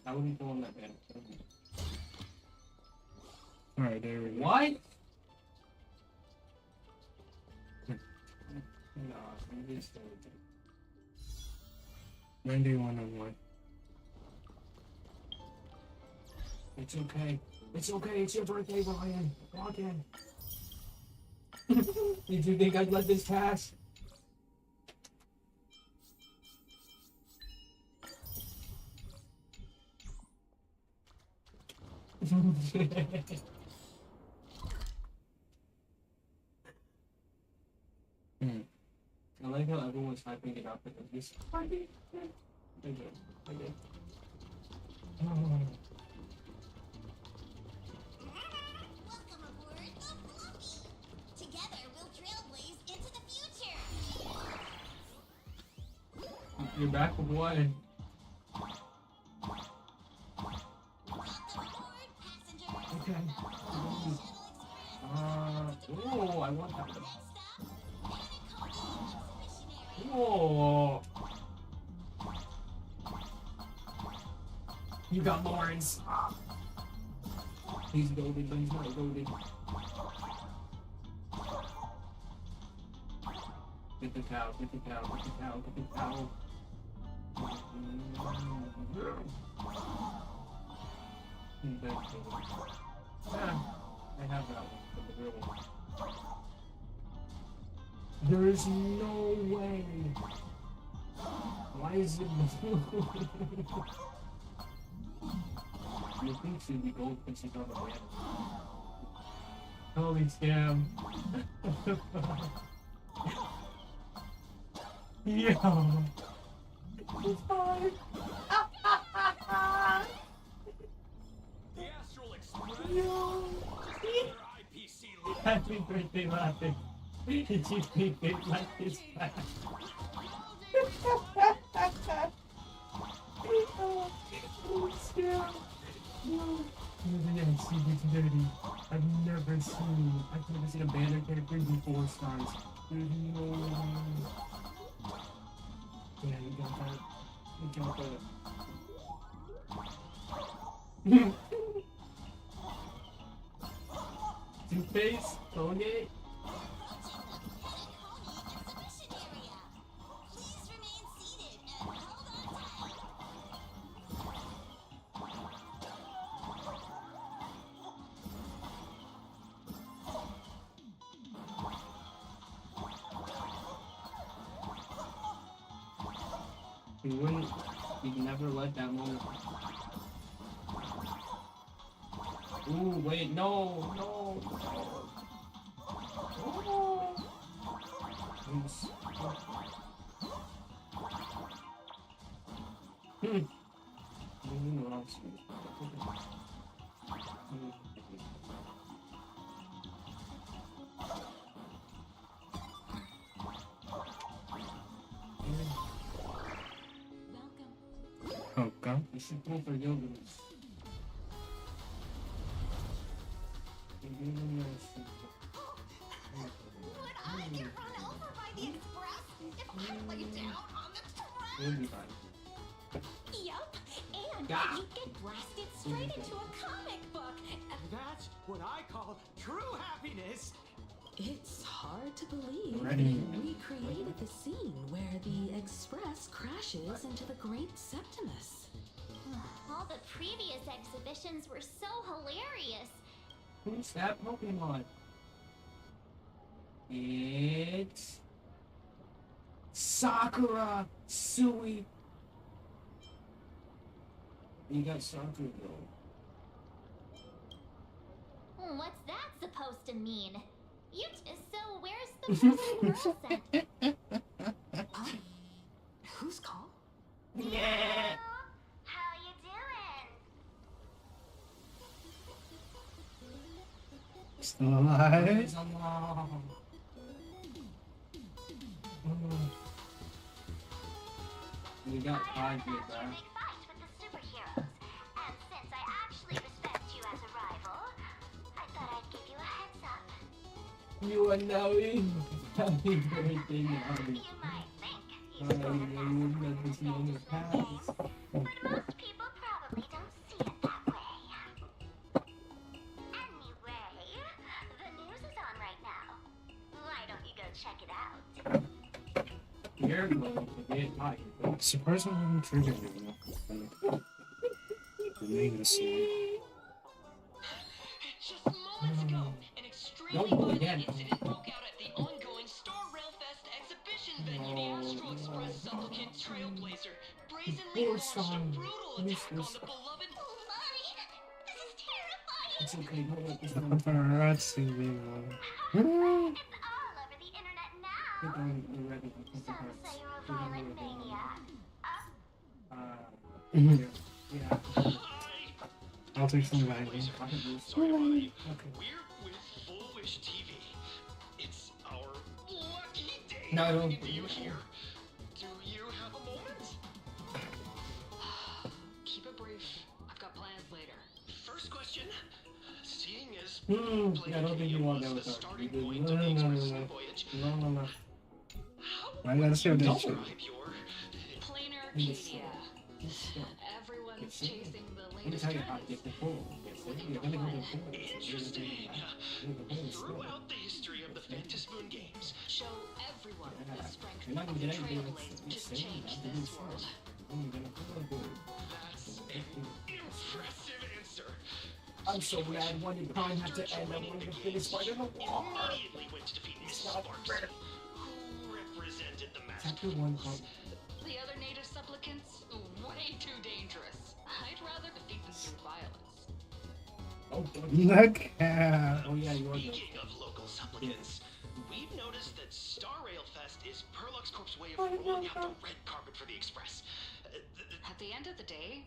I wouldn't go on that bad. Alright, there we go. What? No, I'm just 91 on one. It's okay. It's okay. It's your birthday, Ryan. Walk in. Did you think I'd let this pass? I like how everyone's hyping it up because this. I did. Oh. Welcome aboard the Fluffy. Together we'll trailblaze into the future. You're back with one. Okay. Oh, I want that one. Oh. You got Lawrence. He's goaded, but he's not goaded. Get the cow, get the cow, get the cow, get the cow. Yeah, I have that one, but the real one. There's no way. Why is it blue? You think she'd be gold when she's on the land. Holy scam. Yeah. It's fine. The Astral Express. Yo. Happy birthday, Laughing. Did you think it like this fast? Oh, scam. No. Yeah, Secret's dirty. I've never seen a banner character do 4 stars. There's no way. Yeah, you got that. You got that. Two-Face, Colgate. You'd never let that moment. Ooh, wait, no. Oh. Oops. You know what else? know. You should go for yoga. Would I get run over by the express if I lay down on the track? You'll be fine. Yup, and Gah. you get blasted straight into a comic book. That's what I call true happiness. It's hard to believe Ready. we created the scene where the Express crashes into the Great Septimus. All the previous exhibitions were so hilarious. Who's that Pokemon? It's Sakura Sui. You got Sakura though. What's that supposed to mean? So where's the Puzzle Girl Center? Who's call? Yeah. How you doing? Still alive? It's long. You got I heard 5 years, about your big fight with the superheroes, and since I actually respect you as a rival, I thought I'd give you a heads up. You are now in. Happy birthday, Navi. You might think I would never see in the past. but most people probably don't see it that way. Anyway, the news is on right now. Why don't you go check it out? You're going to get hot. Surprisingly, I'm triggered enough. Just moments ago, an extremely violent incident broke out at the ongoing Star Rail Fest exhibition venue. The Astral Express supplicant Trailblazer brazenly launched a brutal attack on the beloved. It's okay, hold up. It's not Paparazzi, It's all over the internet now. You're ready. Some say you're a violent maniac. Yeah. I'll take some back. Sorry to bother you. We're with Full Wish TV. It's our lucky day No, I don't to believe you that. here. Do you have a moment? Keep it brief. I've got plans later. First question. Seeing as Yeah, I don't Planet think you want that was with the her. starting No, point no, of the no, Express no. voyage, No. how I gotta see what they show. describe your Planar Yes. Arcadia. Everyone's chasing the Let me latest tell you how to trends. get the pool. You're gonna go to the pool. interesting? The pool is slow. Throughout the history of the Fantasmoon games, Show everyone the strength You're not of gonna the get anything Trailblazers that's to change this world. You're gonna feel good. that's an impressive answer. I'm so glad one day Prime had to end up with the biggest fight in the war. Immediately went to defeat Miss Sparks, who represented the Chapter Master 1 Class. The other native supplicants, way too dangerous. I'd rather defeat them through violence. Oh, Look at. oh yeah, you are good. Speaking of local supplicants, we've noticed that Star Rail Fest is Perlux Corp's way of rolling out the red carpet for the Express. At the end of the day,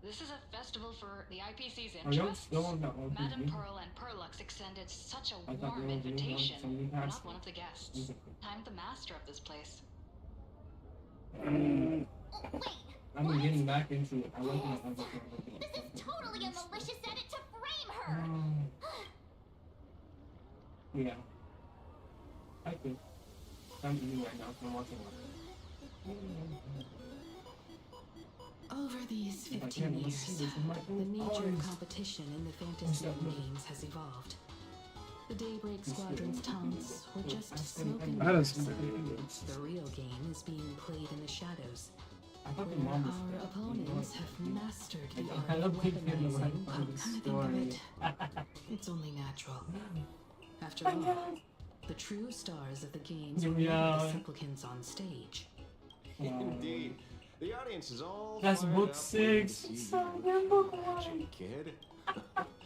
this is a festival for the IPC's Are you interests. still on that one? Madame Pearl and Perlux extended such a I thought warm you were doing invitation. something We're past not one of the guests. I'm the master of this place. Wait, I'm getting back into it. I like it. this is totally a malicious edit to frame her. Yeah. I could. I'm eating right now, so I'm watching it. Over these If I 15 can't years, see this in my the nature eyes. of competition in the Fantasmoon games has evolved. The Daybreak Squadron's taunts were just smoking That is mirrors. The real game is being played in the shadows, thought the where mom was our dead. opponents have mastered the I art of don't think they're the right weaponizing. part of the Come to think of story. it, it's only natural. After all, the true stars of the games Yeah. were never the supplicants on stage. Indeed. The audience is all That's fired book up 6. waiting to see you in book action, kid.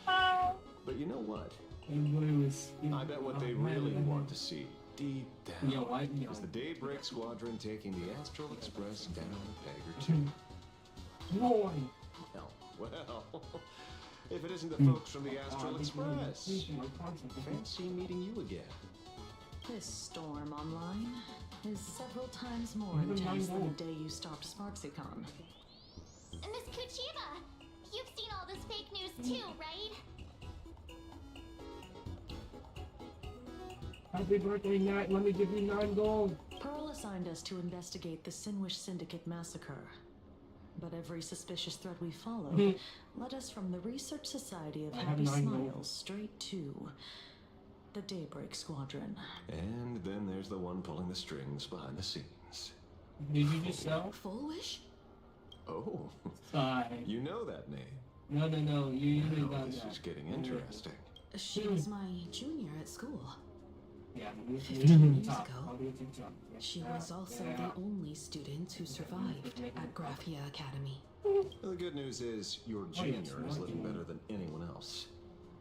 But you know what? I bet what they really want to see deep down is the Daybreak Squadron taking the Astral Express down a peg or two. Boy. Well, if it isn't the folks from the Astral Express, fancy meeting you again. This storm online is several times more intense than the day you stopped SparksyCon. Miss Kuchiba, you've seen all this fake news too, right? Happy birthday, Nat. Let me give you 9 gold. Pearl assigned us to investigate the Sinwish Syndicate massacre. But every suspicious thread we followed led us from the Research Society of Happy Smiles straight to the Daybreak Squadron. And then there's the one pulling the strings behind the scenes. Did you just sell? Full Wish? Oh, Fine. you know that name. No. You knew that. This is getting interesting. She was my junior at school. Yeah, 15 years ago, she was also the only student who survived at Graphia Academy. The good news is your junior is living better than anyone else.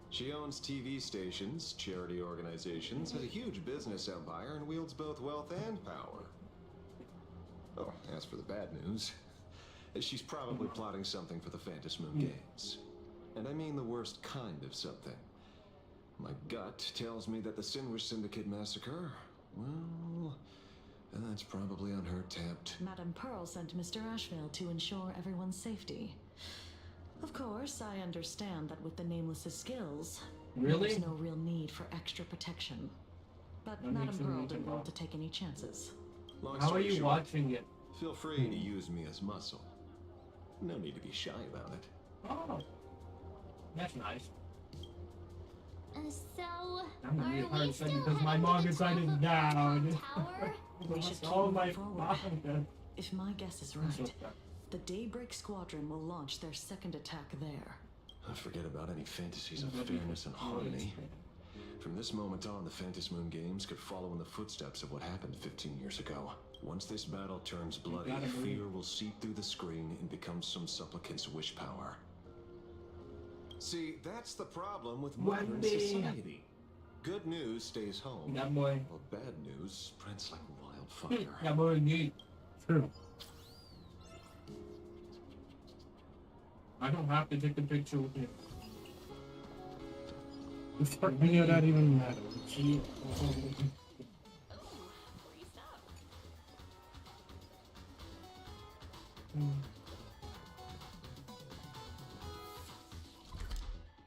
She owns TV stations, charity organizations, has a huge business empire, and wields both wealth and power. Oh, as for the bad news, she's probably plotting something for the Fantasmoon Games. And I mean the worst kind of something. My gut tells me that the Sinwish Syndicate massacre, well, that's probably on her tapped. Madame Pearl sent Mr. Ashvale to ensure everyone's safety. Of course, I understand that with the Nameless's skills, there's no real need for extra protection. But Madame Pearl didn't want to take any chances. How are you watching it? Feel free to use me as muscle. No need to be shy about it. Oh, that's nice. So, I'm gonna be a are hard we second still because my headed manga to the top decided of down. the tower? We should keep all my moving forward. manga. If my guess is right, the Daybreak Squadron will launch their second attack there. Forget about any fantasies of fairness and harmony. From this moment on, the Fantasmoon Games could follow in the footsteps of what happened 15 years ago. Once this battle turns bloody, fear will seep through the screen and become some supplicant's wish power. See, that's the problem with modern society. Good news stays home. That boy. Well, bad news spreads like wildfire. That boy neat. True. I don't have to take a picture with him. Any of that even matters.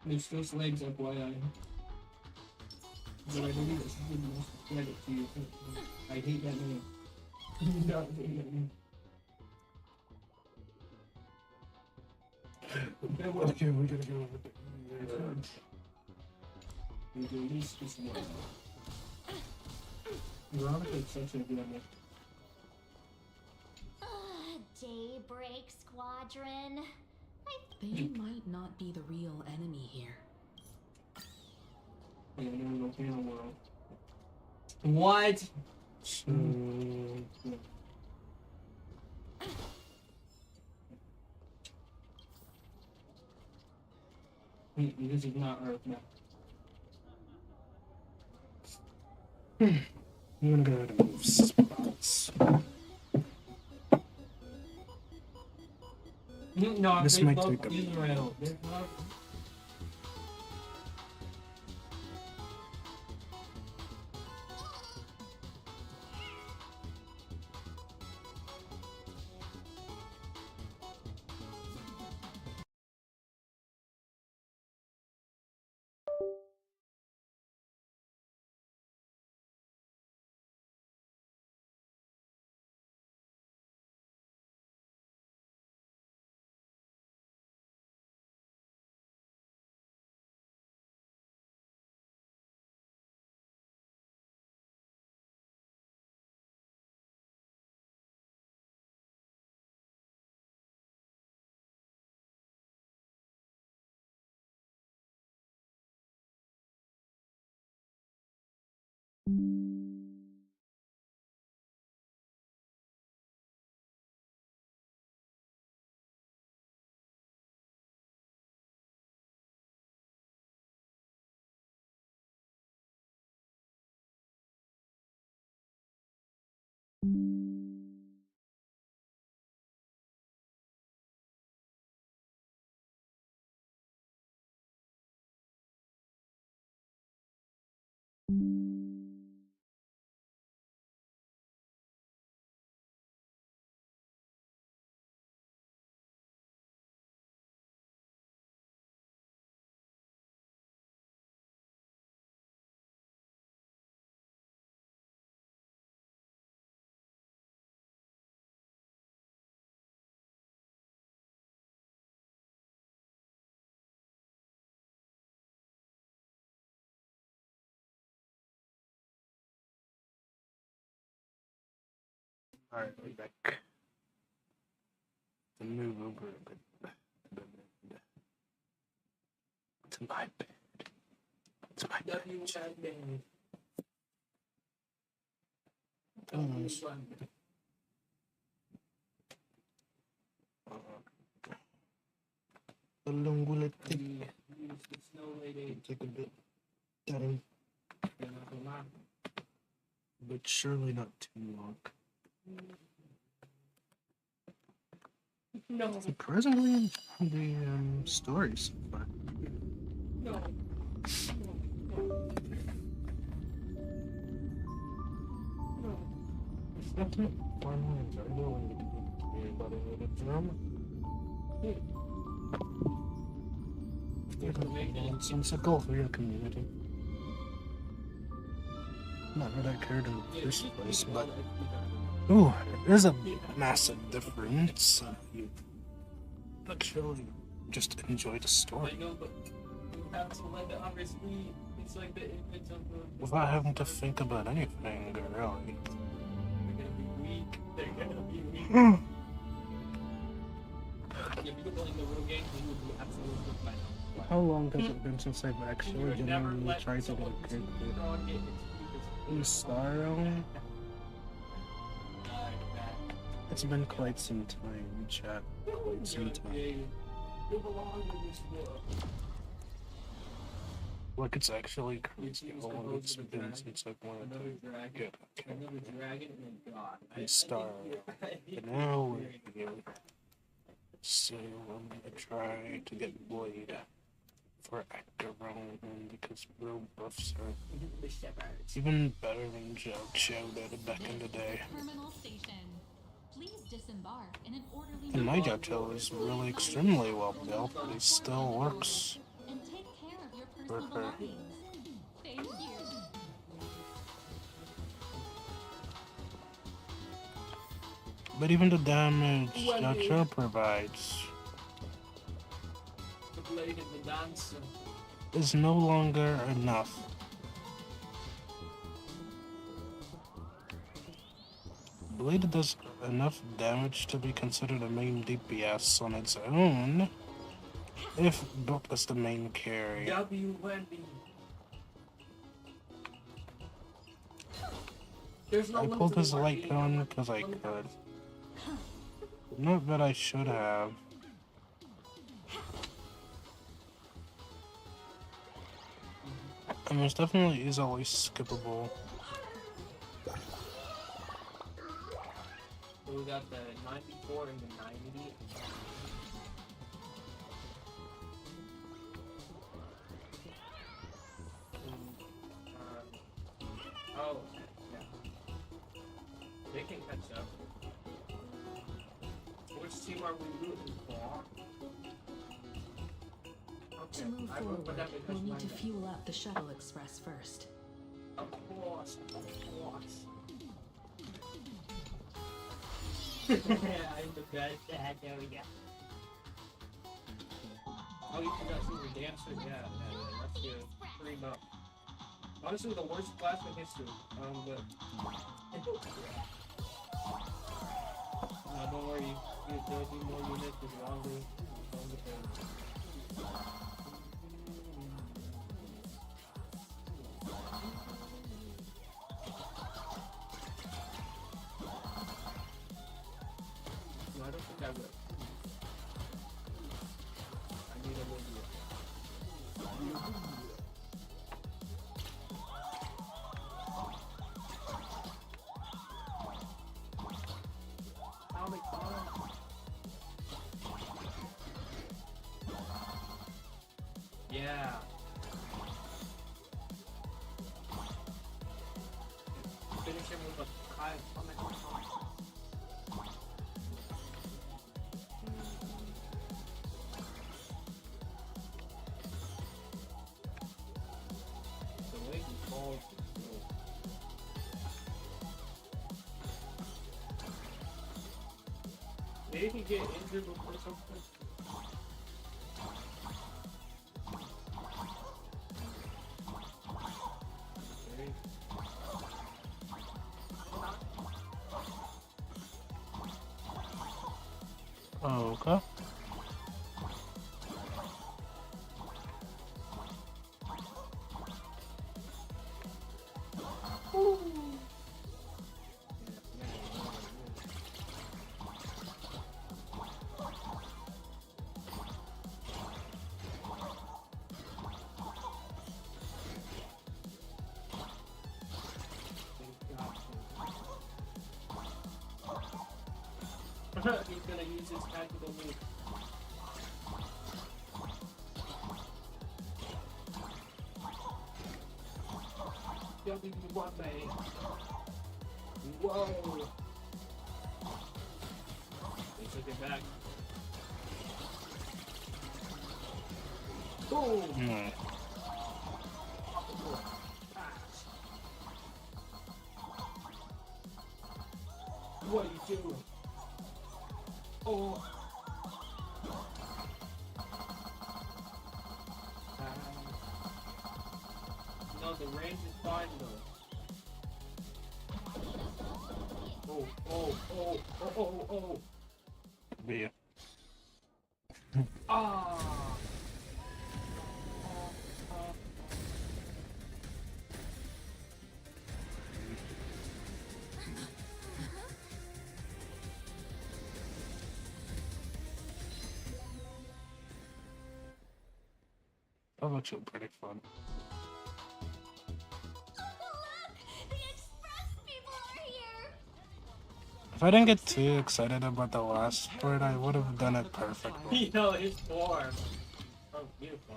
There's those legs, FYI. But I believe it's good enough credit to you. I hate that name. Not hate that name. Okay, we gotta go with it. We do at least just one. Veronica is such a good name. Daybreak Squadron. They might not be the real enemy here. Yeah, no real world. What? This is not Earth now. I'm gonna go ahead and move spots. No, this might take a minute. Alright, we're back. The move over a bit. To my bed. To my bed. How long will it take? Take a bit time. But surely not too long. No. Surprisingly, the stories so far. No. It's definitely far more enjoyable when you can hear about a little drama. It's sensical for your community. Not that I cared in the first place, but ooh, there's a massive difference. You actually just enjoy the story. I know, but you have to let the others read. It's like the image of the... Without having to think about anything, really. They're gonna be weak. They're gonna be weak. Yeah, because like the real game, you would be absolutely fine. How long has it been since I've actually genuinely tried to get a character in Star Realm? It's been quite some time, chat. Quite some time. You belong in this world. Like, it's actually crazy how long it's been since I've wanted to get a character in Star Realm. But now we're here. So I'm gonna try to get Blade for actor role because real buffs are even better than Chowder back in the day. Terminal station. Please disembark in an orderly And my Jocho is really extremely well built, but he still works and take care of your for personal her. belongings. Thank you. But even the damage Jocho provides The blade and the dancer. is no longer enough. Blade does enough damage to be considered a main DPS on its own, if built as the main carry. W Wendy. There's no I limit pulled to his what light we- gun because I could. Not that I should have. I mean, it's definitely is always skippable. So we got the 94 and the 90. Oh, yeah. They can catch up. Which team are we rooting for? To move forward, we'll need to fuel up the shuttle express first. Of course, of course. I'm the best at doing it. Oh, you forgot Super Dancer? Yeah, that's good. Pretty much. Honestly, the worst class in history. But... don't worry. There'll be more units with longer things. No, I don't think I will. I need a Lydia. Atomic bomb. Yeah. Finish him with a high atomic bomb. The way he falls is cool. Did he get injured before something? Okay. Oh, okay. He's gonna use his tactical move. Jumping to one way. Whoa! They took it back. Boom! What are you doing? Oh! No, the range is fine though. Oh, oh, oh, oh, oh, oh. Yeah. Ah! That looks pretty fun. If I didn't get too excited about the last part, I would have done it perfectly. You know, his form. Oh, beautiful.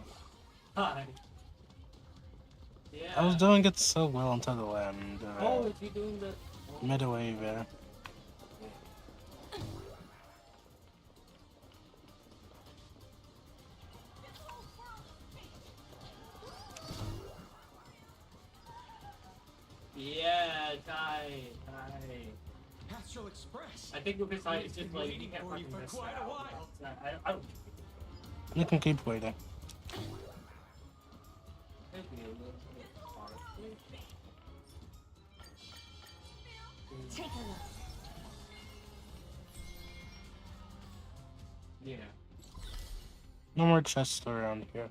Hi. Yeah. I was doing it so well until the end. Oh, is he doing the... Midway there. Yeah, Ty. Astral Express. I think because I it's just like you can't fucking for miss quite that. a while. I don't. You can keep waiting. Maybe a little bit hard. Take a look. Yeah. No more chests around here.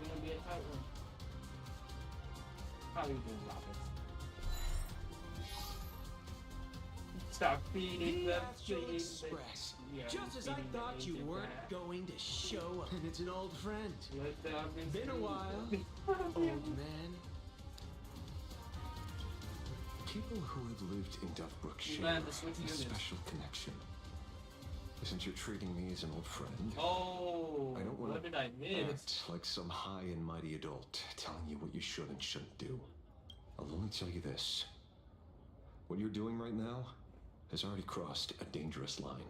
It's gonna be a tight one. How are you doing, Robert? Stop feeding them, please. Express. Yeah, Just as I feeding thought them you into weren't that. going to show up. And it's an old friend. Been a Been while. Old man. People who have lived in Duffbrook share Man, a the switch units. special connection. Since you're treating me as an old friend, Oh, I don't want what to did I miss? act like some high and mighty adult telling you what you should and shouldn't do. I'll only tell you this. What you're doing right now has already crossed a dangerous line.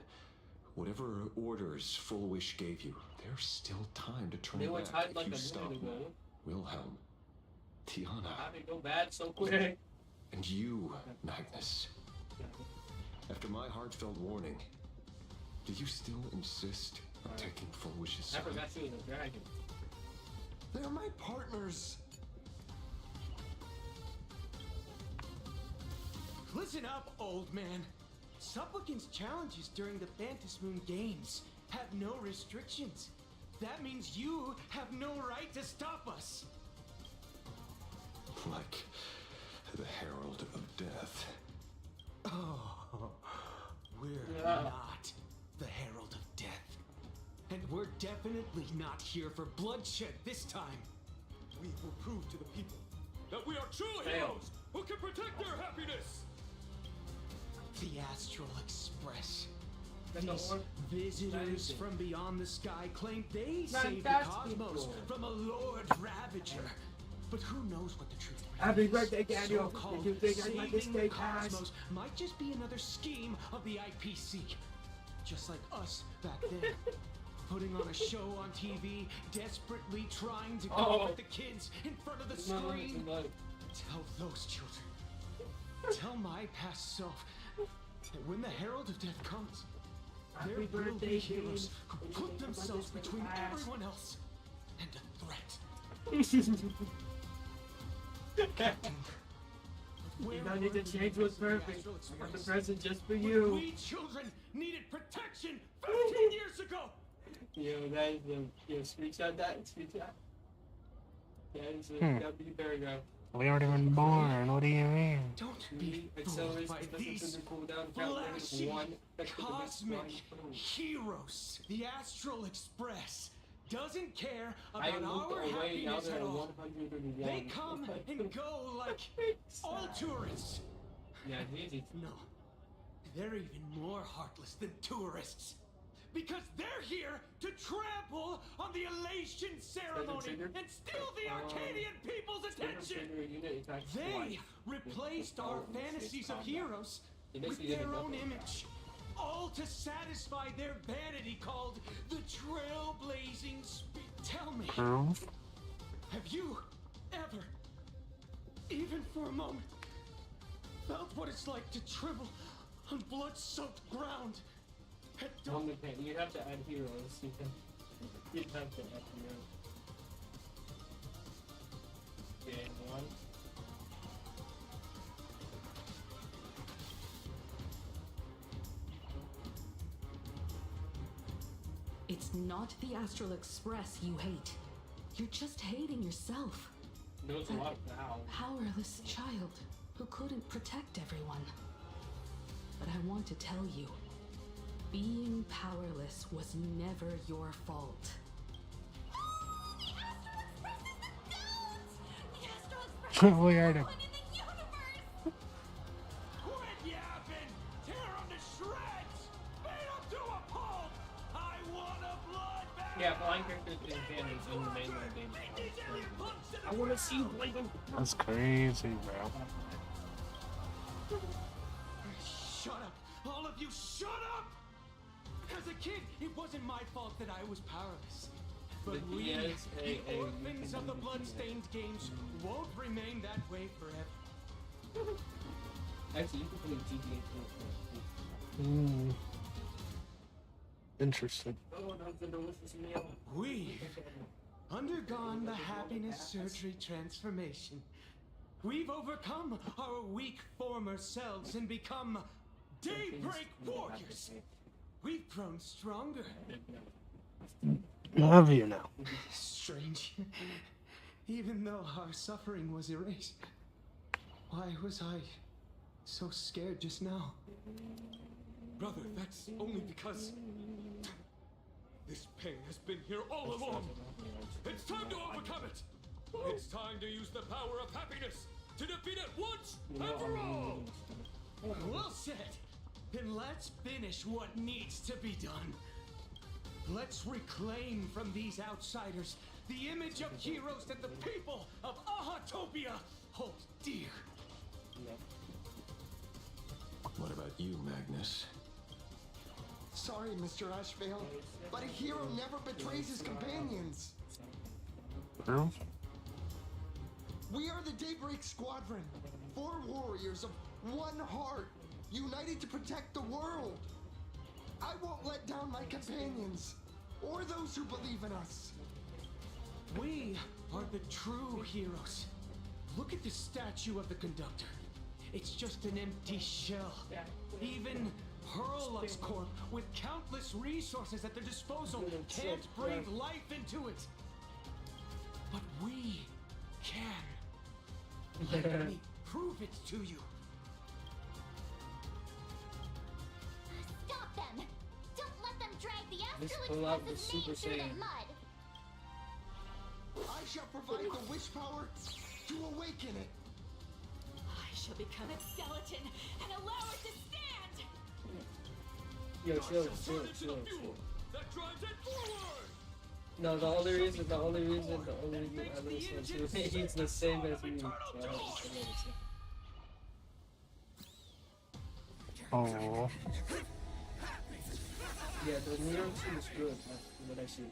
Whatever orders Full Wish gave you, there's still time to turn They were back tied if like you a stop minute ago. Wilhelm, Tiana, How did it go bad so quick? and you, Magnus. After my heartfelt warning, do you still insist on taking Full Wish's I side? forgot she was a dragon. They're my partners. Listen up, old man. Supplicants' challenges during the Phantasmoon Games have no restrictions. That means you have no right to stop us. Like the Herald of Death. Oh, we're Yeah. not the Herald of Death. And we're definitely not here for bloodshed this time. We will prove to the people that we are true heroes who can protect their happiness. The Astral Express. Then the These orc- visitors from beyond the sky claim they saved the Fantastic. cosmos from a Lord Ravager. But who knows what the truth really Happy is? birthday, Daniel. So-called Did you think I'd let this saving day the pass? cosmos might just be another scheme of the IPC. Just like us back then. Putting on a show on TV, desperately trying to comfort the kids in front of the screen. Tell those children. Tell my past self that when the Herald of Death comes, there will be heroes who put themselves between everyone else and a threat. You don't need to change what's perfect. I got the present just for you. We children needed protection 15 years ago. Yo, that is screenshot that. Screenshot. That is that'd be paragraph. We aren't even born. What do you mean? Don't be fooled by these flashy cosmic heroes. The Astral Express doesn't care about our happiness at all. They come and go like all tourists. Yeah, easy. No, they're even more heartless than tourists. Because they're here to trample on the elation ceremony and steal the Arcadian people's attention. They replaced our fantasies of heroes with their own image, all to satisfy their vanity called the trailblazing Tell me, have you ever, even for a moment, felt what it's like to tremble on blood-soaked ground? You have to add heroes. You'd have to add heroes. Game 1. It's not the Astral Express you hate. You're just hating yourself. Knows a lot now. Powerless child who couldn't protect everyone. But I want to tell you, being powerless was never your fault. We are the. Quit yapping! Tear them to shreds! Beat them to a pulp! I want a bloodbath! Yeah, flying characters in advantage in the mainland game. I want to see you play them. That's crazy, bro. Shut up! All of you, shut up! As a kid, it wasn't my fault that I was powerless. But we, the orphans of the Bloodstained games, won't remain that way forever. Actually, you can play GTA 4. Interesting. Oh, that was a delicious meal. We've undergone the happiness surgery transformation. We've overcome our weak former selves and become daybreak warriors. We've grown stronger. I love you now. Strange. Even though our suffering was erased, why was I so scared just now? Brother, that's only because this pain has been here all along. It's time to overcome it. It's time to use the power of happiness to defeat it once and for all. Well said. Then let's finish what needs to be done. Let's reclaim from these outsiders the image of heroes that the people of Ahatopia hold dear. What about you, Magnus? Sorry, Mr. Ashvale, but a hero never betrays his companions. Girl? We are the Daybreak Squadron, 4 warriors of one heart, united to protect the world. I won't let down my companions, or those who believe in us. We are the true heroes. Look at the statue of the conductor. It's just an empty shell. Even Hurlux Corp, with countless resources at their disposal, can't breathe life into it. But we can. Let me prove it to you. Stop them! Don't let them drag the This Astral pull out the Express's Super name through the Saiyan. mud. I shall provide the wish power to awaken it. I shall become its skeleton and allow it to stand! Yo, chill. That drives it forward! No, the only reason I listen to it, he's the same as me. Oh. Yeah, the New York team is good, what I see.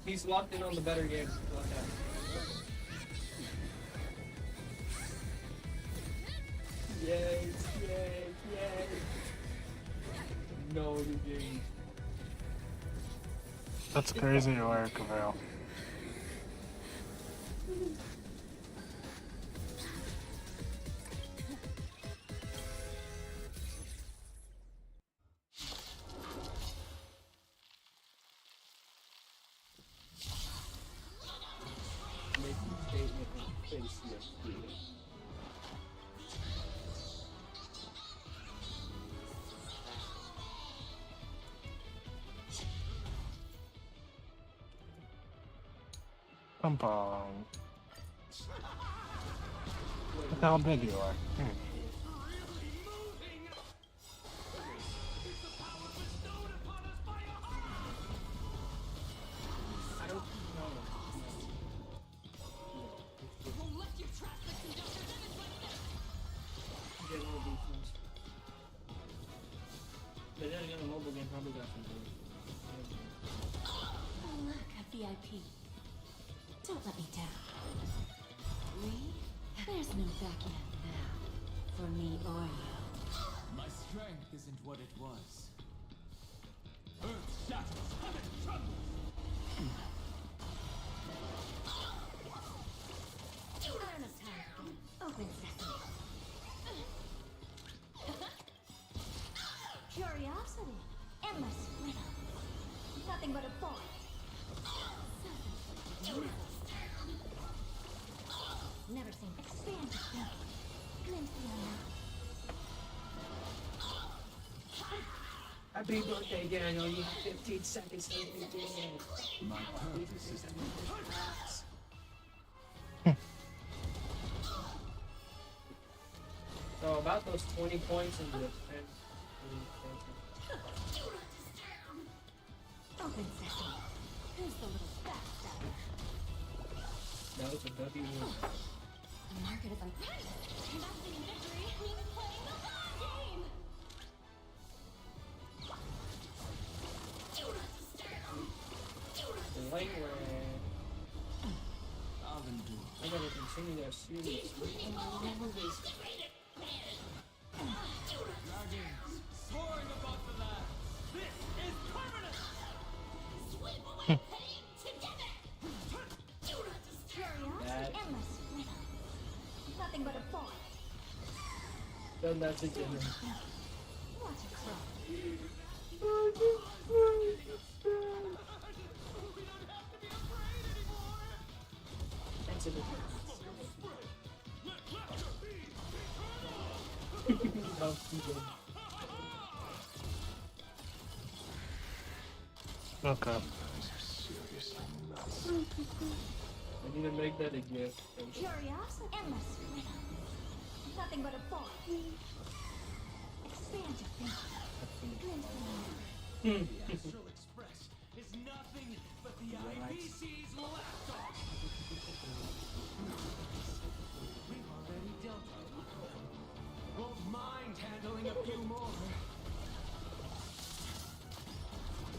He's locked in on the better game. Yes, yes, yes. No, you didn't. That's crazy work, Avail. Make a statement and face your fear. Pum pum. Look how big you are. I don't know. Get a little defense. But then again, a mobile game probably got some good. Oh, look, a VIP. Don't let me down. Lee, there's no back end now. For me or you. My strength isn't what it was. Earth shatters, heaven trembles. Turn of time. Open sesame. Curiosity. Endless riddle. Nothing but a thought. Never seen expand to think. Glimpse the unknown. Happy birthday, Daniel. You have 15 seconds to make the game. My purpose is to So about those 20 points in the Open sesame. Who's the little backstabber? that was a W. The market is unready. Nothing victory means playing the long game. Language. I gotta continue that series. dragons soaring above the land. This is permanent. Sweep away pain together. Curiosity. Endless riddle. Nothing but a thought. Done that together. What a crow. Thanks, it. Okay. I need to make that a gift. Curiosity. Endless riddle. Nothing but a thought. Expand your thinking. Glimpse the unknown. The Astral Express is nothing but the IPC's lapdog. We've already dealt with it. Won't mind handling a few more.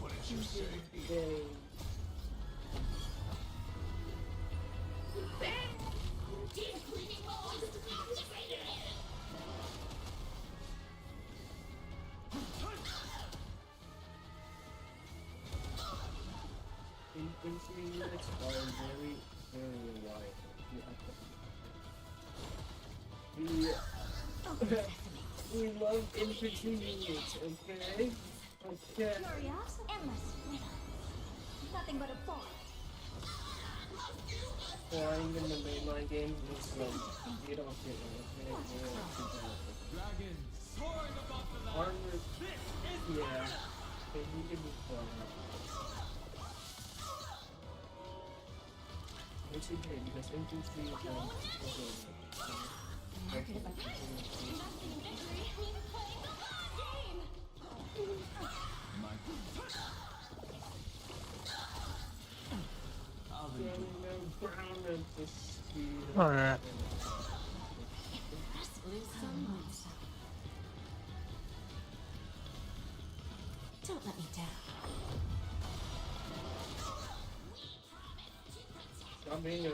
What did you say? Deep cleaning balls activated. Infantry units are very, very reliable. We love infantry units, okay? Okay. Curiosity. Endless riddle. Nothing but a thought. Flying in the mainline games is like, you don't get it, okay? Dragons soaring above the land. Armor, This is yeah. Okay, you can be flying. Which is great because infantry Market is unready. Nothing victory means playing the long game. Alright. Don't let me down. I'm being a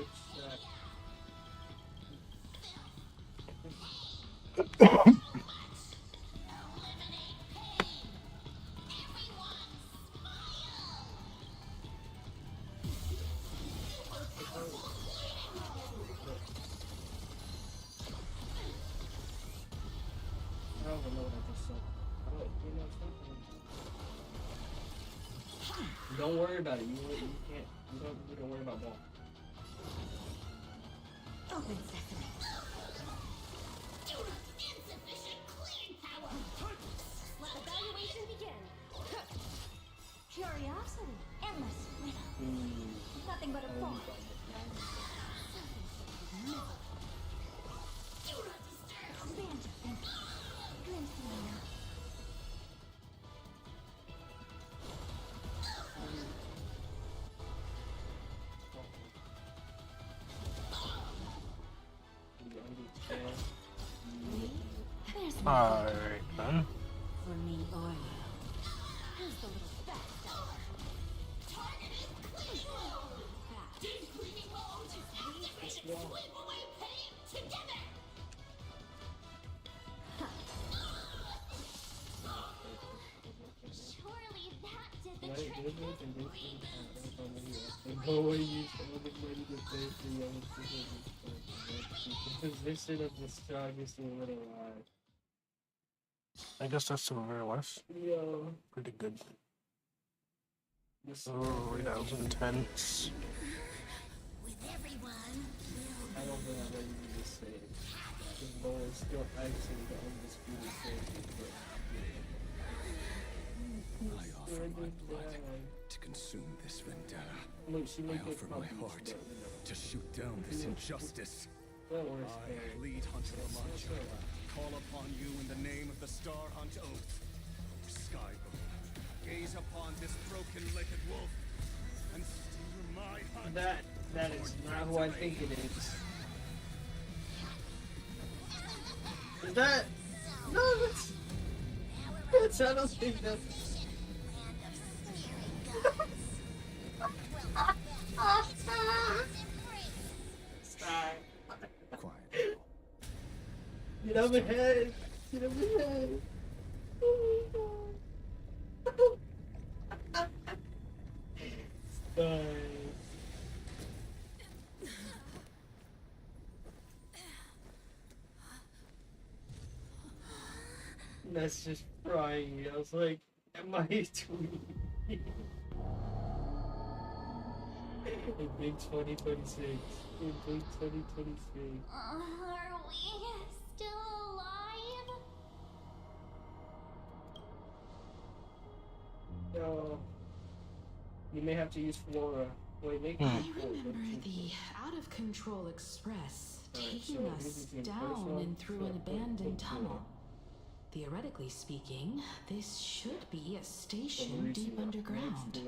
I don't even know what I just said. Don't worry about it. You can't. You don't worry about that. Open sesame. Insufficient clean power. Let evaluation begin. Curiosity. Endless riddle. Nothing but a form. Expand your thinking. Glimpse the unknown. Alright then. For me or you. Who's the little bastard? Targeted clean. Deep cleaning modes. Activate. Sweep away pain together. Surely that did the trick. The boy used all the money to pay for young the position of the strongest woman alive. I guess that's the very last. Yo. Pretty good. Oh, that was intense. With everyone. I don't know what you need to say. The boy is still actually the undisputed champion. I offer my blood to consume this vendetta. Look, she I make it offer my heart to shoot down this injustice. I, lead Hunter Lamancha, call upon you in the name of the Star Hunt Oath. Skybound, gaze upon this broken-legged wolf and steer my hunt. That is not who I think it is. Is that? No, that's I don't think that's. Stop. Quiet. Get over head. Get over head. Oh my god. That's just frying me. I was like, am I tweeting? In big 2026. In big 2026. Are we still alive? No. You may have to use Flora. Wait, make I remember the out-of-control express taking us down and through an abandoned tunnel. Theoretically speaking, this should be a station deep underground.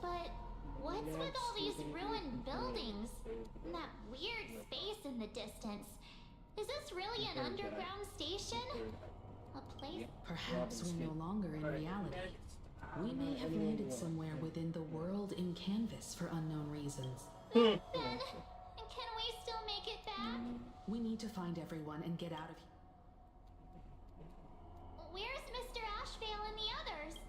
But what's with all these ruined buildings? And that weird space in the distance? Is this really an underground station? A place? Perhaps we're no longer in reality. We may have landed somewhere within the world in canvas for unknown reasons. Then, can we still make it back? We need to find everyone and get out of here. Where's Mr. Ashvale and the others?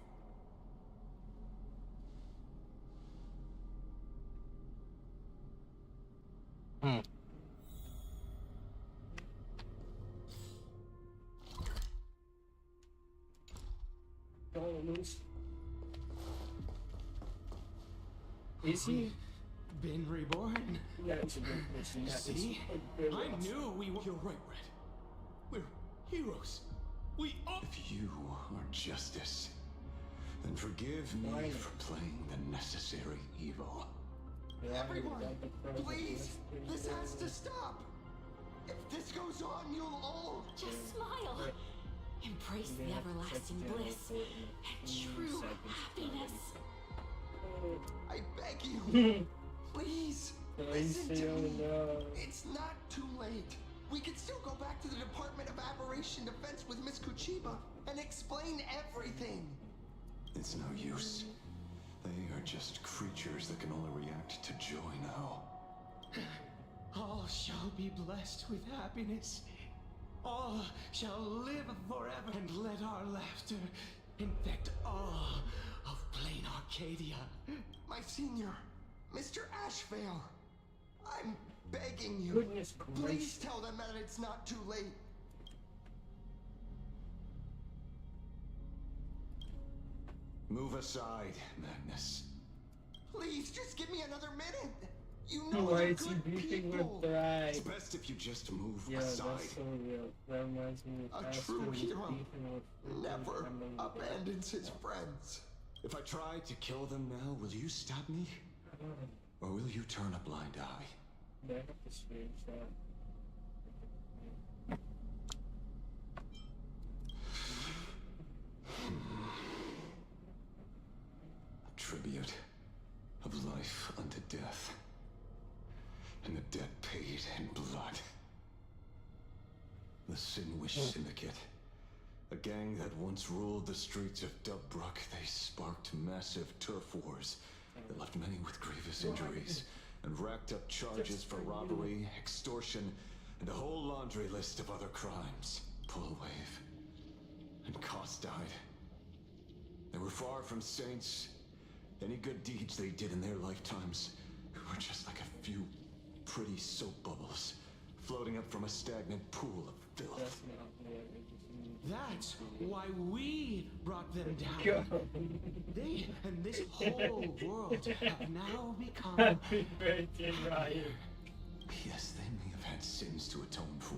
Is he? Been reborn? Yeah, it's a good question. See? I knew we were. You're right, Red. We're heroes. We are. If you are justice, then forgive me for playing the necessary evil. Everyone, please, this has to stop. If this goes on, you'll all just smile. Embrace the everlasting bliss and true happiness. I beg you, please, listen to me. It's not too late. We can still go back to the Department of Aberration Defense with Miss Kuchiba and explain everything. It's no use. They are just creatures that can only react to joy now. All shall be blessed with happiness. All shall live forever, and let our laughter infect all of plain Arcadia. My senior, Mr. Ashvale, I'm begging you. Goodness Please gracious. tell them that it's not too late. Move aside, Magnus. Please, just give me another minute. You know Why you're is he good beefing people. with Thrive? It's best if you just move Yeah, aside. that's so real. That reminds me of A Astro true was hero beefing with never abandons his friends. If I try to kill them now, will you stop me? Or will you turn a blind eye? Yeah, I have to stream that. Tribute of life unto death, and the debt paid in blood. The Sinwish Syndicate, a gang that once ruled the streets of Dubbrook. They sparked massive turf wars that left many with grievous injuries and racked up charges for robbery, extortion, and a whole laundry list of other crimes. Pull wave, and Koss died. They were far from saints. Any good deeds they did in their lifetimes were just like a few pretty soap bubbles floating up from a stagnant pool of filth. That's why we brought them down. They and this whole world have now become Happy birthday, Ryan. Yes, they may have had sins to atone for.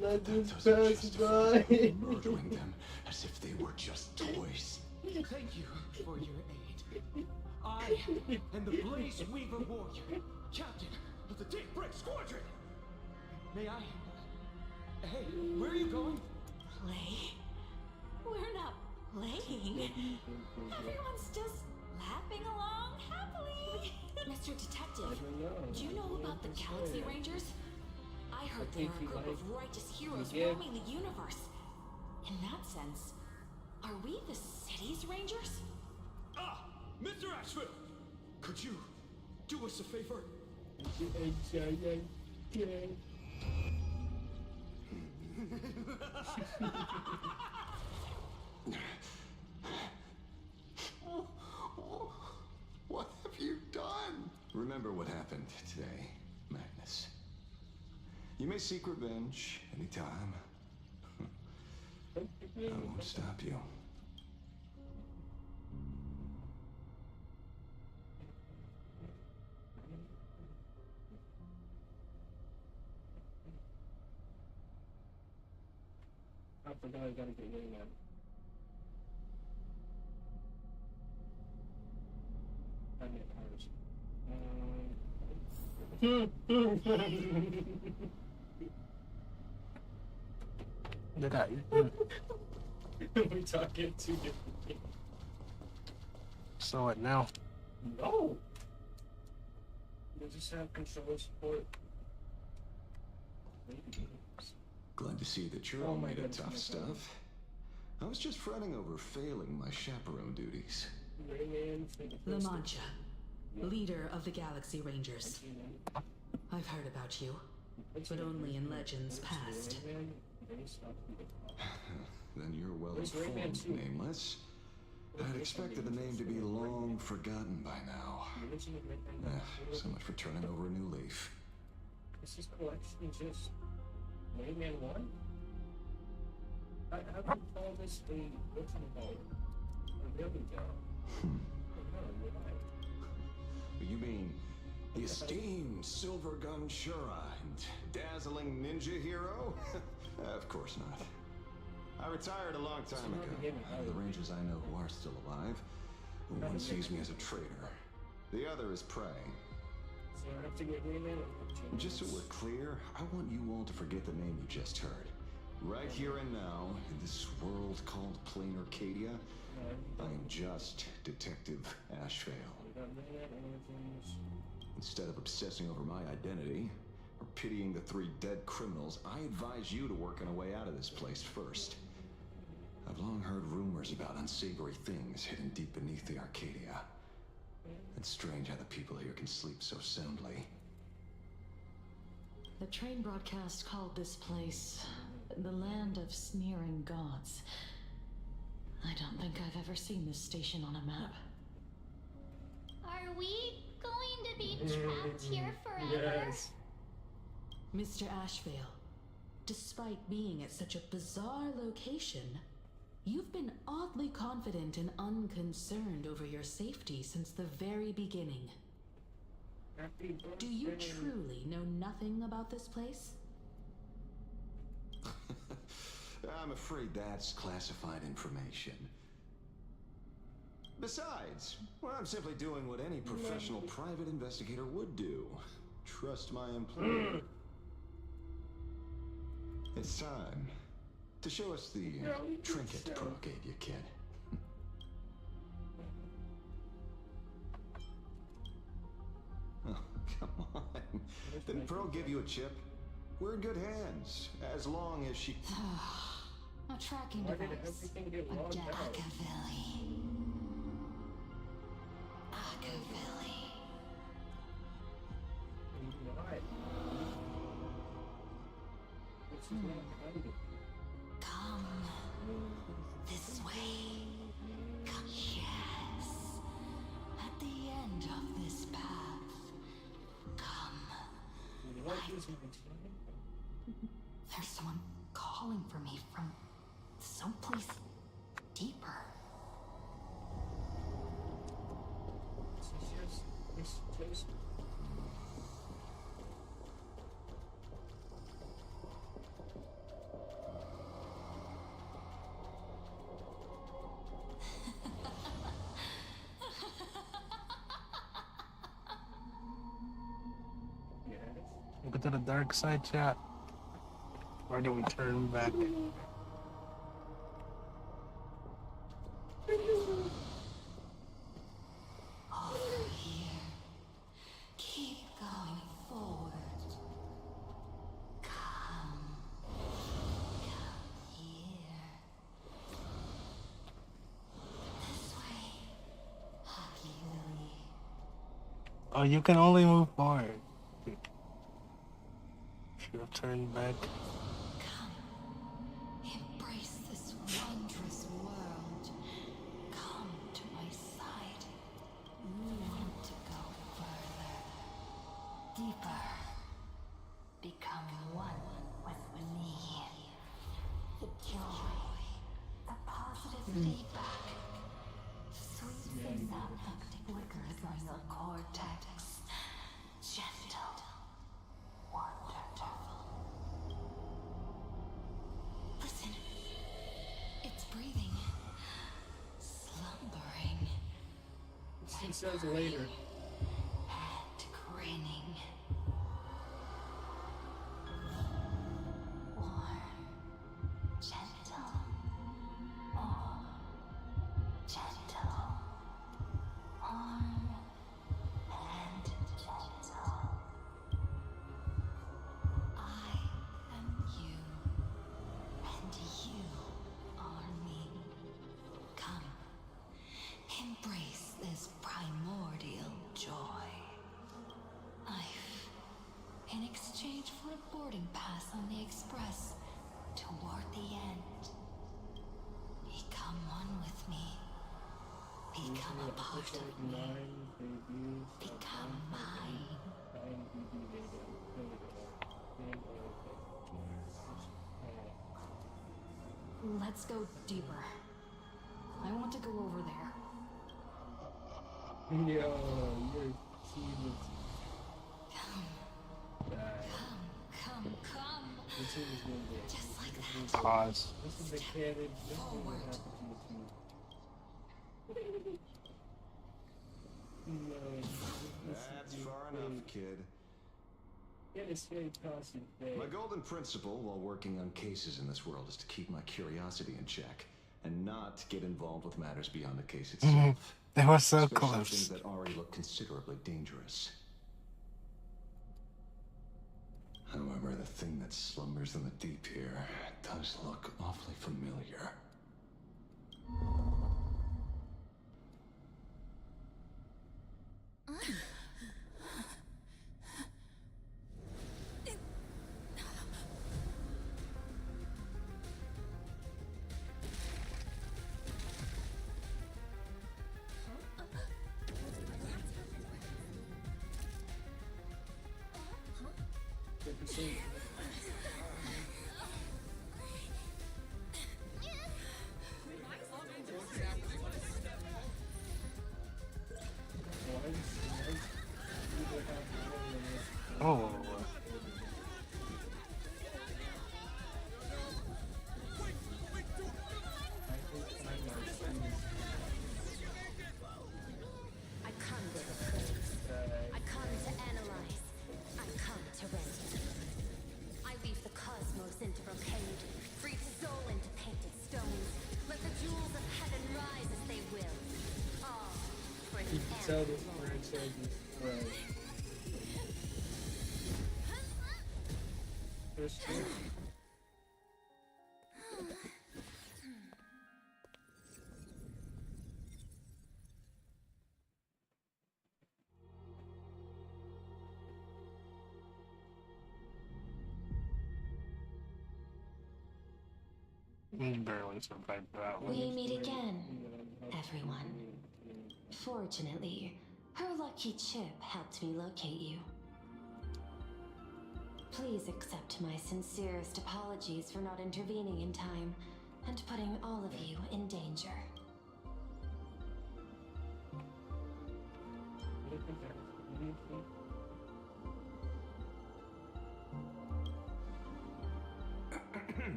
Let That this doesn't pass justify by. murdering them as if they were just toys. Thank you for your aid. I am the Blaze Weaver Warrior, captain of the Daybreak Squadron. May I? Hey, where are you going? Play? We're not playing. Everyone's just laughing along happily. Mr. Detective, do you know about the Galaxy Rangers? I heard they're a group of righteous heroes roaming the universe. In that sense, are we the city's rangers? Ah, Mr. Asheville, could you do us a favor? What have you done? Remember what happened today, Magnus. You may seek revenge anytime. I won't stop you. I forgot I gotta get rid of that. I need we talking two different things. So what now? No! You just have controller support. Glad to see that you're all made of tough stuff. I was just fretting over failing my chaperone duties. La Mancha, leader of the Galaxy Rangers. I've heard about you, but only in legends past. Then you're well informed, Nameless. I'd expected the name to be long forgotten by now. So much for turning over a new leaf. This is collection just Rayman 1? How do you call this the what's it called? There we go. You mean the esteemed Silver Gun Shura and dazzling ninja hero? Of course not. I retired a long time ago. Out of the Rangers I know who are still alive, one sees me as a traitor. The other is prey. So I have to get Rayman. Just so we're clear, I want you all to forget the name you just heard. Right here and now, in this world called Plain Arcadia, I am just Detective Ashvale. Instead of obsessing over my identity, or pitying the 3 dead criminals, I advise you to work on a way out of this place first. I've long heard rumors about unsavory things hidden deep beneath the Arcadia. It's strange how the people here can sleep so soundly. The train broadcast called this place the land of sneering gods. I don't think I've ever seen this station on a map. Are we going to be trapped here forever? Yes. Mr. Ashvale, despite being at such a bizarre location, you've been oddly confident and unconcerned over your safety since the very beginning. Do you truly know nothing about this place? I'm afraid that's classified information. Besides, well, I'm simply doing what any professional private investigator would do. Trust my employer. It's time to show us the trinket Pearl gave you, kid. Oh, come on. Didn't Pearl give you a chip? We're in good hands, as long as she... A tracking device. Again, Machiavelli. Come this way. Come. Yes. At the end of this path. Come. There's someone calling for me from someplace deeper. Go to the dark side, chat. Or do we turn back? Over here. Keep going forward. Come. Come here. This way. Hockey Lily. Oh, you can only move forward. Should have turned back. Embrace this wondrous world. Come to my side. You want to go further, deeper. Become one with me. The joy, the positive feedback, sweet synaptic flickers on your cortex. Gentle, wonderful. Listen, it's breathing, slumbering. She says later. And grinning. Warm, gentle, more gentle, warm and gentle. I am you, and you are me. Come, embrace this primordial joy. Life, in exchange for a boarding pass on the express toward the end. Become one with me. Become a part of me. Become mine. Let's go deeper. I want to go over there. Yo, you're seeing Come. Just like that. Pause. This is the canon. This is what happened to you. That's far enough, kid. My golden principle while working on cases in this world is to keep my curiosity in check and not get involved with matters beyond the case itself. They were so Especially close. things that already look considerably dangerous. However, the thing that slumbers in the deep here does look awfully familiar. Oh. I come with praise. I come to analyze. I come to render. I weave the cosmos into brocade, breathe soul into painted stones. Let the jewels of heaven rise as they will. All for the You can tell this franchise is right. That's true. Barely survived that one. We meet again, everyone. Fortunately, her lucky chip helped me locate you. Please accept my sincerest apologies for not intervening in time and putting all of you in danger.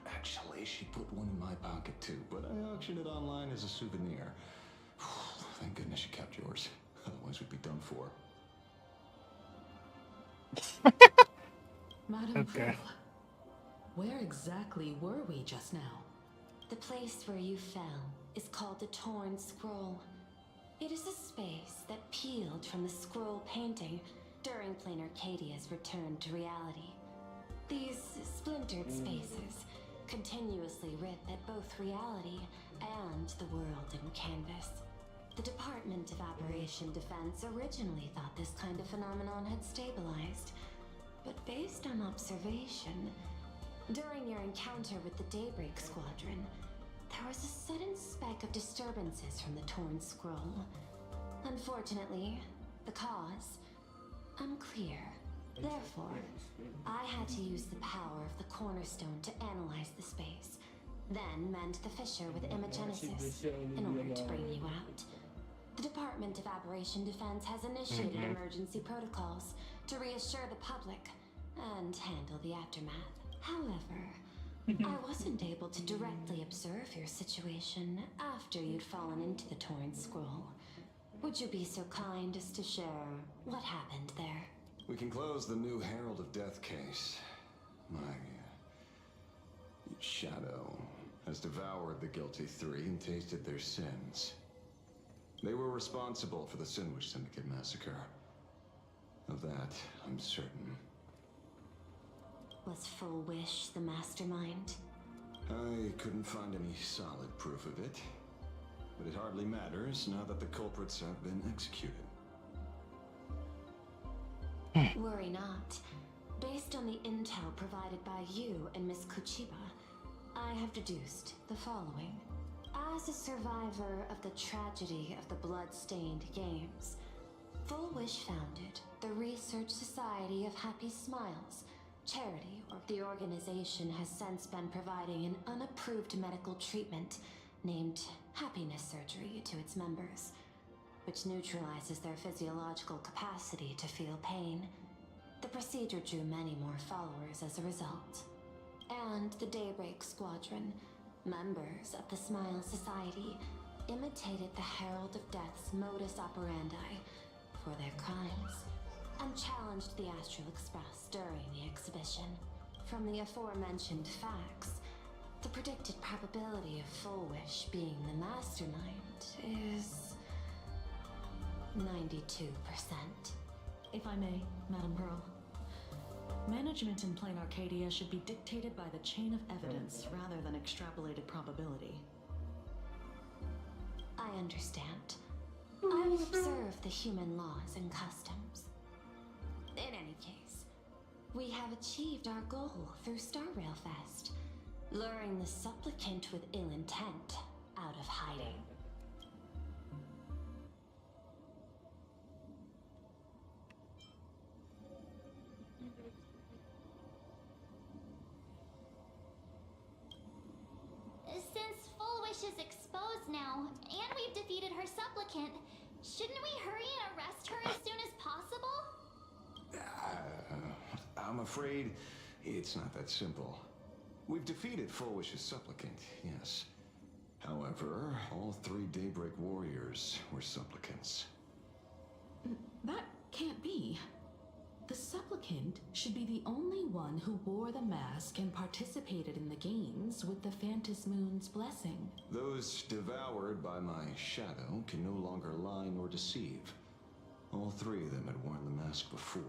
Actually, she put one in my pocket too, but I auctioned it online as a souvenir. Thank goodness you kept yours. Otherwise, we'd be done for. Madam Okay. Pearl, where exactly were we just now? The place where you fell is called the Torn Scroll. It is a space that peeled from the scroll painting during Plain Arcadia's return to reality. These splintered spaces continuously rip at both reality and the world in canvas. The Department of Aberration Defense originally thought this kind of phenomenon had stabilized, but based on observation, during your encounter with the Daybreak Squadron, there was a sudden speck of disturbances from the Torn Scroll. Unfortunately, the cause, unclear. Therefore, I had to use the power of the Cornerstone to analyze the space, then mend the fissure with imagenesis in order to bring you out. The Department of Aberration Defense has initiated emergency protocols to reassure the public and handle the aftermath. However, I wasn't able to directly observe your situation after you'd fallen into the Torn Scroll. Would you be so kind as to share what happened there? We can close the new Herald of Death case. My shadow has devoured the guilty three and tasted their sins. They were responsible for the Sinwish Syndicate massacre. Of that, I'm certain. Was Full Wish the mastermind? I couldn't find any solid proof of it, but it hardly matters now that the culprits have been executed. Worry not. Based on the intel provided by you and Miss Kuchiba, I have deduced the following. As a survivor of the tragedy of the Blood-Stained Games, Full Wish founded the Research Society of Happy Smiles, charity or the organization has since been providing an unapproved medical treatment named happiness surgery to its members, which neutralizes their physiological capacity to feel pain. The procedure drew many more followers as a result. And the Daybreak Squadron, members of the Smile Society, imitated the Herald of Death's modus operandi for their crimes, and challenged the Astral Express during the exhibition. From the aforementioned facts, the predicted probability of Full Wish being the mastermind is 92%. If I may, Madam Pearl. Management in Plain Arcadia should be dictated by the chain of evidence rather than extrapolated probability. I understand. I will observe the human laws and customs. In any case, we have achieved our goal through Star Rail Fest, luring the supplicant with ill intent out of hiding. now, and we've defeated her supplicant. Shouldn't we hurry and arrest her as soon as possible? I'm afraid it's not that simple. We've defeated Fullwish's supplicant, yes. However, all 3 Daybreak warriors were supplicants. That can't be. The supplicant should be the only one who wore the mask and participated in the games with the Phantom Moon's blessing. Those devoured by my shadow can no longer lie nor deceive. All 3 of them had worn the mask before.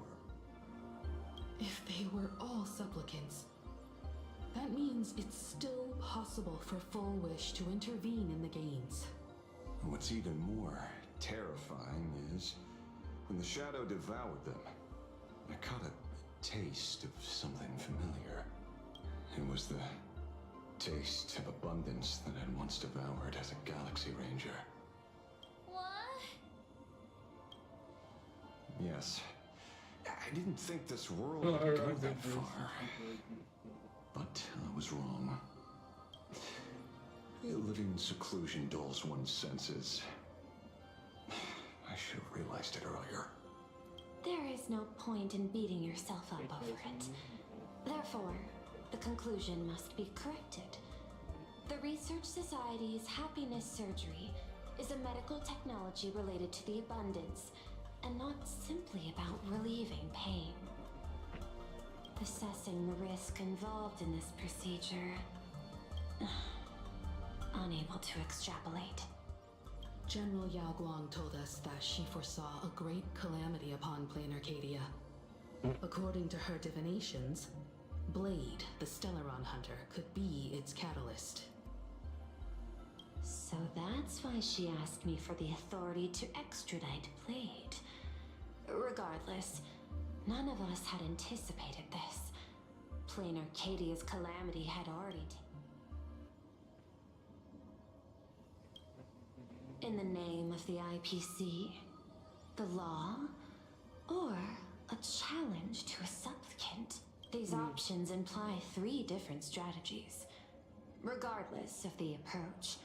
If they were all supplicants, that means it's still possible for Fullwish to intervene in the games. What's even more terrifying is when the shadow devoured them, I caught a taste of something familiar. It was the taste of abundance that I'd once devoured as a Galaxy Ranger. What? Yes. I didn't think this world would go that far. But I was wrong. Living in seclusion dulls one's senses. I should have realized it earlier. There is no point in beating yourself up over it. Therefore, the conclusion must be corrected. The Research Society's happiness surgery is a medical technology related to the abundance, and not simply about relieving pain. Assessing the risk involved in this procedure... unable to extrapolate. General Yao Guang told us that she foresaw a great calamity upon Plain Arcadia. According to her divinations, Blade, the Stellaron hunter, could be its catalyst. So that's why she asked me for the authority to extradite Blade. Regardless, none of us had anticipated this. Plain Arcadia's calamity had already in the name of the IPC, the law, or a challenge to a supplicant. These options imply 3 different strategies. Regardless of the approach,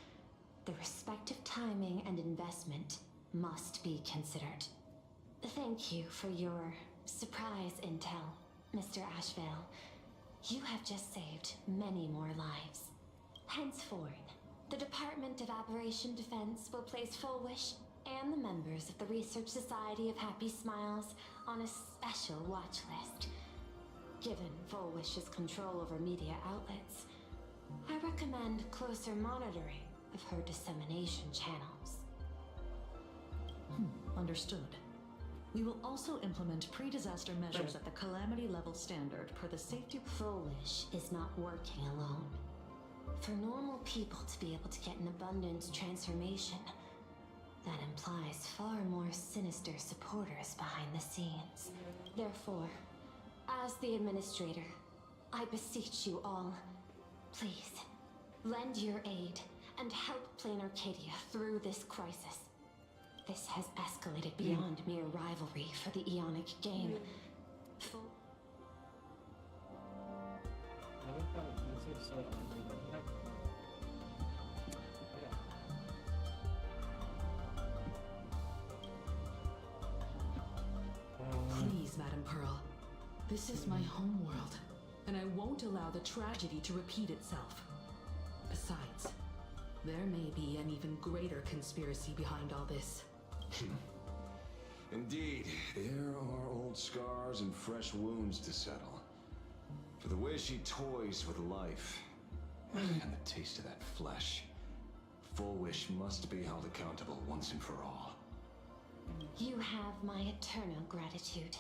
the respective timing and investment must be considered. Thank you for your surprise intel, Mr. Ashvale. You have just saved many more lives. Henceforth, the Department of Aberration Defense will place Fullwish and the members of the Research Society of Happy Smiles on a special watch list. Given Fullwish's control over media outlets, I recommend closer monitoring of her dissemination channels. Understood. We will also implement pre-disaster measures at the calamity level standard per the safety... Fullwish is not working alone. For normal people to be able to get an abundance transformation, that implies far more sinister supporters behind the scenes. Therefore, as the administrator, I beseech you all, please, lend your aid and help Plain Arcadia through this crisis. This has escalated beyond mere rivalry for the Ionic game. Please, Madam Pearl. This is my homeworld, and I won't allow the tragedy to repeat itself. Besides, there may be an even greater conspiracy behind all this. Indeed, there are old scars and fresh wounds to settle. For the way she toys with life, and the taste of that flesh, Fullwish must be held accountable once and for all. You have my eternal gratitude.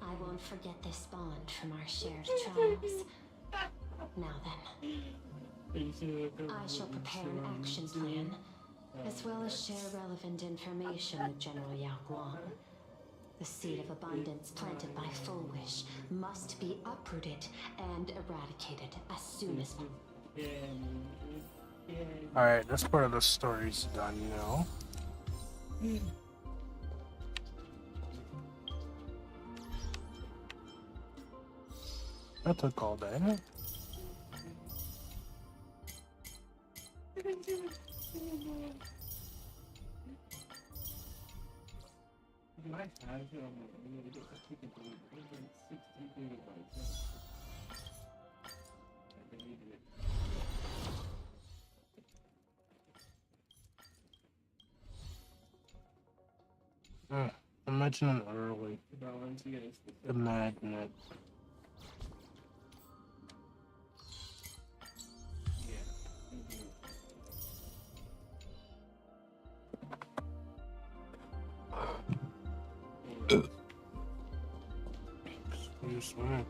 I won't forget this bond from our shared trials. Now then, I shall prepare an action plan, as well as share relevant information with General Yao Guang. The seed of abundance planted by Fullwish must be uprooted and eradicated as soon as possible. Alright, this part of the story's done now. That took all day. Do I have it on my email? I think it's like 60 gigabytes. I deleted it. Imagine an early. The magnet. Excuse me.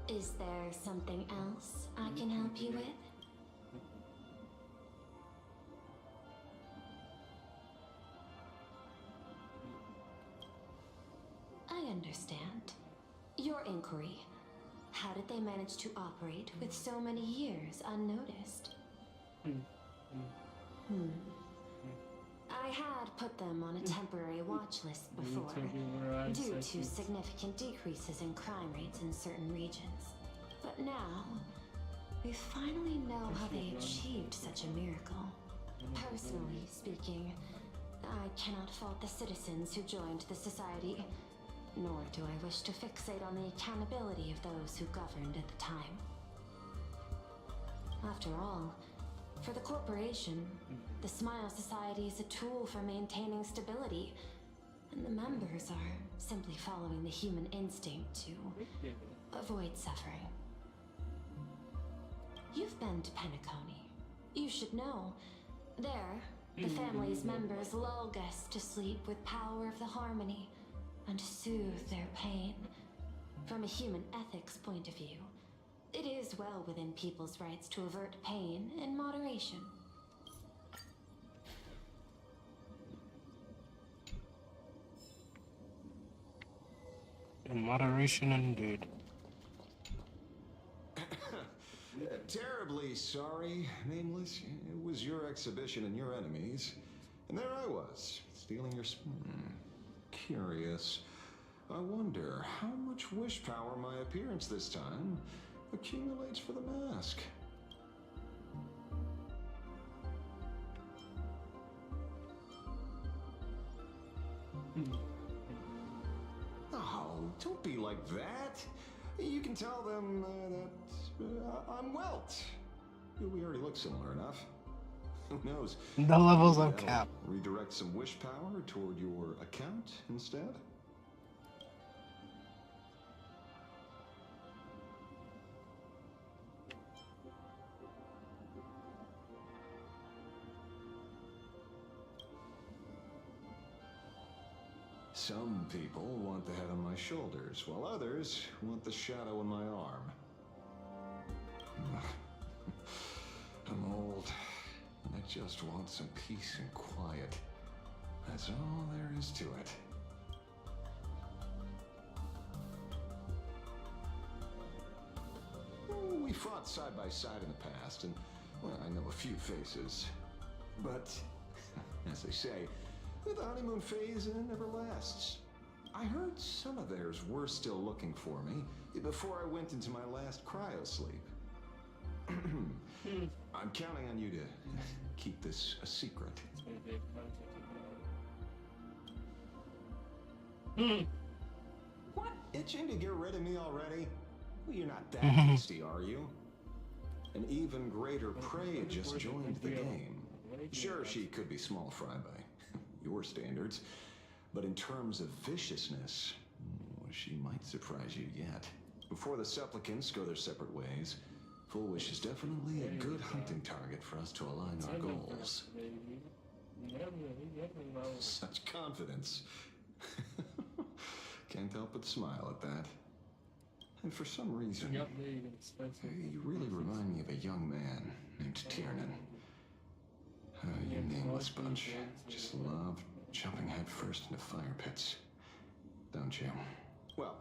Is there something else I can help you with? I understand. Your inquiry. How did they manage to operate with so many years unnoticed? I had put them on a temporary watch list before, due to significant decreases in crime rates in certain regions. But now, we finally know how they achieved such a miracle. Personally speaking, I cannot fault the citizens who joined the society, nor do I wish to fixate on the accountability of those who governed at the time. After all, for the corporation, the Smile Society is a tool for maintaining stability, and the members are simply following the human instinct to avoid suffering. You've been to Penacony. You should know. There, the family's members lull guests to sleep with power of the harmony and soothe their pain. From a human ethics point of view, it is well within people's rights to avert pain in moderation. In moderation, indeed. Terribly sorry, Nameless. It was your exhibition and your enemies. And there I was, stealing your... Curious. I wonder how much wish power my appearance this time accumulates for the mask. Oh, don't be like that. You can tell them that I'm Welt. We already look similar enough. Who knows? The levels of Maybe cap. I'll redirect some wish power toward your account instead. Some people want the head on my shoulders, while others want the shadow on my arm. I'm old, and I just want some peace and quiet. That's all there is to it. We fought side by side in the past, and, well, I know a few faces. But, as they say, the honeymoon phase never lasts. I heard some of theirs were still looking for me before I went into my last cryosleep. I'm counting on you to keep this a secret. What? Itching to get rid of me already? Well, you're not that tasty, are you? An even greater prey just joined the game. Sure, she could be small fry by your standards, but in terms of viciousness, she might surprise you yet. Before the supplicants go their separate ways, Full Wish is definitely a good hunting target for us to align our goals. Such confidence. Can't help but smile at that. And for some reason, you really remind me of a young man named Tiernan. You nameless bunch just love jumping headfirst into fire pits, don't you? Well,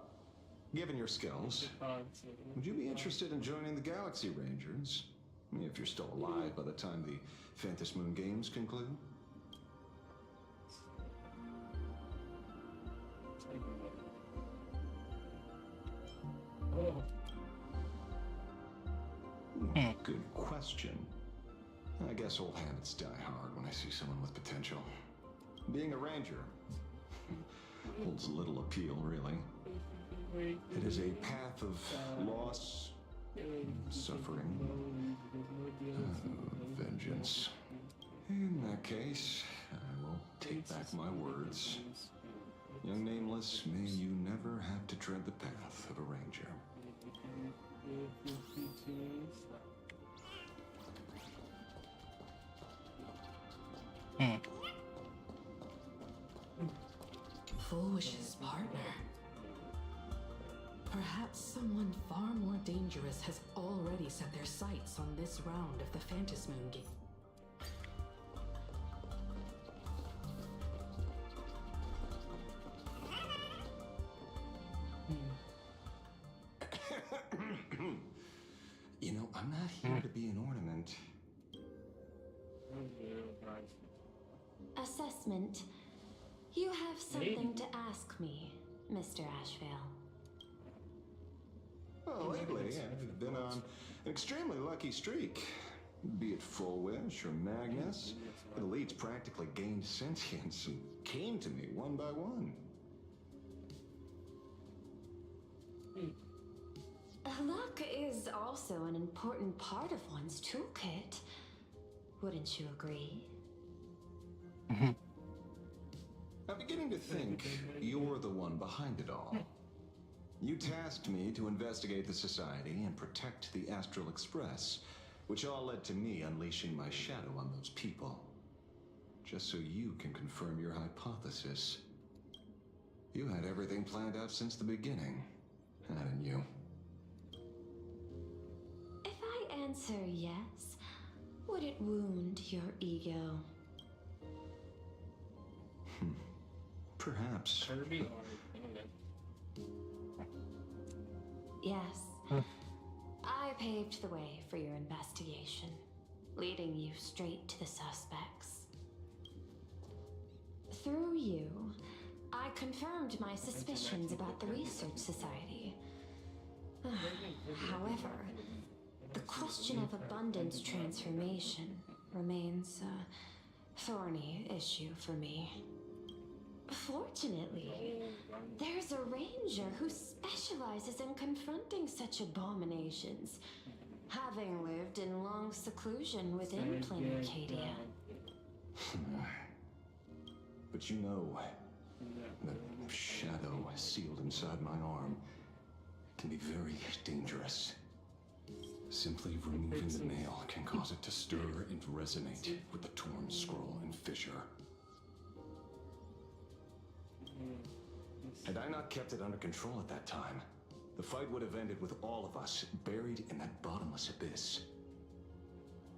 given your skills, would you be interested in joining the Galaxy Rangers? If you're still alive by the time the Fantasy Moon Games conclude? Good question. I guess old habits die hard when I see someone with potential. Being a ranger holds little appeal, really. It is a path of loss, suffering, vengeance. In that case, I will take back my words. Young Nameless, may you never have to tread the path of a ranger. Foolish's partner. Perhaps someone far more dangerous has already set their sights on this round of the Phantasmoon game. You know, I'm not here to be an ornament. Assessment. You have something to ask me, Mr. Ashvale. Well, lately, I've been on an extremely lucky streak. Be it Full Wish or Magnus, the elites practically gained sentience and came to me one by one. Luck is also an important part of one's toolkit. Wouldn't you agree? I'm beginning to think you're the one behind it all. You tasked me to investigate the Society and protect the Astral Express, which all led to me unleashing my shadow on those people. Just so you can confirm your hypothesis. You had everything planned out since the beginning, hadn't you? If I answer yes, would it wound your ego? Perhaps. Yes. I paved the way for your investigation, leading you straight to the suspects. Through you, I confirmed my suspicions about the Research Society. However, the question of abundance transformation remains a thorny issue for me. Fortunately, there's a ranger who specializes in confronting such abominations, having lived in long seclusion within plain Arcadia. But you know, the shadow sealed inside my arm can be very dangerous. Simply removing the nail can cause it to stir and resonate with the torn scroll and fissure. Had I not kept it under control at that time, the fight would have ended with all of us buried in that bottomless abyss.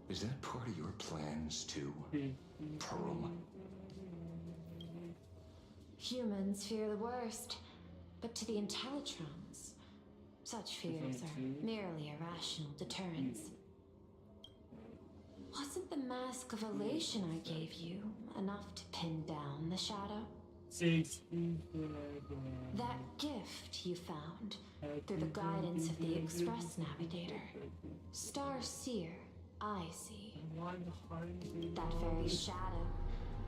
Is that part of your plans too, Pearl? Humans fear the worst, but to the Intellitrons, such fears are merely irrational deterrents. Wasn't the mask of elation I gave you enough to pin down the shadow? That gift you found through the guidance of the Express Navigator, Star Seer, I see. That very shadow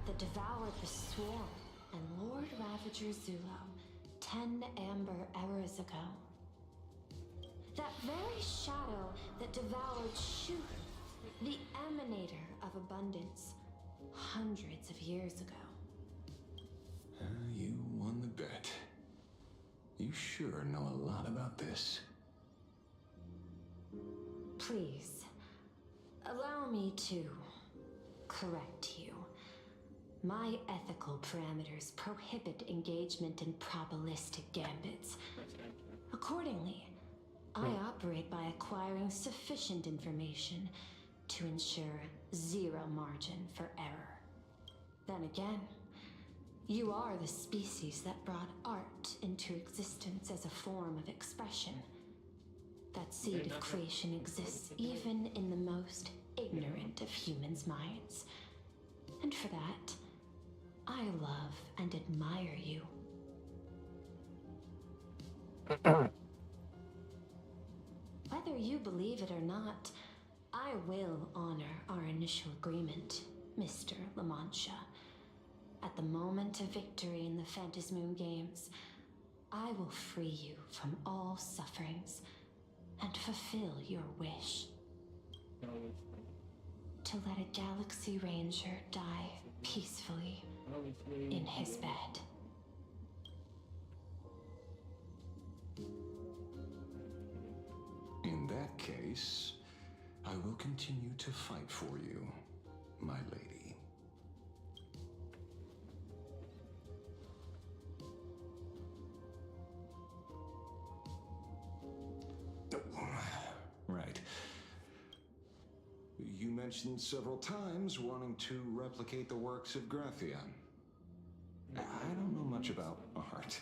that devoured the Swarm and Lord Ravager Zulo 10 amber eras ago. That very shadow that devoured Shuhu, the emanator of abundance, hundreds of years ago. You won the bet. You sure know a lot about this. Please, allow me to correct you. My ethical parameters prohibit engagement in probabilistic gambits. Accordingly, I operate by acquiring sufficient information to ensure zero margin for error. Then again, you are the species that brought art into existence as a form of expression. That seed of creation exists even in the most ignorant of humans' minds. And for that, I love and admire you. Whether you believe it or not, I will honor our initial agreement, Mr. La Mancha. At the moment of victory in the Phantasmoon Games, I will free you from all sufferings and fulfill your wish. To let a Galaxy Ranger die peacefully in his bed. In that case, I will continue to fight for you, my lady. Right. You mentioned several times wanting to replicate the works of Graphia. I don't know much about art.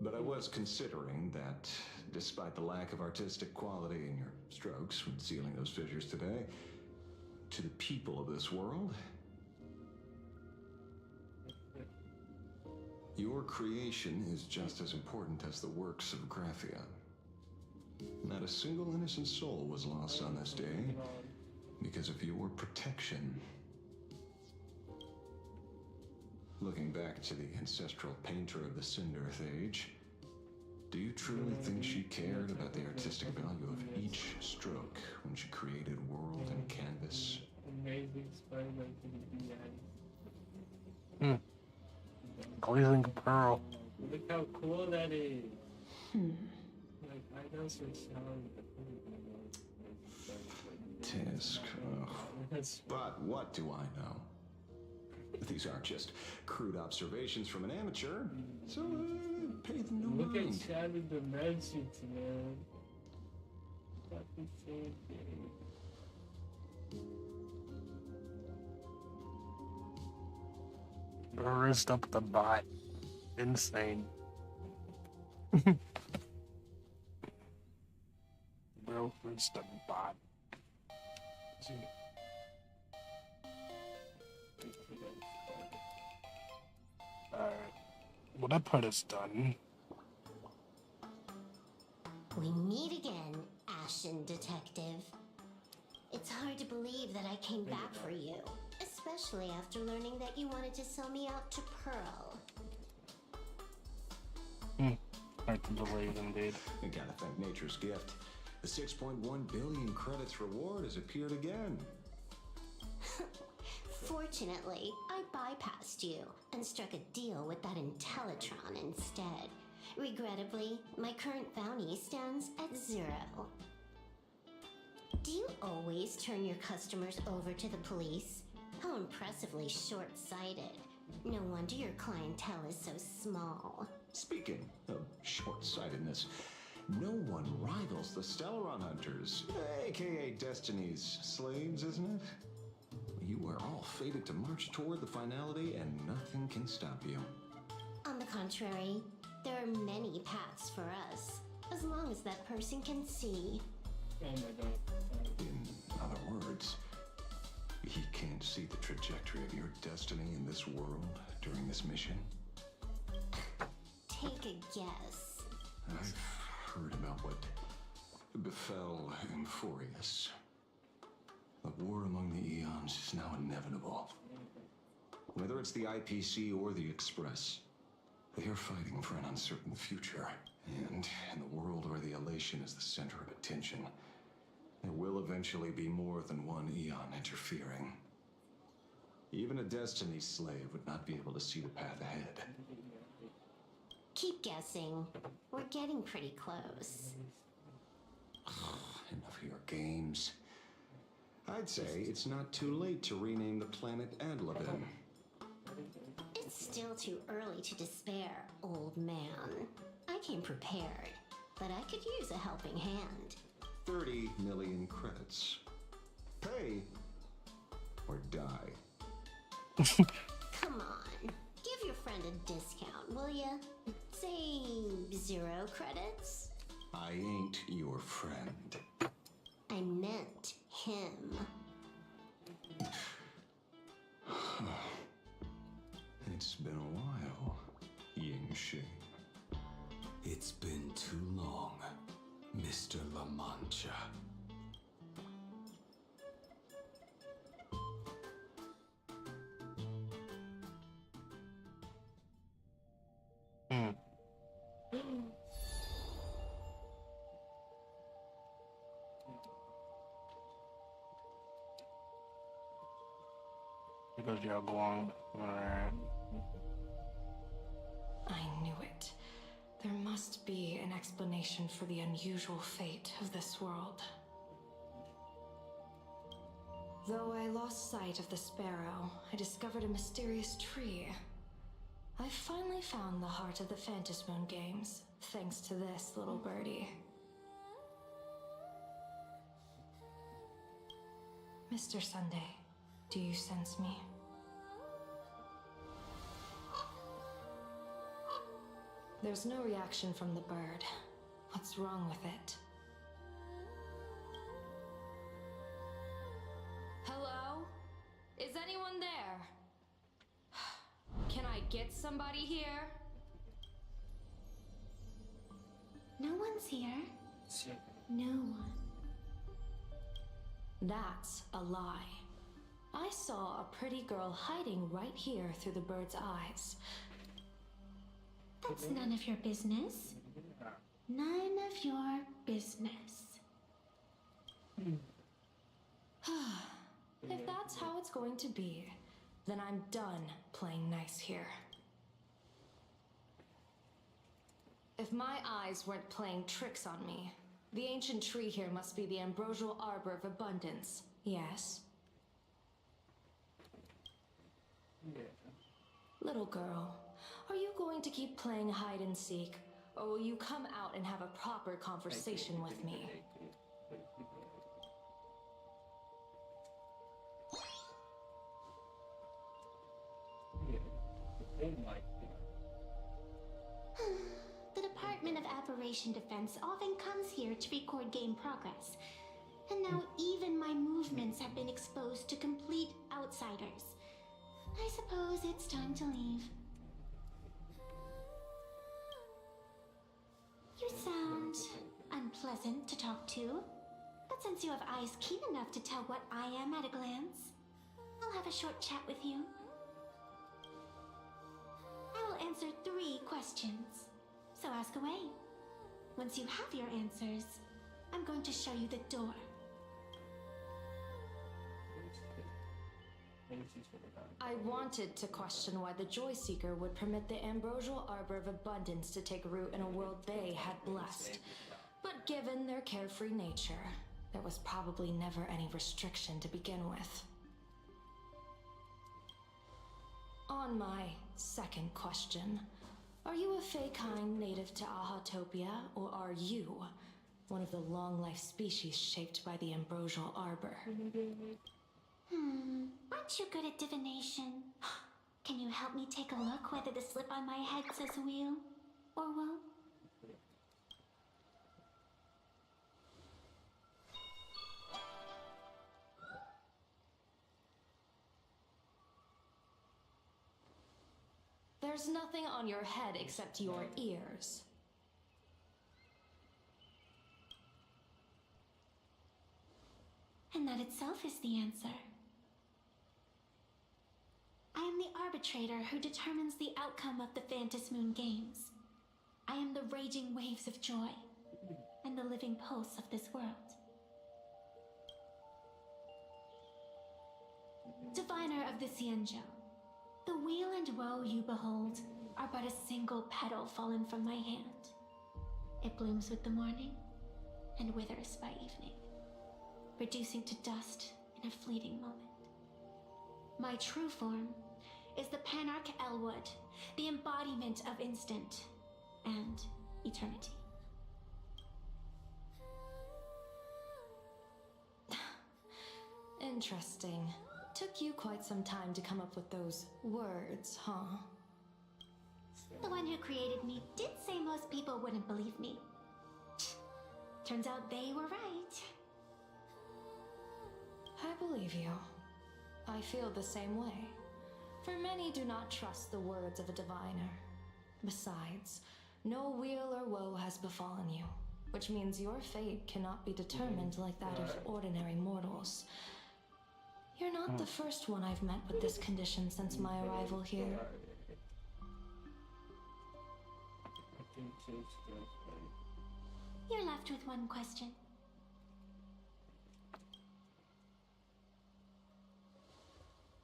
But I was considering that, despite the lack of artistic quality in your strokes when sealing those fissures today, to the people of this world, your creation is just as important as the works of Graphia. Not a single innocent soul was lost on this day because of your protection. Looking back to the ancestral painter of the Cinderearth Age, do you truly think she cared about the artistic value of each stroke when she created world and canvas? Amazing Spider-Man to the end. Glazing pearl. Look how cool that is. Like, I know some sound. Tisk. But what do I know? These aren't just crude observations from an amateur, so pay them no Look mind. at Shattered Dimensions, man. That's insane. Raised up the bot. Insane. Bro, raised the bot. Alright. Well, that part is done. We meet again, Ashen Detective. It's hard to believe that I came back for you, especially after learning that you wanted to sell me out to Pearl. Hard to believe, indeed. I gotta thank nature's gift. The 6.1 billion credits reward has appeared again. Fortunately, I bypassed you and struck a deal with that Intellitron instead. Regrettably, my current bounty stands at 0. Do you always turn your customers over to the police? How impressively short-sighted. No wonder your clientele is so small. Speaking of short-sightedness, no one rivals the Stellaron Hunters, aka Destiny's slaves, isn't it? You are all fated to march toward the finality and nothing can stop you. On the contrary, there are many paths for us, as long as that person can see. Oh my god. In other words, he can't see the trajectory of your destiny in this world during this mission? Take a guess. I've heard about what befell Euphorius. The war among the Eons is now inevitable. Whether it's the IPC or the Express, they are fighting for an uncertain future. And in the world where the elation is the center of attention, there will eventually be more than one Eon interfering. Even a Destiny slave would not be able to see the path ahead. Keep guessing. We're getting pretty close. Enough of your games. I'd say it's not too late to rename the planet Adlabin. It's still too early to despair, old man. I came prepared, but I could use a helping hand. 30 million credits. Pay or die. Come on, give your friend a discount, will ya? Say 0 credits? I ain't your friend. I meant him. It's been a while, Ying Shi. It's been too long, Mr. La Mancha. Because y'all belong. Alright. I knew it. There must be an explanation for the unusual fate of this world. Though I lost sight of the sparrow, I discovered a mysterious tree. I finally found the heart of the Phantasmoon games, thanks to this little birdie. Mr. Sunday, do you sense me? There's no reaction from the bird. What's wrong with it? Hello? Is anyone there? Can I get somebody here? No one's here. No one. That's a lie. I saw a pretty girl hiding right here through the bird's eyes. That's none of your business. None of your business. If that's how it's going to be, then I'm done playing nice here. If my eyes weren't playing tricks on me, the ancient tree here must be the ambrosial arbor of abundance, yes? Little girl, are you going to keep playing hide and seek, or will you come out and have a proper conversation with me? The Department of Aberration Defense often comes here to record game progress. And now even my movements have been exposed to complete outsiders. I suppose it's time to leave. You sound unpleasant to talk to. But since you have eyes keen enough to tell what I am at a glance, I'll have a short chat with you. I will answer 3 questions. So ask away. Once you have your answers, I'm going to show you the door. I wanted to question why the Joy Seeker would permit the ambrosial arbor of abundance to take root in a world they had blessed. But given their carefree nature, there was probably never any restriction to begin with. On my second question, are you a Fey-kind native to Ahatopia, or are you one of the long-life species shaped by the ambrosial arbor? Aren't you good at divination? Can you help me take a look whether the slip on my head says wheel or woe? There's nothing on your head except your ears. And that itself is the answer. I am the arbitrator who determines the outcome of the Phantasmoon games. I am the raging waves of joy and the living pulse of this world. Diviner of the Xianzhou, the weal and woe you behold are but a single petal fallen from my hand. It blooms with the morning and withers by evening, reducing to dust in a fleeting moment. My true form is the Panarch Elwood, the embodiment of instant and eternity. Interesting. Took you quite some time to come up with those words, huh? The one who created me did say most people wouldn't believe me. Turns out they were right. I believe you. I feel the same way. For many do not trust the words of a diviner. Besides, no weal or woe has befallen you. which means your fate cannot be determined like that of ordinary mortals. You're not the first one I've met with this condition since my arrival here. You're left with one question.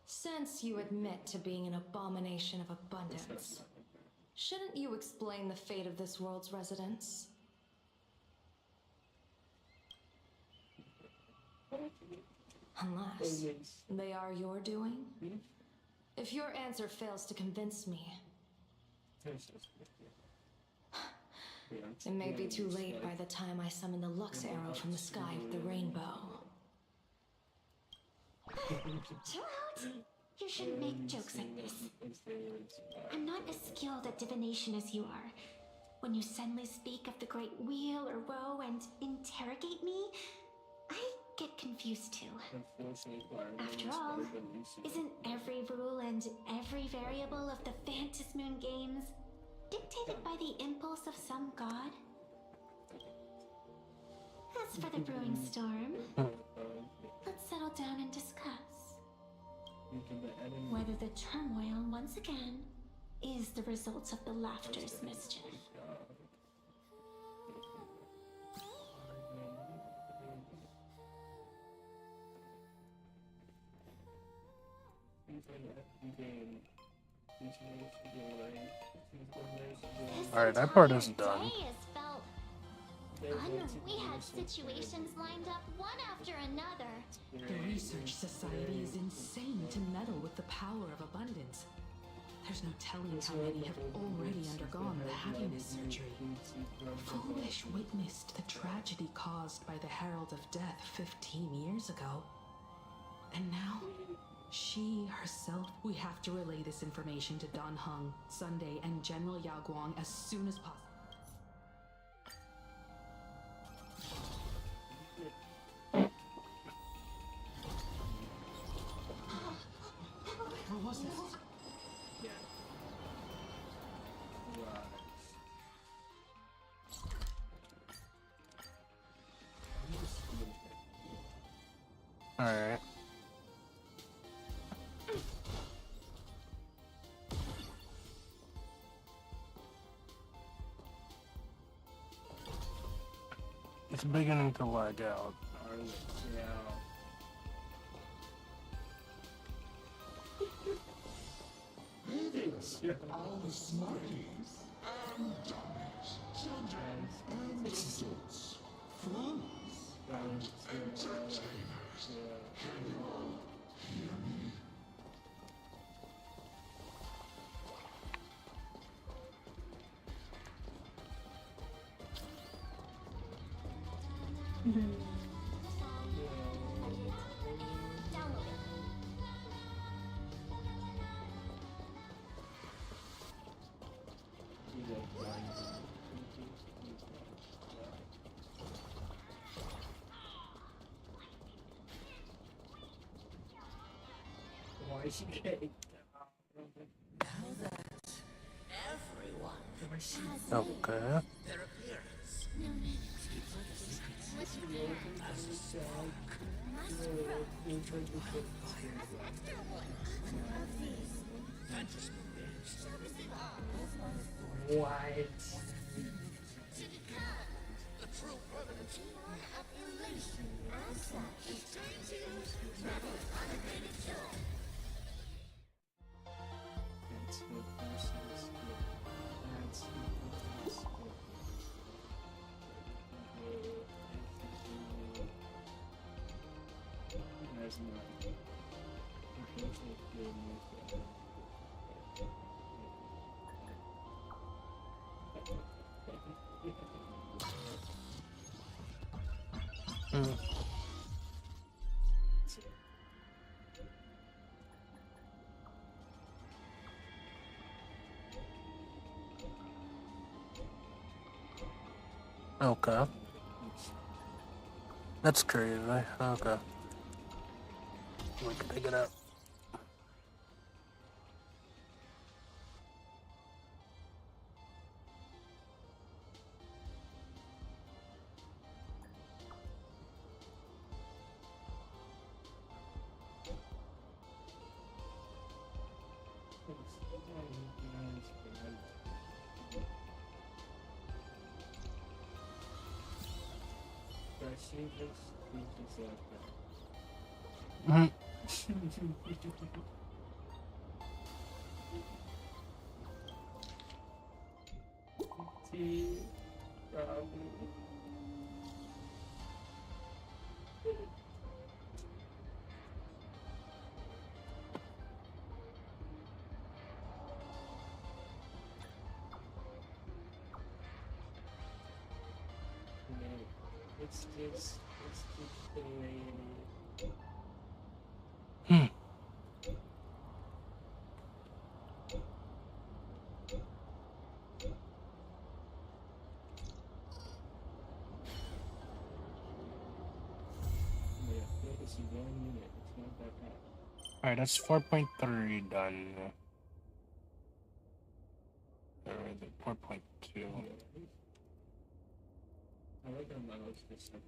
Since you admit to being an abomination of abundance, shouldn't you explain the fate of this world's residents? Unless they are your doing? If your answer fails to convince me, it may be too late by the time I summon the Lux Arrow from the sky with the rainbow. Chill out. You shouldn't make jokes like this. I'm not as skilled at divination as you are. When you suddenly speak of the great wheel or woe and interrogate me, I get confused too. After all, isn't every rule and every variable of the Phantasmoon games dictated by the impulse of some god? As for the brewing storm, let's settle down and discuss whether the turmoil, once again, is the result of the laughter's mischief. Alright, that part is done. We had situations lined up one after another. The Research Society is insane to meddle with the power of abundance. There's no telling how many have already undergone the happiness surgery. Foolish witnessed the tragedy caused by the Herald of Death 15 years ago. And now, she herself. We have to relay this information to Dan Heng, Sunday, and General Yao Guang as soon as possible. What was this? Alright. It's beginning to lag out. Yeah. Greetings, all smarties and dummies, children and adults, fools and entertainers. Can you all hear me? Why is she getting Okay. their appearance? As a song, what? The true permanence of elation as such. It's time to use method unabated joy. That's the person's That's the person's There's not. Okay. That's crazy. Okay. We can pick it up. Let's just play. Alright, that's 4.3 done. Alright, 4.2. I like our models this stuff.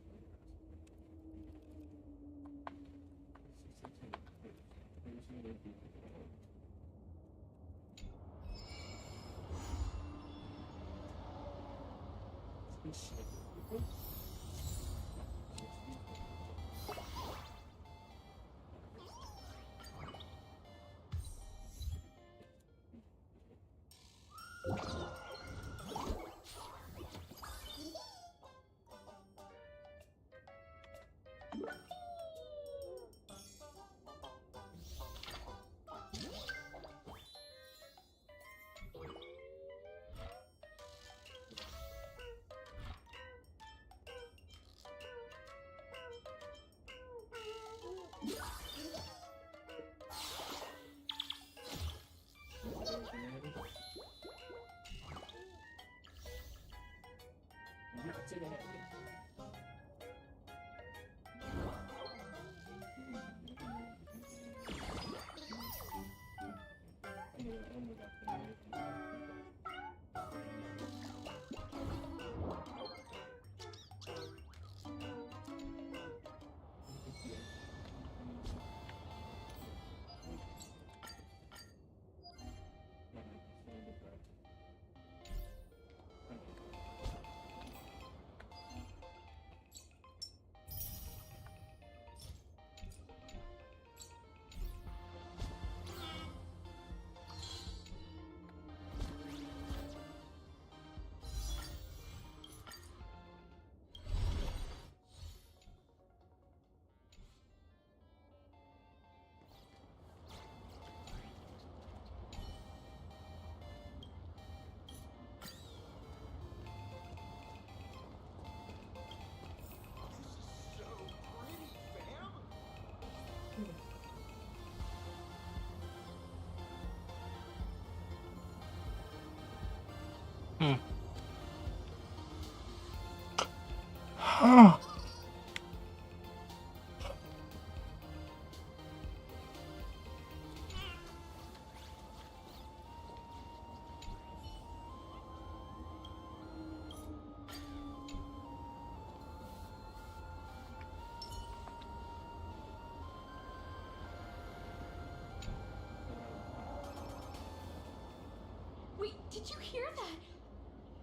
Wait, did you hear that?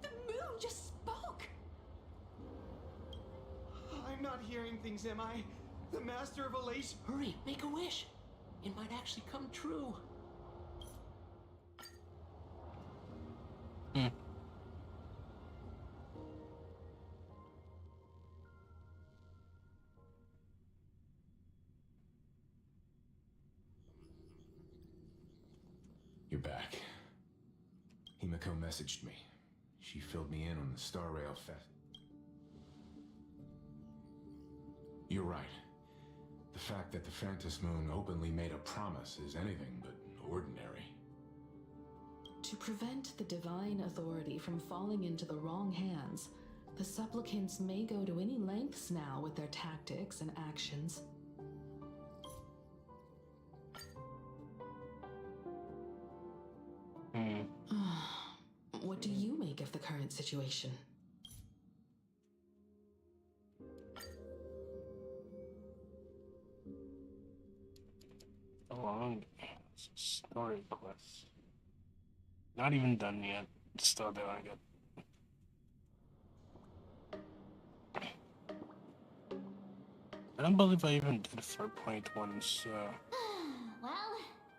The moon just spoke! I'm not hearing things, am I? The Master of Elation. Hurry, make a wish. It might actually come true. You're back. Himiko messaged me. She filled me in on the Star Rail Fest. You're right. The fact that the Phantom Moon openly made a promise is anything but ordinary. To prevent the divine authority from falling into the wrong hands, the supplicants may go to any lengths now with their tactics and actions. What do you make of the current situation? Long story quest. Not even done yet. Still doing it. I don't believe I even did 4.1, so... Well,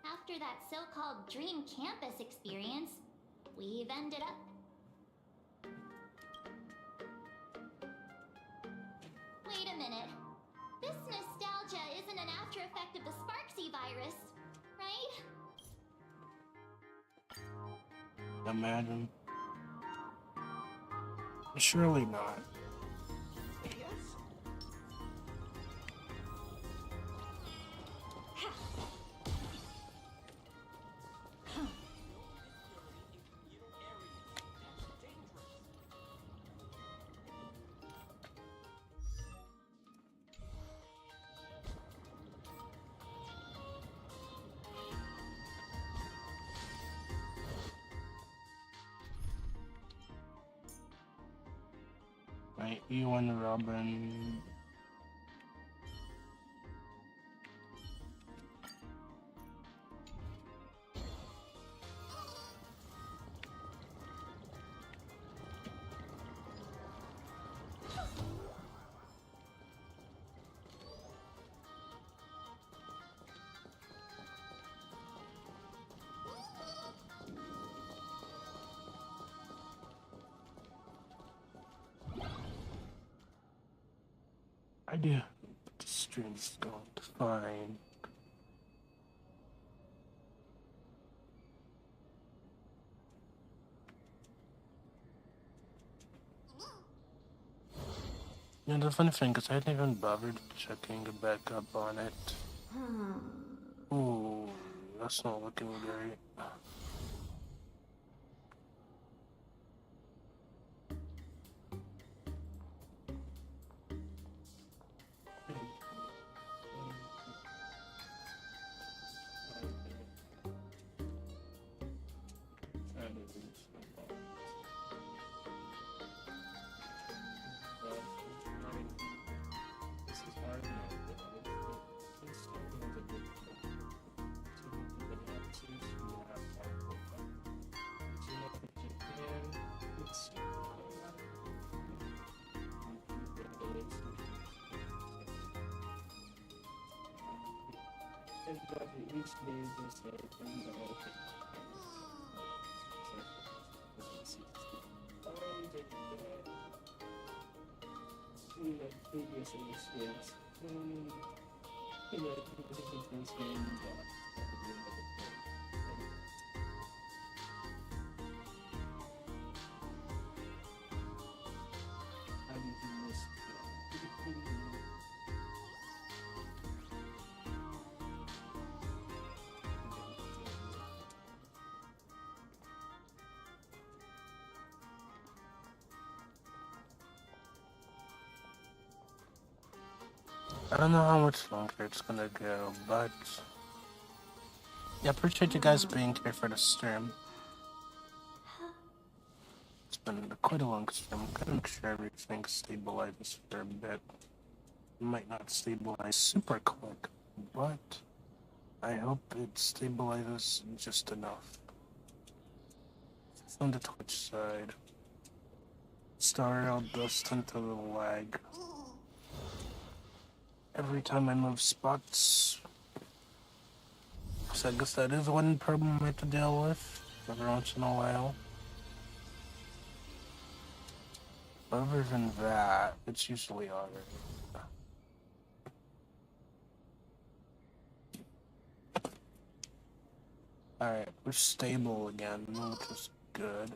after that so-called dream campus experience, we've ended up... Wait a minute. This nostalgia isn't an after effect of the Sparksy virus, right? Imagine. Surely not. Right, you and Robin. Idea. The stream's going fine. Yeah, the funny thing is I hadn't even bothered checking back up on it. Ooh, that's not looking great. I don't know how much longer it's gonna go, but yeah, appreciate you guys being here for the stream. It's been quite a long stream. I'm gonna make sure everything stabilizes for a bit. It might not stabilize super quick, but I hope it stabilizes just enough. On the Twitch side, StarRail does tend to lag every time I move spots. So I guess that is one problem I have to deal with every once in a while. Other than that, it's usually alright. Alright, we're stable again, which is good.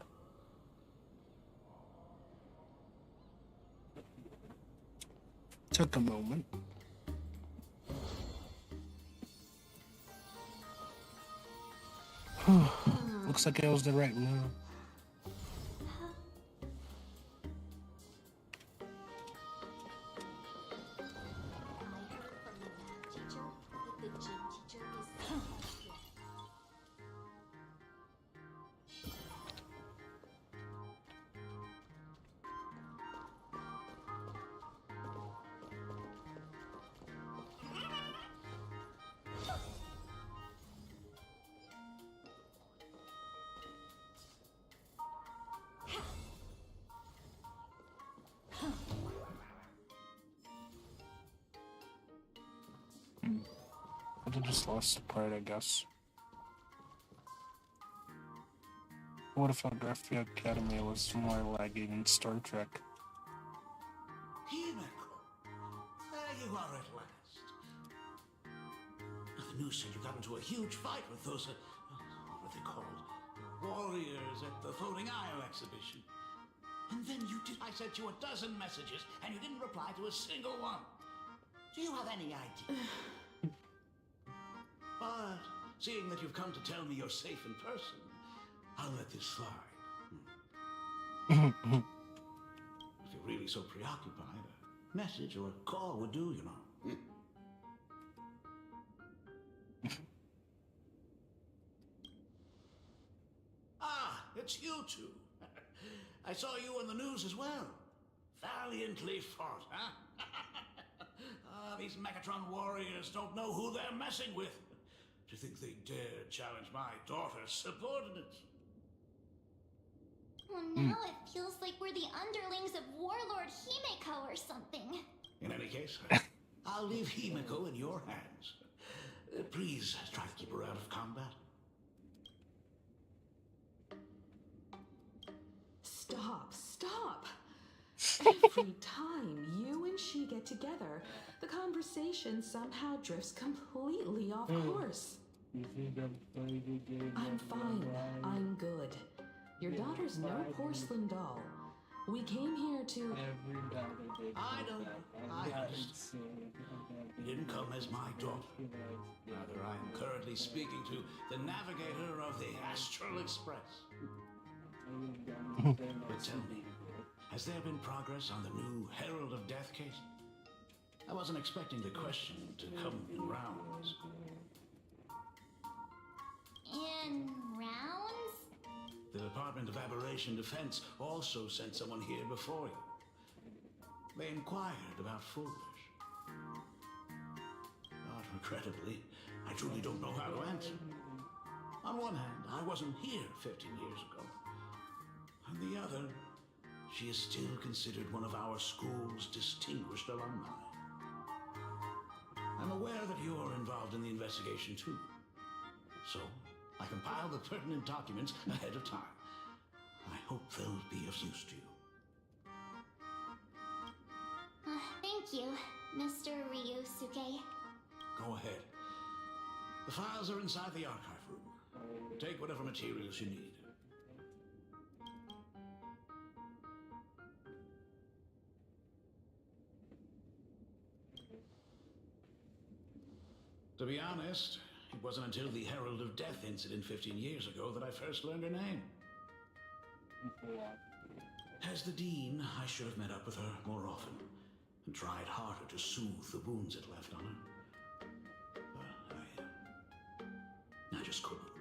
Took a moment. Looks like it was the right move. I just lost the part, I guess. What if Geography Academy was more lagging in Star Trek? Himeko, there you are at last. The news said you got into a huge fight with those, what are they called? Warriors at the Floating Isle exhibition. And then you did. I sent you a dozen messages, and you didn't reply to a single one. Do you have any idea? But seeing that you've come to tell me you're safe in person, I'll let this slide. If you're really so preoccupied, a message or a call would do, you know. Ah, it's you two. I saw you on the news as well. Valiantly fought, huh? These Megatron warriors don't know who they're messing with. To think they dare challenge my daughter's subordinates. Well, now it feels like we're the underlings of Warlord Himeko or something. In any case, I'll leave Himeko in your hands. Please try to keep her out of combat. Stop, stop! Every time you and she get together, the conversation somehow drifts completely off course. I'm fine. I'm good. Your daughter's no porcelain doll. We came here to... I know. I understand. You didn't come as my daughter. Rather, I'm currently speaking to the navigator of the Astral Express. But tell me, has there been progress on the new Herald of Death case? I wasn't expecting the question to come in rounds. In rounds? The Department of Aberration Defense also sent someone here before you. They inquired about Foolish. But regrettably, I truly don't know how to answer. On one hand, I wasn't here 15 years ago. On the other, she is still considered one of our school's distinguished alumni. I'm aware that you are involved in the investigation too. So, I compiled the pertinent documents ahead of time. I hope they'll be of use to you. Thank you, Mr. Ryusuke. Go ahead. The files are inside the archive room. Take whatever materials you need. To be honest, it wasn't until the Herald of Death incident 15 years ago that I first learned her name. As the Dean, I should have met up with her more often and tried harder to soothe the wounds it left on her. But I just couldn't.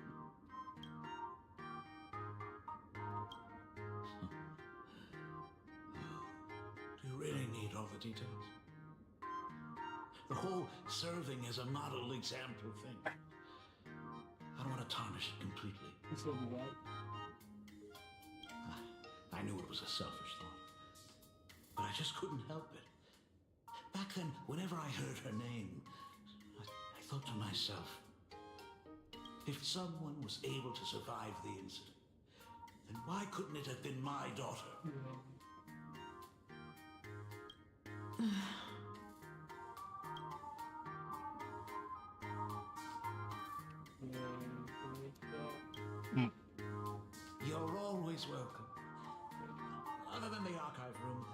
Do you really need all the details? The whole serving as a model example thing. I don't want to tarnish it completely. I knew it was a selfish thought, but I just couldn't help it. Back then, whenever I heard her name, I thought to myself, if someone was able to survive the incident, then why couldn't it have been my daughter? You're always welcome. Other than the archive room,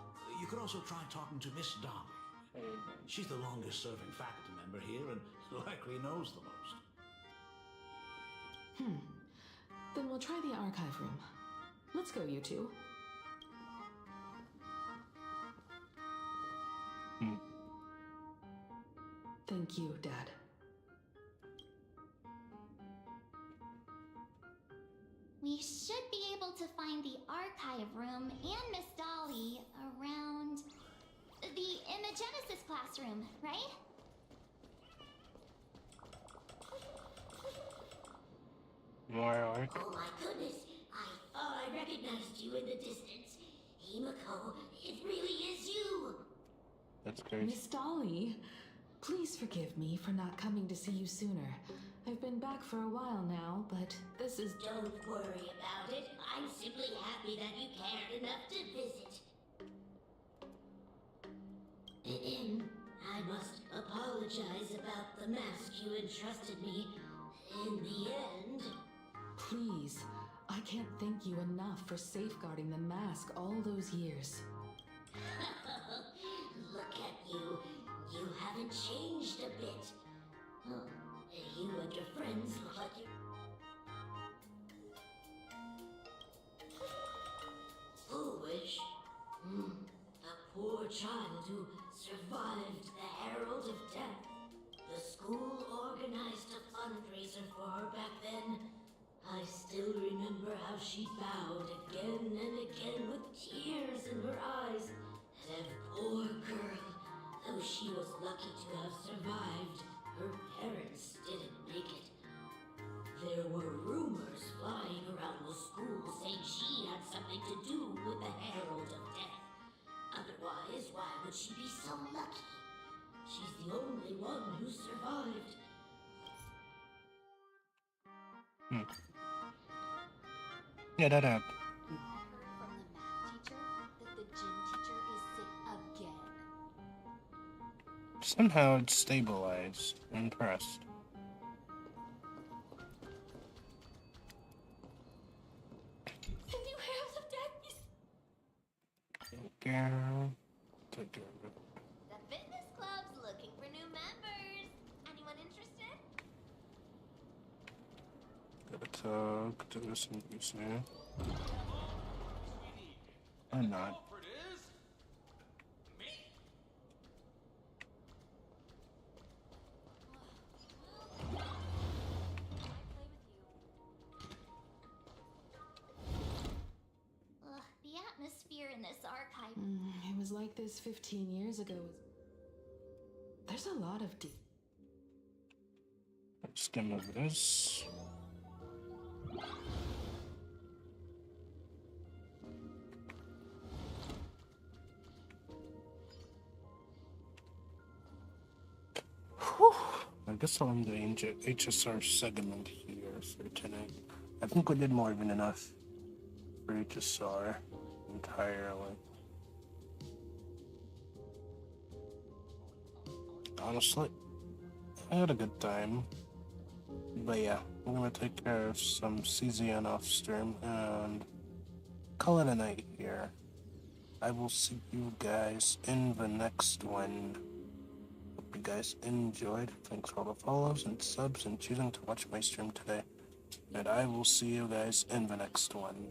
you could also try talking to Miss Dolly. She's the longest serving faculty member here and likely knows the most. Then we'll try the archive room. Let's go, you two. Thank you, Dad. We should be able to find the archive room and Miss Dolly around the Imagenesis classroom, right? More arc. Oh my goodness, I thought I recognized you in the distance. Himeko, it really is you. That's crazy. Miss Dolly, Please forgive me for not coming to see you sooner. I've been back for a while now, but this is... Don't worry about it. I'm simply happy that you cared enough to visit. I must apologize about the mask you entrusted me. In the end... Please, I can't thank you enough for safeguarding the mask all those years. Look at you. You haven't changed a bit. You and your friends look like you... Foolish. The poor child who survived the Herald of Death. The school organized a fundraiser for her back then. I still remember how she bowed again and again with tears in her eyes. That poor girl, though she was lucky to have survived, her parents didn't make it. There were rumors flying around the school saying she had something to do with the Herald of Death. Otherwise, why would she be so lucky? She's the only one who survived. Yeah, that happened. From the math teacher that the gym teacher is sick again. Somehow it's stabilized. Impressed. The new Herald of Death is... Girl. Take care of it. The fitness club's looking for new members. Anyone interested? Gotta talk to this and this now. I'm not. The atmosphere in this archive... It was like this 15 years ago. There's a lot of Skim over this. Whew. I guess I'll end the HSR segment here for tonight. I think we did more than enough for HSR entirely. Honestly, I had a good time. But yeah, I'm gonna take care of some CZN off stream and call it a night here. I will see you guys in the next one. Hope you guys enjoyed. Thanks for all the follows and subs and choosing to watch my stream today. And I will see you guys in the next one.